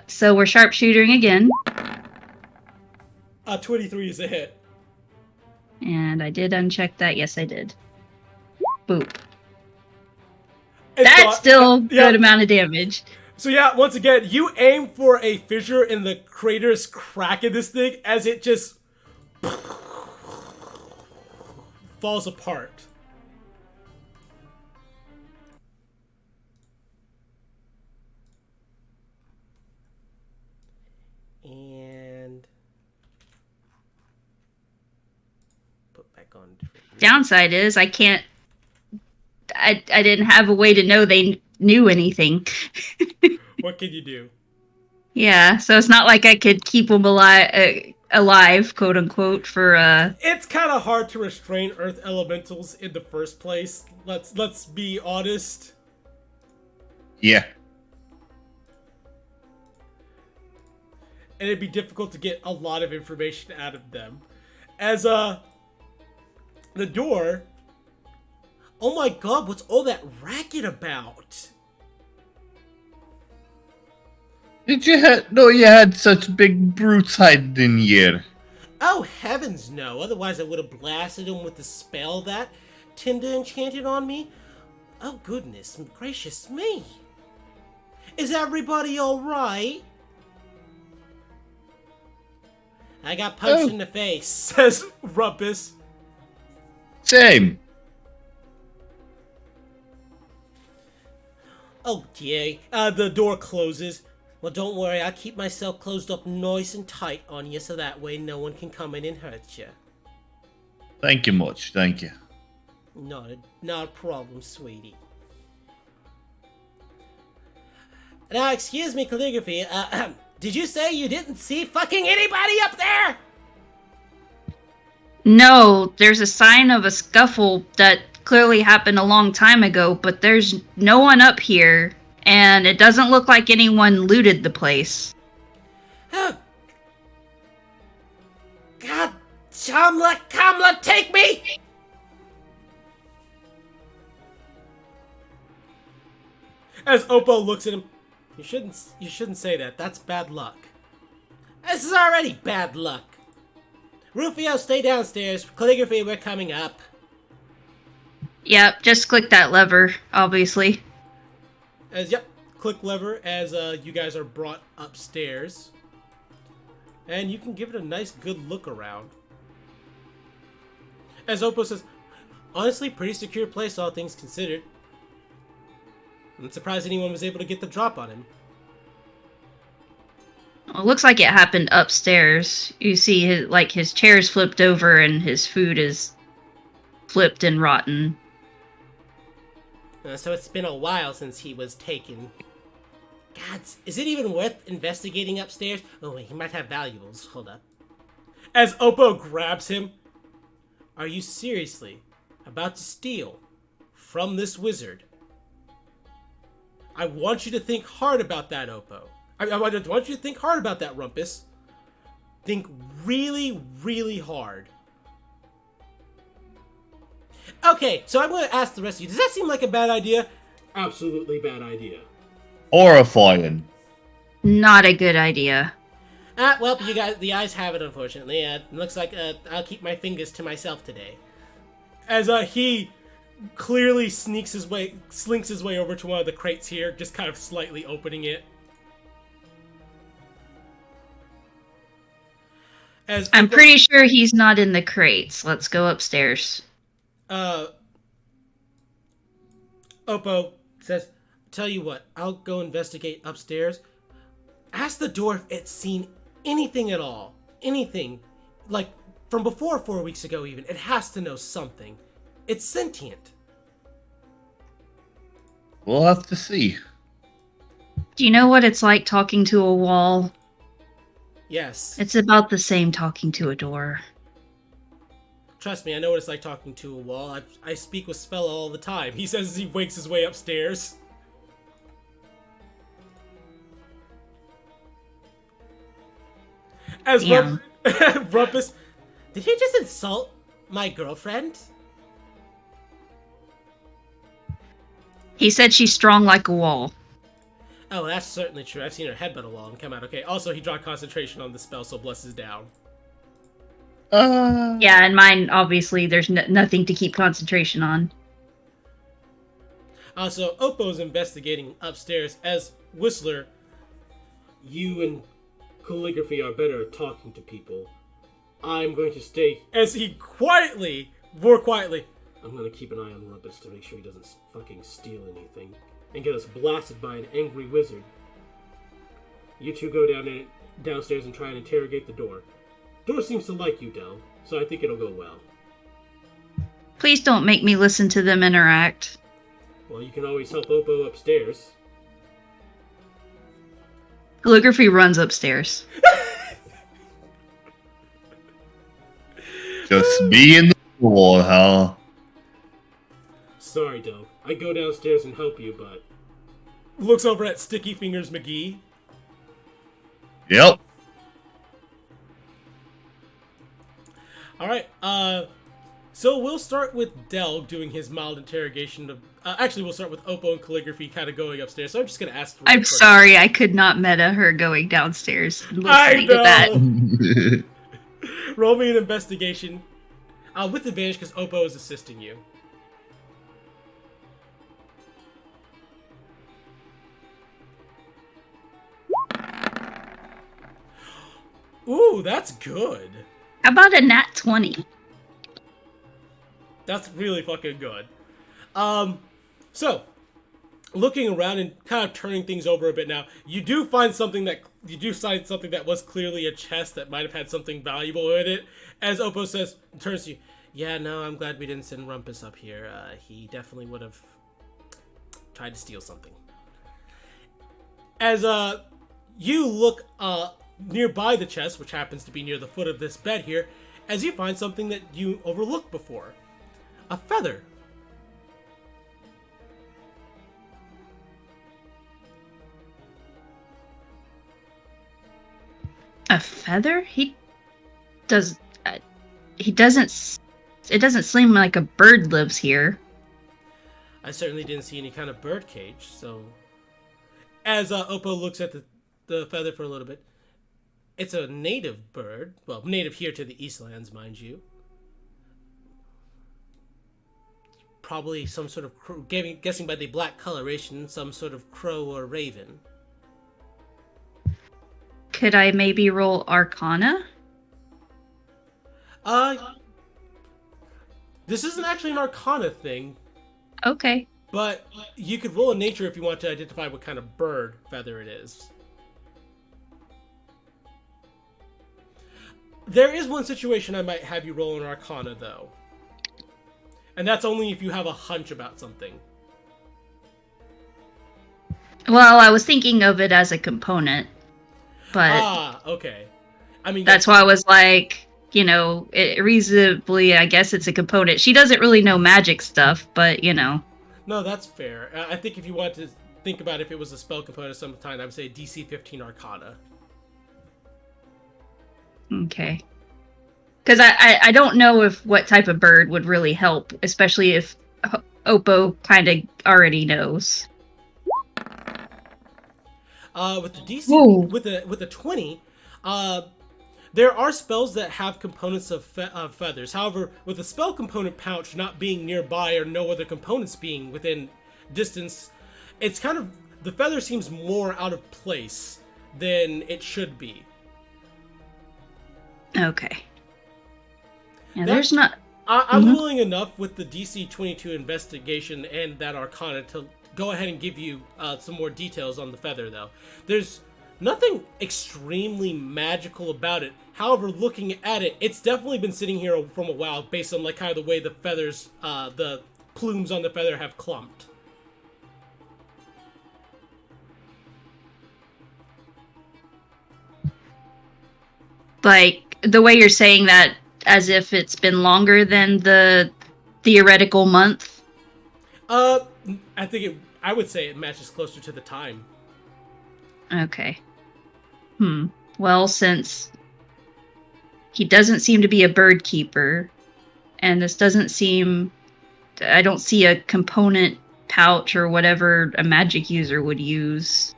So we're sharpshooting again. 23 is a hit. And I did uncheck that. Yes, I did. Boop. It's That's not- still yeah. good amount of damage. So yeah, once again, you aim for a fissure in the crater's crack in this thing as it just falls apart. And put back on different. Downside is I can't. I didn't have a way to know they knew anything. What can you do? Yeah, so it's not like I could keep them alive, quote unquote, for It's kind of hard to restrain earth elementals in the first place. Let's be honest. Yeah. And it'd be difficult to get a lot of information out of them. As the door. Oh my god, what's all that racket about? Did you know you had such big brutes hiding in here? Oh heavens no, otherwise I would have blasted him with the spell that Tinder enchanted on me. Oh goodness gracious me. Is everybody alright? I got punched in the face, says Rumpus. Same. Oh dear. The door closes. Well, don't worry. I'll keep myself closed up nice and tight on you so that way no one can come in and hurt you. Thank you much. Thank you. Not a problem, sweetie. Now, excuse me, Calligraphy. Did you say you didn't see fucking anybody up there? No, there's a sign of a scuffle that clearly happened a long time ago, but there's no one up here, and it doesn't look like anyone looted the place. Oh. God Kamla, take me! As Oppo looks at him, you shouldn't say that. That's bad luck. This is already bad luck. Rufio, stay downstairs. Calligraphy, we're coming up. Yep, just click that lever, obviously. Click lever as you guys are brought upstairs. And you can give it a nice good look around. As Oppo says, honestly, pretty secure place, all things considered. I'm surprised anyone was able to get the drop on him. Well, it looks like it happened upstairs. You see his chair's flipped over and his food is flipped and rotten. So it's been a while since he was taken. God, is it even worth investigating upstairs? Oh wait, he might have valuables. Hold up. As Oppo grabs him, are you seriously about to steal from this wizard? I want you to think hard about that, Oppo. I want you to think hard about that, Rumpus. Think really, really hard. Okay, so I'm going to ask the rest of you. Does that seem like a bad idea? Absolutely bad idea. Horrifying. Not a good idea. Well, you guys, the eyes have it, unfortunately. It looks like I'll keep my fingers to myself today. As he clearly slinks his way over to one of the crates here, just kind of slightly opening it. As I'm pretty sure he's not in the crates. Let's go upstairs. Oppo says, tell you what, I'll go investigate upstairs. Ask the door if it's seen anything at all. Anything. Like, from before 4 weeks ago even. It has to know something. It's sentient. We'll have to see. Do you know what it's like talking to a wall? Yes. It's about the same talking to a door. Trust me, I know what it's like talking to a wall. I speak with Spell all the time. He says as he wakes his way upstairs. As Yeah. Rumpus, Did he just insult my girlfriend? He said she's strong like a wall. oh, that's certainly true. I've seen her headbutt a wall and come out okay. Also, he draw concentration on the spell, so blesses down. Yeah, and mine, obviously, there's nothing to keep concentration on. Also, Oppo's investigating upstairs. As Whistler, you and Calligraphy are better at talking to people. I'm going to stay. As he more quietly, I'm going to keep an eye on Rumpus to make sure he doesn't fucking steal anything and get us blasted by an angry wizard. You two go downstairs and try and interrogate the door. Door seems to like you, Del, so I think it'll go well. Please don't make me listen to them interact. Well, you can always help Oppo upstairs. Calligraphy runs upstairs. Just me and the door, huh? Sorry, Del. I go downstairs and help you, but... Looks over at Sticky Fingers McGee. Yep. Alright, so we'll start with Del doing his mild interrogation of... actually, we'll start with Oppo and Calligraphy kind of going upstairs, so I'm just gonna ask for I'm first. sorry, I could not meta her going downstairs and I listening to that. know! Roll me an investigation. With advantage, because Oppo is assisting you. Ooh, that's good. How about a nat 20? That's really fucking good. So, looking around and kind of turning things over a bit now, you do find something that was clearly a chest that might have had something valuable in it. As Oppo says, turns to you, yeah, no, I'm glad we didn't send Rumpus up here. He definitely would have tried to steal something. As you look nearby the chest, which happens to be near the foot of this bed here, as you find something that you overlooked before. A feather. A feather? He does... He doesn't. It doesn't seem like a bird lives here. I certainly didn't see any kind of bird cage, so... As Oppo looks at the feather for a little bit, it's a native bird. Well, native here to the Eastlands, mind you. Probably some sort of crow, guessing by the black coloration, some sort of crow or raven. Could I maybe roll Arcana? This isn't actually an Arcana thing, Okay. but you could roll a nature if you want to identify what kind of bird feather it is. There is one situation I might have you roll an Arcana, though. And that's only if you have a hunch about something. Well, I was thinking of it as a component, but Okay. I mean, that's why I was like, reasonably, I guess it's a component. She doesn't really know magic stuff, but No, that's fair. I think if you want to think about if it was a spell component of some kind, I would say DC 15 Arcana. Okay. Because I don't know if what type of bird would really help, especially if Oppo kind of already knows. With the DC, Ooh. with a 20, there are spells that have components of feathers. However, with a spell component pouch not being nearby or no other components being within distance, it's kind of, the feather seems more out of place than it should be. Okay. Yeah, there's not... I'm willing enough with the DC 22 investigation and that Arcana to go ahead and give you some more details on the feather, though. There's nothing extremely magical about it. However, looking at it, it's definitely been sitting here from a while based on like kind of the way the feathers, the plumes on the feather have clumped. Like, the way you're saying that as if it's been longer than the theoretical month? I would say it matches closer to the time. Okay. Well, since he doesn't seem to be a bird keeper, and this doesn't seem... I don't see a component pouch or whatever a magic user would use.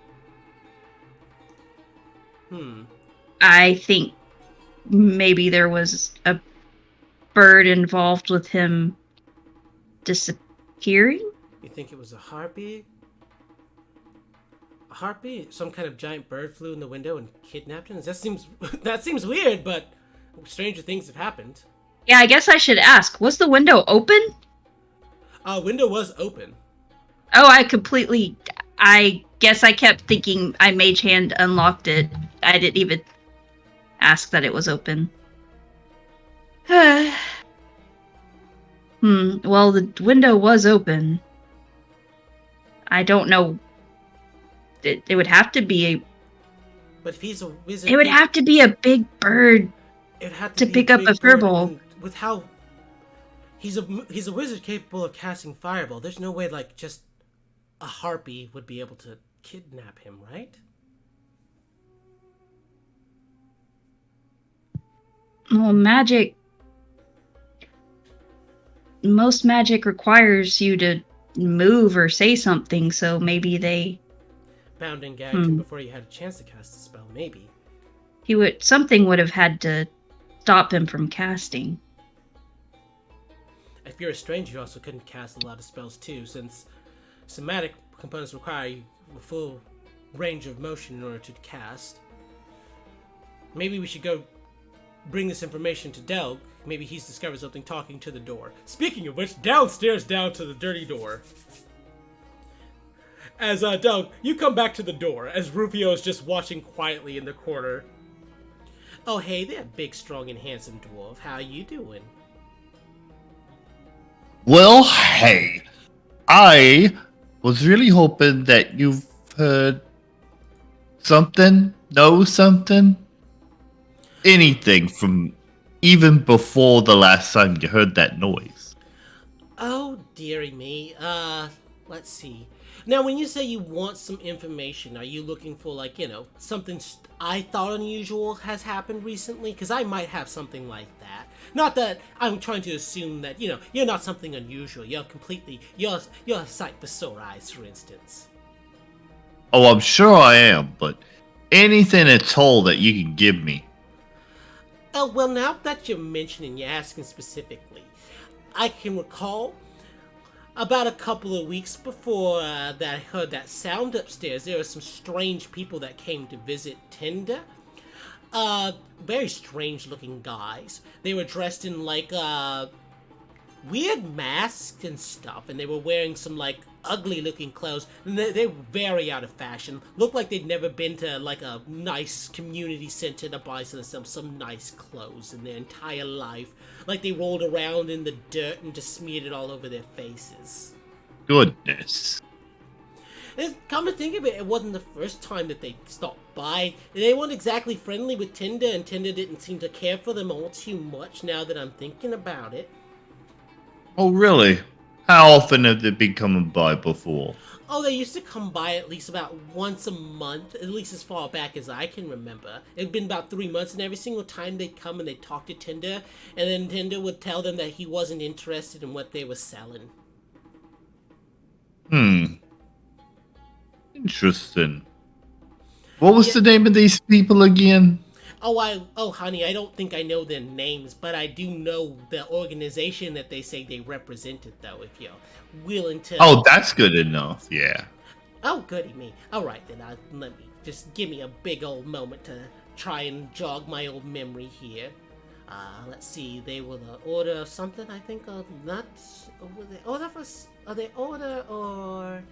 I think maybe there was a bird involved with him disappearing? You think it was a harpy? A harpy? Some kind of giant bird flew in the window and kidnapped him? That seems weird, but stranger things have happened. Yeah, I guess I should ask. Was the window open? Window was open. Oh, I guess I kept thinking I mage hand unlocked it. I didn't even ask that it was open. Well, the window was open. I don't know. It would have to be a... But if he's a wizard... It would have to be a big bird to pick up a furball. With how... He's a wizard capable of casting fireball. There's no way, like, just a harpy would be able to kidnap him, right? Well, most magic requires you to move or say something, so maybe they... Bound and gagged him before he had a chance to cast the spell, maybe. Something would have had to stop him from casting. If you're a stranger, you also couldn't cast a lot of spells too, since somatic components require a full range of motion in order to cast. Maybe we should go bring this information to Delg. Maybe he's discovered something talking to the door. Speaking of which, downstairs down to the dirty door. As Delg, you come back to the door, as Rufio is just watching quietly in the corner. Oh hey there, big, strong, and handsome dwarf. How you doing? Well, hey, I was really hoping that you've heard something, know something, anything from even before the last time you heard that noise. Oh, dearie me. Let's see. Now, when you say you want some information, are you looking for, like, something I thought unusual has happened recently? Because I might have something like that. Not that I'm trying to assume that, you're not something unusual. You're a sight for sore eyes, for instance. Oh, I'm sure I am, but anything at all that you can give me. Oh, well, now that you're asking specifically, I can recall about a couple of weeks before that I heard that sound upstairs, there were some strange people that came to visit Tinder. Very strange looking guys. They were dressed in like weird masks and stuff, and they were wearing some like ugly looking clothes, and they were very out of fashion. Looked like they'd never been to like a nice community center to buy some nice clothes in their entire life. Like they rolled around in the dirt and just smeared it all over their faces. Goodness. And come to think of it, it wasn't the first time that they stopped by. They weren't exactly friendly with Tinder, and Tinder didn't seem to care for them all too much now that I'm thinking about it. Oh, really? How often have they been coming by before? Oh, they used to come by at least about once a month, at least as far back as I can remember. It'd been about 3 months, and every single time they'd come and they'd talk to Tinder, and then Tinder would tell them that he wasn't interested in what they were selling. Interesting. What was the name of these people again? Oh, honey, I don't think I know their names, but I do know the organization that they say they represented, though, if you're willing to... Oh, that's good enough, yeah. Oh, goody me. Alright, then let me just give me a big old moment to try and jog my old memory here. Let's see, they were the order of something, I think, of nuts. Were they order for... Are they order or...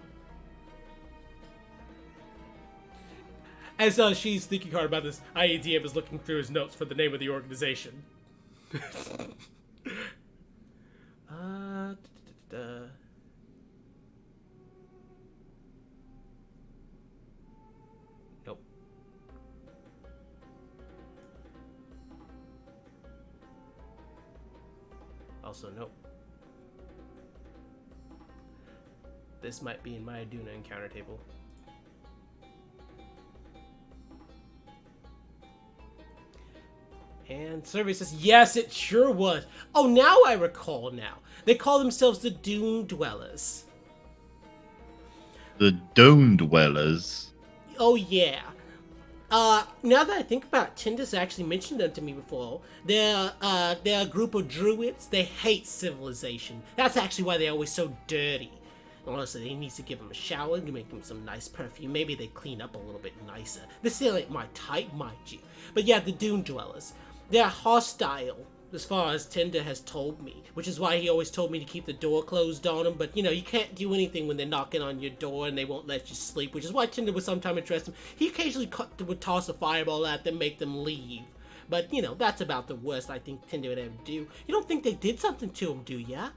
As she's thinking hard about this, IADM is looking through his notes for the name of the organization. Nope. Also, nope. This might be in my Aduna encounter table. And survey says, yes, it sure was. Oh, now I recall now. They call themselves the Dune Dwellers. The Dome Dwellers. Oh, yeah. Now that I think about it, Tinder's actually mentioned them to me before. They're a group of druids. They hate civilization. That's actually why they're always so dirty. Honestly, they need to give them a shower to make them some nice perfume. Maybe they clean up a little bit nicer. This still ain't my type, mind you. But yeah, the Dune Dwellers. They're hostile, as far as Tinder has told me, which is why he always told me to keep the door closed on them. But, you can't do anything when they're knocking on your door and they won't let you sleep, which is why Tinder would sometimes address them. He occasionally would toss a fireball at them, make them leave. But, that's about the worst I think Tinder would ever do. You don't think they did something to him, do ya?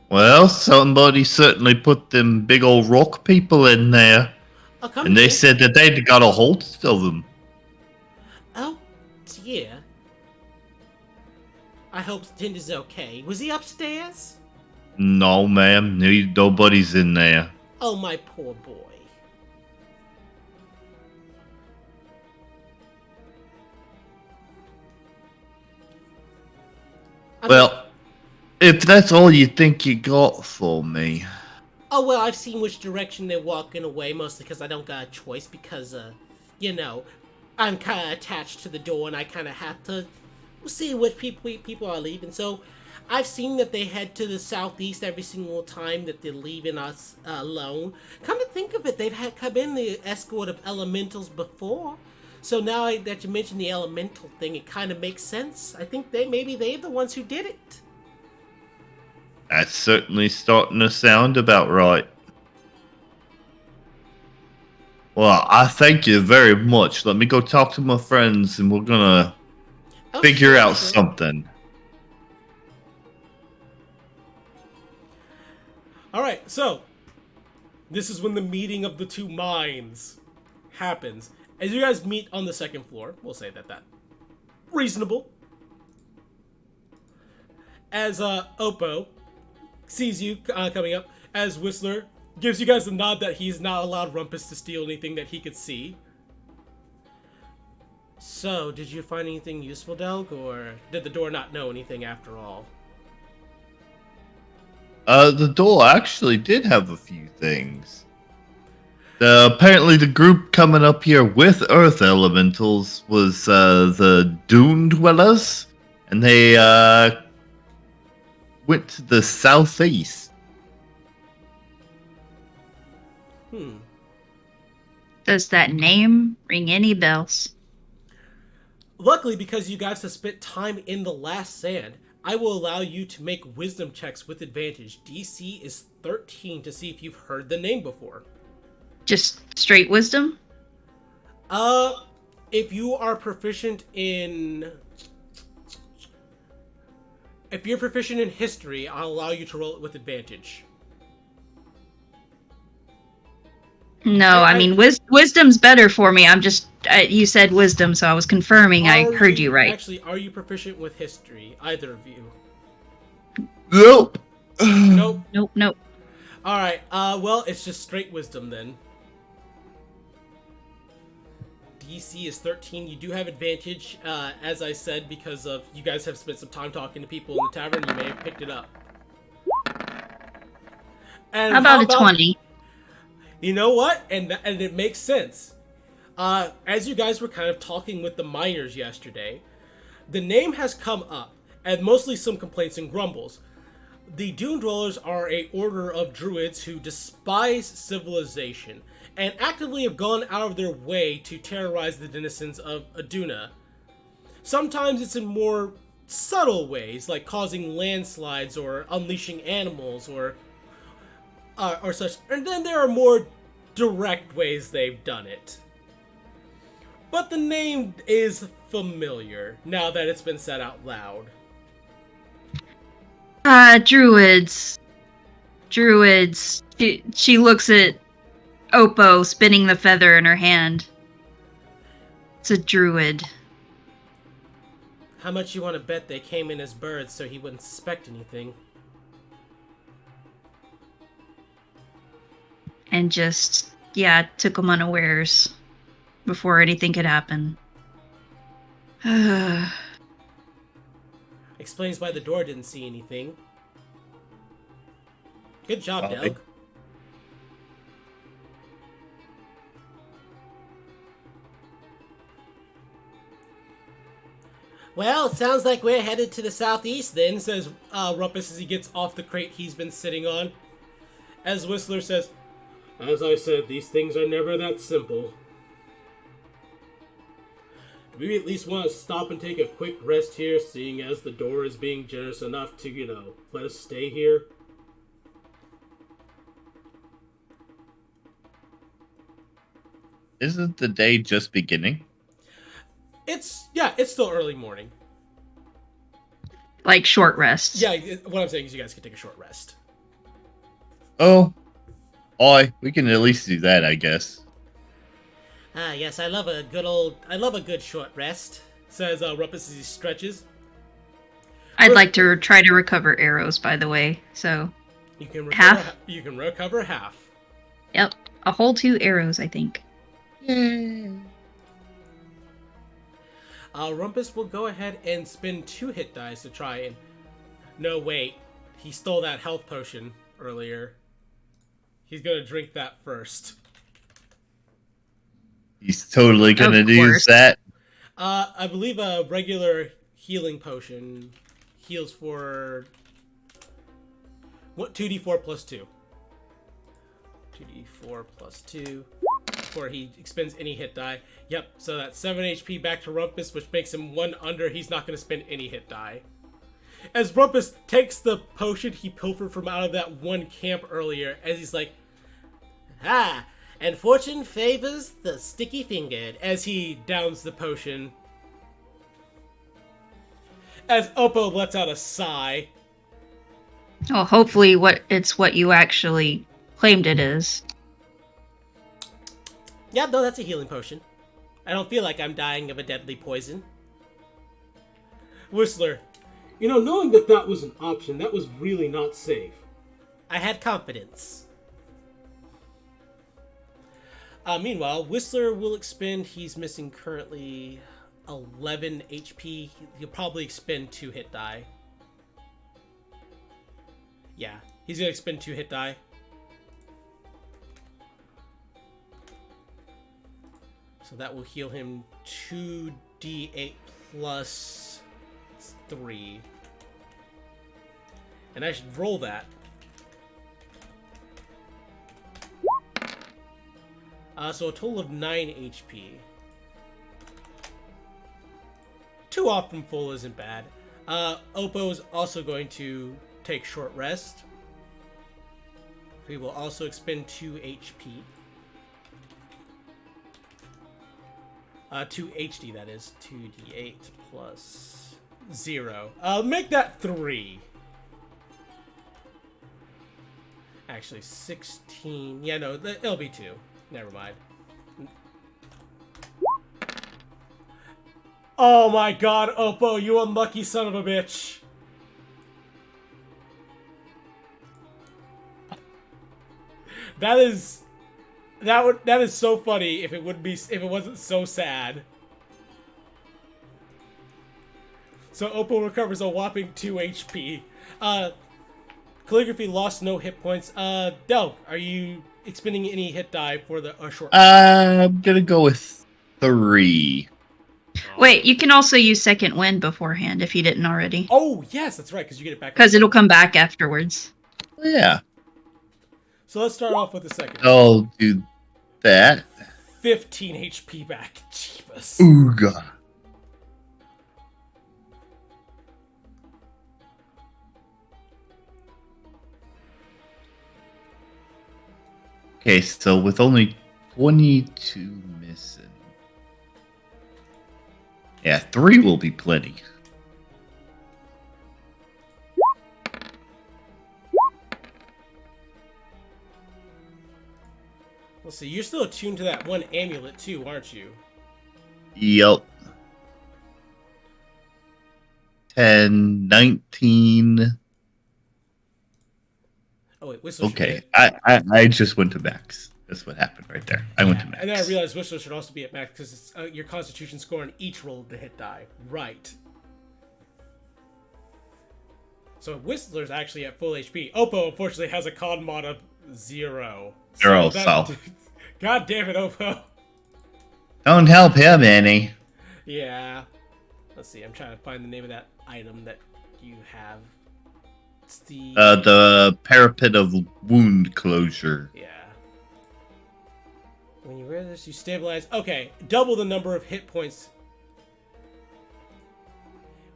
Well, somebody certainly put them big old rock people in there. Oh, come And they here. said that they'd got a hold of them. Oh, dear. I hope Tinder's okay. Was he upstairs? No, ma'am. Nobody's in there. Oh, my poor boy. Well, if that's all you think you got for me. Oh, well, I've seen which direction they're walking away, mostly because I don't got a choice, because, I'm kind of attached to the door, and I kind of have to see which people are leaving. So, I've seen that they head to the southeast every single time that they're leaving us alone. Come to think of it, they've come in the escort of elementals before. So now that you mentioned the elemental thing, it kind of makes sense. I think maybe they're the ones who did it. That's certainly starting to sound about right. Well, I thank you very much. Let me go talk to my friends and we're gonna figure sure, out sure. something. Alright, so this is when the meeting of the two minds happens. As you guys meet on the second floor, we'll say that reasonable. As Oppo sees you coming up, As Whistler gives you guys the nod that he's not allowed Rumpus to steal anything that he could see. So, did you find anything useful, Delg, or did the door not know anything after all? The door actually did have a few things. Apparently, the group coming up here with Earth Elementals was the Dune Dwellers, and they went to the southeast. Does that name ring any bells? Luckily, because you guys have spent time in the last sand, I will allow you to make wisdom checks with advantage. DC is 13 to see if you've heard the name before. Just straight wisdom? If you are proficient in... If you're proficient in history, I'll allow you to roll it with advantage. No, I mean, wisdom's better for me. I'm just... you said wisdom, so I was confirming I heard you right. Actually, are you proficient with history? Either of you? Nope. Nope. Nope. Alright, well, it's just straight wisdom then. DC is 13. You do have advantage, as I said, because of you guys have spent some time talking to people in the tavern. You may have picked it up. And How about a 20? You know what? And it makes sense. As you guys were kind of talking with the miners yesterday, the name has come up, and mostly some complaints and grumbles. The Dune Dwellers are a order of druids who despise civilization, and actively have gone out of their way to terrorize the denizens of Aduna. Sometimes it's in more subtle ways, like causing landslides or unleashing animals or such. And then there are more direct ways they've done it. But the name is familiar, now that it's been said out loud. Druids. She looks at Oppo spinning the feather in her hand. It's a druid. How much you want to bet they came in as birds so he wouldn't suspect anything? And just, took him unawares before anything could happen. Explains why the door didn't see anything. Good job, Delg. Well, it sounds like we're headed to the southeast then, says Rumpus as he gets off the crate he's been sitting on. As Whistler says, as I said, these things are never that simple. Do we at least want to stop and take a quick rest here, seeing as the door is being generous enough to, let us stay here? Isn't the day just beginning? It's still early morning. Like short rests. Yeah, what I'm saying is you guys can take a short rest. Oh, we can at least do that, I guess. Yes, I love a good short rest, says Rumpus as he stretches. I'd like to try to recover arrows, by the way, so... You can recover half? You can recover half. Yep, a whole 2 arrows, I think. Rumpus will go ahead and spend 2 hit dice to try and... No, wait. He stole that health potion earlier. He's gonna drink that first. He's totally gonna use that. I believe a regular healing potion heals for... 2d4 plus 2. 2d4 plus 2. Before he expends any hit die. Yep, so that's 7 HP back to Rumpus, which makes him 1 under. He's not going to spend any hit die. As Rumpus takes the potion he pilfered from out of that one camp earlier, as he's like, and fortune favors the sticky-fingered, as he downs the potion. As Oppo lets out a sigh. Oh, hopefully it's what you actually claimed it is. Yeah, no, that's a healing potion. I don't feel like I'm dying of a deadly poison. Whistler, knowing that was an option, that was really not safe. I had confidence. Meanwhile, Whistler will expend. He's missing currently 11 HP. He'll probably expend 2 hit die. Yeah, he's gonna expend 2 hit die. So that will heal him 2d8 plus 3. And I should roll that. So a total of 9 HP. 2 off from full isn't bad. Oppo is also going to take short rest. He will also expend 2 HP. 2 HD, that is. 2d8 plus 0. Make that 3. Actually, 16. Yeah, no, it'll be 2. Never mind. Oh my god, Oppo, you unlucky son of a bitch. That is so funny if it wasn't so sad. So Oppo recovers a whopping 2 HP. Calligraphy lost no hit points. Del, are you expending any hit die for the short? I'm gonna go with 3. Wait, you can also use second wind beforehand if you didn't already. Oh yes, that's right, because you get it back. Because it'll come back afterwards. Yeah. So let's start off with the second. I'll do that. 15 HP back. Jeebus. Ooh, God. Okay, so with only 22 missing. Yeah, 3 will be plenty. Let's see, you're still attuned to that one amulet too, aren't you? Yep. 10, 19. Oh wait, Whistler. Okay, I just went to max. That's what happened right there. I went to max. And then I realized Whistler should also be at max because it's your Constitution score on each roll of the hit die. Right. So Whistler's actually at full HP. Oppo unfortunately has a con mod of 0. So. God damn it, Oppo. Don't help him any. Yeah. Let's see. I'm trying to find the name of that item that you have. It's the parapet of wound closure. Yeah. When you wear this, you stabilize. Okay, double the number of hit points.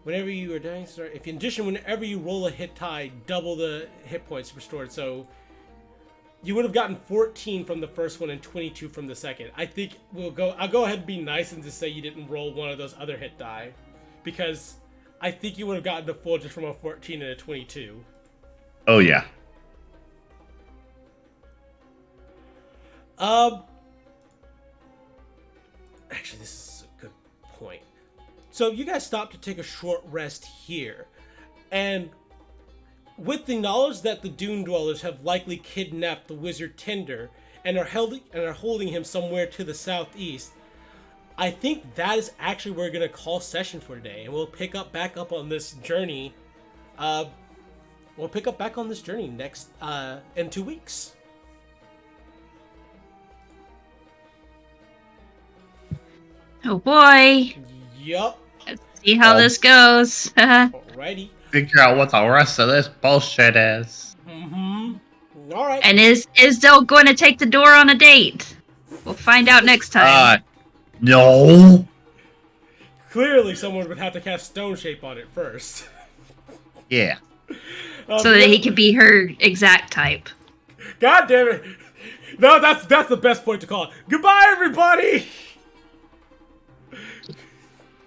Whenever you are dying, if in addition, whenever you roll a hit die, double the hit points restored. So you would have gotten 14 from the first one and 22 from the second. I think I'll go ahead and be nice and just say you didn't roll one of those other hit die, because I think you would have gotten the full just from a 14 and a 22. Oh yeah. Actually, this is a good point. So you guys stopped to take a short rest here, and with the knowledge that the Dune Dwellers have likely kidnapped the wizard Tinder and are holding him somewhere to the southeast, I think that is actually where we're gonna call session for today, and we'll pick up back up on this journey. We'll pick up back on this journey next in 2 weeks. Oh boy. Yup. Let's see how this goes. Alrighty. Figure out what the rest of this bullshit is. Mm-hmm. Alright. And is Del going to take the door on a date? We'll find out next time. No. Clearly someone would have to cast Stone Shape on it first. Yeah. So that he can be her exact type. God damn it. No, that's the best point to call it. Goodbye, everybody!